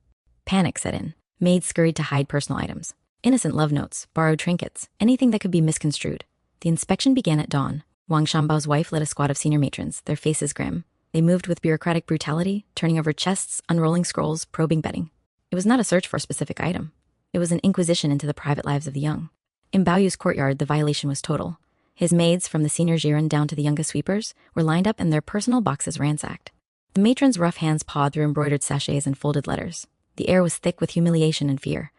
[SPEAKER 1] Panic set in. Maids scurried to hide personal items. Innocent love notes, borrowed trinkets, anything that could be misconstrued. The inspection began at dawn. Wang Shanbao's wife led a squad of senior matrons, their faces grim. They moved with bureaucratic brutality, turning over chests, unrolling scrolls, probing bedding. It was not a search for a specific item. It was an inquisition into the private lives of the young. In Baoyu's courtyard, the violation was total. His maids, from the senior Jiren down to the youngest sweepers, were lined up and their personal boxes ransacked. The matron's rough hands pawed through embroidered sachets and folded letters. The air was thick with humiliation and fear.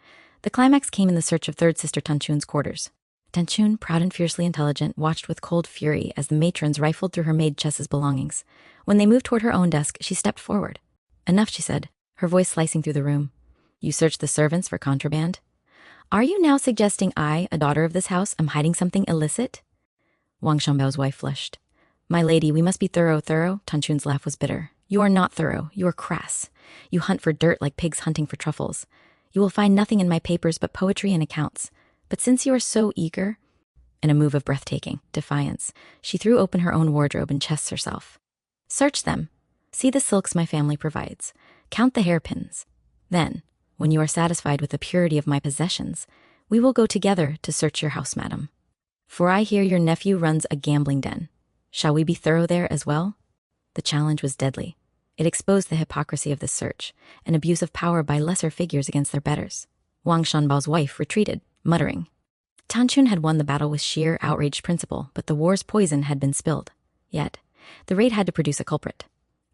[SPEAKER 1] The climax came in the search of third sister Tanchun's quarters. Tanchun, proud and fiercely intelligent, watched with cold fury as the matrons rifled through her maid chest's belongings. When they moved toward her own desk, she stepped forward. Enough, she said, her voice slicing through the room. You searched the servants for contraband? Are you now suggesting I, a daughter of this house, am hiding something illicit? Wang Shanbao's wife flushed. My lady, we must be thorough. Tanchun's laugh was bitter. You are not thorough. You are crass. You hunt for dirt like pigs hunting for truffles. You will find nothing in my papers but poetry and accounts. But since you are so eager... In a move of breathtaking defiance, she threw open her own wardrobe and chests herself. Search them. See the silks my family provides. Count the hairpins. Then, when you are satisfied with the purity of my possessions, we will go together to search your house, madam. For I hear your nephew runs a gambling den. Shall we be thorough there as well? The challenge was deadly. It exposed the hypocrisy of this search, an abuse of power by lesser figures against their betters. Wang Shanbao's wife retreated, muttering. Tanchun had won the battle with sheer, outraged principle, but the war's poison had been spilled. Yet, the raid had to produce a culprit.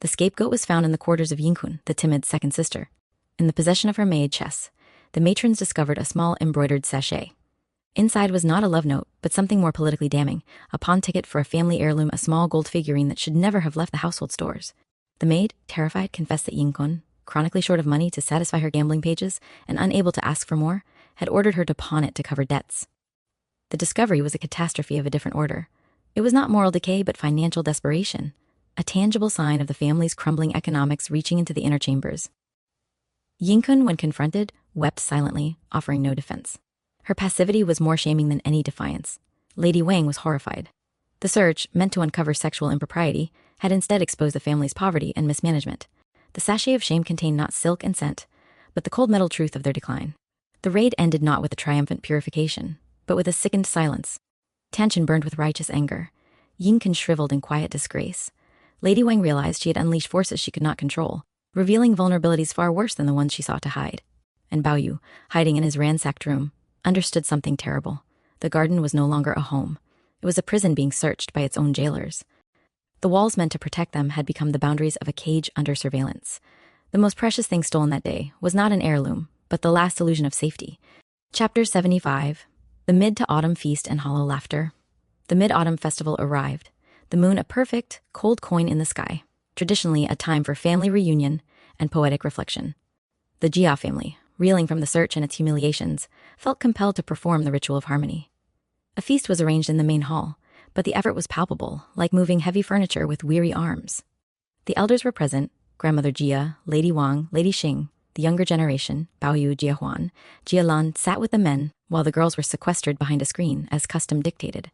[SPEAKER 1] The scapegoat was found in the quarters of Yinkun, the timid second sister. In the possession of her maid, Chess, the matrons discovered a small embroidered sachet. Inside was not a love note, but something more politically damning, a pawn ticket for a family heirloom, a small gold figurine that should never have left the household stores. The maid, terrified, confessed that Yinkun, chronically short of money to satisfy her gambling pages and unable to ask for more, had ordered her to pawn it to cover debts. The discovery was a catastrophe of a different order. It was not moral decay, but financial desperation, a tangible sign of the family's crumbling economics reaching into the inner chambers. Yinkun, when confronted, wept silently, offering no defense. Her passivity was more shaming than any defiance. Lady Wang was horrified. The search, meant to uncover sexual impropriety, had instead exposed the family's poverty and mismanagement. The sachet of shame contained not silk and scent, but the cold metal truth of their decline. The raid ended not with a triumphant purification, but with a sickened silence. Tanchun burned with righteous anger. Yinkun shriveled in quiet disgrace. Lady Wang realized she had unleashed forces she could not control, revealing vulnerabilities far worse than the ones she sought to hide. And Baoyu, hiding in his ransacked room, understood something terrible. The garden was no longer a home. It was a prison being searched by its own jailers. The walls meant to protect them had become the boundaries of a cage under surveillance. The most precious thing stolen that day was not an heirloom, but the last illusion of safety. Chapter 75. The Mid-to-Autumn Feast and Hollow Laughter. The Mid-Autumn Festival arrived, the moon a perfect, cold coin in the sky, traditionally a time for family reunion and poetic reflection. The Jia family, reeling from the search and its humiliations, felt compelled to perform the ritual of harmony. A feast was arranged in the main hall, but the effort was palpable, like moving heavy furniture with weary arms. The elders were present: Grandmother Jia, Lady Wang, Lady Xing. The younger generation, Baoyu, Jia Huan, Jia Lan, sat with the men, while the girls were sequestered behind a screen, as custom dictated.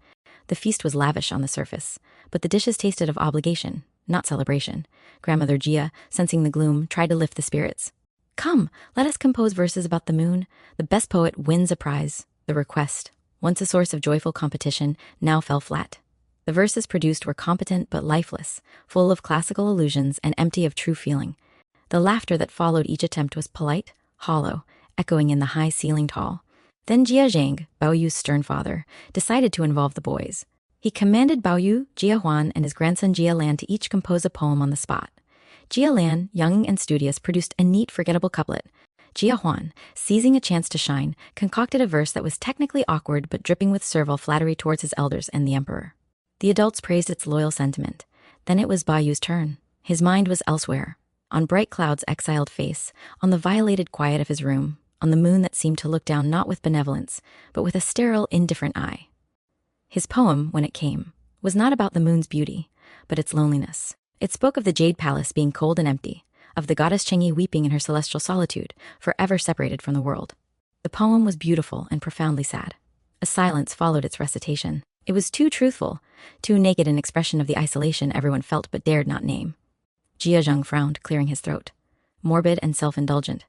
[SPEAKER 1] The feast was lavish on the surface, but the dishes tasted of obligation, not celebration. Grandmother Jia, sensing the gloom, tried to lift the spirits. Come, let us compose verses about the moon. The best poet wins a prize. The request, once a source of joyful competition, now fell flat. The verses produced were competent but lifeless, full of classical allusions and empty of true feeling. The laughter that followed each attempt was polite, hollow, echoing in the high-ceilinged hall. Then Jia Zhang, Baoyu's stern father, decided to involve the boys. He commanded Baoyu, Jia Huan, and his grandson Jia Lan to each compose a poem on the spot. Jia Lan, young and studious, produced a neat, forgettable couplet. Jia Huan, seizing a chance to shine, concocted a verse that was technically awkward but dripping with servile flattery towards his elders and the emperor. The adults praised its loyal sentiment. Then it was Baoyu's turn. His mind was elsewhere. On Bright Cloud's exiled face, on the violated quiet of his room, on the moon that seemed to look down not with benevolence, but with a sterile, indifferent eye. His poem, when it came, was not about the moon's beauty, but its loneliness. It spoke of the Jade Palace being cold and empty, of the goddess Chengyi weeping in her celestial solitude, forever separated from the world. The poem was beautiful and profoundly sad. A silence followed its recitation. It was too truthful, too naked an expression of the isolation everyone felt but dared not name. Jia Zheng frowned, clearing his throat. Morbid and self-indulgent.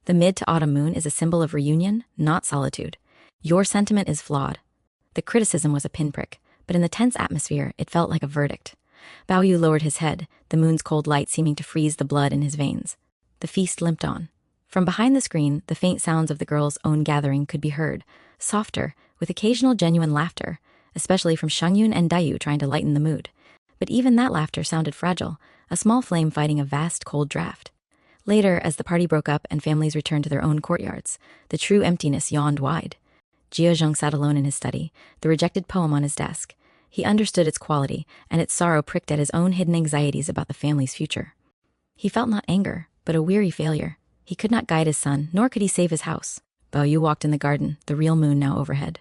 [SPEAKER 1] The mid to autumn moon is a symbol of reunion, not solitude. Your sentiment is flawed. The criticism was a pinprick, but in the tense atmosphere, it felt like a verdict. Bao Yu lowered his head, the moon's cold light seeming to freeze the blood in his veins. The feast limped on. From behind the screen, the faint sounds of the girls' own gathering could be heard, softer, with occasional genuine laughter, especially from Shangyun and Dayu trying to lighten the mood. But even that laughter sounded fragile, a small flame fighting a vast cold draft. Later, as the party broke up and families returned to their own courtyards, the true emptiness yawned wide. Jia Zheng sat alone in his study, the rejected poem on his desk. He understood its quality, and its sorrow pricked at his own hidden anxieties about the family's future. He felt not anger, but a weary failure. He could not guide his son, nor could he save his house. Bao Yu walked in the garden, the real moon now overhead.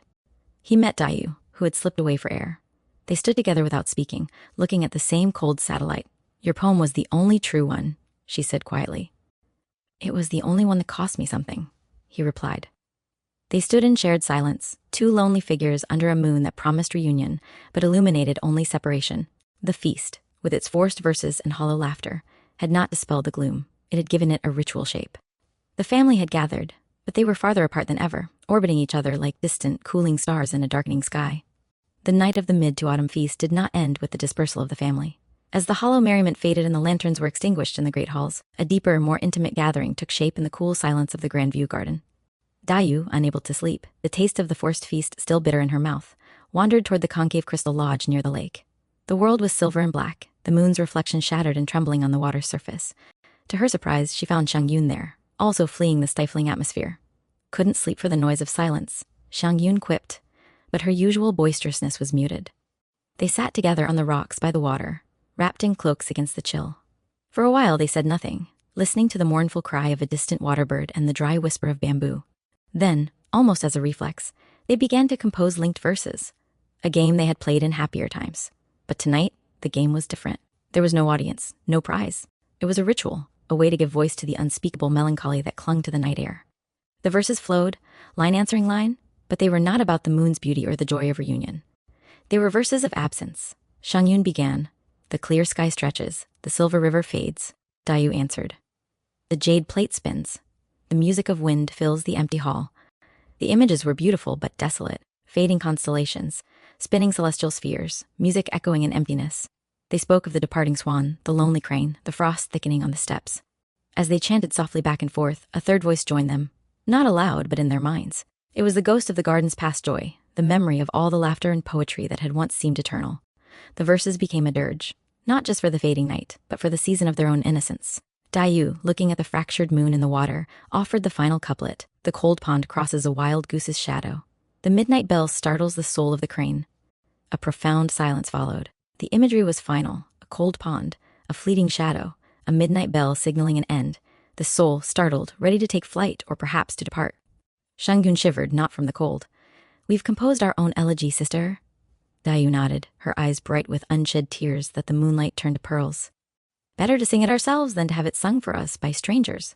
[SPEAKER 1] He met Dayu, who had slipped away for air. They stood together without speaking, looking at the same cold satellite. Your poem was the only true one, she said quietly. It was the only one that cost me something, he replied. They stood in shared silence, two lonely figures under a moon that promised reunion, but illuminated only separation. The feast, with its forced verses and hollow laughter, had not dispelled the gloom. It had given it a ritual shape. The family had gathered, but they were farther apart than ever, orbiting each other like distant, cooling stars in a darkening sky. The night of the mid to autumn feast did not end with the dispersal of the family. As the hollow merriment faded and the lanterns were extinguished in the great halls, a deeper, more intimate gathering took shape in the cool silence of the Grand View Garden. Dayu, unable to sleep, the taste of the forced feast still bitter in her mouth, wandered toward the concave crystal lodge near the lake. The world was silver and black, the moon's reflection shattered and trembling on the water's surface. To her surprise, she found Shang Yun there, also fleeing the stifling atmosphere. Couldn't sleep for the noise of silence, Shang Yun quipped, but her usual boisterousness was muted. They sat together on the rocks by the water, wrapped in cloaks against the chill. For a while they said nothing, listening to the mournful cry of a distant waterbird and the dry whisper of bamboo. Then, almost as a reflex, they began to compose linked verses, a game they had played in happier times. But tonight, the game was different. There was no audience, no prize. It was a ritual, a way to give voice to the unspeakable melancholy that clung to the night air. The verses flowed, line answering line, but they were not about the moon's beauty or the joy of reunion. They were verses of absence. Shang Yun began, "The clear sky stretches, the silver river fades." Dayu answered, "The jade plate spins. The music of wind fills the empty hall." The images were beautiful but desolate, fading constellations, spinning celestial spheres, music echoing in emptiness. They spoke of the departing swan, the lonely crane, the frost thickening on the steps. As they chanted softly back and forth, a third voice joined them, not aloud but in their minds. It was the ghost of the garden's past joy, the memory of all the laughter and poetry that had once seemed eternal. The verses became a dirge, not just for the fading night, but for the season of their own innocence. Dayu, looking at the fractured moon in the water, offered the final couplet. The cold pond crosses a wild goose's shadow. The midnight bell startles the soul of the crane. A profound silence followed. The imagery was final, a cold pond, a fleeting shadow, a midnight bell signaling an end, the soul startled, ready to take flight or perhaps to depart. Shangun shivered, not from the cold. "We've composed our own elegy, sister." Dayu nodded, her eyes bright with unshed tears that the moonlight turned to pearls. "Better to sing it ourselves than to have it sung for us by strangers."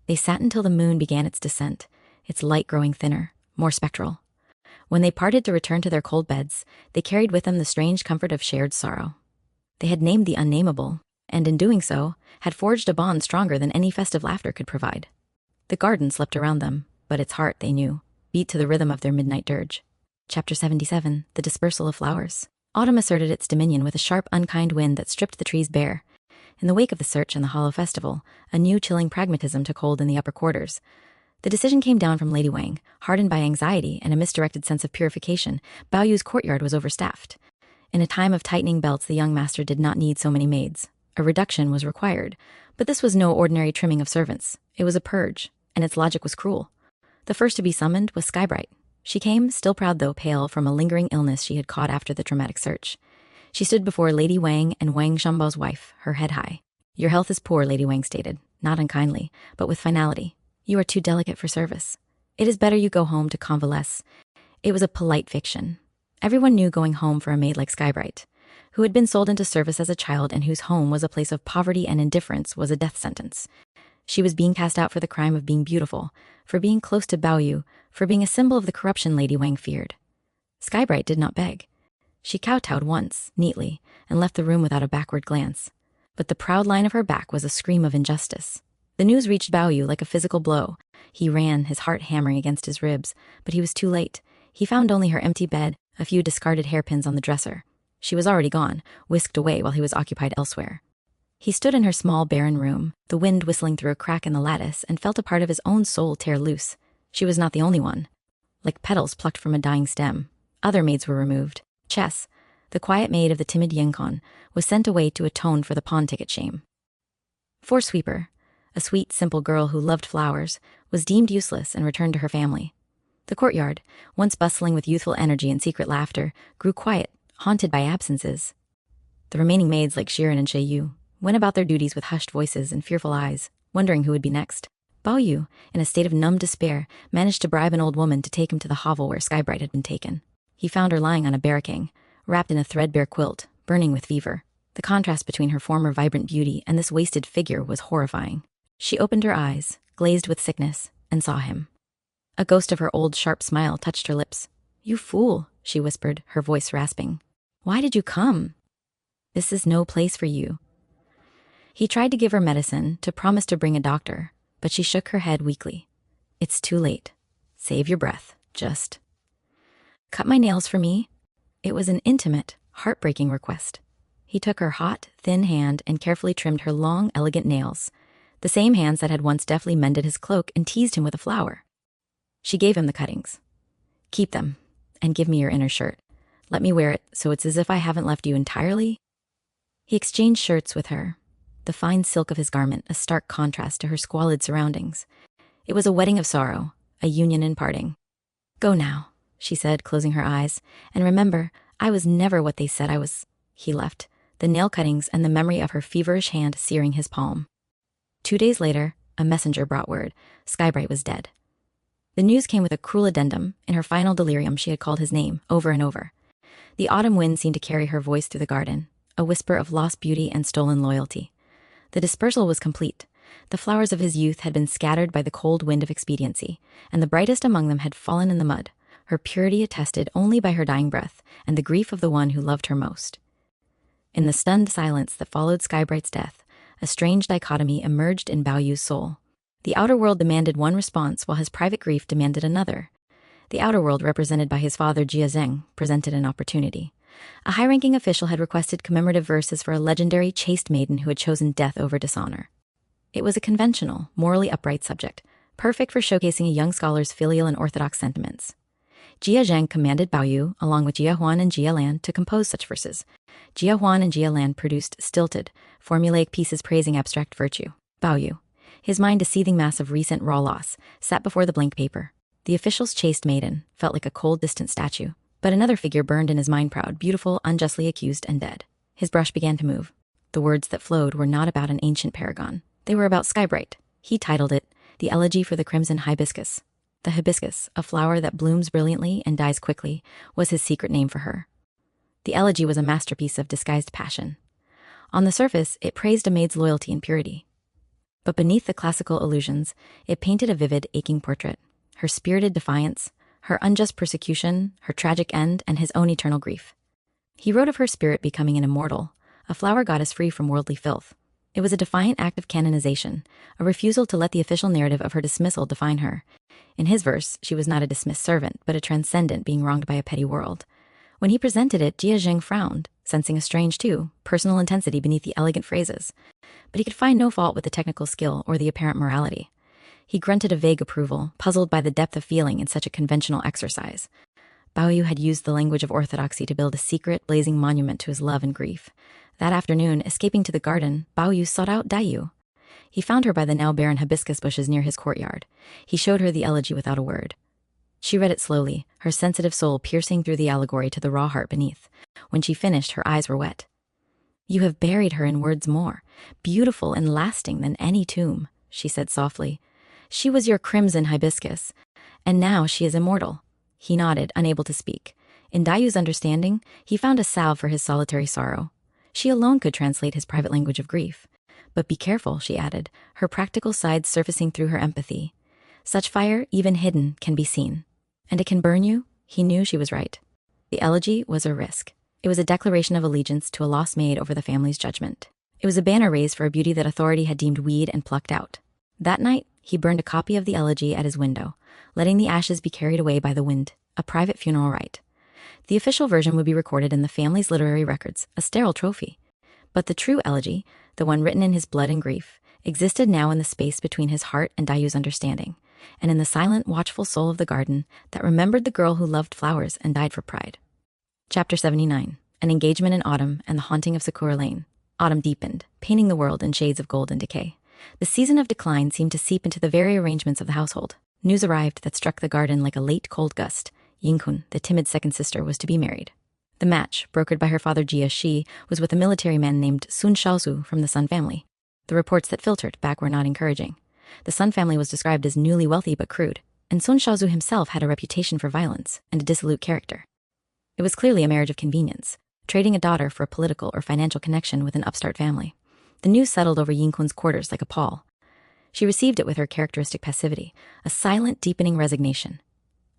[SPEAKER 1] They sat until the moon began its descent, its light growing thinner, more spectral. When they parted to return to their cold beds, they carried with them the strange comfort of shared sorrow. They had named the unnameable, and in doing so, had forged a bond stronger than any festive laughter could provide. The garden slept around them, but its heart, they knew, beat to the rhythm of their midnight dirge. Chapter 77, The Dispersal of Flowers. Autumn asserted its dominion with a sharp, unkind wind that stripped the trees bare. In the wake of the search and the Hollow Festival, a new chilling pragmatism took hold in the upper quarters. The decision came down from Lady Wang, hardened by anxiety and a misdirected sense of purification. Bao Yu's courtyard was overstaffed. In a time of tightening belts, the young master did not need so many maids. A reduction was required, but this was no ordinary trimming of servants. It was a purge, and its logic was cruel. The first to be summoned was Skybright. She came, still proud though pale, from a lingering illness she had caught after the dramatic search. She stood before Lady Wang and Wang Shambao's wife, her head high. "Your health is poor," Lady Wang stated, not unkindly, but with finality. "You are too delicate for service. It is better you go home to convalesce." It was a polite fiction. Everyone knew going home for a maid like Skybright, who had been sold into service as a child and whose home was a place of poverty and indifference, was a death sentence. She was being cast out for the crime of being beautiful, for being close to Bao Yu, for being a symbol of the corruption Lady Wang feared. Skybright did not beg. She kowtowed once, neatly, and left the room without a backward glance. But the proud line of her back was a scream of injustice. The news reached Baoyu like a physical blow. He ran, his heart hammering against his ribs, but he was too late. He found only her empty bed, a few discarded hairpins on the dresser. She was already gone, whisked away while he was occupied elsewhere. He stood in her small, barren room, the wind whistling through a crack in the lattice, and felt a part of his own soul tear loose. She was not the only one. Like petals plucked from a dying stem, other maids were removed. Chess, the quiet maid of the timid Yinkon, was sent away to atone for the pawn ticket shame. Sweeper, a sweet, simple girl who loved flowers, was deemed useless and returned to her family. The courtyard, once bustling with youthful energy and secret laughter, grew quiet, haunted by absences. The remaining maids, like Shirin and Sheiyu, went about their duties with hushed voices and fearful eyes, wondering who would be next. Baoyu, in a state of numb despair, managed to bribe an old woman to take him to the hovel where Skybright had been taken. He found her lying on a barricade, wrapped in a threadbare quilt, burning with fever. The contrast between her former vibrant beauty and this wasted figure was horrifying. She opened her eyes, glazed with sickness, and saw him. A ghost of her old sharp smile touched her lips. "You fool," she whispered, her voice rasping. "Why did you come? This is no place for you." He tried to give her medicine, to promise to bring a doctor, but she shook her head weakly. "It's too late. Save your breath. Just cut my nails for me." It was an intimate, heartbreaking request. He took her hot, thin hand and carefully trimmed her long, elegant nails, the same hands that had once deftly mended his cloak and teased him with a flower. She gave him the cuttings. "Keep them, and give me your inner shirt. Let me wear it so it's as if I haven't left you entirely." He exchanged shirts with her, the fine silk of his garment a stark contrast to her squalid surroundings. It was a wedding of sorrow, a union in parting. "Go now," she said, closing her eyes, "and remember, I was never what they said I was." He left, the nail cuttings and the memory of her feverish hand searing his palm. 2 days later, a messenger brought word. Skybright was dead. The news came with a cruel addendum. In her final delirium, she had called his name over and over. The autumn wind seemed to carry her voice through the garden, a whisper of lost beauty and stolen loyalty. The dispersal was complete. The flowers of his youth had been scattered by the cold wind of expediency, and the brightest among them had fallen in the mud, her purity attested only by her dying breath and the grief of the one who loved her most. In the stunned silence that followed Skybright's death, a strange dichotomy emerged in Baoyu's soul. The outer world demanded one response, while his private grief demanded another. The outer world, represented by his father Jia Zheng, presented an opportunity. A high-ranking official had requested commemorative verses for a legendary chaste maiden who had chosen death over dishonor. It was a conventional, morally upright subject, perfect for showcasing a young scholar's filial and orthodox sentiments. Jia Zheng commanded Baoyu, along with Jia Huan and Jia Lan, to compose such verses. Jia Huan and Jia Lan produced stilted, formulaic pieces praising abstract virtue. Baoyu, his mind a seething mass of recent raw loss, sat before the blank paper. The official's chaste maiden felt like a cold, distant statue, but another figure burned in his mind, proud, beautiful, unjustly accused, and dead. His brush began to move. The words that flowed were not about an ancient paragon. They were about Skybright. He titled it, "The Elegy for the Crimson Hibiscus." The hibiscus, a flower that blooms brilliantly and dies quickly, was his secret name for her. The elegy was a masterpiece of disguised passion. On the surface, it praised a maid's loyalty and purity. But beneath the classical illusions, it painted a vivid, aching portrait. Her spirited defiance, her unjust persecution, her tragic end, and his own eternal grief. He wrote of her spirit becoming an immortal, a flower goddess free from worldly filth. It was a defiant act of canonization, a refusal to let the official narrative of her dismissal define her. In his verse, she was not a dismissed servant, but a transcendent being wronged by a petty world. When he presented it, Jia Zheng frowned, sensing a strange, personal intensity beneath the elegant phrases. But he could find no fault with the technical skill or the apparent morality. He grunted a vague approval, puzzled by the depth of feeling in such a conventional exercise. Baoyu had used the language of orthodoxy to build a secret, blazing monument to his love and grief. That afternoon, escaping to the garden, Baoyu sought out Dayu. He found her by the now barren hibiscus bushes near his courtyard. He showed her the elegy without a word. She read it slowly, her sensitive soul piercing through the allegory to the raw heart beneath. When she finished, her eyes were wet. "You have buried her in words more beautiful and lasting than any tomb," she said softly. "She was your crimson hibiscus, and now she is immortal." He nodded, unable to speak. In Dayu's understanding, he found a salve for his solitary sorrow. She alone could translate his private language of grief. "But be careful," she added, her practical side surfacing through her empathy. "Such fire, even hidden, can be seen. And it can burn you?" He knew she was right. The elegy was a risk. It was a declaration of allegiance to a lost maid over the family's judgment. It was a banner raised for a beauty that authority had deemed weed and plucked out. That night, he burned a copy of the elegy at his window, letting the ashes be carried away by the wind, a private funeral rite. The official version would be recorded in the family's literary records, a sterile trophy. But the true elegy, the one written in his blood and grief, existed now in the space between his heart and Dayu's understanding, and in the silent, watchful soul of the garden that remembered the girl who loved flowers and died for pride. Chapter 79. An engagement in autumn and the haunting of Sakura Lane. Autumn deepened, painting the world in shades of gold and decay. The season of decline seemed to seep into the very arrangements of the household. News arrived that struck the garden like a late cold gust. Yinkun, the timid second sister, was to be married. The match, brokered by her father Jia Shi, was with a military man named Sun Shaozu from the Sun family. The reports that filtered back were not encouraging. The Sun family was described as newly wealthy but crude, and Sun Shaozu himself had a reputation for violence and a dissolute character. It was clearly a marriage of convenience, trading a daughter for a political or financial connection with an upstart family. The news settled over Yinkun's quarters like a pall. She received it with her characteristic passivity, a silent, deepening resignation.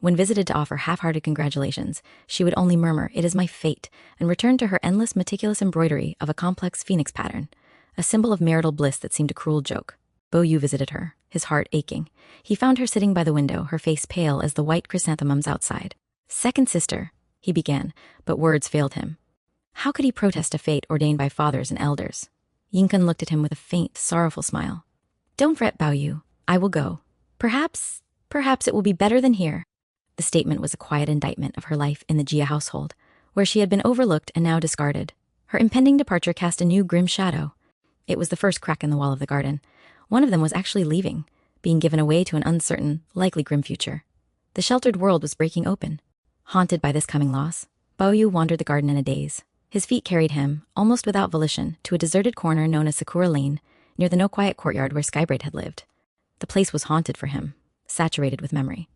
[SPEAKER 1] When visited to offer half-hearted congratulations, she would only murmur, "It is my fate," and return to her endless, meticulous embroidery of a complex phoenix pattern, a symbol of marital bliss that seemed a cruel joke. Bo Yu visited her, his heart aching. He found her sitting by the window, her face pale as the white chrysanthemums outside. "Second sister," he began, but words failed him. How could he protest a fate ordained by fathers and elders? Yinkun looked at him with a faint, sorrowful smile. "Don't fret, Bao Yu. I will go. Perhaps it will be better than here." The statement was a quiet indictment of her life in the Jia household, where she had been overlooked and now discarded. Her impending departure cast a new grim shadow. It was the first crack in the wall of the garden. One of them was actually leaving, being given away to an uncertain, likely grim future. The sheltered world was breaking open. Haunted by this coming loss, Bao Yu wandered the garden in a daze. His feet carried him, almost without volition, to a deserted corner known as Sakura Lane, near the no-quiet courtyard where Skybright had lived. The place was haunted for him, saturated with memory.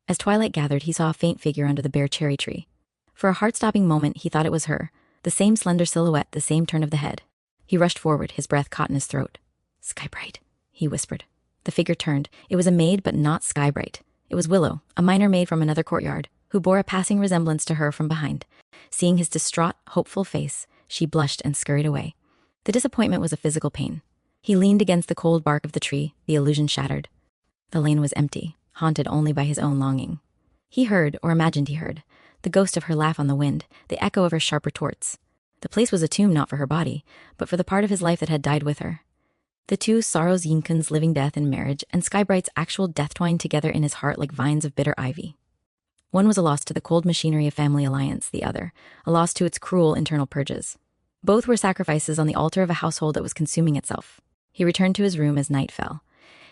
[SPEAKER 1] As twilight gathered, he saw a faint figure under the bare cherry tree. For a heart-stopping moment, he thought it was her, the same slender silhouette, the same turn of the head. He rushed forward, his breath caught in his throat. "Skybright," he whispered. The figure turned. It was a maid, but not Skybright. It was Willow, a minor maid from another courtyard, who bore a passing resemblance to her from behind. Seeing his distraught, hopeful face, she blushed and scurried away. The disappointment was a physical pain. He leaned against the cold bark of the tree, the illusion shattered. The lane was empty, haunted only by his own longing. He heard, or imagined he heard, the ghost of her laugh on the wind, the echo of her sharp retorts. The place was a tomb not for her body, but for the part of his life that had died with her. The two sorrows, Yinkun's living death in marriage, and Skybright's actual death twined together in his heart like vines of bitter ivy. One was a loss to the cold machinery of family alliance, the other, a loss to its cruel internal purges. Both were sacrifices on the altar of a household that was consuming itself. He returned to his room as night fell.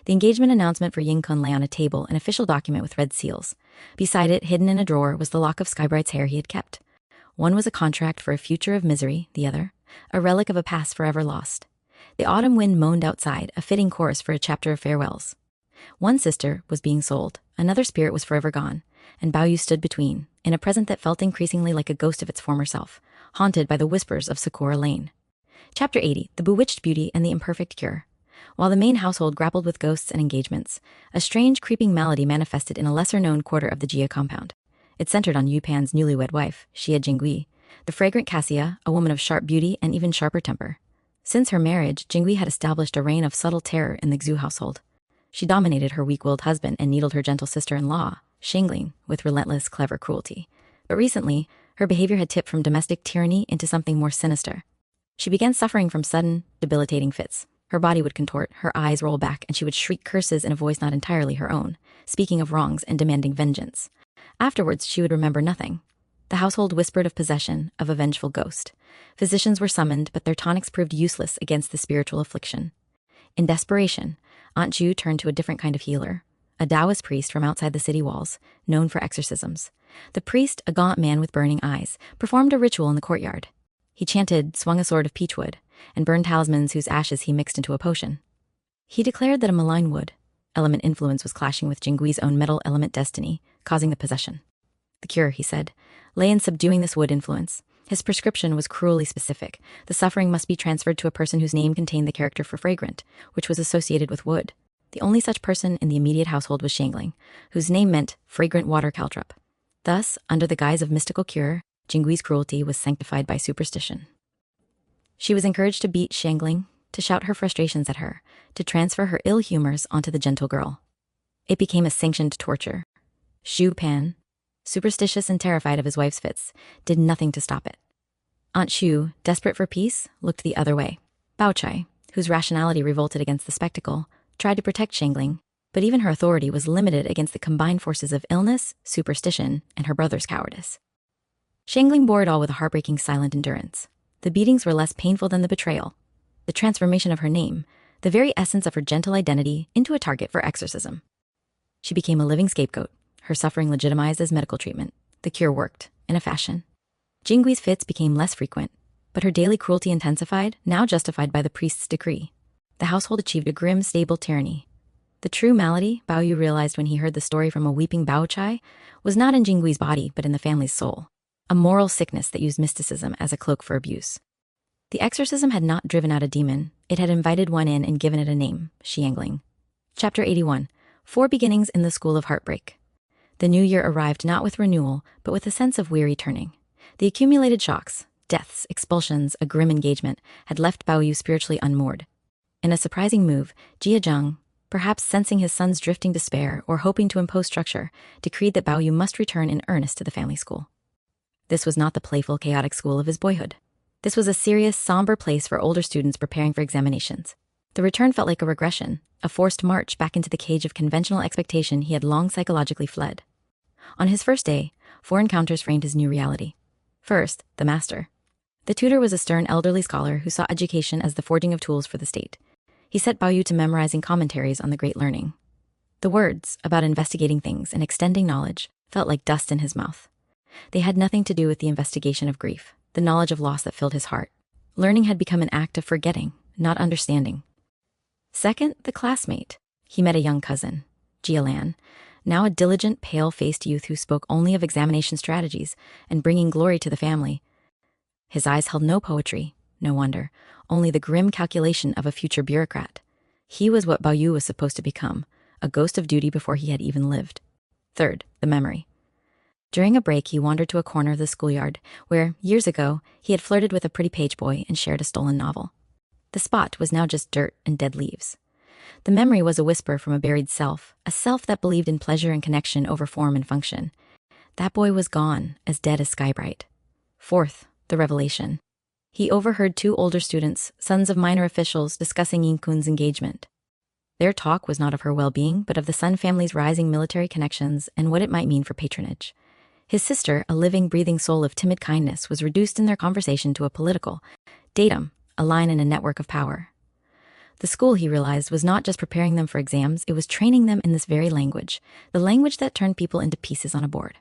[SPEAKER 1] The engagement announcement for Yinkun lay on a table, an official document with red seals. Beside it, hidden in a drawer, was the lock of Skybright's hair he had kept. One was a contract for a future of misery, the other, a relic of a past forever lost. The autumn wind moaned outside, a fitting chorus for a chapter of farewells. One sister was being sold, another spirit was forever gone, and Bao Yu stood between, in a present that felt increasingly like a ghost of its former self, haunted by the whispers of Sakura Lane. Chapter 80, The Bewitched Beauty and the Imperfect Cure. While the main household grappled with ghosts and engagements, a strange creeping malady manifested in a lesser-known quarter of the Jia compound. It centered on Yu Pan's newlywed wife, Xie Jingui, the fragrant Cassia, a woman of sharp beauty and even sharper temper. Since her marriage, Jingui had established a reign of subtle terror in the Xu household. She dominated her weak-willed husband and needled her gentle sister-in-law, Shangling, with relentless, clever cruelty. But recently, her behavior had tipped from domestic tyranny into something more sinister. She began suffering from sudden, debilitating fits. Her body would contort, her eyes roll back, and she would shriek curses in a voice not entirely her own, speaking of wrongs and demanding vengeance. Afterwards, she would remember nothing. The household whispered of possession, of a vengeful ghost. Physicians were summoned, but their tonics proved useless against the spiritual affliction. In desperation, Aunt Ju turned to a different kind of healer, a Taoist priest from outside the city walls, known for exorcisms. The priest, a gaunt man with burning eyes, performed a ritual in the courtyard. He chanted, swung a sword of peachwood, and burned talismans whose ashes he mixed into a potion. He declared that a malign wood element influence was clashing with Jingui's own metal element destiny, causing the possession. The cure, he said, lay in subduing this wood influence. His prescription was cruelly specific. The suffering must be transferred to a person whose name contained the character for fragrant, which was associated with wood. The only such person in the immediate household was Shangling, whose name meant fragrant water caltrop. Thus, under the guise of mystical cure, Jinggui's cruelty was sanctified by superstition. She was encouraged to beat Shangling, to shout her frustrations at her, to transfer her ill humors onto the gentle girl. It became a sanctioned torture. Xu Pan, superstitious and terrified of his wife's fits, did nothing to stop it. Aunt Xu, desperate for peace, looked the other way. Bao Chai, whose rationality revolted against the spectacle, tried to protect Shangling, but even her authority was limited against the combined forces of illness, superstition, and her brother's cowardice. Shangling bore it all with a heartbreaking silent endurance. The beatings were less painful than the betrayal. The transformation of her name, the very essence of her gentle identity, into a target for exorcism. She became a living scapegoat, her suffering legitimized as medical treatment. The cure worked, in a fashion. Jinggui's fits became less frequent, but her daily cruelty intensified, now justified by the priest's decree. The household achieved a grim, stable tyranny. The true malady, Bao Yu realized when he heard the story from a weeping Bao Chai, was not in Jinggui's body, but in the family's soul. A moral sickness that used mysticism as a cloak for abuse. The exorcism had not driven out a demon, it had invited one in and given it a name, Xiangling. Chapter 81. 4 Beginnings in the School of Heartbreak. The new year arrived not with renewal, but with a sense of weary turning. The accumulated shocks, deaths, expulsions, a grim engagement, had left Bao Yu spiritually unmoored. In a surprising move, Jia Zheng, perhaps sensing his son's drifting despair or hoping to impose structure, decreed that Bao Yu must return in earnest to the family school. This was not the playful, chaotic school of his boyhood. This was a serious, somber place for older students preparing for examinations. The return felt like a regression, a forced march back into the cage of conventional expectation he had long psychologically fled. On his first day, 4 encounters framed his new reality. First, the master. The tutor was a stern elderly scholar who saw education as the forging of tools for the state. He set Bao Yu to memorizing commentaries on the great learning. The words, about investigating things and extending knowledge, felt like dust in his mouth. They had nothing to do with the investigation of grief, the knowledge of loss that filled his heart. Learning had become an act of forgetting, not understanding. Second, the classmate. He met a young cousin, Jialan, now a diligent, pale-faced youth who spoke only of examination strategies and bringing glory to the family. His eyes held no poetry, no wonder, only the grim calculation of a future bureaucrat. He was what Bao Yu was supposed to become, a ghost of duty before he had even lived. Third, the memory. During a break, he wandered to a corner of the schoolyard where, years ago, he had flirted with a pretty page boy and shared a stolen novel. The spot was now just dirt and dead leaves. The memory was a whisper from a buried self, a self that believed in pleasure and connection over form and function. That boy was gone, as dead as Skybright. Fourth, the revelation. He overheard 2 older students, sons of minor officials, discussing Yin Kun's engagement. Their talk was not of her well-being, but of the Sun family's rising military connections and what it might mean for patronage. His sister, a living, breathing soul of timid kindness, was reduced in their conversation to a political datum, a line in a network of power. The school, he realized, was not just preparing them for exams, it was training them in this very language, the language that turned people into pieces on a board.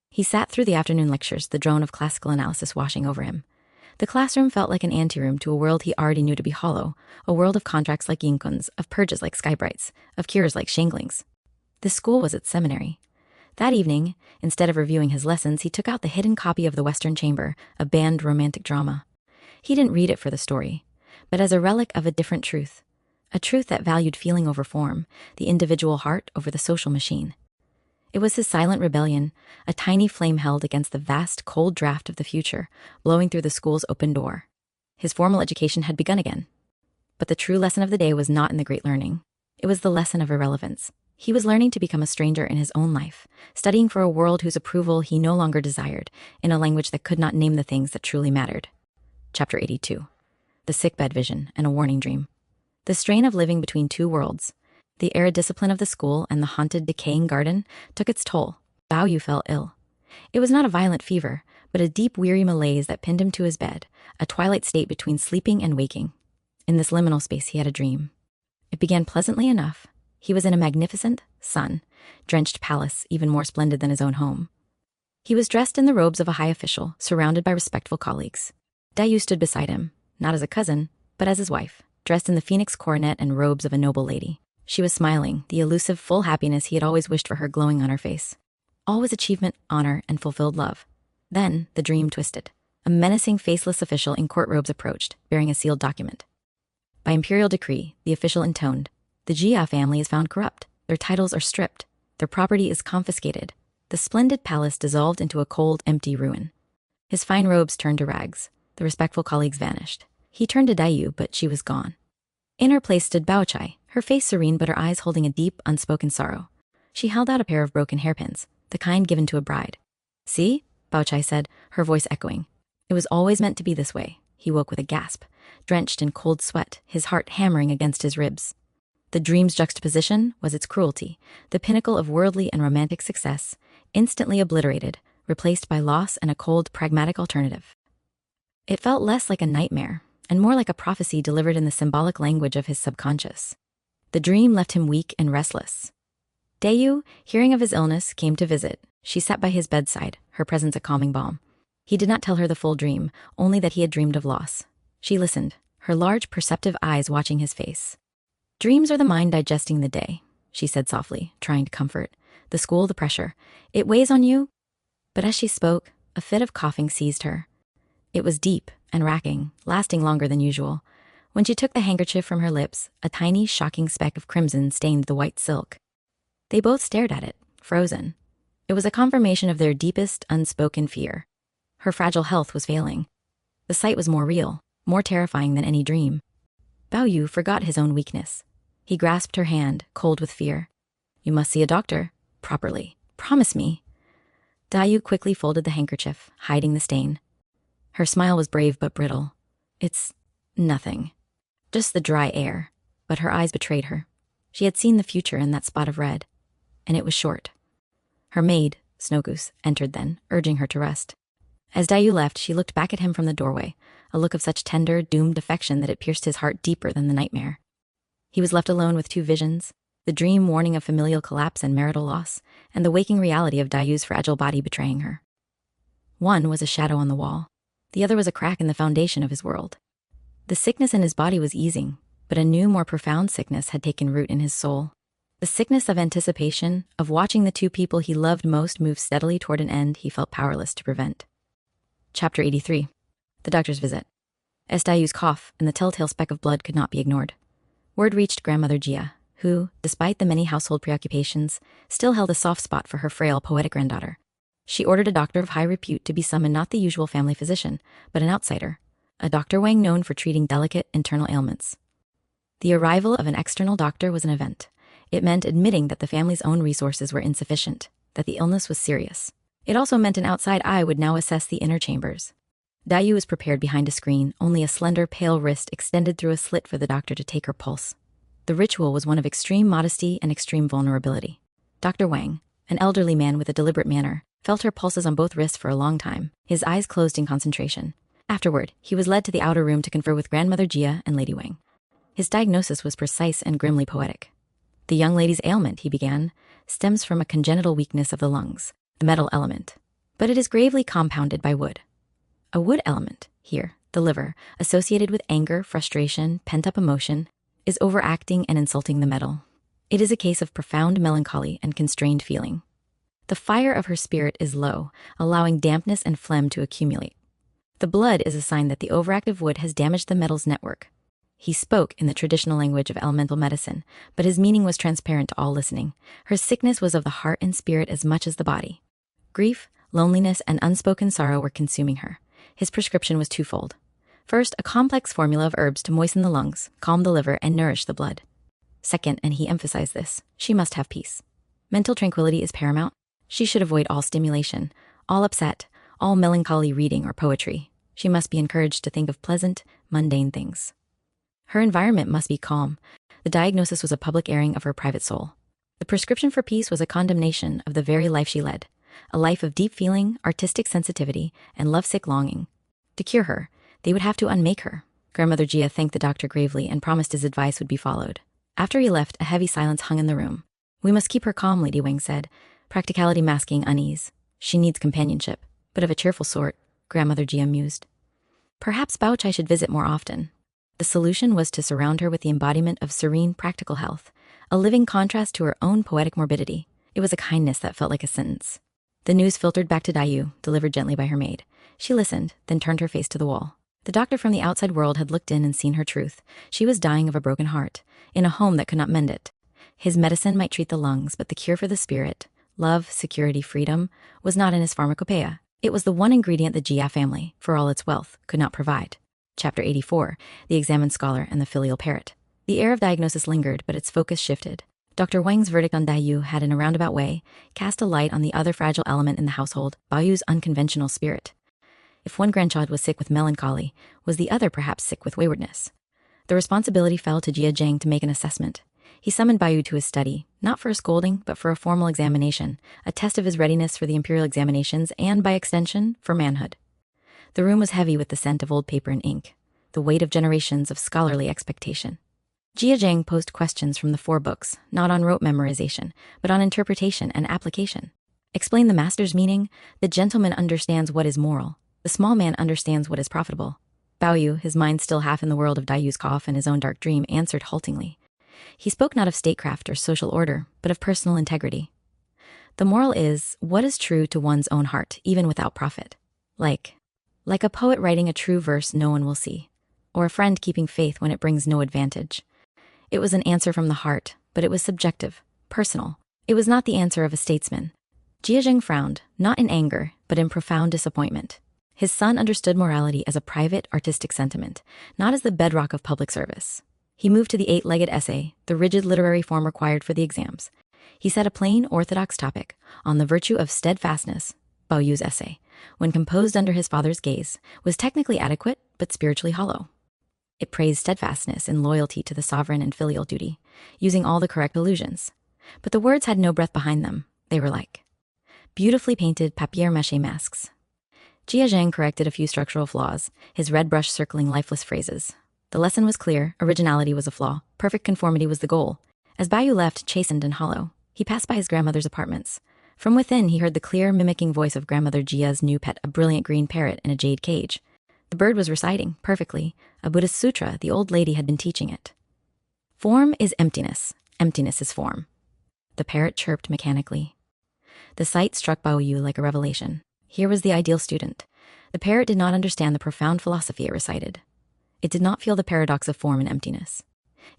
[SPEAKER 1] He sat through the afternoon lectures, the drone of classical analysis washing over him. The classroom felt like an anteroom to a world he already knew to be hollow, a world of contracts like Yin Kun's, of purges like Skybrights, of cures like Shangling's. This school was its seminary. That evening, instead of reviewing his lessons, he took out the hidden copy of The Western Chamber, a banned romantic drama. He didn't read it for the story, but as a relic of a different truth, a truth that valued feeling over form, the individual heart over the social machine. It was his silent rebellion, a tiny flame held against the vast, cold draft of the future, blowing through the school's open door. His formal education had begun again. But the true lesson of the day was not in the great learning. It was the lesson of irrelevance. He was learning to become a stranger in his own life, studying for a world whose approval he no longer desired, in a language that could not name the things that truly mattered. Chapter 82. The sickbed vision and a warning dream. The strain of living between 2 worlds, the arid discipline of the school and the haunted, decaying garden, took its toll. Bao Yu fell ill. It was not a violent fever, but a deep, weary malaise that pinned him to his bed, a twilight state between sleeping and waking. In this liminal space, he had a dream. It began pleasantly enough. He was in a magnificent, sun-drenched palace, even more splendid than his own home. He was dressed in the robes of a high official, surrounded by respectful colleagues. Dayu stood beside him, not as a cousin, but as his wife, dressed in the phoenix coronet and robes of a noble lady. She was smiling, the elusive, full happiness he had always wished for her glowing on her face. All was achievement, honor, and fulfilled love. Then the dream twisted. A menacing, faceless official in court robes approached, bearing a sealed document. By imperial decree, the official intoned, "The Jia family is found corrupt. Their titles are stripped. Their property is confiscated. The splendid palace dissolved into a cold, empty ruin." His fine robes turned to rags. The respectful colleagues vanished. He turned to Dayu, but she was gone. In her place stood Baochai, her face serene but her eyes holding a deep, unspoken sorrow. She held out a pair of broken hairpins, the kind given to a bride. "See?" Baochai said, her voice echoing. "It was always meant to be this way." He woke with a gasp, drenched in cold sweat, his heart hammering against his ribs. The dream's juxtaposition was its cruelty, the pinnacle of worldly and romantic success, instantly obliterated, replaced by loss and a cold, pragmatic alternative. It felt less like a nightmare, and more like a prophecy delivered in the symbolic language of his subconscious. The dream left him weak and restless. Dayu, hearing of his illness, came to visit. She sat by his bedside, her presence a calming balm. He did not tell her the full dream, only that he had dreamed of loss. She listened, her large, perceptive eyes watching his face. "Dreams are the mind digesting the day," she said softly, trying to comfort. "The school, the pressure. It weighs on you." But as she spoke, a fit of coughing seized her. It was deep and racking, lasting longer than usual. When she took the handkerchief from her lips, a tiny, shocking speck of crimson stained the white silk. They both stared at it, frozen. It was a confirmation of their deepest, unspoken fear. Her fragile health was failing. The sight was more real, more terrifying than any dream. Baoyu forgot his own weakness. He grasped her hand, cold with fear. "You must see a doctor. Properly. Promise me." Dayu quickly folded the handkerchief, hiding the stain. Her smile was brave but brittle. "It's nothing. Just the dry air." But her eyes betrayed her. She had seen the future in that spot of red. And it was short. Her maid, Snowgoose, entered then, urging her to rest. As Dayu left, she looked back at him from the doorway, a look of such tender, doomed affection that it pierced his heart deeper than the nightmare. He was left alone with two visions, the dream warning of familial collapse and marital loss, and the waking reality of Dayu's fragile body betraying her. One was a shadow on the wall. The other was a crack in the foundation of his world. The sickness in his body was easing, but a new, more profound sickness had taken root in his soul. The sickness of anticipation, of watching the two people he loved most move steadily toward an end he felt powerless to prevent. Chapter 83. The doctor's visit. Dayu's cough and the telltale speck of blood could not be ignored. Word reached Grandmother Jia, who, despite the many household preoccupations, still held a soft spot for her frail, poetic granddaughter. She ordered a doctor of high repute to be summoned, not the usual family physician, but an outsider, a Dr. Wang known for treating delicate internal ailments. The arrival of an external doctor was an event. It meant admitting that the family's own resources were insufficient, that the illness was serious. It also meant an outside eye would now assess the inner chambers. Dayu was prepared behind a screen, only a slender, pale wrist extended through a slit for the doctor to take her pulse. The ritual was one of extreme modesty and extreme vulnerability. Dr. Wang, an elderly man with a deliberate manner, felt her pulses on both wrists for a long time, his eyes closed in concentration. Afterward, he was led to the outer room to confer with Grandmother Jia and Lady Wang. His diagnosis was precise and grimly poetic. "The young lady's ailment," he began, "stems from a congenital weakness of the lungs, the metal element. But it is gravely compounded by wood. A wood element, here, the liver, associated with anger, frustration, pent-up emotion, is overacting and insulting the metal. It is a case of profound melancholy and constrained feeling. The fire of her spirit is low, allowing dampness and phlegm to accumulate. The blood is a sign that the overactive wood has damaged the metal's network." He spoke in the traditional language of elemental medicine, but his meaning was transparent to all listening. Her sickness was of the heart and spirit as much as the body. Grief, loneliness, and unspoken sorrow were consuming her. His prescription was twofold. First, a complex formula of herbs to moisten the lungs, calm the liver, and nourish the blood. Second, and he emphasized this, she must have peace. Mental tranquility is paramount. She should avoid all stimulation, all upset, all melancholy reading or poetry. She must be encouraged to think of pleasant, mundane things. Her environment must be calm. The diagnosis was a public airing of her private soul. The prescription for peace was a condemnation of the very life she led, a life of deep feeling, artistic sensitivity, and lovesick longing. To cure her, they would have to unmake her. Grandmother Jia thanked the doctor gravely and promised his advice would be followed. After he left, a heavy silence hung in the room. "We must keep her calm," Lady Wang said, practicality masking unease. "She needs companionship, but of a cheerful sort," Grandmother Jia mused. Perhaps Baochai should visit more often. The solution was to surround her with the embodiment of serene, practical health, a living contrast to her own poetic morbidity. It was a kindness that felt like a sentence. The news filtered back to Dayu, delivered gently by her maid. She listened, then turned her face to the wall. The doctor from the outside world had looked in and seen her truth. She was dying of a broken heart, in a home that could not mend it. His medicine might treat the lungs, but the cure for the spirit, love, security, freedom, was not in his pharmacopoeia. It was the one ingredient the Jia family, for all its wealth, could not provide. Chapter 84, The Examined Scholar and the Filial Parrot. The air of diagnosis lingered, but its focus shifted. Dr. Wang's verdict on Dai had, in a roundabout way, cast a light on the other fragile element in the household, Baoyu's unconventional spirit. If one grandchild was sick with melancholy, was the other perhaps sick with waywardness? The responsibility fell to Jia Zhang to make an assessment. He summoned Baoyu to his study, not for a scolding, but for a formal examination, a test of his readiness for the imperial examinations and, by extension, for manhood. The room was heavy with the scent of old paper and ink, the weight of generations of scholarly expectation. Jia Zhang posed questions from the 4 books, not on rote memorization, but on interpretation and application. Explain the master's meaning. The gentleman understands what is moral. The small man understands what is profitable. Baoyu, his mind still half in the world of Dayu's cough and his own dark dream, answered haltingly. He spoke not of statecraft or social order, but of personal integrity. The moral is, what is true to one's own heart, even without profit. Like a poet writing a true verse no one will see, or a friend keeping faith when it brings no advantage. It was an answer from the heart, but it was subjective, personal. It was not the answer of a statesman. Jia Zhang frowned, not in anger, but in profound disappointment. His son understood morality as a private, artistic sentiment, not as the bedrock of public service. He moved to the 8-legged essay, the rigid literary form required for the exams. He set a plain, orthodox topic on the virtue of steadfastness. Baoyu's essay, when composed under his father's gaze, was technically adequate, but spiritually hollow. It praised steadfastness in loyalty to the sovereign and filial duty, using all the correct allusions. But the words had no breath behind them. They were like beautifully painted papier-mâché masks. Jia Zhang corrected a few structural flaws, his red brush circling lifeless phrases. The lesson was clear, originality was a flaw, perfect conformity was the goal. As Baoyu left, chastened and hollow, he passed by his grandmother's apartments. From within, he heard the clear, mimicking voice of grandmother Jia's new pet, a brilliant green parrot in a jade cage. The bird was reciting, perfectly, a Buddhist sutra the old lady had been teaching it. Form is emptiness. Emptiness is form. The parrot chirped mechanically. The sight struck Baoyu like a revelation. Here was the ideal student. The parrot did not understand the profound philosophy it recited. It did not feel the paradox of form and emptiness.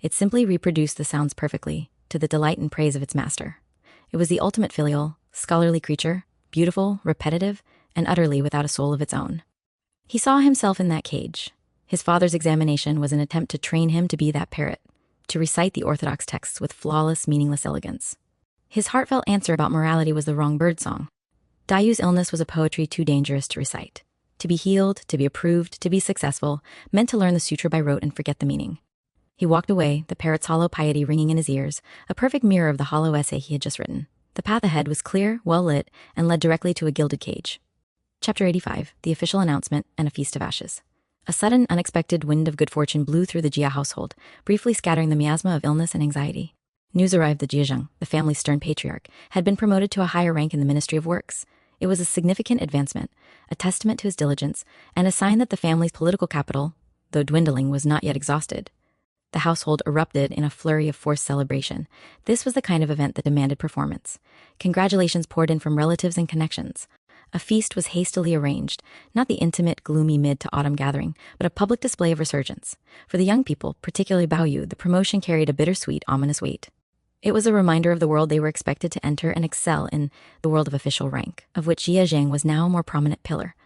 [SPEAKER 1] It simply reproduced the sounds perfectly, to the delight and praise of its master. It was the ultimate filial, scholarly creature, beautiful, repetitive, and utterly without a soul of its own. He saw himself in that cage. His father's examination was an attempt to train him to be that parrot, to recite the orthodox texts with flawless, meaningless elegance. His heartfelt answer about morality was the wrong birdsong. Dayu's illness was a poetry too dangerous to recite. To be healed, to be approved, to be successful, meant to learn the sutra by rote and forget the meaning. He walked away, the parrot's hollow piety ringing in his ears, a perfect mirror of the hollow essay he had just written. The path ahead was clear, well lit, and led directly to a gilded cage. Chapter 85, The Official Announcement and a Feast of Ashes. A sudden, unexpected wind of good fortune blew through the Jia household, briefly scattering the miasma of illness and anxiety. News arrived that Jia Zhang, the family's stern patriarch, had been promoted to a higher rank in the Ministry of Works. It was a significant advancement, a testament to his diligence, and a sign that the family's political capital, though dwindling, was not yet exhausted. The household erupted in a flurry of forced celebration. This was the kind of event that demanded performance. Congratulations poured in from relatives and connections. A feast was hastily arranged, not the intimate, gloomy mid-to-autumn gathering, but a public display of resurgence. For the young people, particularly Baoyu, the promotion carried a bittersweet, ominous weight. It was a reminder of the world they were expected to enter and excel in, the world of official rank, of which Jia Zhang was now a more prominent pillar.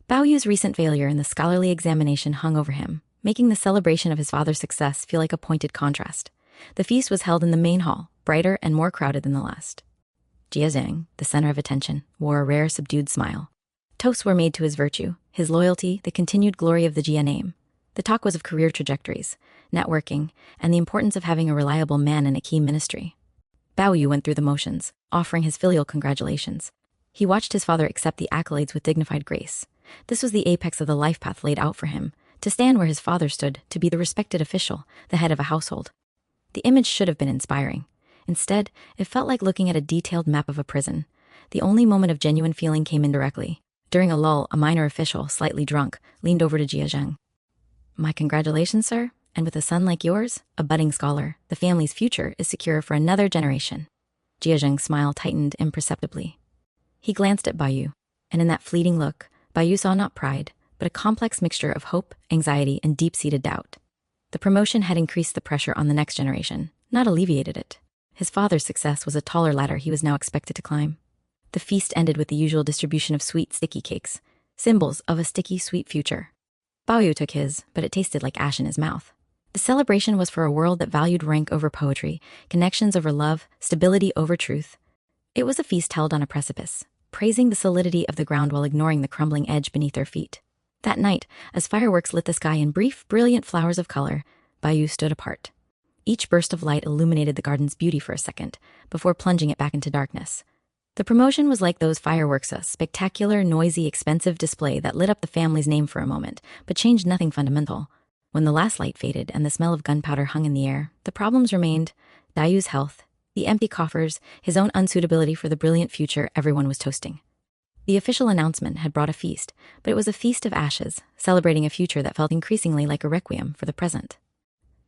[SPEAKER 1] Baoyu's recent failure in the scholarly examination hung over him, making the celebration of his father's success feel like a pointed contrast. The feast was held in the main hall, brighter and more crowded than the last. Jia Zhang, the center of attention, wore a rare subdued smile. Toasts were made to his virtue, his loyalty, the continued glory of the Jia name. The talk was of career trajectories, networking, and the importance of having a reliable man in a key ministry. Baoyu went through the motions, offering his filial congratulations. He watched his father accept the accolades with dignified grace. This was the apex of the life path laid out for him, to stand where his father stood, to be the respected official, the head of a household. The image should have been inspiring. Instead, it felt like looking at a detailed map of a prison. The only moment of genuine feeling came indirectly. During a lull, a minor official, slightly drunk, leaned over to Jia Zhang. "My congratulations, sir. And with a son like yours, a budding scholar, the family's future is secure for another generation." Jia Zhang's smile tightened imperceptibly. He glanced at Baoyu, and in that fleeting look, Baoyu saw not pride, but a complex mixture of hope, anxiety, and deep-seated doubt. The promotion had increased the pressure on the next generation, not alleviated it. His father's success was a taller ladder he was now expected to climb. The feast ended with the usual distribution of sweet, sticky cakes, symbols of a sticky, sweet future. Bao Yu took his, but it tasted like ash in his mouth. The celebration was for a world that valued rank over poetry, connections over love, stability over truth. It was a feast held on a precipice, praising the solidity of the ground while ignoring the crumbling edge beneath their feet. That night, as fireworks lit the sky in brief, brilliant flowers of color, Bao Yu stood apart. Each burst of light illuminated the garden's beauty for a second, before plunging it back into darkness. The promotion was like those fireworks, a spectacular, noisy, expensive display that lit up the family's name for a moment, but changed nothing fundamental. When the last light faded and the smell of gunpowder hung in the air, the problems remained: Dayu's health, the empty coffers, his own unsuitability for the brilliant future everyone was toasting. The official announcement had brought a feast, but it was a feast of ashes, celebrating a future that felt increasingly like a requiem for the present.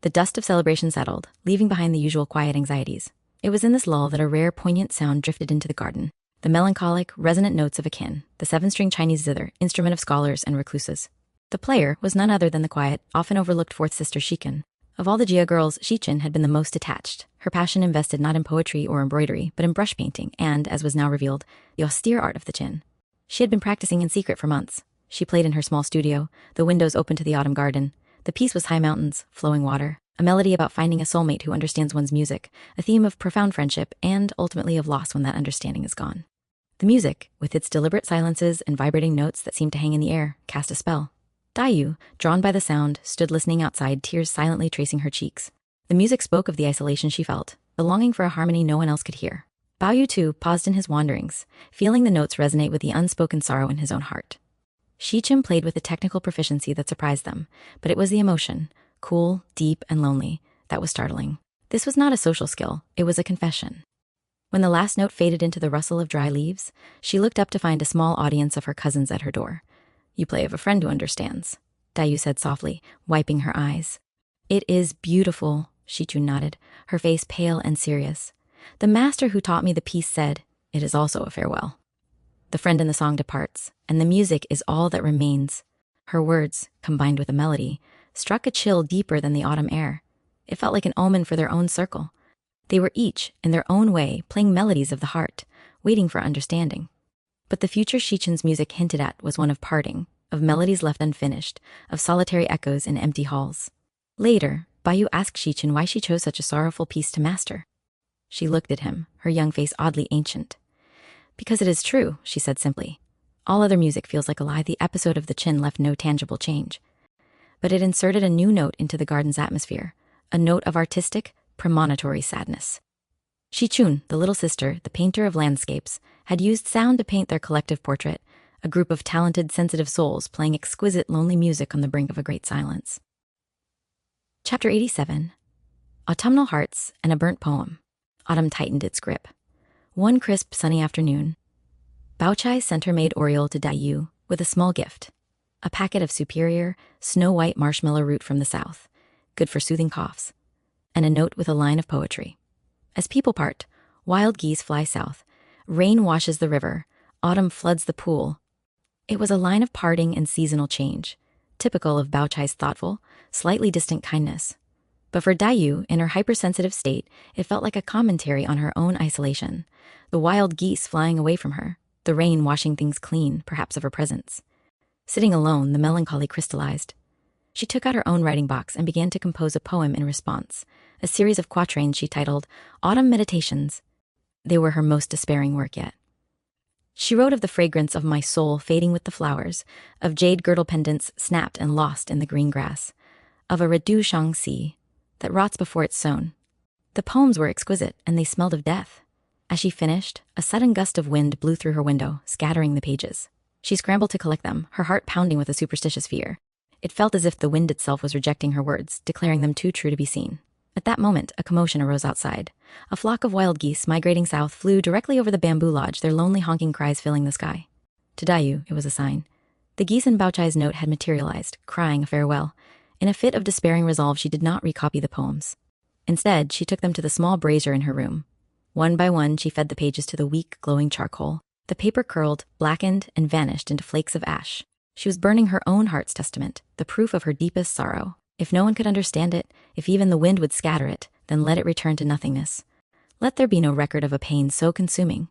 [SPEAKER 1] The dust of celebration settled, leaving behind the usual quiet anxieties. It was in this lull that a rare, poignant sound drifted into the garden. The melancholic, resonant notes of a kin, the 7-string Chinese zither, instrument of scholars and recluses. The player was none other than the quiet, often overlooked fourth sister Shichen. Of all the Jia girls, Shichen had been the most attached, her passion invested not in poetry or embroidery, but in brush painting and, as was now revealed, the austere art of the Qin. She had been practicing in secret for months. She played in her small studio, the windows open to the autumn garden. The piece was high mountains, flowing water, a melody about finding a soulmate who understands one's music, a theme of profound friendship and, ultimately, of loss when that understanding is gone. The music, with its deliberate silences and vibrating notes that seemed to hang in the air, cast a spell. Dayu, drawn by the sound, stood listening outside, tears silently tracing her cheeks. The music spoke of the isolation she felt, the longing for a harmony no one else could hear. Bao Yu, too, paused in his wanderings, feeling the notes resonate with the unspoken sorrow in his own heart. Shichen played with a technical proficiency that surprised them, but it was the emotion, cool, deep, and lonely, that was startling. This was not a social skill, it was a confession. When the last note faded into the rustle of dry leaves, she looked up to find a small audience of her cousins at her door. "You play of a friend who understands," Dayu said softly, wiping her eyes. "It is beautiful," Shichun nodded, her face pale and serious. "The master who taught me the piece said, 'It is also a farewell.' The friend in the song departs, and the music is all that remains." Her words, combined with a melody, struck a chill deeper than the autumn air. It felt like an omen for their own circle. They were each, in their own way, playing melodies of the heart, waiting for understanding. But the future Shichun's music hinted at was one of parting, of melodies left unfinished, of solitary echoes in empty halls. Later, Bayu asked Shichun why she chose such a sorrowful piece to master. She looked at him, her young face oddly ancient. "Because it is true," she said simply. "All other music feels like a lie. The episode of the Qin left no tangible change. But it inserted a new note into the garden's atmosphere, a note of artistic, premonitory sadness." Shichun, the little sister, the painter of landscapes, had used sound to paint their collective portrait, a group of talented, sensitive souls playing exquisite, lonely music on the brink of a great silence. Chapter 87. Autumnal Hearts and a Burnt Poem. Autumn tightened its grip. One crisp, sunny afternoon, Baochai sent her maid Oriole to Dayu with a small gift, a packet of superior, snow-white marshmallow root from the south, good for soothing coughs, and a note with a line of poetry. As people part, wild geese fly south, rain washes the river, autumn floods the pool. It was a line of parting and seasonal change, typical of Baochai's thoughtful, slightly distant kindness. But for Dayu, in her hypersensitive state, it felt like a commentary on her own isolation, the wild geese flying away from her, the rain washing things clean, perhaps of her presence. Sitting alone, the melancholy crystallized. She took out her own writing box and began to compose a poem in response, a series of quatrains she titled Autumn Meditations. They were her most despairing work yet. She wrote of the fragrance of my soul fading with the flowers, of jade girdle pendants snapped and lost in the green grass, of a redu shang sea that rots before it's sown. The poems were exquisite, and they smelled of death. As she finished, a sudden gust of wind blew through her window, scattering the pages. She scrambled to collect them, her heart pounding with a superstitious fear. It felt as if the wind itself was rejecting her words, declaring them too true to be seen. At that moment, a commotion arose outside. A flock of wild geese migrating south flew directly over the bamboo lodge, their lonely honking cries filling the sky. To Dayu, it was a sign. The geese in Baochai's note had materialized, crying a farewell. In a fit of despairing resolve, she did not recopy the poems. Instead, she took them to the small brazier in her room. One by one, she fed the pages to the weak, glowing charcoal. The paper curled, blackened, and vanished into flakes of ash. She was burning her own heart's testament, the proof of her deepest sorrow. If no one could understand it, if even the wind would scatter it, then let it return to nothingness. Let there be no record of a pain so consuming.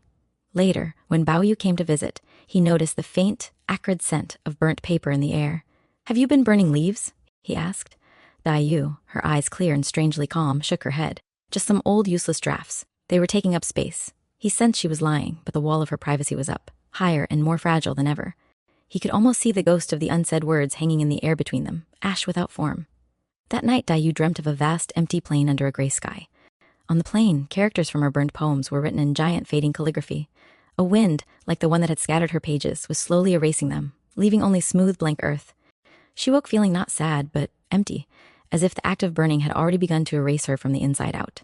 [SPEAKER 1] Later, when Bao Yu came to visit, he noticed the faint, acrid scent of burnt paper in the air. "Have you been burning leaves?" he asked. Dai Yu, her eyes clear and strangely calm, shook her head. "Just some old useless drafts. They were taking up space." He sensed she was lying, but the wall of her privacy was up, higher and more fragile than ever. He could almost see the ghost of the unsaid words hanging in the air between them, ash without form. That night, Dai Yu dreamt of a vast, empty plain under a gray sky. On the plain, characters from her burned poems were written in giant, fading calligraphy. A wind, like the one that had scattered her pages, was slowly erasing them, leaving only smooth, blank earth. She woke feeling not sad, but empty, as if the act of burning had already begun to erase her from the inside out.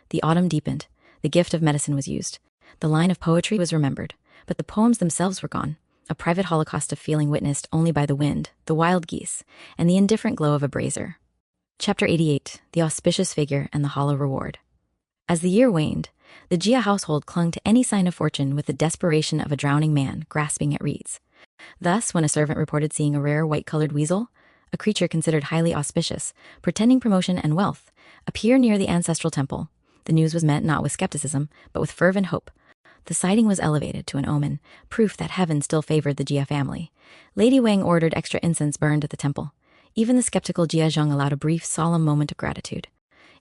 [SPEAKER 1] The autumn deepened. The gift of medicine was used. The line of poetry was remembered, but the poems themselves were gone. A private holocaust of feeling witnessed only by the wind, the wild geese, and the indifferent glow of a brazier. Chapter 88, The Auspicious Figure and the Hollow Reward. As the year waned, the Jia household clung to any sign of fortune with the desperation of a drowning man grasping at reeds. Thus, when a servant reported seeing a rare white-colored weasel, a creature considered highly auspicious, portending promotion and wealth, appear near the ancestral temple, the news was met not with skepticism, but with fervent hope. The sighting was elevated to an omen, proof that heaven still favored the Jia family. Lady Wang ordered extra incense burned at the temple. Even the skeptical Jia Zheng allowed a brief, solemn moment of gratitude.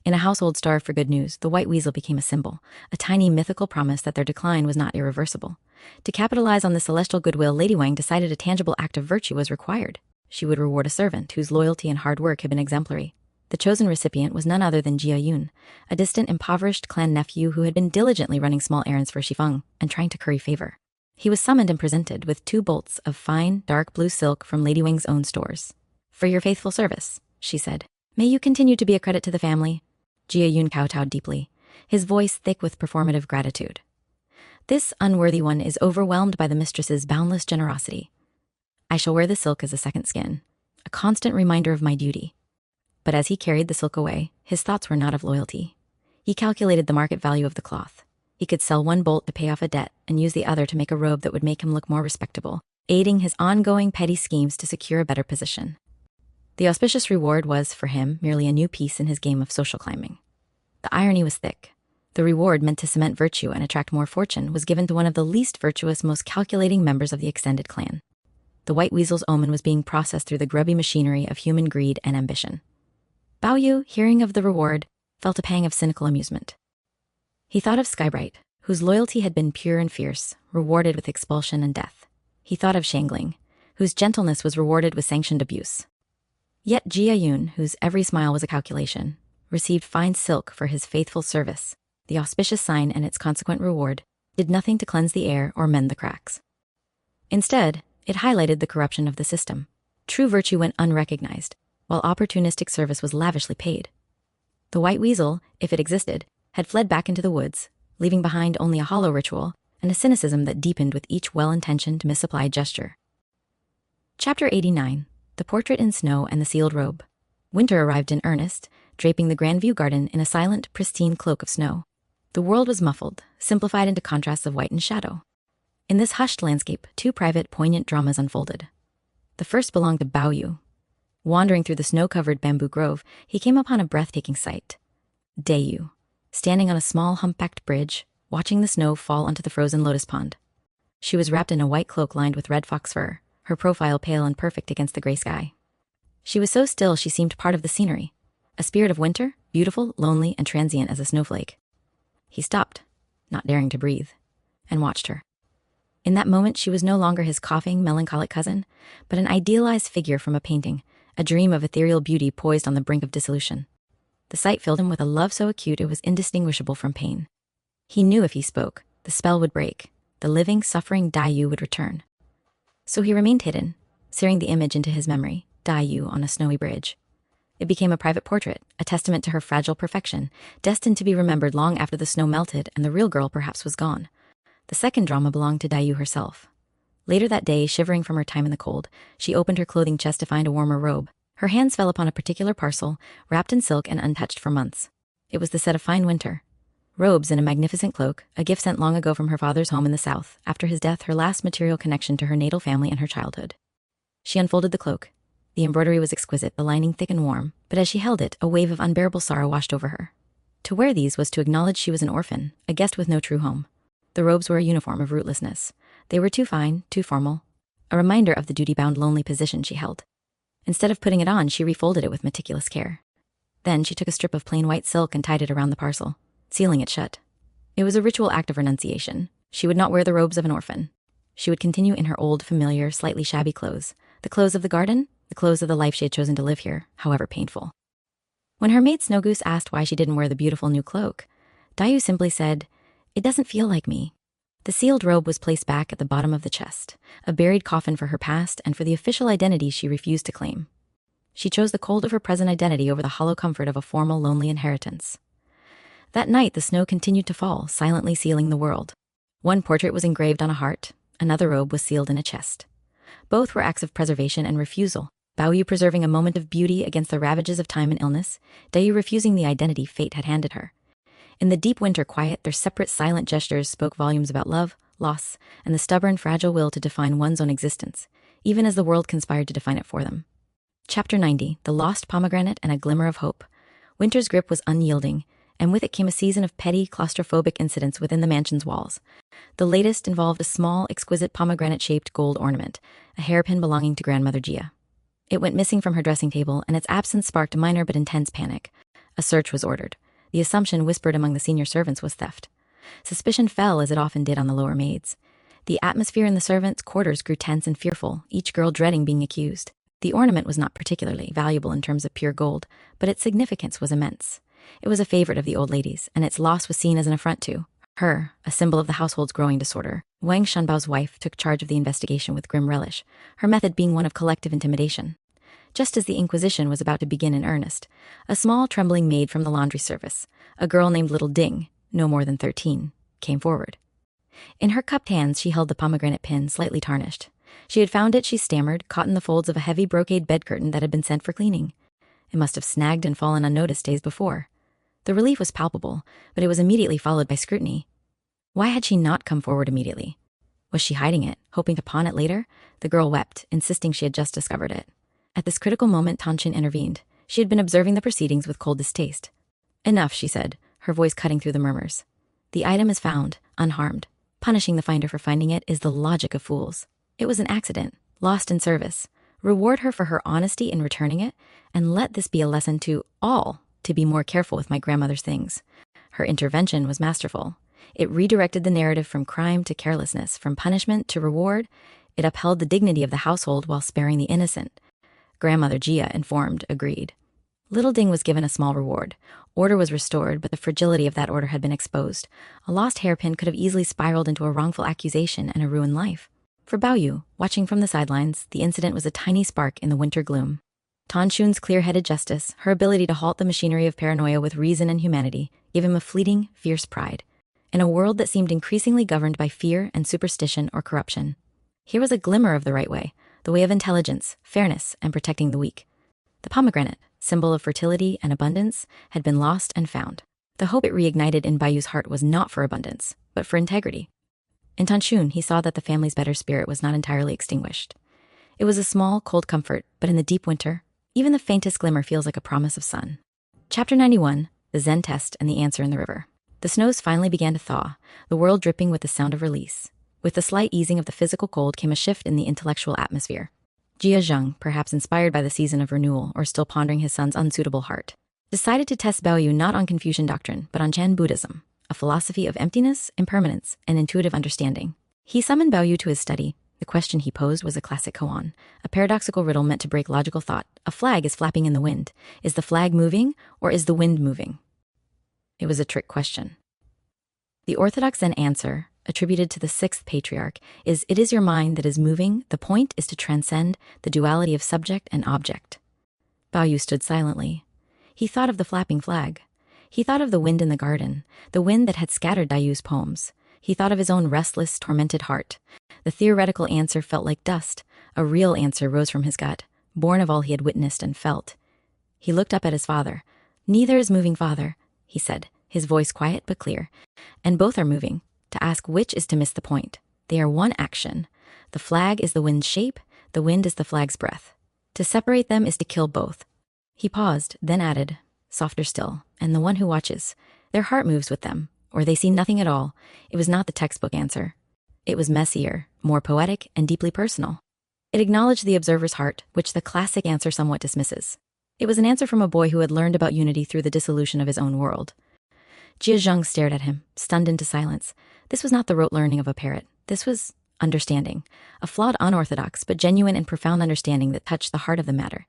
[SPEAKER 1] In a household starved for good news, the white weasel became a symbol, a tiny mythical promise that their decline was not irreversible. To capitalize on the celestial goodwill, Lady Wang decided a tangible act of virtue was required. She would reward a servant whose loyalty and hard work had been exemplary. The chosen recipient was none other than Jia Yun, a distant, impoverished clan nephew who had been diligently running small errands for Shifeng and trying to curry favor. He was summoned and presented with 2 bolts of fine, dark blue silk from Lady Wang's own stores. "For your faithful service," she said. "May you continue to be a credit to the family." Jia Yun kowtowed deeply, his voice thick with performative gratitude. "This unworthy one is overwhelmed by the mistress's boundless generosity. I shall wear the silk as a second skin, a constant reminder of my duty." But as he carried the silk away, his thoughts were not of loyalty. He calculated the market value of the cloth. He could sell 1 bolt to pay off a debt and use the other to make a robe that would make him look more respectable, aiding his ongoing petty schemes to secure a better position. The auspicious reward was, for him, merely a new piece in his game of social climbing. The irony was thick. The reward, meant to cement virtue and attract more fortune, was given to one of the least virtuous, most calculating members of the extended clan. The white weasel's omen was being processed through the grubby machinery of human greed and ambition. Bao Yu, hearing of the reward, felt a pang of cynical amusement. He thought of Skybright, whose loyalty had been pure and fierce, rewarded with expulsion and death. He thought of Shangling, whose gentleness was rewarded with sanctioned abuse. Yet Jia Yun, whose every smile was a calculation, received fine silk for his faithful service. The auspicious sign and its consequent reward did nothing to cleanse the air or mend the cracks. Instead, it highlighted the corruption of the system. True virtue went unrecognized, while opportunistic service was lavishly paid. The white weasel, if it existed, had fled back into the woods, leaving behind only a hollow ritual and a cynicism that deepened with each well-intentioned misapplied gesture. Chapter 89, The Portrait in Snow and the Sealed Robe. Winter arrived in earnest, draping the Grandview garden in a silent, pristine cloak of snow. The world was muffled, simplified into contrasts of white and shadow. In this hushed landscape, 2 private, poignant dramas unfolded. The first belonged to Bao Yu. Wandering through the snow-covered bamboo grove, he came upon a breathtaking sight. Dayu, standing on a small, humpbacked bridge, watching the snow fall onto the frozen lotus pond. She was wrapped in a white cloak lined with red fox fur, her profile pale and perfect against the gray sky. She was so still she seemed part of the scenery, a spirit of winter, beautiful, lonely, and transient as a snowflake. He stopped, not daring to breathe, and watched her. In that moment, she was no longer his coughing, melancholic cousin, but an idealized figure from a painting, a dream of ethereal beauty poised on the brink of dissolution. The sight filled him with a love so acute it was indistinguishable from pain. He knew if he spoke, the spell would break, the living, suffering Dayu would return. So he remained hidden, searing the image into his memory, Dayu on a snowy bridge. It became a private portrait, a testament to her fragile perfection, destined to be remembered long after the snow melted and the real girl perhaps was gone. The second drama belonged to Dayu herself. Later that day, shivering from her time in the cold, she opened her clothing chest to find a warmer robe. Her hands fell upon a particular parcel, wrapped in silk and untouched for months. It was the set of fine winter. Robes and a magnificent cloak, a gift sent long ago from her father's home in the south, after his death, her last material connection to her natal family and her childhood. She unfolded the cloak. The embroidery was exquisite, the lining thick and warm, but as she held it, a wave of unbearable sorrow washed over her. To wear these was to acknowledge she was an orphan, a guest with no true home. The robes were a uniform of rootlessness. They were too fine, too formal, a reminder of the duty-bound lonely position she held. Instead of putting it on, she refolded it with meticulous care. Then she took a strip of plain white silk and tied it around the parcel, sealing it shut. It was a ritual act of renunciation. She would not wear the robes of an orphan. She would continue in her old, familiar, slightly shabby clothes. The clothes of the garden, the clothes of the life she had chosen to live here, however painful. When her maid Snowgoose asked why she didn't wear the beautiful new cloak, Dayu simply said, "It doesn't feel like me." The sealed robe was placed back at the bottom of the chest, a buried coffin for her past and for the official identity she refused to claim. She chose the cold of her present identity over the hollow comfort of a formal, lonely inheritance. That night, the snow continued to fall, silently sealing the world. One portrait was engraved on a heart, another robe was sealed in a chest. Both were acts of preservation and refusal, Baoyu preserving a moment of beauty against the ravages of time and illness, Dayu refusing the identity fate had handed her. In the deep winter quiet, their separate silent gestures spoke volumes about love, loss, and the stubborn, fragile will to define one's own existence, even as the world conspired to define it for them. Chapter 90, The Lost Pomegranate and a Glimmer of Hope. Winter's grip was unyielding, and with it came a season of petty, claustrophobic incidents within the mansion's walls. The latest involved a small, exquisite pomegranate-shaped gold ornament, a hairpin belonging to Grandmother Gia. It went missing from her dressing table, and its absence sparked a minor but intense panic. A search was ordered. The assumption whispered among the senior servants was theft. Suspicion fell as it often did on the lower maids. The atmosphere in the servants' quarters grew tense and fearful, each girl dreading being accused. The ornament was not particularly valuable in terms of pure gold, but its significance was immense. It was a favorite of the old ladies, and its loss was seen as an affront to her, a symbol of the household's growing disorder. Wang Shanbao's wife took charge of the investigation with grim relish, her method being one of collective intimidation. Just as the Inquisition was about to begin in earnest, a small trembling maid from the laundry service, a girl named Little Ding, no more than 13, came forward. In her cupped hands she held the pomegranate pin, slightly tarnished. She had found it, she stammered, caught in the folds of a heavy brocade bed curtain that had been sent for cleaning. It must have snagged and fallen unnoticed days before. The relief was palpable, but it was immediately followed by scrutiny. Why had she not come forward immediately? Was she hiding it, hoping to pawn it later? The girl wept, insisting she had just discovered it. At this critical moment, Tanshin intervened. She had been observing the proceedings with cold distaste. "Enough," she said, her voice cutting through the murmurs. "The item is found, unharmed. Punishing the finder for finding it is the logic of fools. It was an accident, lost in service. Reward her for her honesty in returning it, and let this be a lesson to all to be more careful with my grandmother's things." Her intervention was masterful. It redirected the narrative from crime to carelessness, from punishment to reward. It upheld the dignity of the household while sparing the innocent. Grandmother Gia, informed, agreed. Little Ding was given a small reward. Order was restored, but the fragility of that order had been exposed. A lost hairpin could have easily spiraled into a wrongful accusation and a ruined life. For Baoyu, watching from the sidelines, the incident was a tiny spark in the winter gloom. Tan Shun's clear-headed justice, her ability to halt the machinery of paranoia with reason and humanity, gave him a fleeting, fierce pride. In a world that seemed increasingly governed by fear and superstition or corruption, here was a glimmer of the right way, the way of intelligence, fairness, and protecting the weak. The pomegranate, symbol of fertility and abundance, had been lost and found. The hope it reignited in Bayu's heart was not for abundance, but for integrity. In Tanshun, he saw that the family's better spirit was not entirely extinguished. It was a small, cold comfort, but in the deep winter, even the faintest glimmer feels like a promise of sun. Chapter 91, The Zen Test and the Answer in the River. The snows finally began to thaw, the world dripping with the sound of release. With the slight easing of the physical cold came a shift in the intellectual atmosphere. Jia Zheng, perhaps inspired by the season of renewal or still pondering his son's unsuitable heart, decided to test Baoyu not on Confucian doctrine, but on Chan Buddhism, a philosophy of emptiness, impermanence, and intuitive understanding. He summoned Baoyu to his study. The question he posed was a classic koan, a paradoxical riddle meant to break logical thought. A flag is flapping in the wind. Is the flag moving, or is the wind moving? It was a trick question. The orthodox Zen answer, attributed to the sixth patriarch, is "It is your mind that is moving. The point is to transcend the duality of subject and object." Baoyu stood silently. He thought of the flapping flag. He thought of the wind in the garden, the wind that had scattered Dayu's poems. He thought of his own restless, tormented heart. The theoretical answer felt like dust. A real answer rose from his gut, born of all he had witnessed and felt. He looked up at his father. "Neither is moving, father," he said, his voice quiet but clear. "And both are moving. To ask which is to miss the point. They are one action. The flag is the wind's shape, the wind is the flag's breath. To separate them is to kill both." He paused, then added, softer still, "And the one who watches, their heart moves with them, or they see nothing at all, it was not the textbook answer. It was messier, more poetic, and deeply personal. It acknowledged the observer's heart, which the classic answer somewhat dismisses. It was an answer from a boy who had learned about unity through the dissolution of his own world. Jia Zheng stared at him, stunned into silence. This was not the rote learning of a parrot. This was understanding, a flawed, unorthodox, but genuine and profound understanding that touched the heart of the matter.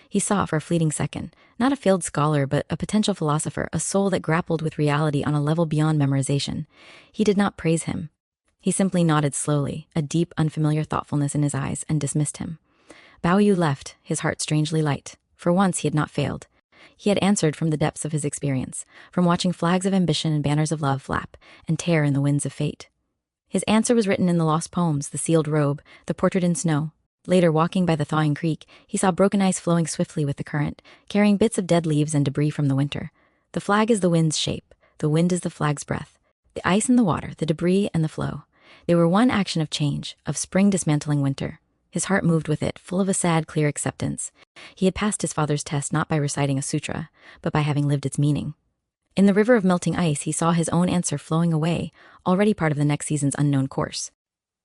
[SPEAKER 1] He saw for a fleeting second, not a failed scholar, but a potential philosopher, a soul that grappled with reality on a level beyond memorization. He did not praise him. He simply nodded slowly, a deep, unfamiliar thoughtfulness in his eyes, and dismissed him. Bao Yu left, his heart strangely light. For once, he had not failed. He had answered from the depths of his experience, from watching flags of ambition and banners of love flap and tear in the winds of fate. His answer was written in the lost poems, the sealed robe, the portrait in snow. Later, walking by the thawing creek, he saw broken ice flowing swiftly with the current, carrying bits of dead leaves and debris from the winter. The flag is the wind's shape. The wind is the flag's breath. The ice and the water, the debris and the flow. They were one action of change, of spring dismantling winter. His heart moved with it, full of a sad, clear acceptance. He had passed his father's test not by reciting a sutra, but by having lived its meaning. In the river of melting ice, he saw his own answer flowing away, already part of the next season's unknown course.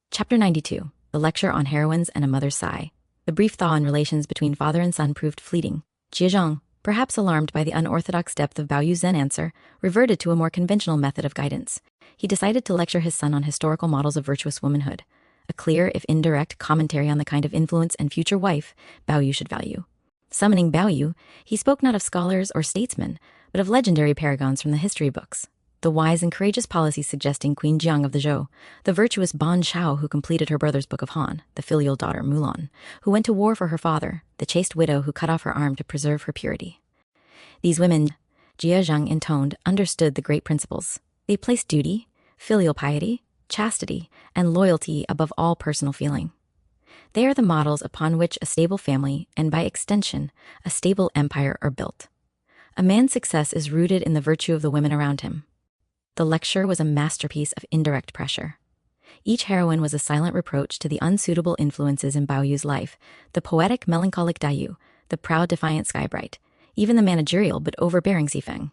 [SPEAKER 1] Chapter 92. The lecture on heroines and a mother's sigh. The brief thaw in relations between father and son proved fleeting. Jia Zheng, perhaps alarmed by the unorthodox depth of Bao Yu's Zen answer, reverted to a more conventional method of guidance. He decided to lecture his son on historical models of virtuous womanhood, a clear, if indirect, commentary on the kind of influence and future wife Bao Yu should value. Summoning Bao Yu, he spoke not of scholars or statesmen, but of legendary paragons from the history books. The wise and courageous policies suggesting Queen Jiang of the Zhou, the virtuous Ban Shao who completed her brother's Book of Han, the filial daughter Mulan, who went to war for her father, the chaste widow who cut off her arm to preserve her purity. These women, Jia Zheng intoned, understood the great principles. They placed duty, filial piety, chastity, and loyalty above all personal feeling. They are the models upon which a stable family, and by extension, a stable empire, are built. A man's success is rooted in the virtue of the women around him. The lecture was a masterpiece of indirect pressure. Each heroine was a silent reproach to the unsuitable influences in Bao Yu's life, the poetic, melancholic Dayu, the proud, defiant Skybright, even the managerial but overbearing Xifeng.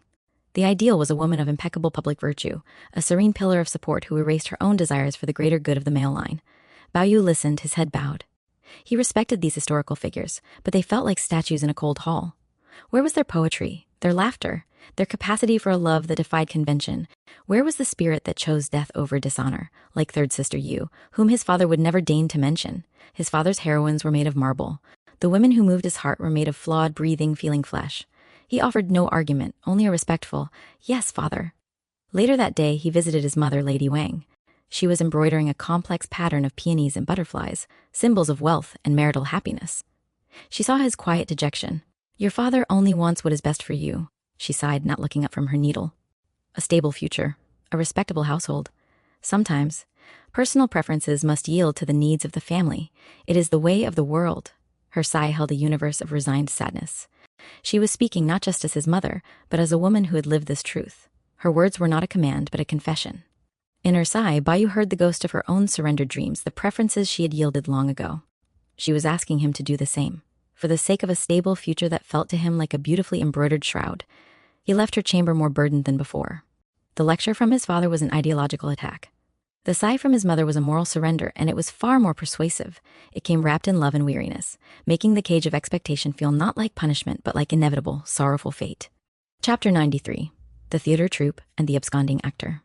[SPEAKER 1] The ideal was a woman of impeccable public virtue, a serene pillar of support who erased her own desires for the greater good of the male line. Bao Yu listened, his head bowed. He respected these historical figures, but they felt like statues in a cold hall. Where was their poetry, their laughter, their capacity for a love that defied convention? Where was the spirit that chose death over dishonor, like third sister Yu, whom his father would never deign to mention? His father's heroines were made of marble. The women who moved his heart were made of flawed, breathing, feeling flesh. He offered no argument, only a respectful, "Yes, father." Later that day, he visited his mother, Lady Wang. She was embroidering a complex pattern of peonies and butterflies, symbols of wealth and marital happiness. She saw his quiet dejection. "Your father only wants what is best for you," she sighed, not looking up from her needle. "A stable future, a respectable household. Sometimes, personal preferences must yield to the needs of the family. It is the way of the world." Her sigh held a universe of resigned sadness. She was speaking not just as his mother, but as a woman who had lived this truth. Her words were not a command, but a confession. In her sigh, Bao Yu heard the ghost of her own surrendered dreams, the preferences she had yielded long ago. She was asking him to do the same, for the sake of a stable future that felt to him like a beautifully embroidered shroud. He left her chamber more burdened than before. The lecture from his father was an ideological attack. The sigh from his mother was a moral surrender, and it was far more persuasive. It came wrapped in love and weariness, making the cage of expectation feel not like punishment, but like inevitable, sorrowful fate. Chapter 93. The Theater Troupe and the Absconding Actor.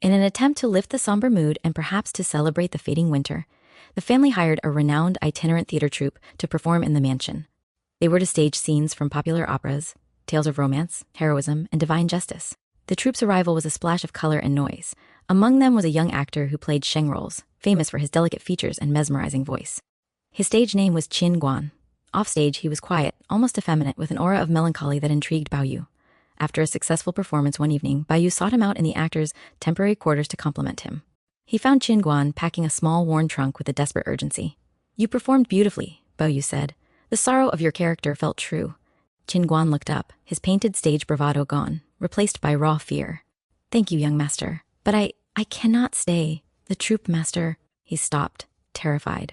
[SPEAKER 1] In an attempt to lift the somber mood and perhaps to celebrate the fading winter, the family hired a renowned itinerant theater troupe to perform in the mansion. They were to stage scenes from popular operas, tales of romance, heroism, and divine justice. The troupe's arrival was a splash of color and noise. Among them was a young actor who played Sheng roles, famous for his delicate features and mesmerizing voice. His stage name was Qin Guan. Offstage, he was quiet, almost effeminate, with an aura of melancholy that intrigued Bao Yu. After a successful performance one evening, Bao Yu sought him out in the actor's temporary quarters to compliment him. He found Qin Guan packing a small, worn trunk with a desperate urgency. "You performed beautifully," Bao Yu said. "The sorrow of your character felt true." Qin Guan looked up, his painted stage bravado gone, replaced by raw fear. "Thank you, young master. But I cannot stay. The troupe master..." He stopped, terrified.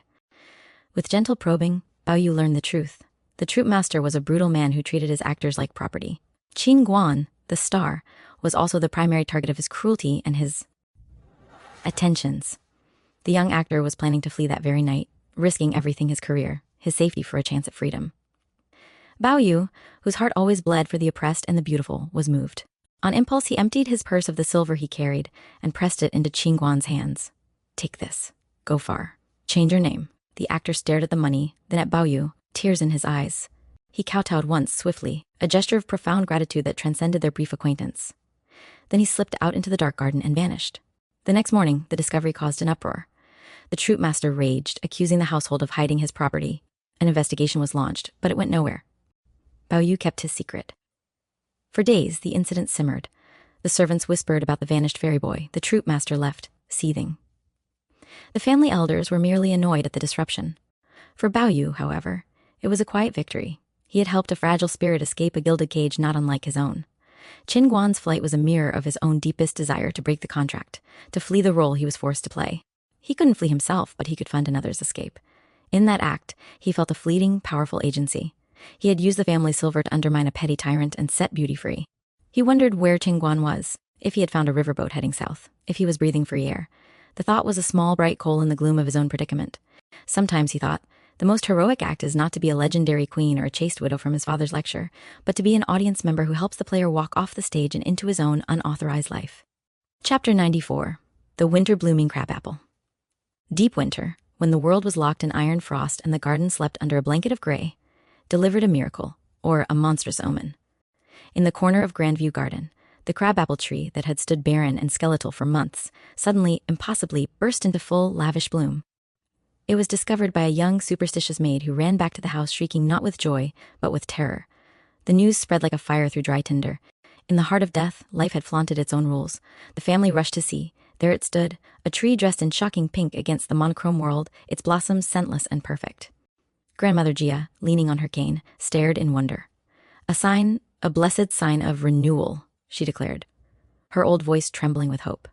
[SPEAKER 1] With gentle probing, Bao Yu learned the truth. The troupe master was a brutal man who treated his actors like property. Qin Guan, the star, was also the primary target of his cruelty and his attentions. The young actor was planning to flee that very night, risking everything: his career, his safety for a chance at freedom. Bao Yu, whose heart always bled for the oppressed and the beautiful, was moved. On impulse, he emptied his purse of the silver he carried and pressed it into Qingguan's hands. "Take this. Go far. Change your name." The actor stared at the money, then at Bao Yu, tears in his eyes. He kowtowed once, swiftly, a gesture of profound gratitude that transcended their brief acquaintance. Then he slipped out into the dark garden and vanished. The next morning, the discovery caused an uproar. The troop master raged, accusing the household of hiding his property. An investigation was launched, but it went nowhere. Bao Yu kept his secret. For days, the incident simmered. The servants whispered about the vanished fairy boy. The troop master left, seething. The family elders were merely annoyed at the disruption. For Bao Yu, however, it was a quiet victory. He had helped a fragile spirit escape a gilded cage not unlike his own. Qingguan's flight was a mirror of his own deepest desire to break the contract, to flee the role he was forced to play. He couldn't flee himself, but he could fund another's escape. In that act, he felt a fleeting, powerful agency. He had used the family silver to undermine a petty tyrant and set beauty free. He wondered where Qingguan was, if he had found a riverboat heading south, if he was breathing free air. The thought was a small, bright coal in the gloom of his own predicament. Sometimes, he thought, the most heroic act is not to be a legendary queen or a chaste widow from his father's lecture, but to be an audience member who helps the player walk off the stage and into his own unauthorized life. Chapter 94. The Winter-Blooming Crabapple. Deep winter, when the world was locked in iron frost and the garden slept under a blanket of gray, delivered a miracle, or a monstrous omen. In the corner of Grandview Garden, the crabapple tree that had stood barren and skeletal for months suddenly, impossibly, burst into full, lavish bloom. It was discovered by a young, superstitious maid who ran back to the house shrieking not with joy, but with terror. The news spread like a fire through dry tinder. In the heart of death, life had flaunted its own rules. The family rushed to see. There it stood, a tree dressed in shocking pink against the monochrome world, its blossoms scentless and perfect. Grandmother Jia, leaning on her cane, stared in wonder. "A sign, a blessed sign of renewal," she declared, her old voice trembling with hope.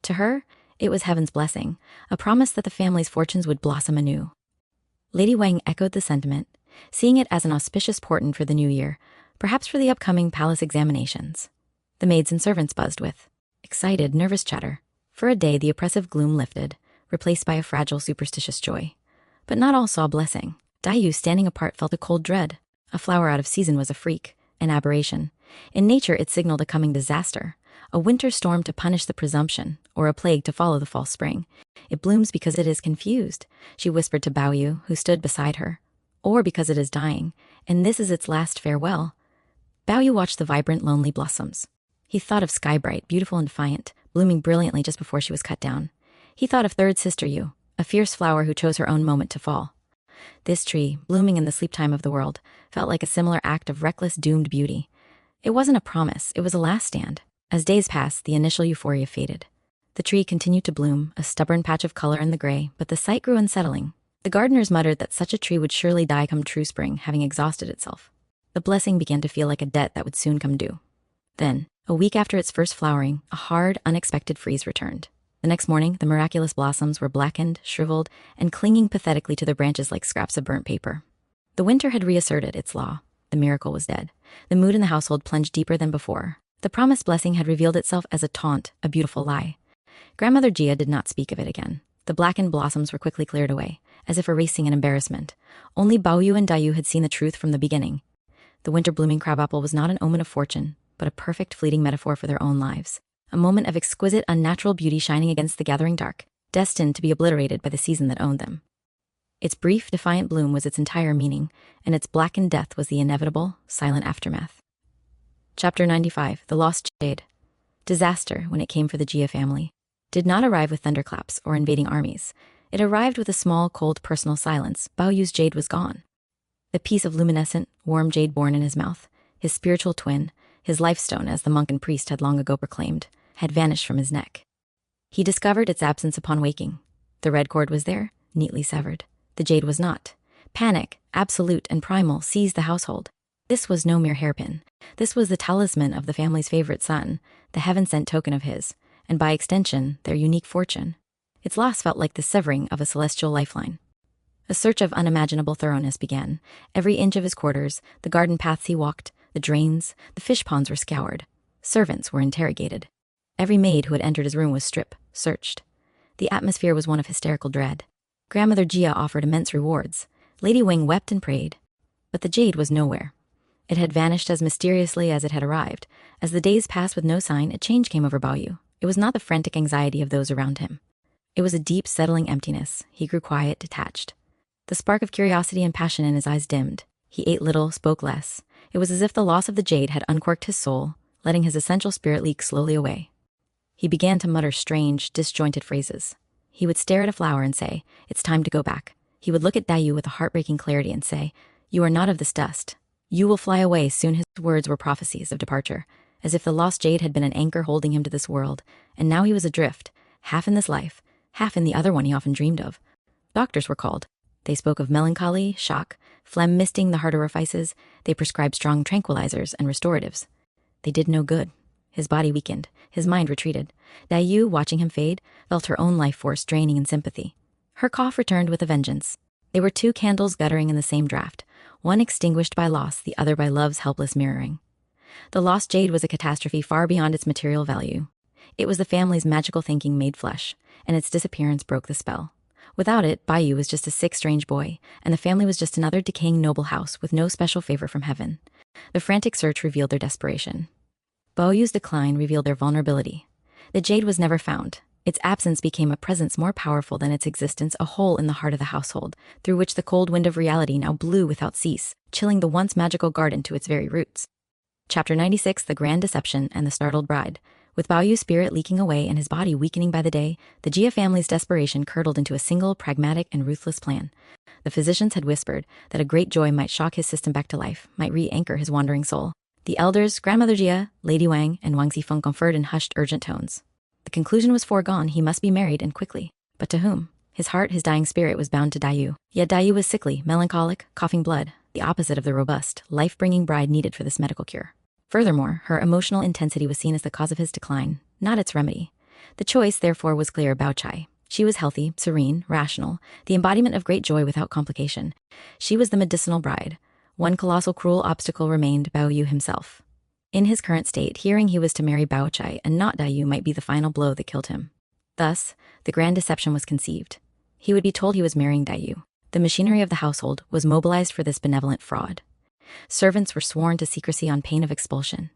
[SPEAKER 1] To her, it was heaven's blessing, a promise that the family's fortunes would blossom anew. Lady Wang echoed the sentiment, seeing it as an auspicious portent for the new year, perhaps for the upcoming palace examinations. The maids and servants buzzed with excited, nervous chatter. For a day, the oppressive gloom lifted, replaced by a fragile, superstitious joy. But not all saw blessing. Dayu, standing apart, felt a cold dread. A flower out of season was a freak, an aberration. In nature, it signaled a coming disaster, a winter storm to punish the presumption, or a plague to follow the false spring. "It blooms because it is confused," she whispered to Bao Yu, who stood beside her. "Or because it is dying, and this is its last farewell." Bao Yu watched the vibrant, lonely blossoms. He thought of Skybright, beautiful and defiant, blooming brilliantly just before she was cut down. He thought of third sister Yu, a fierce flower who chose her own moment to fall. This tree, blooming in the sleep time of the world, felt like a similar act of reckless, doomed beauty. It wasn't a promise, it was a last stand. As days passed, the initial euphoria faded. The tree continued to bloom, a stubborn patch of color in the gray, but the sight grew unsettling. The gardeners muttered that such a tree would surely die come true spring, having exhausted itself. The blessing began to feel like a debt that would soon come due. Then, a week after its first flowering, a hard, unexpected freeze returned. The next morning, the miraculous blossoms were blackened, shriveled, and clinging pathetically to their branches like scraps of burnt paper. The winter had reasserted its law. The miracle was dead. The mood in the household plunged deeper than before. The promised blessing had revealed itself as a taunt, a beautiful lie. Grandmother Jia did not speak of it again. The blackened blossoms were quickly cleared away, as if erasing an embarrassment. Only Bao Yu and Dayu had seen the truth from the beginning. The winter-blooming crabapple was not an omen of fortune, but a perfect fleeting metaphor for their own lives. A moment of exquisite, unnatural beauty shining against the gathering dark, destined to be obliterated by the season that owned them. Its brief, defiant bloom was its entire meaning, and its blackened death was the inevitable, silent aftermath. Chapter 95. The Lost Jade. Disaster, when it came for the Jia family, did not arrive with thunderclaps or invading armies. It arrived with a small, cold, personal silence. Bao Yu's jade was gone. The piece of luminescent, warm jade born in his mouth, his spiritual twin, his lifestone, as the monk and priest had long ago proclaimed, had vanished from his neck. He discovered its absence upon waking. The red cord was there, neatly severed. The jade was not. Panic, absolute and primal, seized the household. This was no mere hairpin. This was the talisman of the family's favorite son, the heaven-sent token of his, and by extension, their unique fortune. Its loss felt like the severing of a celestial lifeline. A search of unimaginable thoroughness began. Every inch of his quarters, the garden paths he walked, the drains, the fish ponds were scoured. Servants were interrogated. Every maid who had entered his room was searched. The atmosphere was one of hysterical dread. Grandmother Jia offered immense rewards. Lady Wing wept and prayed. But the jade was nowhere. It had vanished as mysteriously as it had arrived. As the days passed with no sign, a change came over Bao Yu. It was not the frantic anxiety of those around him. It was a deep, settling emptiness. He grew quiet, detached. The spark of curiosity and passion in his eyes dimmed. He ate little, spoke less. It was as if the loss of the jade had uncorked his soul, letting his essential spirit leak slowly away. He began to mutter strange, disjointed phrases. He would stare at a flower and say, "It's time to go back." He would look at Dayu with a heartbreaking clarity and say, "You are not of this dust. You will fly away soon." His words were prophecies of departure, as if the lost jade had been an anchor holding him to this world, and now he was adrift, half in this life, half in the other one he often dreamed of. Doctors were called. They spoke of melancholy, shock, phlegm misting the heart orifices. They prescribed strong tranquilizers and restoratives. They did no good. His body weakened. His mind retreated. Dayu, watching him fade, felt her own life force draining in sympathy. Her cough returned with a vengeance. They were two candles guttering in the same draught, one extinguished by loss, the other by love's helpless mirroring. The lost jade was a catastrophe far beyond its material value. It was the family's magical thinking made flesh, and its disappearance broke the spell. Without it, Bayu was just a sick, strange boy, and the family was just another decaying noble house with no special favor from heaven. The frantic search revealed their desperation. Baoyu's decline revealed their vulnerability. The jade was never found. Its absence became a presence more powerful than its existence, a hole in the heart of the household, through which the cold wind of reality now blew without cease, chilling the once magical garden to its very roots. Chapter 96, The Grand Deception and the Startled Bride. With Baoyu's spirit leaking away and his body weakening by the day, the Jia family's desperation curdled into a single, pragmatic, and ruthless plan. The physicians had whispered that a great joy might shock his system back to life, might re-anchor his wandering soul. The elders, Grandmother Jia, Lady Wang, and Wang Zifeng conferred in hushed, urgent tones. The conclusion was foregone. He must be married, and quickly. But to whom? His heart, his dying spirit, was bound to Dayu. Yet Dayu was sickly, melancholic, coughing blood, the opposite of the robust, life-bringing bride needed for this medical cure. Furthermore, her emotional intensity was seen as the cause of his decline, not its remedy. The choice, therefore, was clear: Bao Chai. She was healthy, serene, rational, the embodiment of great joy without complication. She was the medicinal bride. One colossal cruel obstacle remained: Bao Yu himself. In his current state, hearing he was to marry Bao Chai and not Dayu might be the final blow that killed him. Thus, the grand deception was conceived. He would be told he was marrying Dayu. The machinery of the household was mobilized for this benevolent fraud. Servants were sworn to secrecy on pain of expulsion.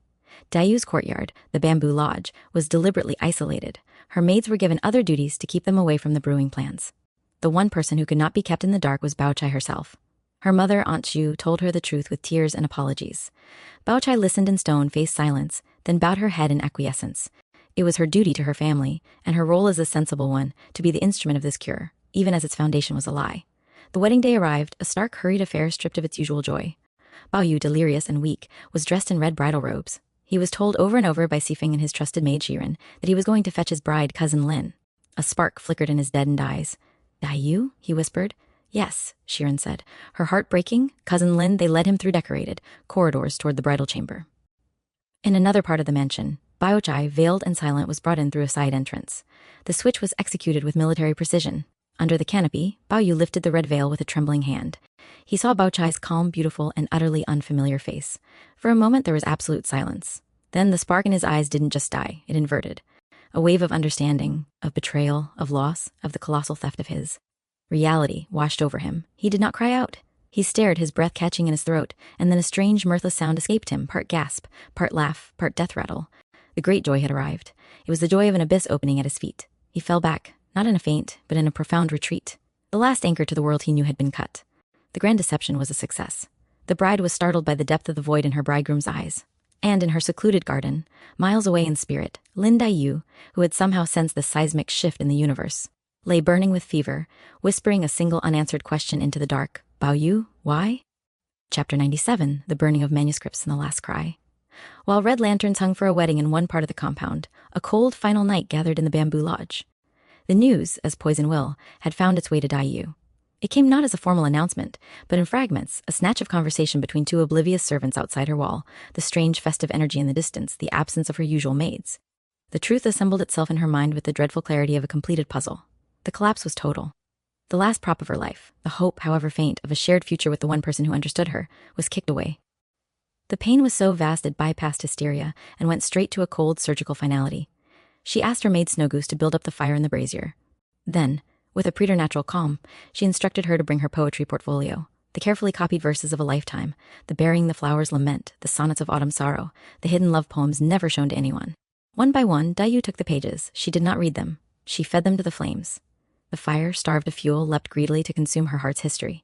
[SPEAKER 1] Dayu's courtyard, the bamboo lodge, was deliberately isolated. Her maids were given other duties to keep them away from the brewing plans. The one person who could not be kept in the dark was Bao Chai herself. Her mother, Aunt Xu, told her the truth with tears and apologies. Bao Chai listened in stone-faced silence, then bowed her head in acquiescence. It was her duty to her family, and her role as a sensible one, to be the instrument of this cure, even as its foundation was a lie. The wedding day arrived, a stark, hurried affair stripped of its usual joy. Bao Yu, delirious and weak, was dressed in red bridal robes. He was told over and over by Sifeng and his trusted maid Shiren that he was going to fetch his bride, cousin Lin. A spark flickered in his deadened eyes. "Dayu?" he whispered. "Yes," Shiren said. Her heart breaking, cousin Lin, they led him through decorated corridors toward the bridal chamber. In another part of the mansion, Bao Chai, veiled and silent, was brought in through a side entrance. The switch was executed with military precision. Under the canopy, Bao Yu lifted the red veil with a trembling hand. He saw Bao Chai's calm, beautiful, and utterly unfamiliar face. For a moment, there was absolute silence. Then the spark in his eyes didn't just die, it inverted. A wave of understanding, of betrayal, of loss, of the colossal theft of his. Reality washed over him. He did not cry out. He stared, his breath catching in his throat, and then a strange, mirthless sound escaped him, part gasp, part laugh, part death rattle. The great joy had arrived. It was the joy of an abyss opening at his feet. He fell back, not in a faint, but in a profound retreat. The last anchor to the world he knew had been cut. The grand deception was a success. The bride was startled by the depth of the void in her bridegroom's eyes. And in her secluded garden, miles away in spirit, Lin Dayu, who had somehow sensed the seismic shift in the universe, lay burning with fever, whispering a single unanswered question into the dark. "Bao Yu, why?" Chapter 97, The Burning of Manuscripts and the Last Cry. While red lanterns hung for a wedding in one part of the compound, a cold final night gathered in the bamboo lodge. The news, as poison will, had found its way to Dayu. It came not as a formal announcement, but in fragments, a snatch of conversation between two oblivious servants outside her wall, the strange festive energy in the distance, the absence of her usual maids. The truth assembled itself in her mind with the dreadful clarity of a completed puzzle. The collapse was total. The last prop of her life, the hope, however faint, of a shared future with the one person who understood her, was kicked away. The pain was so vast it bypassed hysteria and went straight to a cold surgical finality. She asked her maid Snow Goose to build up the fire in the brazier. Then, with a preternatural calm, she instructed her to bring her poetry portfolio. The carefully copied verses of a lifetime, the Burying the Flowers lament, the sonnets of autumn sorrow, the hidden love poems never shown to anyone. One by one, Dayu took the pages. She did not read them. She fed them to the flames. The fire, starved of fuel, leapt greedily to consume her heart's history.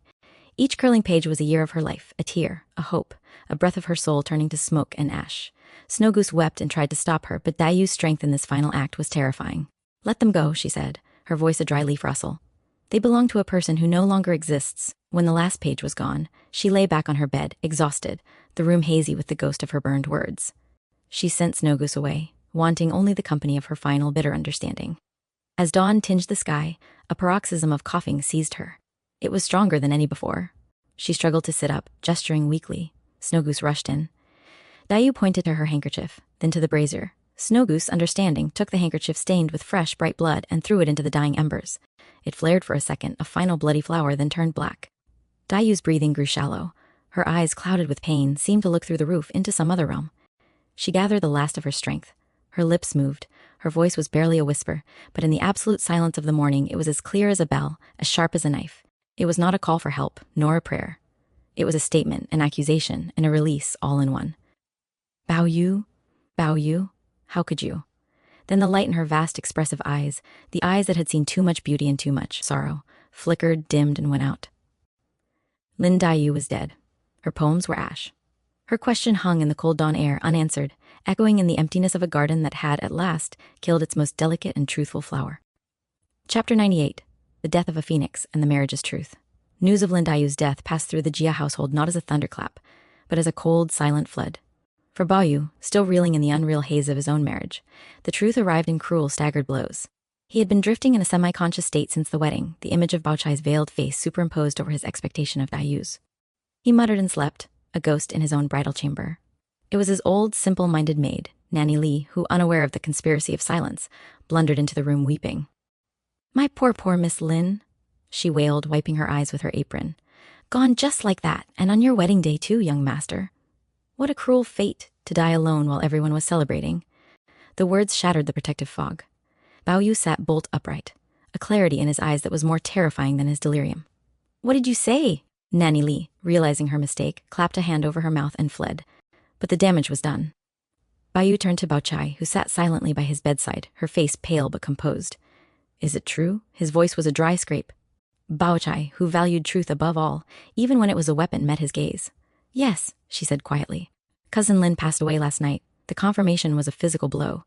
[SPEAKER 1] Each curling page was a year of her life, a tear, a hope, a breath of her soul turning to smoke and ash. Snow Goose wept and tried to stop her, but Dayu's strength in this final act was terrifying. "Let them go," she said, her voice a dry leaf rustle. "They belong to a person who no longer exists." When the last page was gone, she lay back on her bed, exhausted, the room hazy with the ghost of her burned words. She sent Snow Goose away, wanting only the company of her final bitter understanding. As dawn tinged the sky, a paroxysm of coughing seized her. It was stronger than any before. She struggled to sit up, gesturing weakly. Snow Goose rushed in. Dayu pointed to her handkerchief, then to the brazier. Snow Goose, understanding, took the handkerchief stained with fresh, bright blood and threw it into the dying embers. It flared for a second, a final bloody flower, then turned black. Dayu's breathing grew shallow. Her eyes, clouded with pain, seemed to look through the roof into some other realm. She gathered the last of her strength. Her lips moved. Her voice was barely a whisper, but in the absolute silence of the morning, it was as clear as a bell, as sharp as a knife. It was not a call for help, nor a prayer. It was a statement, an accusation, and a release, all in one. "Bao Yu, how could you?" Then the light in her vast, expressive eyes, the eyes that had seen too much beauty and too much sorrow, flickered, dimmed, and went out. Lin Dayu was dead. Her poems were ash. Her question hung in the cold dawn air, unanswered, echoing in the emptiness of a garden that had, at last, killed its most delicate and truthful flower. Chapter 98. The Death of a Phoenix and the Marriage's Truth. News of Lin Dayu's death passed through the Jia household not as a thunderclap, but as a cold, silent flood. For Bao Yu, still reeling in the unreal haze of his own marriage, the truth arrived in cruel, staggered blows. He had been drifting in a semi-conscious state since the wedding, the image of Bao Chai's veiled face superimposed over his expectation of Dayu's. He muttered and slept, a ghost in his own bridal chamber. It was his old, simple-minded maid, Nanny Li, who, unaware of the conspiracy of silence, blundered into the room weeping. "My poor, poor Miss Lin," she wailed, wiping her eyes with her apron. "Gone just like that, and on your wedding day too, young master. What a cruel fate, to die alone while everyone was celebrating." The words shattered the protective fog. Bao Yu sat bolt upright, a clarity in his eyes that was more terrifying than his delirium. "What did you say?" Nanny Li, realizing her mistake, clapped a hand over her mouth and fled. But the damage was done. Bao Yu turned to Bao Chai, who sat silently by his bedside, her face pale but composed. "Is it true?" His voice was a dry scrape. Bao Chai, who valued truth above all, even when it was a weapon, met his gaze. "Yes," she said quietly. "Cousin Lin passed away last night. The confirmation was a physical blow.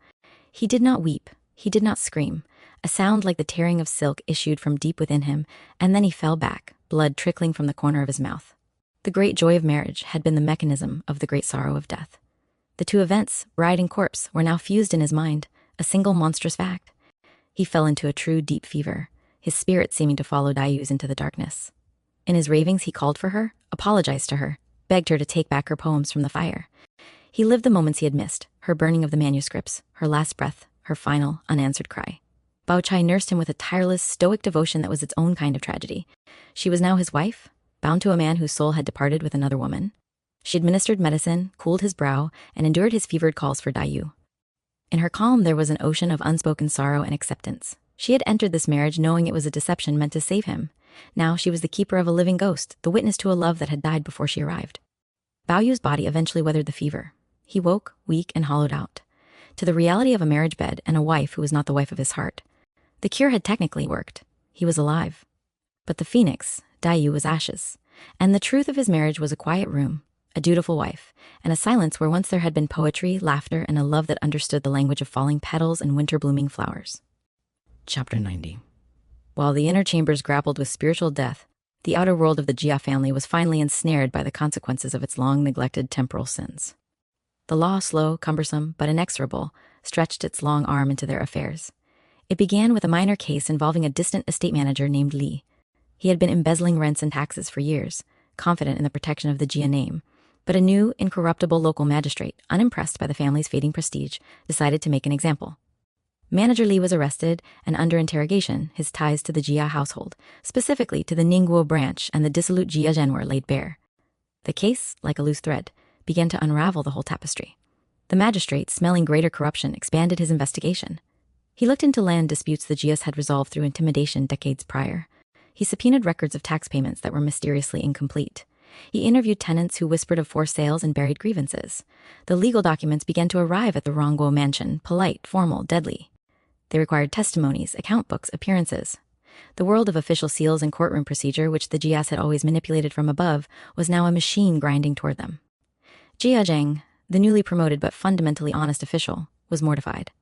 [SPEAKER 1] He did not weep. He did not scream. A sound like the tearing of silk issued from deep within him, and then he fell back, blood trickling from the corner of his mouth. The great joy of marriage had been the mechanism of the great sorrow of death. The two events, bride and corpse, were now fused in his mind, a single monstrous fact. He fell into a true deep fever, his spirit seeming to follow Dayu's into the darkness. In his ravings he called for her, apologized to her, begged her to take back her poems from the fire. He lived the moments he had missed, her burning of the manuscripts, her last breath, her final, unanswered cry. Bao Chai nursed him with a tireless, stoic devotion that was its own kind of tragedy. She was now his wife, bound to a man whose soul had departed with another woman. She administered medicine, cooled his brow, and endured his fevered calls for Dayu. In her calm there was an ocean of unspoken sorrow and acceptance. She had entered this marriage knowing it was a deception meant to save him. Now she was the keeper of a living ghost, the witness to a love that had died before she arrived. Bao Yu's body eventually weathered the fever. He woke, weak and hollowed out, to the reality of a marriage bed and a wife who was not the wife of his heart. The cure had technically worked. He was alive. But the phoenix, Dayu, was ashes, and the truth of his marriage was a quiet room, a dutiful wife, and a silence where once there had been poetry, laughter, and a love that understood the language of falling petals and winter-blooming flowers.
[SPEAKER 2] Chapter 90.
[SPEAKER 1] While the inner chambers grappled with spiritual death, the outer world of the Jia family was finally ensnared by the consequences of its long-neglected temporal sins. The law, slow, cumbersome, but inexorable, stretched its long arm into their affairs. It began with a minor case involving a distant estate manager named Li. He had been embezzling rents and taxes for years, confident in the protection of the Jia name, but a new, incorruptible local magistrate, unimpressed by the family's fading prestige, decided to make an example. Manager Li was arrested, and under interrogation, his ties to the Jia household, specifically to the Ningguo branch and the dissolute Jia Zhen, were laid bare. The case, like a loose thread, began to unravel the whole tapestry. The magistrate, smelling greater corruption, expanded his investigation. He looked into land disputes the Jias had resolved through intimidation decades prior. He subpoenaed records of tax payments that were mysteriously incomplete. He interviewed tenants who whispered of forced sales and buried grievances. The legal documents began to arrive at the Rongguo mansion, polite, formal, deadly. They required testimonies, account books, appearances. The world of official seals and courtroom procedure, which the Jias had always manipulated from above, was now a machine grinding toward them. Jia Zheng, the newly promoted but fundamentally honest official, was mortified.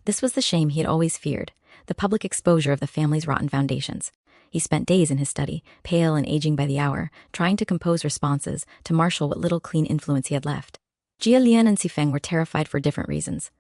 [SPEAKER 1] This was the shame he had always feared, the public exposure of the family's rotten foundations. He spent days in his study, pale and aging by the hour, trying to compose responses, to marshal what little clean influence he had left. Jia Lian and Xifeng were terrified for different reasons.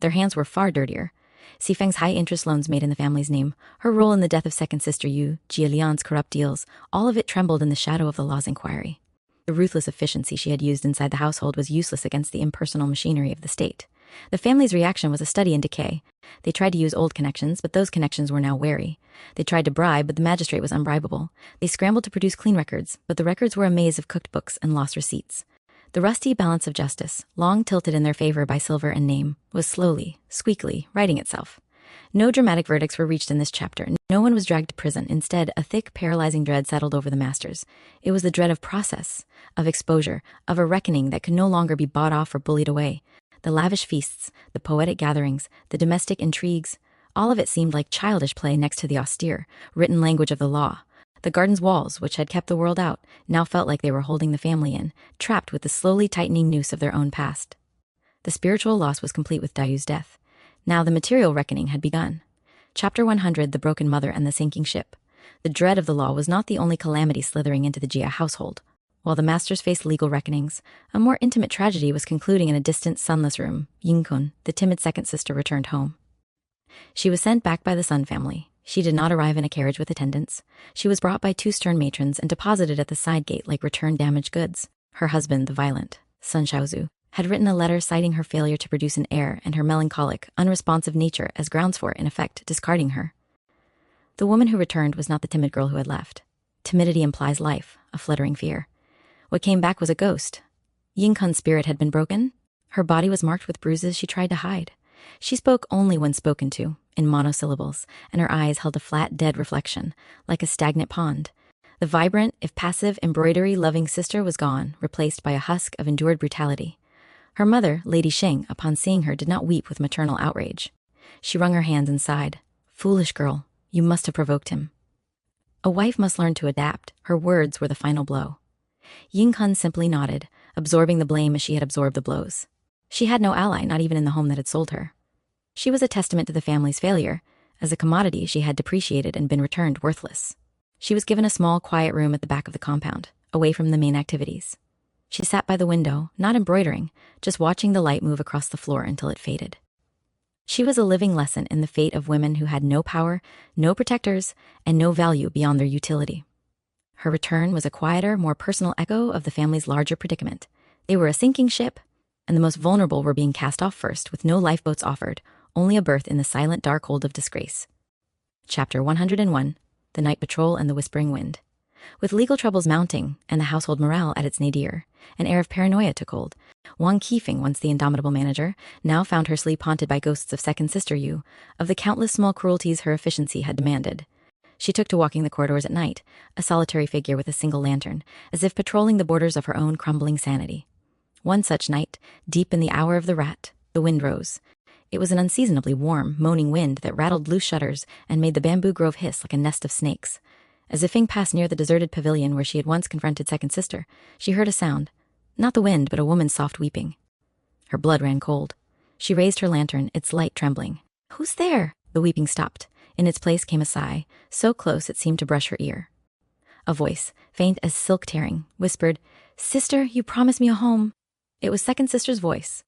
[SPEAKER 1] Their hands were far dirtier. Xifeng's high-interest loans made in the family's name, her role in the death of second sister Yu, Jia Lian's corrupt deals, all of it trembled in the shadow of the law's inquiry. The ruthless efficiency she had used inside the household was useless against the impersonal machinery of the state. The family's reaction was a study in decay. They tried to use old connections, but those connections were now wary. They tried to bribe, but the magistrate was unbribable. They scrambled to produce clean records, but the records were a maze of cooked books and lost receipts. The rusty balance of justice, long tilted in their favor by silver and name, was slowly, squeakily, righting itself. No dramatic verdicts were reached in this chapter. No one was dragged to prison. Instead, a thick, paralyzing dread settled over the masters. It was the dread of process, of exposure, of a reckoning that could no longer be bought off or bullied away. The lavish feasts, the poetic gatherings, the domestic intrigues, all of it seemed like childish play next to the austere, written language of the law. The garden's walls, which had kept the world out, now felt like they were holding the family in, trapped with the slowly tightening noose of their own past. The spiritual loss was complete with Dayu's death. Now the material reckoning had begun. Chapter 100, The Broken Mother and the Sinking Ship. The dread of the law was not the only calamity slithering into the Jia household. While the masters faced legal reckonings, a more intimate tragedy was concluding in a distant, sunless room. Yingkun, the timid second sister, returned home. She was sent back by the Sun family. She did not arrive in a carriage with attendants. She was brought by two stern matrons and deposited at the side gate like returned damaged goods. Her husband, the violent Sun Shaozu, had written a letter citing her failure to produce an heir and her melancholic, unresponsive nature as grounds for, in effect, discarding her. The woman who returned was not the timid girl who had left. Timidity implies life, a fluttering fear. What came back was a ghost. Yingkun's spirit had been broken. Her body was marked with bruises she tried to hide. She spoke only when spoken to, in monosyllables, and her eyes held a flat, dead reflection, like a stagnant pond. The vibrant, if passive, embroidery-loving sister was gone, replaced by a husk of endured brutality. Her mother, Lady Sheng, upon seeing her, did not weep with maternal outrage. She wrung her hands and sighed. "Foolish girl, you must have provoked him." A wife must learn to adapt. Her words were the final blow. Yingkun simply nodded, absorbing the blame as she had absorbed the blows. She had no ally, not even in the home that had sold her. She was a testament to the family's failure. As a commodity, she had depreciated and been returned worthless. She was given a small, quiet room at the back of the compound, away from the main activities. She sat by the window, not embroidering, just watching the light move across the floor until it faded. She was a living lesson in the fate of women who had no power, no protectors, and no value beyond their utility. Her return was a quieter, more personal echo of the family's larger predicament. They were a sinking ship, and the most vulnerable were being cast off first, with no lifeboats offered, only a berth in the silent dark hold of disgrace. Chapter 101, The Night Patrol and the Whispering Wind. With legal troubles mounting and the household morale at its nadir, an air of paranoia took hold. Wang Qifeng, once the indomitable manager, now found her sleep haunted by ghosts of second sister Yu, of the countless small cruelties her efficiency had demanded. She took to walking the corridors at night, a solitary figure with a single lantern, as if patrolling the borders of her own crumbling sanity. One such night, deep in the hour of the rat, the wind rose. It was an unseasonably warm, moaning wind that rattled loose shutters and made the bamboo grove hiss like a nest of snakes. As Zifeng passed near the deserted pavilion where she had once confronted second sister, she heard a sound. Not the wind, but a woman's soft weeping. Her blood ran cold. She raised her lantern, its light trembling. "Who's there?" The weeping stopped. In its place came a sigh, so close it seemed to brush her ear. A voice, faint as silk tearing, whispered, "Sister, you promised me a home." It was second sister's voice.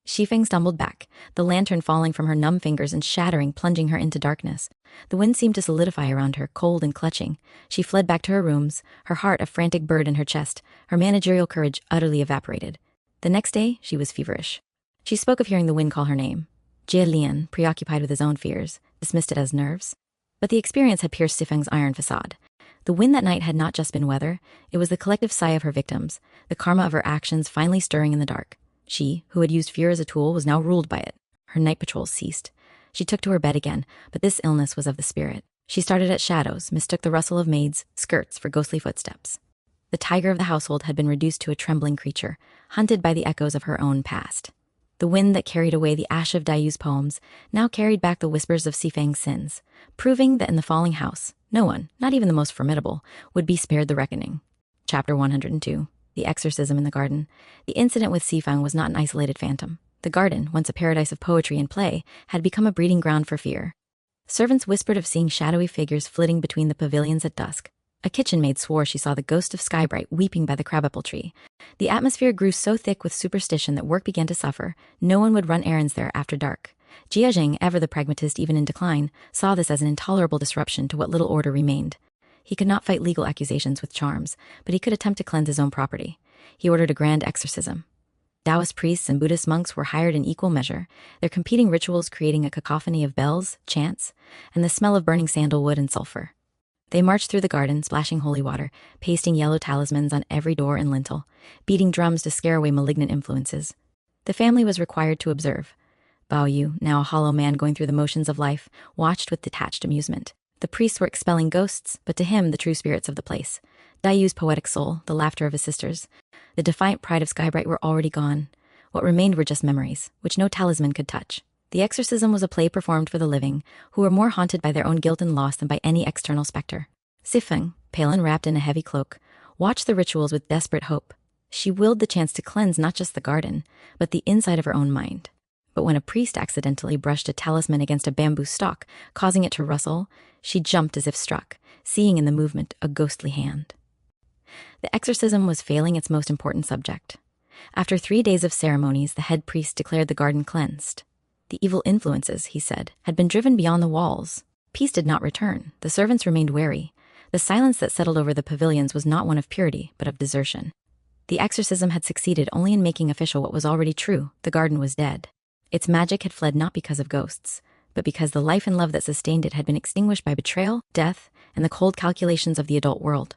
[SPEAKER 1] Shifeng stumbled back, the lantern falling from her numb fingers and shattering, plunging her into darkness. The wind seemed to solidify around her, cold and clutching. She fled back to her rooms, her heart a frantic bird in her chest, her managerial courage utterly evaporated. The next day, she was feverish. She spoke of hearing the wind call her name. Jie Lian, preoccupied with his own fears, dismissed it as nerves. But the experience had pierced Sifeng's iron facade. The wind that night had not just been weather, it was the collective sigh of her victims, the karma of her actions finally stirring in the dark. She, who had used fear as a tool, was now ruled by it. Her night patrols ceased. She took to her bed again, but this illness was of the spirit. She started at shadows, mistook the rustle of maids' skirts for ghostly footsteps. The tiger of the household had been reduced to a trembling creature, hunted by the echoes of her own past. The wind that carried away the ash of Dayu's poems now carried back the whispers of Sifang's sins, proving that in the falling house, no one, not even the most formidable, would be spared the reckoning. Chapter 102. The Exorcism in the Garden. The incident with Sifang was not an isolated phantom. The garden, once a paradise of poetry and play, had become a breeding ground for fear. Servants whispered of seeing shadowy figures flitting between the pavilions at dusk. A kitchen maid swore she saw the ghost of Skybright weeping by the crabapple tree. The atmosphere grew so thick with superstition that work began to suffer. No one would run errands there after dark. Jiajing, ever the pragmatist even in decline, saw this as an intolerable disruption to what little order remained. He could not fight legal accusations with charms, but he could attempt to cleanse his own property. He ordered a grand exorcism. Taoist priests and Buddhist monks were hired in equal measure, their competing rituals creating a cacophony of bells, chants, and the smell of burning sandalwood and sulfur. They marched through the garden, splashing holy water, pasting yellow talismans on every door and lintel, beating drums to scare away malignant influences. The family was required to observe. Bao Yu, now a hollow man going through the motions of life, watched with detached amusement. The priests were expelling ghosts, but to him the true spirits of the place. Dayu's poetic soul, the laughter of his sisters, the defiant pride of Skybright were already gone. What remained were just memories, which no talisman could touch. The exorcism was a play performed for the living, who were more haunted by their own guilt and loss than by any external specter. Sifeng, pale and wrapped in a heavy cloak, watched the rituals with desperate hope. She willed the chance to cleanse not just the garden, but the inside of her own mind. But when a priest accidentally brushed a talisman against a bamboo stalk, causing it to rustle, she jumped as if struck, seeing in the movement a ghostly hand. The exorcism was failing its most important subject. After 3 days of ceremonies, the head priest declared the garden cleansed. The evil influences, he said, had been driven beyond the walls. Peace did not return. The servants remained wary. The silence that settled over the pavilions was not one of purity, but of desertion. The exorcism had succeeded only in making official what was already true. The garden was dead. Its magic had fled not because of ghosts, but because the life and love that sustained it had been extinguished by betrayal, death, and the cold calculations of the adult world.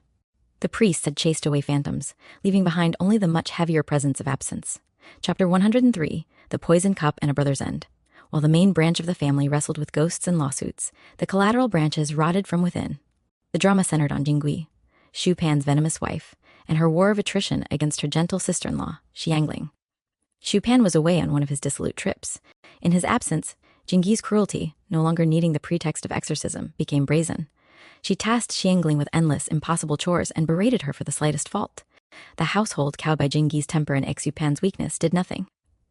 [SPEAKER 1] The priests had chased away phantoms, leaving behind only the much heavier presence of absence. Chapter 103, The Poison Cup and a Brother's End. While the main branch of the family wrestled with ghosts and lawsuits, the collateral branches rotted from within. The drama centered on Jingui, Xu Pan's venomous wife, and her war of attrition against her gentle sister-in-law, Xiangling. Xu Pan was away on one of his dissolute trips. In his absence, Jingyi's cruelty, no longer needing the pretext of exorcism, became brazen. She tasked Xiangling with endless, impossible chores and berated her for the slightest fault. The household, cowed by Jingyi's temper and Xu Pan's weakness, did nothing.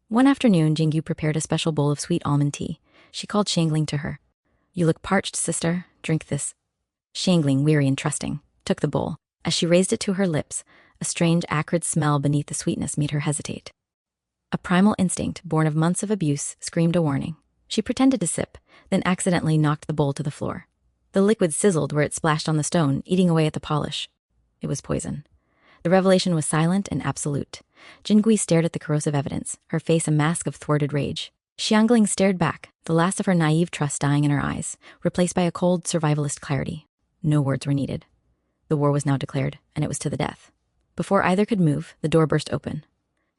[SPEAKER 1] One afternoon, Jingyu prepared a special bowl of sweet almond tea. She called Xiangling to her. "You look parched, sister. Drink this." Xiangling, weary and trusting, took the bowl. As she raised it to her lips, a strange, acrid smell beneath the sweetness made her hesitate. A primal instinct, born of months of abuse, screamed a warning. She pretended to sip, then accidentally knocked the bowl to the floor. The liquid sizzled where it splashed on the stone, eating away at the polish. It was poison. The revelation was silent and absolute. Jingui stared at the corrosive evidence, her face a mask of thwarted rage. Xiangling stared back, the last of her naive trust dying in her eyes, replaced by a cold, survivalist clarity. No words were needed. The war was now declared, and it was to the death. Before either could move, the door burst open.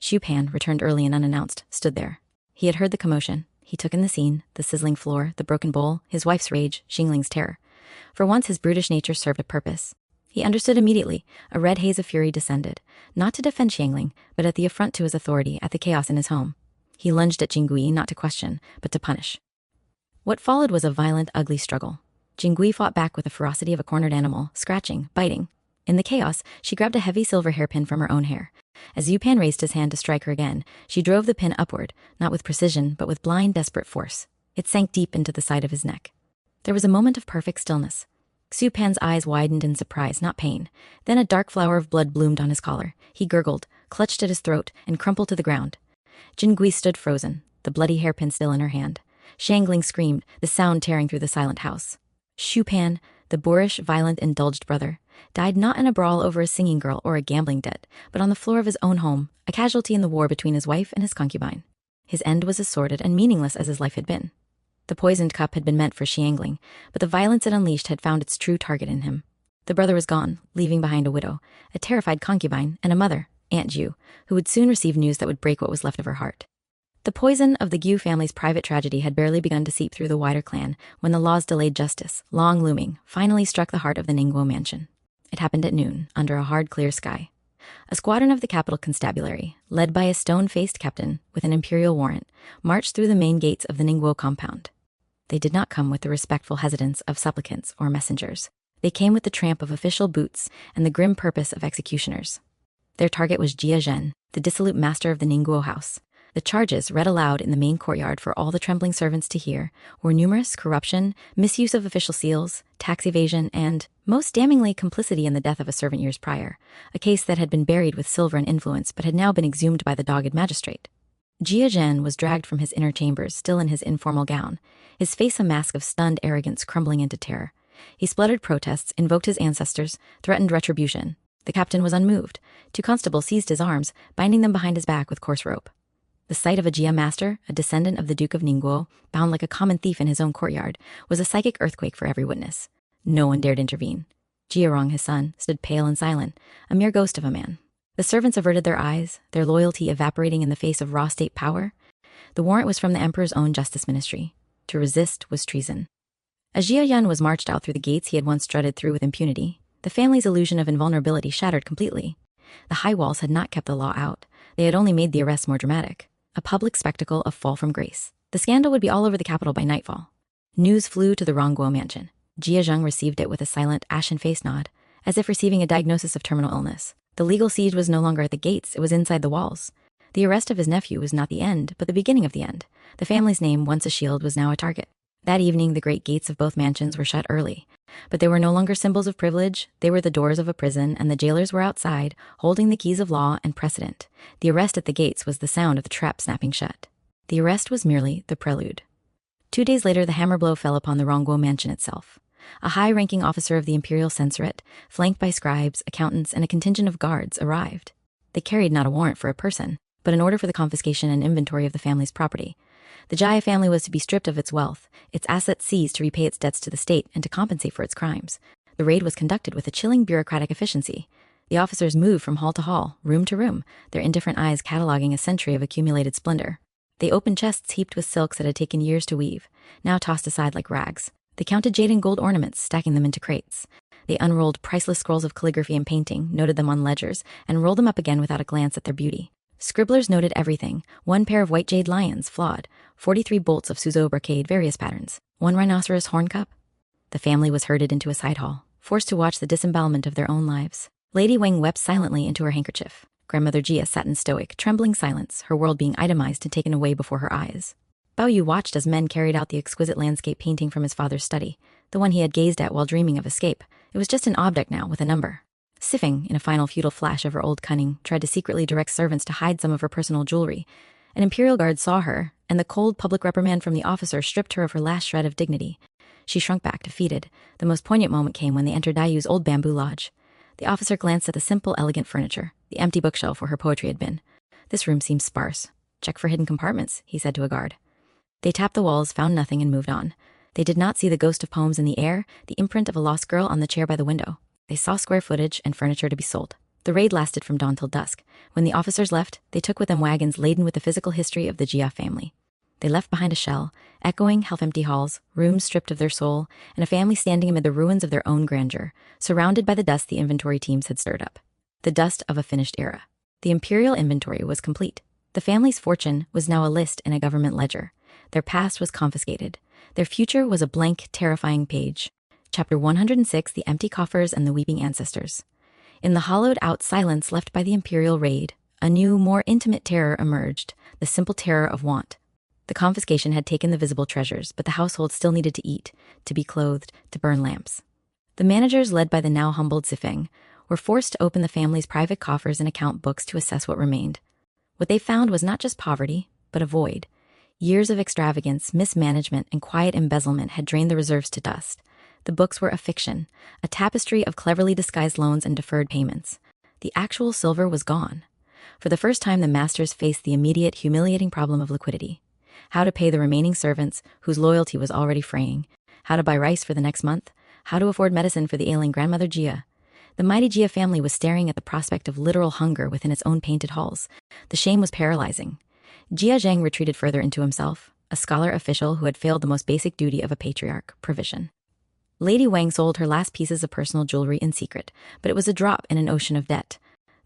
[SPEAKER 1] Xu Pan, returned early and unannounced, stood there. He had heard the commotion. He took in the scene, the sizzling floor, the broken bowl, his wife's rage, Xingling's terror. For once, his brutish nature served a purpose. He understood immediately. A red haze of fury descended, not to defend Xiangling, but at the affront to his authority, at the chaos in his home. He lunged at Jingui, not to question, but to punish. What followed was a violent, ugly struggle. Jingui fought back with the ferocity of a cornered animal, scratching, biting. In the chaos, she grabbed a heavy silver hairpin from her own hair. As Xu Pan raised his hand to strike her again, she drove the pin upward, not with precision, but with blind, desperate force. It sank deep into the side of his neck. There was a moment of perfect stillness. Xu Pan's eyes widened in surprise, not pain. Then a dark flower of blood bloomed on his collar. He gurgled, clutched at his throat, and crumpled to the ground. Jingui stood frozen, the bloody hairpin still in her hand. Xiangling screamed, the sound tearing through the silent house. Xu Pan, the boorish, violent, indulged brother, died not in a brawl over a singing girl or a gambling debt, but on the floor of his own home, a casualty in the war between his wife and his concubine. His end was as sordid and meaningless as his life had been. The poisoned cup had been meant for Xiangling, but the violence it unleashed had found its true target in him. The brother was gone, leaving behind a widow, a terrified concubine, and a mother, Aunt Ju, who would soon receive news that would break what was left of her heart. The poison of the Gu family's private tragedy had barely begun to seep through the wider clan when the law's delayed justice, long looming, finally struck the heart of the Ningguo mansion. It happened at noon, under a hard, clear sky. A squadron of the capital constabulary, led by a stone-faced captain with an imperial warrant, marched through the main gates of the Ningguo compound. They did not come with the respectful hesitance of supplicants or messengers. They came with the tramp of official boots and the grim purpose of executioners. Their target was Jia Zhen, the dissolute master of the Ningguo house. The charges, read aloud in the main courtyard for all the trembling servants to hear, were numerous: corruption, misuse of official seals, tax evasion, and, most damningly, complicity in the death of a servant years prior, a case that had been buried with silver and influence but had now been exhumed by the dogged magistrate. Jia Zhen was dragged from his inner chambers, still in his informal gown, his face a mask of stunned arrogance crumbling into terror. He spluttered protests, invoked his ancestors, threatened retribution. The captain was unmoved. 2 constables seized his arms, binding them behind his back with coarse rope. The sight of a Jia master, a descendant of the Duke of Ningguo, bound like a common thief in his own courtyard, was a psychic earthquake for every witness. No one dared intervene. Jiarong, his son, stood pale and silent, a mere ghost of a man. The servants averted their eyes, their loyalty evaporating in the face of raw state power. The warrant was from the emperor's own justice ministry. To resist was treason. As Jia Yun was marched out through the gates he had once strutted through with impunity, the family's illusion of invulnerability shattered completely. The high walls had not kept the law out. They had only made the arrest more dramatic. A public spectacle of fall from grace. The scandal would be all over the capital by nightfall. News flew to the Rongguo mansion. Jia Zheng received it with a silent, ashen-faced nod, as if receiving a diagnosis of terminal illness. The legal siege was no longer at the gates, it was inside the walls. The arrest of his nephew was not the end, but the beginning of the end. The family's name, once a shield, was now a target. That evening, the great gates of both mansions were shut early. But they were no longer symbols of privilege. They were the doors of a prison, and the jailers were outside, holding the keys of law and precedent. The arrest at the gates was the sound of the trap snapping shut. The arrest was merely the prelude. 2 days later, the hammer blow fell upon the Rongguo mansion itself. A high-ranking officer of the imperial censorate, flanked by scribes, accountants, and a contingent of guards, arrived. They carried not a warrant for a person, but an order for the confiscation and inventory of the family's property. The Jaya family was to be stripped of its wealth, its assets seized to repay its debts to the state and to compensate for its crimes. The raid was conducted with a chilling bureaucratic efficiency. The officers moved from hall to hall, room to room, their indifferent eyes cataloging a century of accumulated splendor. They opened chests heaped with silks that had taken years to weave, now tossed aside like rags. They counted jade and gold ornaments, stacking them into crates. They unrolled priceless scrolls of calligraphy and painting, noted them on ledgers, and rolled them up again without a glance at their beauty. Scribblers noted everything: 1 pair of white jade lions, flawed, 43 bolts of Suzhou brocade, various patterns, 1 rhinoceros horn cup. The family was herded into a side hall, forced to watch the disembowelment of their own lives. Lady Wang wept silently into her handkerchief. Grandmother Jia sat in stoic, trembling silence, her world being itemized and taken away before her eyes. Bao Yu watched as men carried out the exquisite landscape painting from his father's study, the one he had gazed at while dreaming of escape. It was just an object now, with a number. Sifeng, in a final futile flash of her old cunning, tried to secretly direct servants to hide some of her personal jewelry. An imperial guard saw her, and the cold public reprimand from the officer stripped her of her last shred of dignity. She shrunk back, defeated. The most poignant moment came when they entered Dayu's old bamboo lodge. The officer glanced at the simple, elegant furniture, the empty bookshelf where her poetry had been. "This room seems sparse. Check for hidden compartments," he said to a guard. They tapped the walls, found nothing, and moved on. They did not see the ghost of poems in the air, the imprint of a lost girl on the chair by the window. They saw square footage and furniture to be sold. The raid lasted from dawn till dusk. When the officers left, they took with them wagons laden with the physical history of the Jia family. They left behind a shell, echoing half-empty halls, rooms stripped of their soul, and a family standing amid the ruins of their own grandeur, surrounded by the dust the inventory teams had stirred up. The dust of a finished era. The imperial inventory was complete. The family's fortune was now a list in a government ledger. Their past was confiscated. Their future was a blank, terrifying page. Chapter 106, The Empty Coffers and the Weeping Ancestors. In the hollowed-out silence left by the imperial raid, a new, more intimate terror emerged, the simple terror of want. The confiscation had taken the visible treasures, but the household still needed to eat, to be clothed, to burn lamps. The managers, led by the now humbled Sifeng, were forced to open the family's private coffers and account books to assess what remained. What they found was not just poverty, but a void. Years of extravagance, mismanagement, and quiet embezzlement had drained the reserves to dust. The books were a fiction, a tapestry of cleverly disguised loans and deferred payments. The actual silver was gone. For the first time, the masters faced the immediate, humiliating problem of liquidity. How to pay the remaining servants, whose loyalty was already fraying. How to buy rice for the next month. how to afford medicine for the ailing grandmother Jia. The mighty Jia family was staring at the prospect of literal hunger within its own painted halls. The shame was paralyzing. Jia Zhang retreated further into himself, a scholar official who had failed the most basic duty of a patriarch, provision. Lady Wang sold her last pieces of personal jewelry in secret, but it was a drop in an ocean of debt.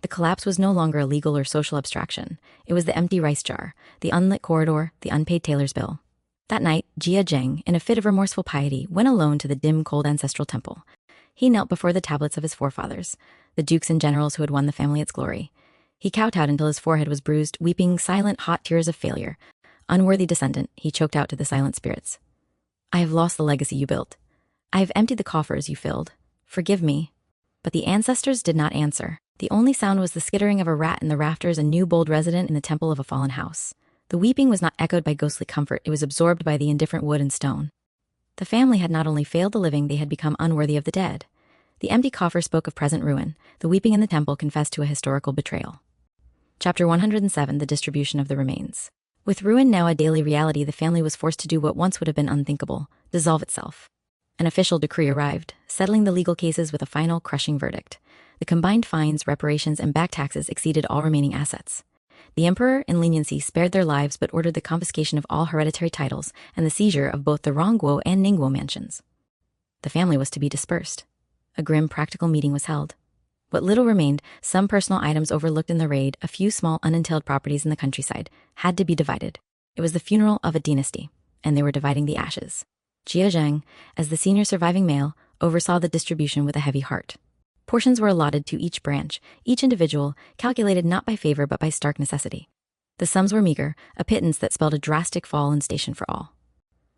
[SPEAKER 1] The collapse was no longer a legal or social abstraction. It was the empty rice jar, the unlit corridor, the unpaid tailor's bill. That night, Jia Zheng, in a fit of remorseful piety, went alone to the dim, cold ancestral temple. He knelt before the tablets of his forefathers, the dukes and generals who had won the family its glory. He kowtowed until his forehead was bruised, weeping silent, hot tears of failure. Unworthy descendant, he choked out to the silent spirits. I have lost the legacy you built. I have emptied the coffers you filled. Forgive me. But the ancestors did not answer. The only sound was the skittering of a rat in the rafters, a new bold resident in the temple of a fallen house. The weeping was not echoed by ghostly comfort, it was absorbed by the indifferent wood and stone. The family had not only failed the living, they had become unworthy of the dead. The empty coffer spoke of present ruin. The weeping in the temple confessed to a historical betrayal. Chapter 107, The Distribution of the Remains. With ruin now a daily reality, the family was forced to do what once would have been unthinkable, dissolve itself. An official decree arrived, settling the legal cases with a final, crushing verdict. The combined fines, reparations, and back taxes exceeded all remaining assets. The emperor, in leniency, spared their lives but ordered the confiscation of all hereditary titles and the seizure of both the Rongguo and Ningguo mansions. The family was to be dispersed. A grim, practical meeting was held. What little remained, some personal items overlooked in the raid, a few small unentailed properties in the countryside, had to be divided. It was the funeral of a dynasty, and they were dividing the ashes. Jia Zheng, as the senior surviving male, oversaw the distribution with a heavy heart. Portions were allotted to each branch, each individual, calculated not by favor but by stark necessity. The sums were meager, a pittance that spelled a drastic fall in station for all.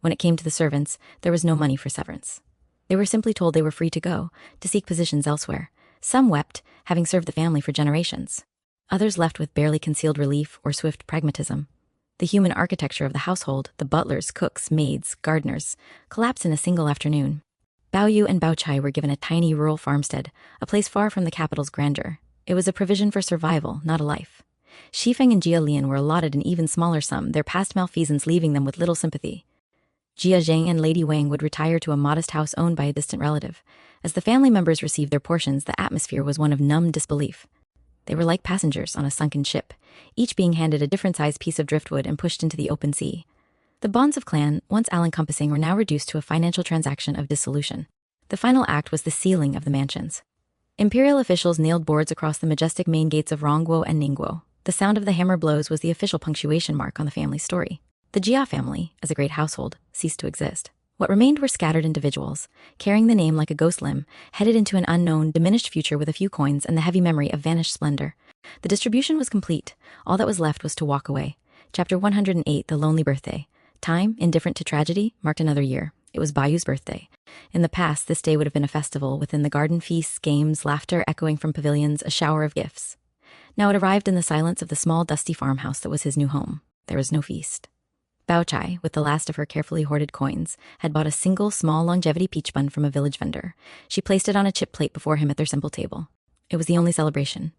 [SPEAKER 1] When it came to the servants, there was no money for severance. They were simply told they were free to go, to seek positions elsewhere. Some wept, having served the family for generations. Others left with barely concealed relief or swift pragmatism. The human architecture of the household, the butlers, cooks, maids, gardeners, collapsed in a single afternoon. Bao Yu and Bao Chai were given a tiny rural farmstead, a place far from the capital's grandeur. It was a provision for survival, not a life. Shifeng and Jia Lian were allotted an even smaller sum, their past malfeasance leaving them with little sympathy. Jia Zheng and Lady Wang would retire to a modest house owned by a distant relative. As the family members received their portions, the atmosphere was one of numb disbelief. They were like passengers on a sunken ship, each being handed a different-sized piece of driftwood and pushed into the open sea. The bonds of clan, once all-encompassing, were now reduced to a financial transaction of dissolution. The final act was the sealing of the mansions. Imperial officials nailed boards across the majestic main gates of Rongguo and Ningguo. The sound of the hammer blows was the official punctuation mark on the family's story. The Jia family, as a great household, ceased to exist. What remained were scattered individuals, carrying the name like a ghost limb, headed into an unknown, diminished future with a few coins and the heavy memory of vanished splendor. The distribution was complete. All that was left was to walk away. Chapter 108, The Lonely Birthday. Time, indifferent to tragedy, marked another year. It was Bayu's birthday. In the past, this day would have been a festival, within the garden feasts, games, laughter echoing from pavilions, a shower of gifts. Now it arrived in the silence of the small, dusty farmhouse that was his new home. There was no feast. Bao Chai, with the last of her carefully hoarded coins, had bought a single small longevity peach bun from a village vendor. She placed it on a chip plate before him at their simple table. It was the only celebration.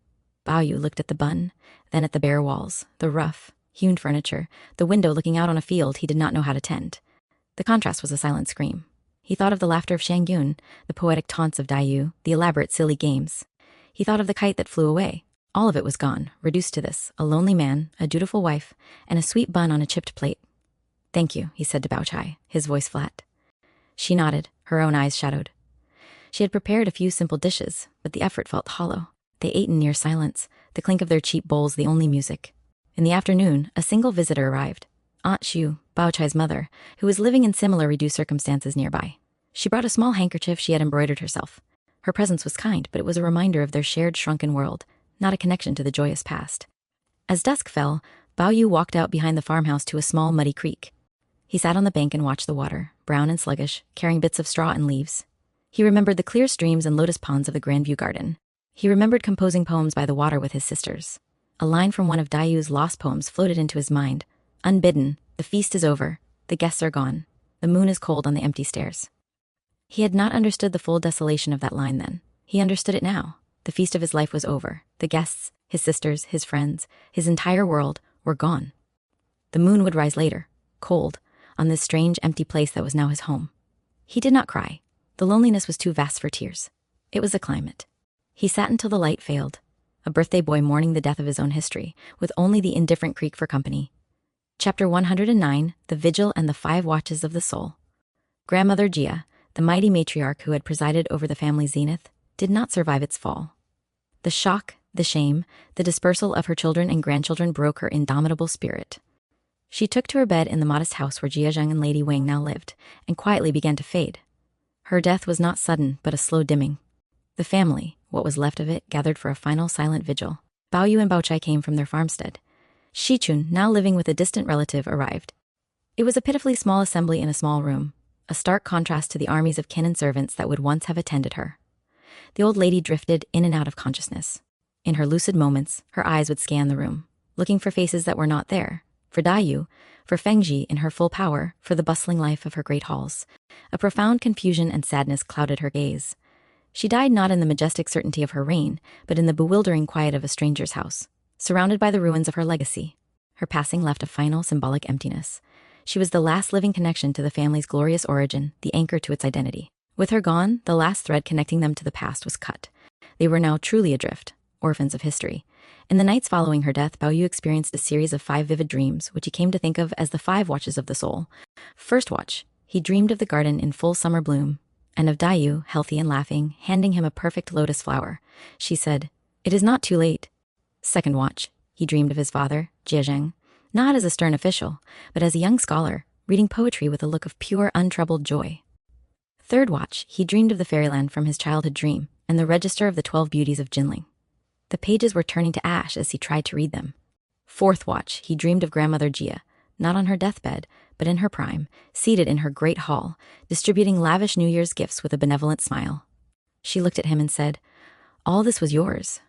[SPEAKER 1] Bao Yu looked at the bun, then at the bare walls, the rough, hewn furniture, the window looking out on a field he did not know how to tend. The contrast was a silent scream. He thought of the laughter of Shang Yun, the poetic taunts of Dai Yu, the elaborate, silly games. He thought of the kite that flew away. All of it was gone, reduced to this, a lonely man, a dutiful wife, and a sweet bun on a chipped plate. Thank you, he said to Bao Chai, his voice flat. She nodded, her own eyes shadowed. She had prepared a few simple dishes, but the effort felt hollow. They ate in near silence, the clink of their cheap bowls the only music. In the afternoon, a single visitor arrived. Aunt Xu, Bao Chai's mother, who was living in similar reduced circumstances nearby. She brought a small handkerchief she had embroidered herself. Her presence was kind, but it was a reminder of their shared shrunken world, not a connection to the joyous past. As dusk fell, Bao Yu walked out behind the farmhouse to a small muddy creek. He sat on the bank and watched the water, brown and sluggish, carrying bits of straw and leaves. He remembered the clear streams and lotus ponds of the Grandview Garden. He remembered composing poems by the water with his sisters. A line from one of Dai Yu's lost poems floated into his mind. Unbidden, the feast is over, the guests are gone, the moon is cold on the empty stairs. He had not understood the full desolation of that line then. He understood it now. The feast of his life was over. The guests, his sisters, his friends, his entire world were gone. The moon would rise later, cold, on this strange, empty place that was now his home. He did not cry. The loneliness was too vast for tears. It was a climate. He sat until the light failed, a birthday boy mourning the death of his own history, with only the indifferent creek for company. Chapter 109, The Vigil and the 5 Watches of the Soul. Grandmother Gia, the mighty matriarch who had presided over the family's zenith, did not survive its fall. The shock, the shame, the dispersal of her children and grandchildren broke her indomitable spirit. She took to her bed in the modest house where Jia Zheng and Lady Wang now lived, and quietly began to fade. Her death was not sudden, but a slow dimming. The family, what was left of it, gathered for a final silent vigil. Bao Yu and Bao Chai came from their farmstead. Shi Chun, now living with a distant relative, arrived. It was a pitifully small assembly in a small room, a stark contrast to the armies of kin and servants that would once have attended her. The old lady drifted in and out of consciousness. In her lucid moments, her eyes would scan the room, looking for faces that were not there, for Daiyu, for Fengji in her full power, for the bustling life of her great halls. A profound confusion and sadness clouded her gaze. She died not in the majestic certainty of her reign, but in the bewildering quiet of a stranger's house, surrounded by the ruins of her legacy. Her passing left a final symbolic emptiness. She was the last living connection to the family's glorious origin, the anchor to its identity. With her gone, the last thread connecting them to the past was cut. They were now truly adrift, orphans of history. In the nights following her death, Bao Yu experienced a series of 5 vivid dreams, which he came to think of as the 5 watches of the soul. First watch, he dreamed of the garden in full summer bloom, and of Daiyu, healthy and laughing, handing him a perfect lotus flower. She said, "It is not too late." Second watch, he dreamed of his father, Jia Zheng, not as a stern official, but as a young scholar, reading poetry with a look of pure, untroubled joy. Third watch, he dreamed of the fairyland from his childhood dream, and the register of the 12 beauties of Jinling. The pages were turning to ash as he tried to read them. Fourth watch, he dreamed of Grandmother Gia, not on her deathbed, but in her prime, seated in her great hall, distributing lavish New Year's gifts with a benevolent smile. She looked at him and said, "All this was yours.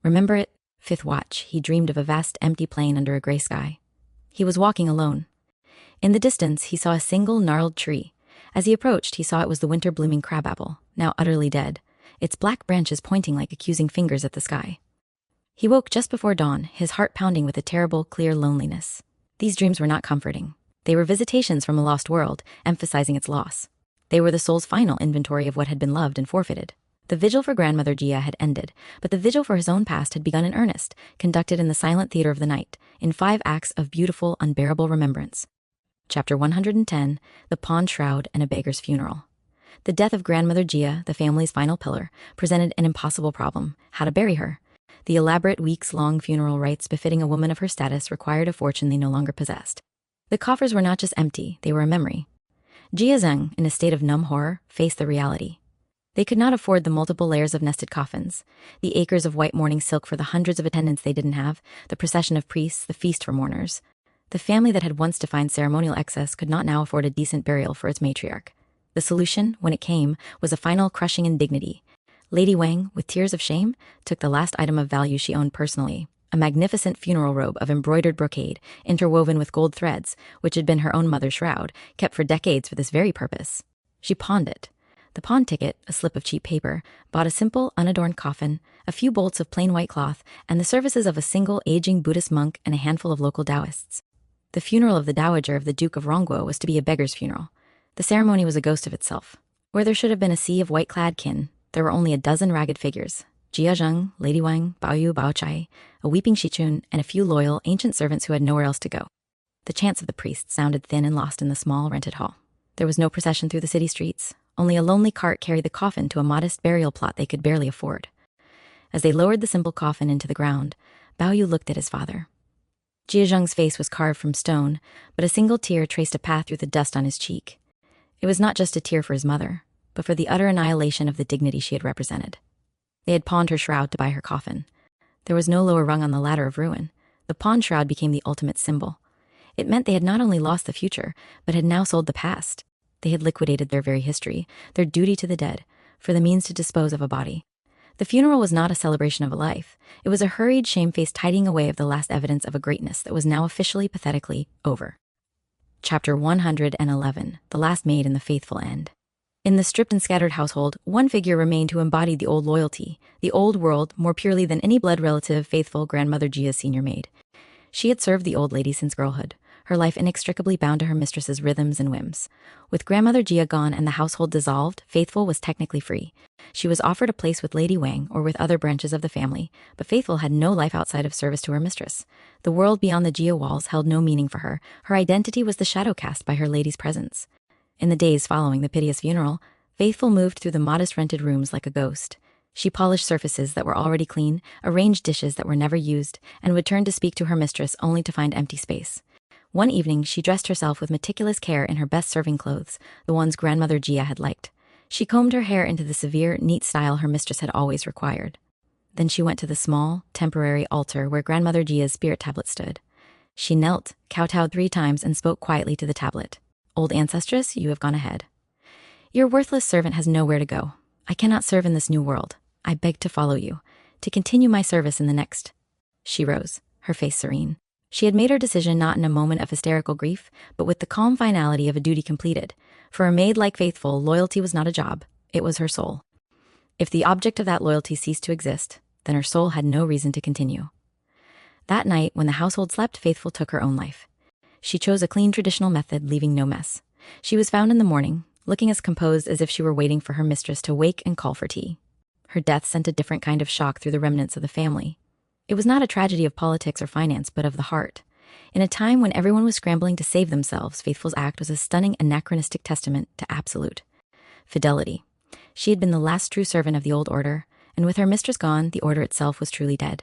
[SPEAKER 1] Remember it?" Fifth watch, he dreamed of a vast empty plain under a gray sky. He was walking alone. In the distance, he saw a single gnarled tree. As he approached, he saw it was the winter-blooming crabapple, now utterly dead, its black branches pointing like accusing fingers at the sky. He woke just before dawn, his heart pounding with a terrible, clear loneliness. These dreams were not comforting. They were visitations from a lost world, emphasizing its loss. They were the soul's final inventory of what had been loved and forfeited. The vigil for Grandmother Gia had ended, but the vigil for his own past had begun in earnest, conducted in the silent theater of the night, in 5 acts of beautiful, unbearable remembrance. Chapter 110, The Pawn Shroud and a Beggar's Funeral. The death of Grandmother Gia, the family's final pillar, presented an impossible problem: how to bury her. The elaborate weeks-long funeral rites befitting a woman of her status required a fortune they no longer possessed. The coffers were not just empty, they were a memory. Jia Zheng, in a state of numb horror, faced the reality. They could not afford the multiple layers of nested coffins, the acres of white mourning silk for the hundreds of attendants they didn't have, the procession of priests, the feast for mourners. The family that had once defined ceremonial excess could not now afford a decent burial for its matriarch. The solution, when it came, was a final crushing indignity. Lady Wang, with tears of shame, took the last item of value she owned personally, a magnificent funeral robe of embroidered brocade, interwoven with gold threads, which had been her own mother's shroud, kept for decades for this very purpose. She pawned it. The pawn ticket, a slip of cheap paper, bought a simple, unadorned coffin, a few bolts of plain white cloth, and the services of a single aging Buddhist monk and a handful of local Taoists. The funeral of the Dowager of the Duke of Rongguo was to be a beggar's funeral. The ceremony was a ghost of itself. Where there should have been a sea of white-clad kin, there were only a dozen ragged figures: Jia Zheng, Lady Wang, Bao Yu, Bao Chai, a weeping Shichun, and a few loyal, ancient servants who had nowhere else to go. The chants of the priests sounded thin and lost in the small, rented hall. There was no procession through the city streets. Only a lonely cart carried the coffin to a modest burial plot they could barely afford. As they lowered the simple coffin into the ground, Bao Yu looked at his father. Jia Zheng's face was carved from stone, but a single tear traced a path through the dust on his cheek. It was not just a tear for his mother, but for the utter annihilation of the dignity she had represented. They had pawned her shroud to buy her coffin. There was no lower rung on the ladder of ruin. The pawn shroud became the ultimate symbol. It meant they had not only lost the future, but had now sold the past. They had liquidated their very history, their duty to the dead, for the means to dispose of a body. The funeral was not a celebration of a life. It was a hurried, shamefaced tidying away of the last evidence of a greatness that was now officially, pathetically, over. Chapter 111, The Last Maid and the Faithful End. In the stripped and scattered household, one figure remained who embodied the old loyalty, the old world, more purely than any blood relative, faithful Grandmother Gia's senior maid. She had served the old lady since girlhood. her life inextricably bound to her mistress's rhythms and whims. With Grandmother Gia gone and the household dissolved, Faithful was technically free. She was offered a place with Lady Wang or with other branches of the family, but Faithful had no life outside of service to her mistress. The world beyond the Gia walls held no meaning for her. Her identity was the shadow cast by her lady's presence. In the days following the piteous funeral, Faithful moved through the modest rented rooms like a ghost. She polished surfaces that were already clean, arranged dishes that were never used, and would turn to speak to her mistress only to find empty space. One evening, she dressed herself with meticulous care in her best serving clothes, the ones Grandmother Gia had liked. She combed her hair into the severe, neat style her mistress had always required. Then she went to the small, temporary altar where Grandmother Gia's spirit tablet stood. She knelt, kowtowed 3 times, and spoke quietly to the tablet. "Old ancestress, you have gone ahead. Your worthless servant has nowhere to go. I cannot serve in this new world. I beg to follow you, to continue my service in the next." She rose, her face serene. She had made her decision not in a moment of hysterical grief, but with the calm finality of a duty completed. For a maid like Faithful, loyalty was not a job, it was her soul. If the object of that loyalty ceased to exist, then her soul had no reason to continue. That night, when the household slept, Faithful took her own life. She chose a clean traditional method, leaving no mess. She was found in the morning, looking as composed as if she were waiting for her mistress to wake and call for tea. Her death sent a different kind of shock through the remnants of the family. It was not a tragedy of politics or finance, but of the heart. In a time when everyone was scrambling to save themselves, Faithful's act was a stunning anachronistic testament to absolute fidelity. She had been the last true servant of the old order, and with her mistress gone, the order itself was truly dead.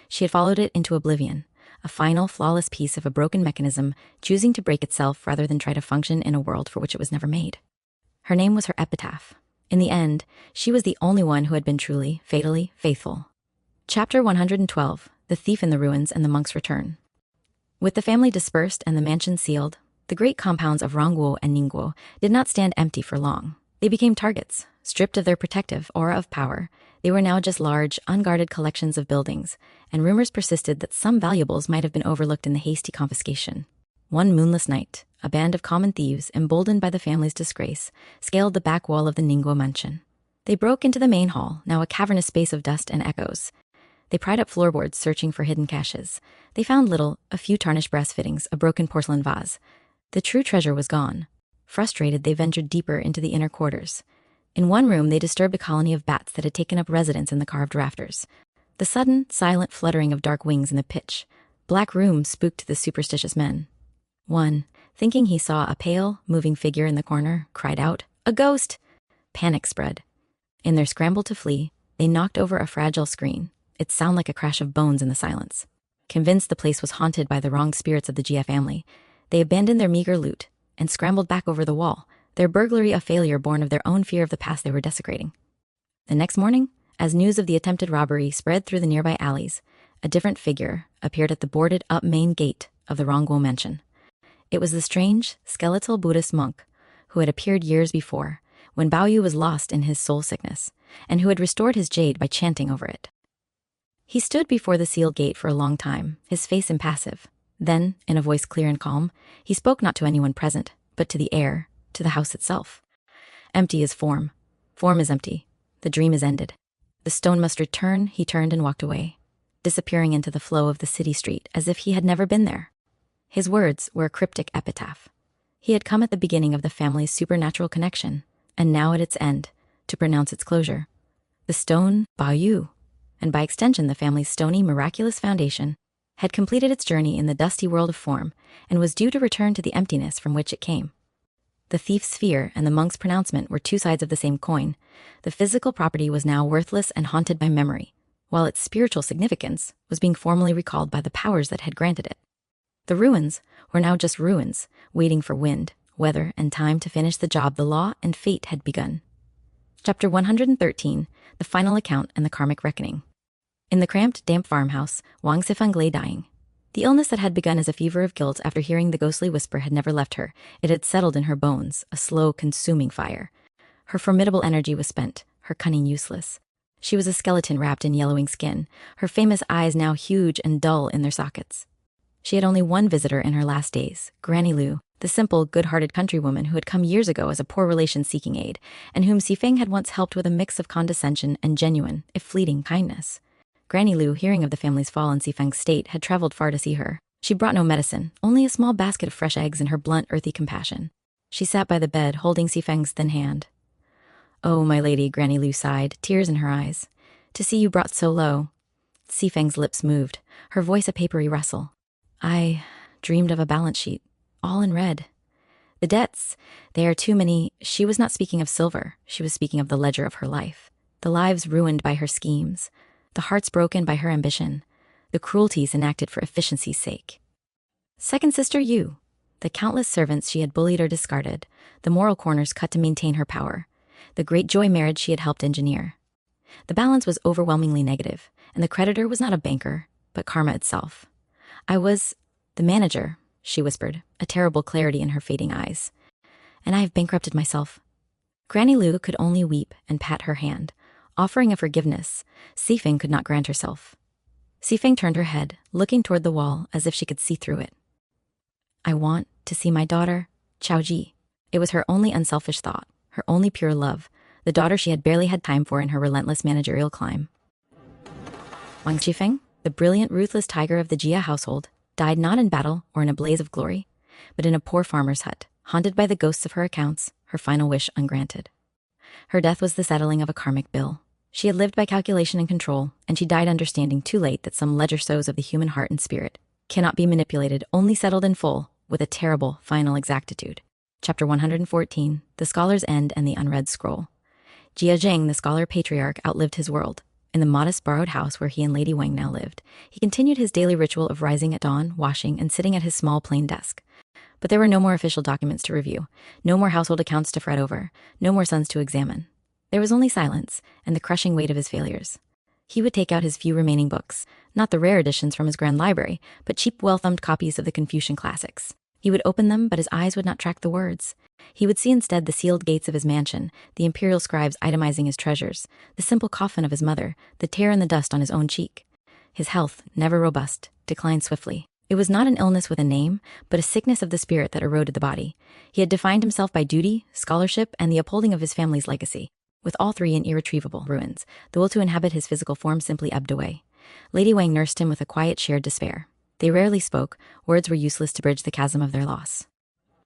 [SPEAKER 1] She had followed it into oblivion, a final, flawless piece of a broken mechanism, choosing to break itself rather than try to function in a world for which it was never made. Her name was her epitaph. In the end, she was the only one who had been truly, fatally faithful. Chapter 112, The Thief in the Ruins and the Monk's Return. With the family dispersed and the mansion sealed, the great compounds of Rongguo and Ningguo did not stand empty for long. They became targets. Stripped of their protective aura of power, they were now just large, unguarded collections of buildings, and rumors persisted that some valuables might have been overlooked in the hasty confiscation. One moonless night, a band of common thieves, emboldened by the family's disgrace, scaled the back wall of the Ningguo mansion. They broke into the main hall, now a cavernous space of dust and echoes. They pried up floorboards, searching for hidden caches. They found little, a few tarnished brass fittings, a broken porcelain vase. The true treasure was gone. Frustrated, they ventured deeper into the inner quarters. In one room, they disturbed a colony of bats that had taken up residence in the carved rafters. The sudden, silent fluttering of dark wings in the pitch black room spooked the superstitious men. One, thinking he saw a pale, moving figure in the corner, cried out, "A ghost!" Panic spread. In their scramble to flee, they knocked over a fragile screen. It sounded like a crash of bones in the silence. Convinced the place was haunted by the wronged spirits of the Gia family, they abandoned their meager loot and scrambled back over the wall, their burglary a failure born of their own fear of the past they were desecrating. The next morning, as news of the attempted robbery spread through the nearby alleys, a different figure appeared at the boarded-up main gate of the Rongguo mansion. It was the strange, skeletal Buddhist monk who had appeared years before, when Baoyu was lost in his soul sickness, and who had restored his jade by chanting over it. He stood before the sealed gate for a long time, his face impassive. Then, in a voice clear and calm, he spoke not to anyone present, but to the air, to the house itself. "Empty is form. Form is empty. The dream is ended. The stone must return." He turned and walked away, disappearing into the flow of the city street as if he had never been there. His words were a cryptic epitaph. He had come at the beginning of the family's supernatural connection, and now at its end, to pronounce its closure. The stone, Baoyu, and by extension the family's stony, miraculous foundation, had completed its journey in the dusty world of form and was due to return to the emptiness from which it came. The thief's fear and the monk's pronouncement were two sides of the same coin. The physical property was now worthless and haunted by memory, while its spiritual significance was being formally recalled by the powers that had granted it. The ruins were now just ruins, waiting for wind, weather, and time to finish the job the law and fate had begun. Chapter 113, The Final Account and the Karmic Reckoning. In the cramped, damp farmhouse, Wang Sifeng lay dying. The illness that had begun as a fever of guilt after hearing the ghostly whisper had never left her. It had settled in her bones, a slow, consuming fire. Her formidable energy was spent, her cunning useless. She was a skeleton wrapped in yellowing skin, her famous eyes now huge and dull in their sockets. She had only one visitor in her last days, Granny Lu, the simple, good-hearted countrywoman who had come years ago as a poor relation seeking aid, and whom Sifeng had once helped with a mix of condescension and genuine, if fleeting, kindness. Granny Lu, hearing of the family's fall and Sifeng's state, had traveled far to see her. She brought no medicine, only a small basket of fresh eggs and her blunt, earthy compassion. She sat by the bed, holding Sifeng's thin hand. "Oh, my lady," Granny Lu sighed, tears in her eyes. "To see you brought so low." Sifeng's lips moved, her voice a papery rustle. "I dreamed of a balance sheet, all in red. The debts, they are too many." She was not speaking of silver, she was speaking of the ledger of her life. The lives ruined by her schemes, the hearts broken by her ambition, the cruelties enacted for efficiency's sake. Second sister Yu, the countless servants she had bullied or discarded, the moral corners cut to maintain her power, the great joy marriage she had helped engineer. The balance was overwhelmingly negative, and the creditor was not a banker, but karma itself. "I was the manager," she whispered, a terrible clarity in her fading eyes. "And I have bankrupted myself." Granny Lu could only weep and pat her hand, offering a forgiveness Sifeng could not grant herself. Sifeng turned her head, looking toward the wall as if she could see through it. "I want to see my daughter, Chaoji." It was her only unselfish thought, her only pure love, the daughter she had barely had time for in her relentless managerial climb. Wang Qifeng, the brilliant, ruthless tiger of the Jia household, died not in battle or in a blaze of glory, but in a poor farmer's hut, haunted by the ghosts of her accounts, her final wish ungranted. Her death was the settling of a karmic bill. She had lived by calculation and control, and she died understanding too late that some ledger sows of the human heart and spirit cannot be manipulated, only settled in full, with a terrible, final exactitude. Chapter 114, The Scholar's End and the Unread Scroll. Jia Zheng, the scholar patriarch, outlived his world. In the modest borrowed house where he and Lady Wang now lived, he continued his daily ritual of rising at dawn, washing, and sitting at his small plain desk. But there were no more official documents to review, no more household accounts to fret over, no more sons to examine. There was only silence and the crushing weight of his failures. He would take out his few remaining books, not the rare editions from his grand library, but cheap, well-thumbed copies of the Confucian classics. He would open them, but his eyes would not track the words. He would see instead the sealed gates of his mansion, the imperial scribes itemizing his treasures, the simple coffin of his mother, the tear in the dust on his own cheek. His health, never robust, declined swiftly. It was not an illness with a name, but a sickness of the spirit that eroded the body. He had defined himself by duty, scholarship, and the upholding of his family's legacy. With all three in irretrievable ruins, the will to inhabit his physical form simply ebbed away. Lady Wang nursed him with a quiet, shared despair. They rarely spoke, words were useless to bridge the chasm of their loss.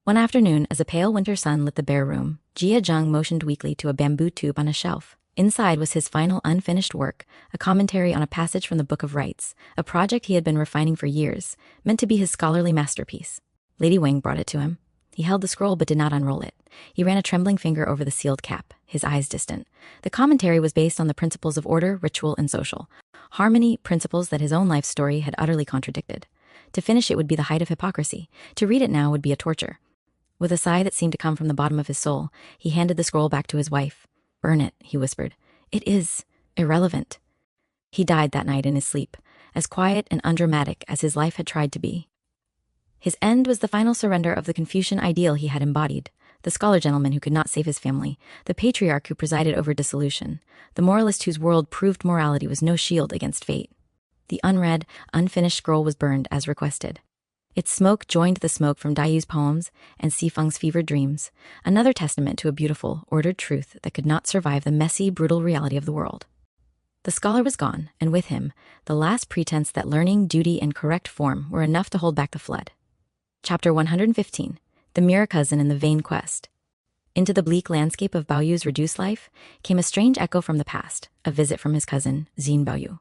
[SPEAKER 1] One afternoon, as a pale winter sun lit the bare room, Jia Zheng motioned weakly to a bamboo tube on a shelf. Inside was his final unfinished work, a commentary on a passage from the Book of Rites, a project he had been refining for years, meant to be his scholarly masterpiece. Lady Wang brought it to him. He held the scroll but did not unroll it. He ran a trembling finger over the sealed cap, his eyes distant. The commentary was based on the principles of order, ritual, and social harmony, principles that his own life story had utterly contradicted. To finish it would be the height of hypocrisy. To read it now would be a torture. With a sigh that seemed to come from the bottom of his soul, he handed the scroll back to his wife. "Burn it," he whispered. "It is irrelevant." He died that night in his sleep, as quiet and undramatic as his life had tried to be. His end was the final surrender of the Confucian ideal he had embodied, the scholar gentleman who could not save his family, the patriarch who presided over dissolution, the moralist whose world proved morality was no shield against fate. The unread, unfinished scroll was burned as requested. Its smoke joined the smoke from Daiyu's poems and Sifeng's fevered dreams, another testament to a beautiful, ordered truth that could not survive the messy, brutal reality of the world. The scholar was gone, and with him, the last pretense that learning, duty, and correct form were enough to hold back the flood. Chapter 115, The Mirror Cousin in the Vain Quest. Into the bleak landscape of Baoyu's reduced life came a strange echo from the past, a visit from his cousin, Xin Baoyu.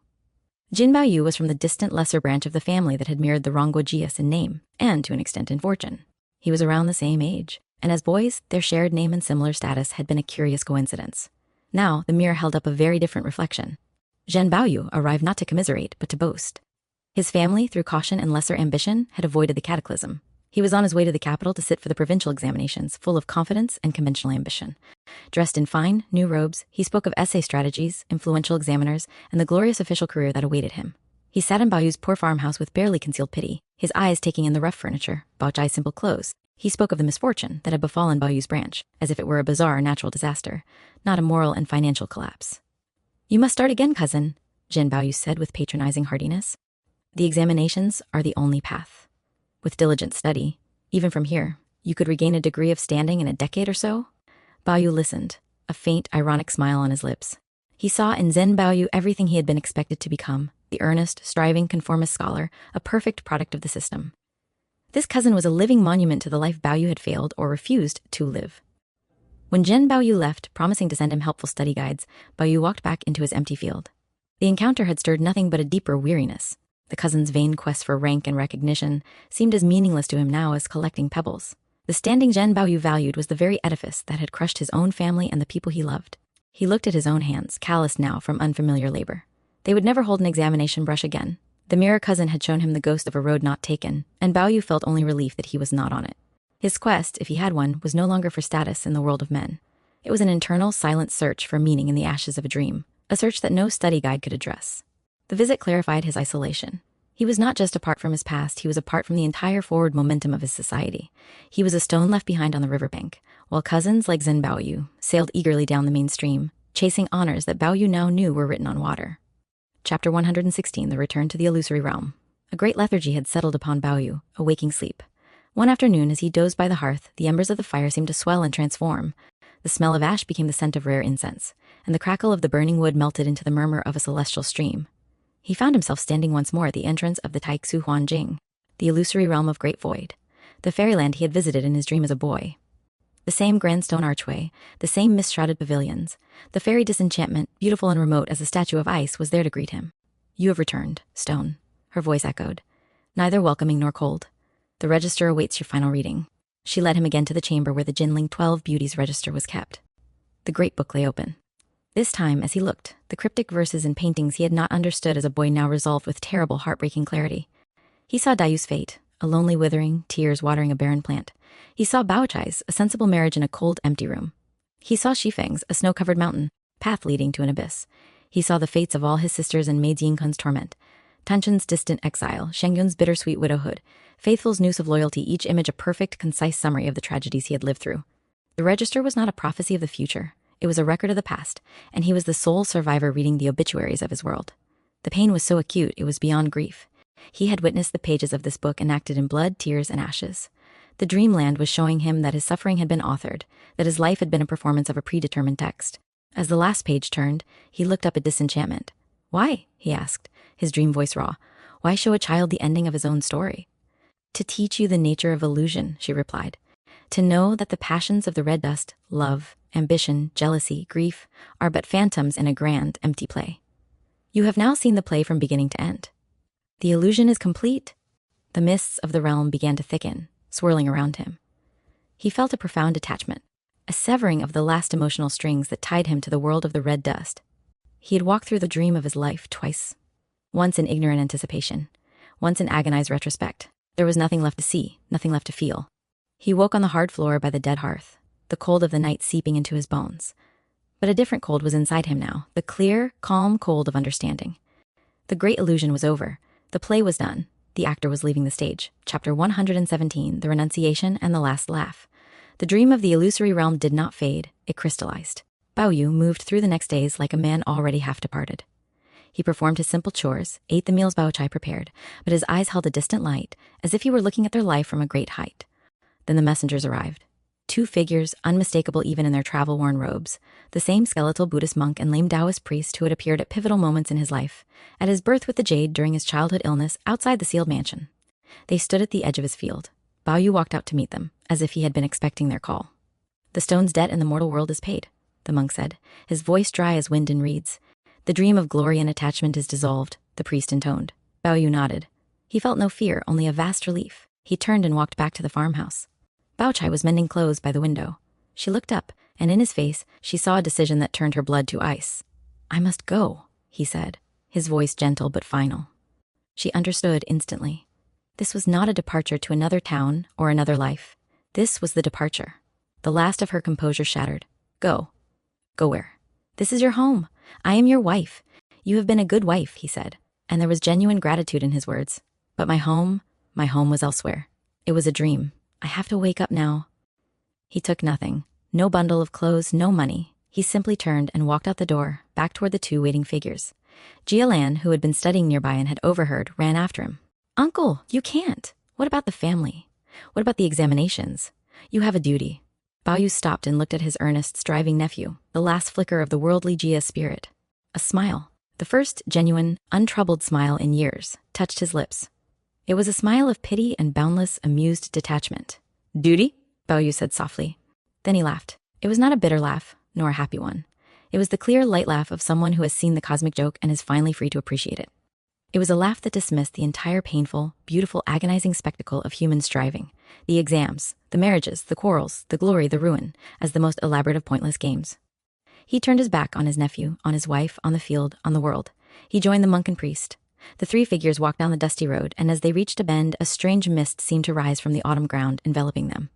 [SPEAKER 1] Jin Baoyu was from the distant lesser branch of the family that had mirrored the Rongguojias in name, and to an extent in fortune. He was around the same age, and as boys, their shared name and similar status had been a curious coincidence. Now, the mirror held up a very different reflection. Zhen Baoyu arrived not to commiserate, but to boast. His family, through caution and lesser ambition, had avoided the cataclysm. He was on his way to the capital to sit for the provincial examinations, full of confidence and conventional ambition. Dressed in fine, new robes, he spoke of essay strategies, influential examiners, and the glorious official career that awaited him. He sat in Baoyu's poor farmhouse with barely concealed pity, his eyes taking in the rough furniture, Baochai's simple clothes. He spoke of the misfortune that had befallen Baoyu's branch, as if it were a bizarre natural disaster, not a moral and financial collapse. "You must start again, cousin," Jin Baoyu said with patronizing heartiness. "The examinations are the only path. With diligent study, even from here, you could regain a degree of standing in a decade or so." Baoyu listened, a faint, ironic smile on his lips. He saw in Zhen Baoyu everything he had been expected to become, the earnest, striving, conformist scholar, a perfect product of the system. This cousin was a living monument to the life Baoyu had failed or refused to live. When Zhen Baoyu left, promising to send him helpful study guides, Baoyu walked back into his empty field. The encounter had stirred nothing but a deeper weariness. The cousin's vain quest for rank and recognition seemed as meaningless to him now as collecting pebbles. The standing Zhen Baoyu valued was the very edifice that had crushed his own family and the people he loved. He looked at his own hands, calloused now from unfamiliar labor. They would never hold an examination brush again. The mirror cousin had shown him the ghost of a road not taken, and Baoyu felt only relief that he was not on it. His quest, if he had one, was no longer for status in the world of men. It was an internal, silent search for meaning in the ashes of a dream, a search that no study guide could address. The visit clarified his isolation. He was not just apart from his past, he was apart from the entire forward momentum of his society. He was a stone left behind on the riverbank, while cousins like Zhen Baoyu sailed eagerly down the main stream, chasing honors that Baoyu now knew were written on water. Chapter 116, The Return to the Illusory Realm. A great lethargy had settled upon Baoyu, a waking sleep. One afternoon, as he dozed by the hearth, the embers of the fire seemed to swell and transform. The smell of ash became the scent of rare incense, and the crackle of the burning wood melted into the murmur of a celestial stream. He found himself standing once more at the entrance of the Taixu Huanjing, the illusory realm of Great Void, the fairyland he had visited in his dream as a boy. The same grand stone archway, the same mist-shrouded pavilions, the fairy disenchantment, beautiful and remote as a statue of ice, was there to greet him. "You have returned, stone," her voice echoed, neither welcoming nor cold. "The register awaits your final reading." She led him again to the chamber where the Jinling 12 Beauties register was kept. The great book lay open. This time, as he looked, the cryptic verses and paintings he had not understood as a boy now resolved with terrible, heartbreaking clarity. He saw Dayu's fate, a lonely withering, tears watering a barren plant. He saw Baochai's, a sensible marriage in a cold, empty room. He saw Shifeng's, a snow-covered mountain, path leading to an abyss. He saw the fates of all his sisters and maids Yingkun's torment, Tanchen's distant exile, Shengyun's bittersweet widowhood, Faithful's noose of loyalty, each image a perfect, concise summary of the tragedies he had lived through. The register was not a prophecy of the future. It was a record of the past, and he was the sole survivor reading the obituaries of his world. The pain was so acute, it was beyond grief. He had witnessed the pages of this book enacted in blood, tears, and ashes. The dreamland was showing him that his suffering had been authored, that his life had been a performance of a predetermined text. As the last page turned, he looked up at disenchantment. "Why?" he asked, his dream voice raw. "Why show a child the ending of his own story?" "To teach you the nature of illusion," she replied. "To know that the passions of the red dust, love, ambition, jealousy, grief, are but phantoms in a grand, empty play. You have now seen the play from beginning to end. The illusion is complete." The mists of the realm began to thicken, swirling around him. He felt a profound detachment, a severing of the last emotional strings that tied him to the world of the red dust. He had walked through the dream of his life twice. Once in ignorant anticipation, once in agonized retrospect. There was nothing left to see, nothing left to feel. He woke on the hard floor by the dead hearth, the cold of the night seeping into his bones. But a different cold was inside him now, the clear, calm cold of understanding. The great illusion was over. The play was done. The actor was leaving the stage. Chapter 117, The Renunciation and the Last Laugh. The dream of the illusory realm did not fade, it crystallized. Baoyu moved through the next days like a man already half departed. He performed his simple chores, ate the meals Baochai prepared, but his eyes held a distant light, as if he were looking at their life from a great height. Then the messengers arrived. 2 figures, unmistakable even in their travel-worn robes, the same skeletal Buddhist monk and lame Taoist priest who had appeared at pivotal moments in his life, at his birth with the jade during his childhood illness outside the sealed mansion. They stood at the edge of his field. Baoyu walked out to meet them, as if he had been expecting their call. "The stone's debt in the mortal world is paid," the monk said, his voice dry as wind in reeds. "The dream of glory and attachment is dissolved," the priest intoned. Baoyu nodded. He felt no fear, only a vast relief. He turned and walked back to the farmhouse. Baochai was mending clothes by the window. She looked up, and in his face, she saw a decision that turned her blood to ice. "I must go," he said, his voice gentle but final. She understood instantly. This was not a departure to another town or another life. This was the departure. The last of her composure shattered. "Go." "Go where?" "This is your home. I am your wife. You have been a good wife," he said, and there was genuine gratitude in his words. "But my home was elsewhere. It was a dream. I have to wake up now." He took nothing. No bundle of clothes, no money. He simply turned and walked out the door, back toward the 2 waiting figures. Jia Lan, who had been studying nearby and had overheard, ran after him. "Uncle, you can't. What about the family? What about the examinations? You have a duty." Baoyu stopped and looked at his earnest, striving nephew, the last flicker of the worldly Jia's spirit. A smile, The first genuine, untroubled smile in years touched his lips. It was a smile of pity and boundless, amused detachment. "Duty?" Bao Yu said softly. Then he laughed. It was not a bitter laugh, nor a happy one. It was the clear, light laugh of someone who has seen the cosmic joke and is finally free to appreciate it. It was a laugh that dismissed the entire painful, beautiful, agonizing spectacle of human striving, the exams, the marriages, the quarrels, the glory, the ruin, as the most elaborate of pointless games. He turned his back on his nephew, on his wife, on the field, on the world. He joined the monk and priest. The three figures walked down the dusty road, and as they reached a bend, a strange mist seemed to rise from the autumn ground, enveloping them.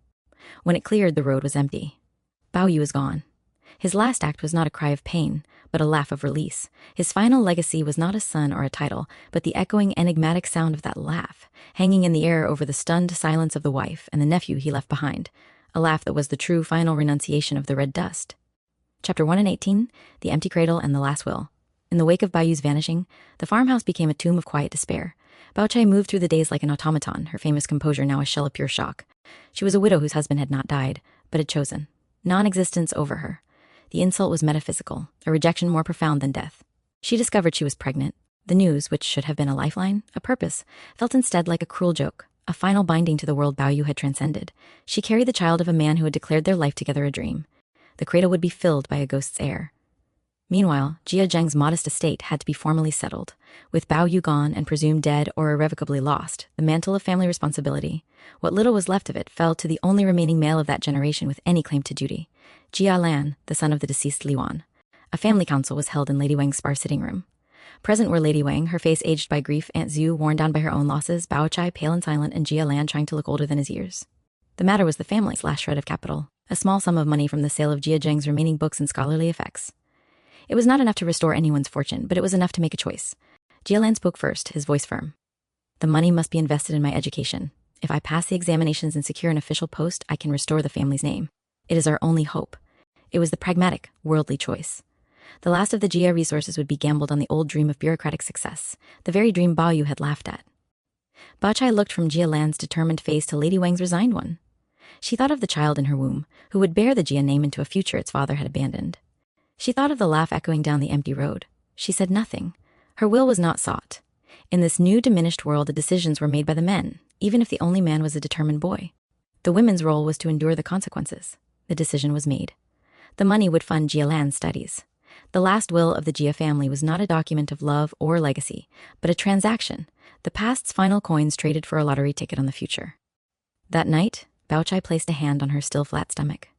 [SPEAKER 1] When it cleared, the road was empty. Bao Yu was gone. His last act was not a cry of pain, but a laugh of release. His final legacy was not a son or a title, but the echoing, enigmatic sound of that laugh, hanging in the air over the stunned silence of the wife and the nephew he left behind, a laugh that was the true final renunciation of the red dust. Chapter 118, The Empty Cradle and the Last Will. In the wake of Bao Yu's vanishing, the farmhouse became a tomb of quiet despair. Bao Chai moved through the days like an automaton, her famous composure now a shell of pure shock. She was a widow whose husband had not died, but had chosen non-existence over her. The insult was metaphysical, a rejection more profound than death. She discovered she was pregnant. The news, which should have been a lifeline, a purpose, felt instead like a cruel joke, a final binding to the world Bao Yu had transcended. She carried the child of a man who had declared their life together a dream. The cradle would be filled by a ghost's heir. Meanwhile, Jia Zheng's modest estate had to be formally settled. With Bao Yu gone and presumed dead or irrevocably lost, the mantle of family responsibility, what little was left of it, fell to the only remaining male of that generation with any claim to duty, Jia Lan, the son of the deceased Li Wan. A family council was held in Lady Wang's spa sitting room. Present were Lady Wang, her face aged by grief, Aunt Zhu worn down by her own losses, Bao Chai pale and silent, and Jia Lan trying to look older than his years. The matter was the family's last shred of capital, a small sum of money from the sale of Jia Zheng's remaining books and scholarly effects. It was not enough to restore anyone's fortune, but it was enough to make a choice. Jia Lan spoke first, his voice firm. "The money must be invested in my education. If I pass the examinations and secure an official post, I can restore the family's name. It is our only hope." It was the pragmatic, worldly choice. The last of the Jia resources would be gambled on the old dream of bureaucratic success, the very dream Bao Yu had laughed at. Bao Chai looked from Jia Lan's determined face to Lady Wang's resigned one. She thought of the child in her womb, who would bear the Jia name into a future its father had abandoned. She thought of the laugh echoing down the empty road. She said nothing. Her will was not sought. In this new diminished world, the decisions were made by the men, even if the only man was a determined boy. The women's role was to endure the consequences. The decision was made. The money would fund Jia Lan's studies. The last will of the Jia family was not a document of love or legacy, but a transaction, the past's final coins traded for a lottery ticket on the future. That night, Bao Chai placed a hand on her still flat stomach.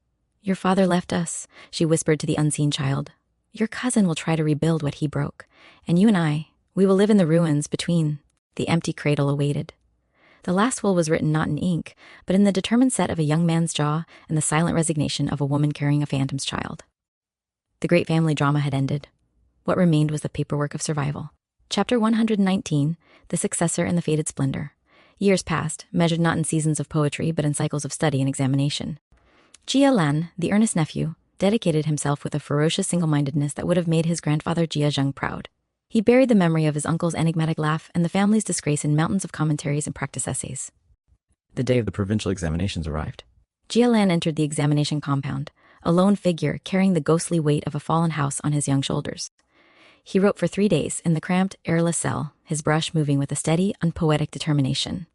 [SPEAKER 1] "Your father left us," she whispered to the unseen child. "Your cousin will try to rebuild what he broke, and you and I, we will live in the ruins between." The empty cradle awaited. The last will was written not in ink, but in the determined set of a young man's jaw and the silent resignation of a woman carrying a phantom's child. The great family drama had ended. What remained was the paperwork of survival. Chapter 119, The Successor in the Faded Splendor. Years passed, measured not in seasons of poetry, but in cycles of study and examination. Jia Lan, the earnest nephew, dedicated himself with a ferocious single-mindedness that would have made his grandfather Jia Zheng proud. He buried the memory of his uncle's enigmatic laugh and the family's disgrace in mountains of commentaries and practice essays.
[SPEAKER 2] The day of the provincial examinations arrived.
[SPEAKER 1] Jia Lan entered the examination compound, a lone figure carrying the ghostly weight of a fallen house on his young shoulders. He wrote for 3 days in the cramped, airless cell, his brush moving with a steady, unpoetic determination.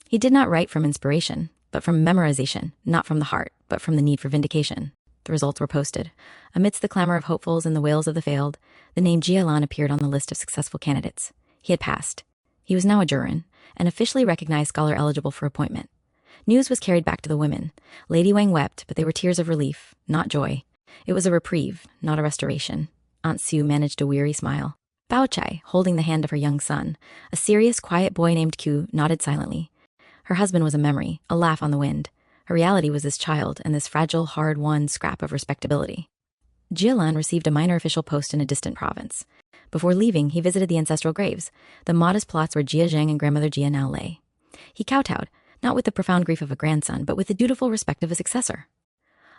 [SPEAKER 1] He did not write from inspiration, but from memorization, not from the heart, but from the need for vindication. The results were posted. Amidst the clamor of hopefuls and the wails of the failed, the name Jia Lan appeared on the list of successful candidates. He had passed. He was now a Jurin, an officially recognized scholar eligible for appointment. News was carried back to the women. Lady Wang wept, but they were tears of relief, not joy. It was a reprieve, not a restoration. Aunt Sue managed a weary smile. Bao Chai, holding the hand of her young son, a serious, quiet boy named Q, nodded silently. Her husband was a memory, a laugh on the wind. Her reality was this child and this fragile, hard-won scrap of respectability. Jia Lan received a minor official post in a distant province. Before leaving, he visited the ancestral graves, the modest plots where Jia Zheng and grandmother Jia now lay. He kowtowed, not with the profound grief of a grandson, but with the dutiful respect of a successor.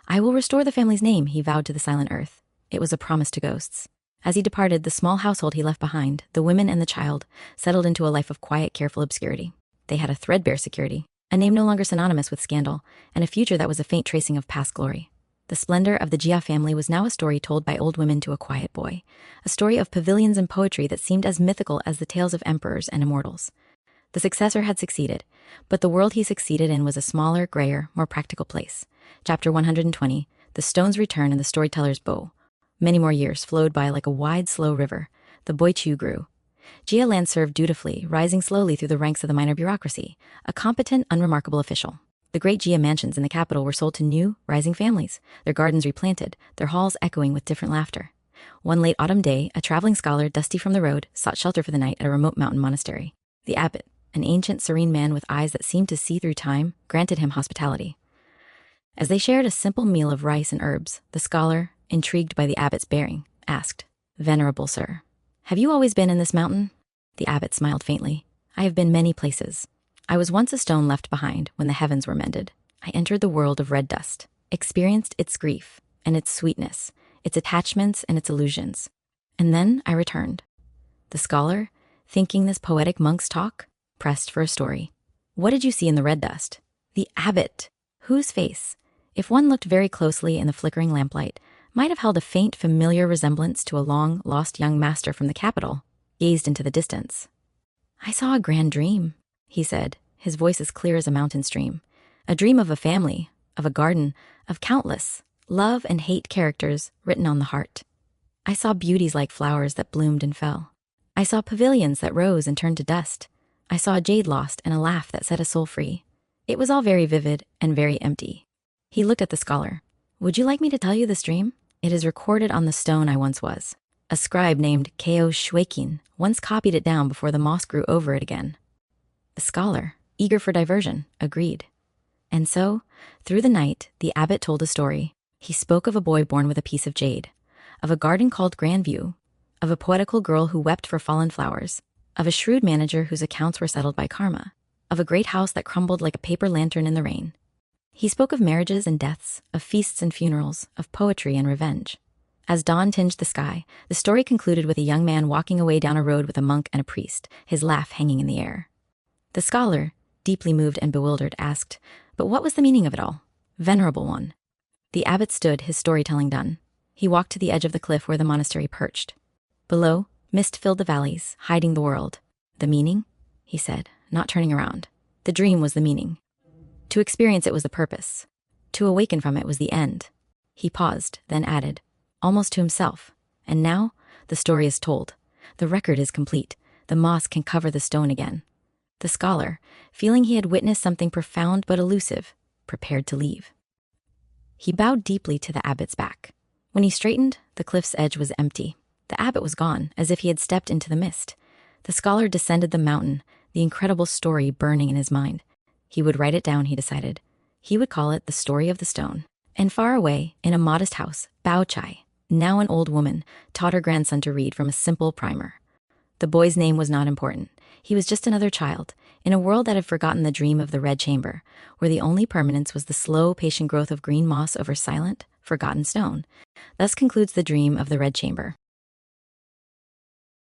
[SPEAKER 1] "I will restore the family's name," he vowed to the silent earth. It was a promise to ghosts. As he departed, the small household he left behind, the women and the child, settled into a life of quiet, careful obscurity. They had a threadbare security, a name no longer synonymous with scandal, and a future that was a faint tracing of past glory. The splendor of the Jia family was now a story told by old women to a quiet boy, a story of pavilions and poetry that seemed as mythical as the tales of emperors and immortals. The successor had succeeded, but the world he succeeded in was a smaller, grayer, more practical place. Chapter 120, The Stone's Return and the Storyteller's Bow. Many more years flowed by like a wide, slow river. The Boichu grew. Jia land served dutifully, rising slowly through the ranks of the minor bureaucracy, a competent, unremarkable official. The great Jia mansions in the capital were sold to new, rising families, their gardens replanted, their halls echoing with different laughter. One late autumn day, a traveling scholar, dusty from the road, sought shelter for the night at a remote mountain monastery. The abbot, an ancient, serene man with eyes that seemed to see through time, granted him hospitality. As they shared a simple meal of rice and herbs, the scholar, intrigued by the abbot's bearing, asked, "Venerable sir, have you always been in this mountain?" The abbot smiled faintly. "I have been many places. I was once a stone left behind when the heavens were mended. I entered the world of red dust, experienced its grief and its sweetness, its attachments and its illusions. And then I returned." The scholar, thinking this poetic monk's talk, pressed for a story. "What did you see in the red dust?" The abbot, whose face, if one looked very closely in the flickering lamplight, might have held a faint, familiar resemblance to a long-lost young master from the capital, gazed into the distance. "I saw a grand dream," he said, his voice as clear as a mountain stream. "A dream of a family, of a garden, of countless love and hate characters written on the heart. I saw beauties like flowers that bloomed and fell. I saw pavilions that rose and turned to dust. I saw a jade lost and a laugh that set a soul free. It was all very vivid and very empty." He looked at the scholar. "Would you like me to tell you this dream? It is recorded on the stone I once was. A scribe named Keo Shuekin once copied it down before the moss grew over it again." The scholar, eager for diversion, agreed. And so, through the night, the abbot told a story. He spoke of a boy born with a piece of jade, of a garden called Grandview, of a poetical girl who wept for fallen flowers, of a shrewd manager whose accounts were settled by karma, of a great house that crumbled like a paper lantern in the rain. He spoke of marriages and deaths, of feasts and funerals, of poetry and revenge. As dawn tinged the sky, the story concluded with a young man walking away down a road with a monk and a priest, his laugh hanging in the air. The scholar, deeply moved and bewildered, asked, "But what was the meaning of it all?" "Venerable one." The abbot stood, his storytelling done. He walked to the edge of the cliff where the monastery perched. Below, mist filled the valleys, hiding the world. "The meaning?" he said, not turning around. "The dream was the meaning. To experience it was the purpose. To awaken from it was the end." He paused, then added, almost to himself, "And now, the story is told. The record is complete. The moss can cover the stone again." The scholar, feeling he had witnessed something profound but elusive, prepared to leave. He bowed deeply to the abbot's back. When he straightened, the cliff's edge was empty. The abbot was gone, as if he had stepped into the mist. The scholar descended the mountain, the incredible story burning in his mind. He would write it down, he decided. He would call it The Story of the Stone. And far away, in a modest house, Bao Chai, now an old woman, taught her grandson to read from a simple primer. The boy's name was not important. He was just another child, in a world that had forgotten the dream of the red chamber, where the only permanence was the slow, patient growth of green moss over silent, forgotten stone. Thus concludes the dream of the red chamber.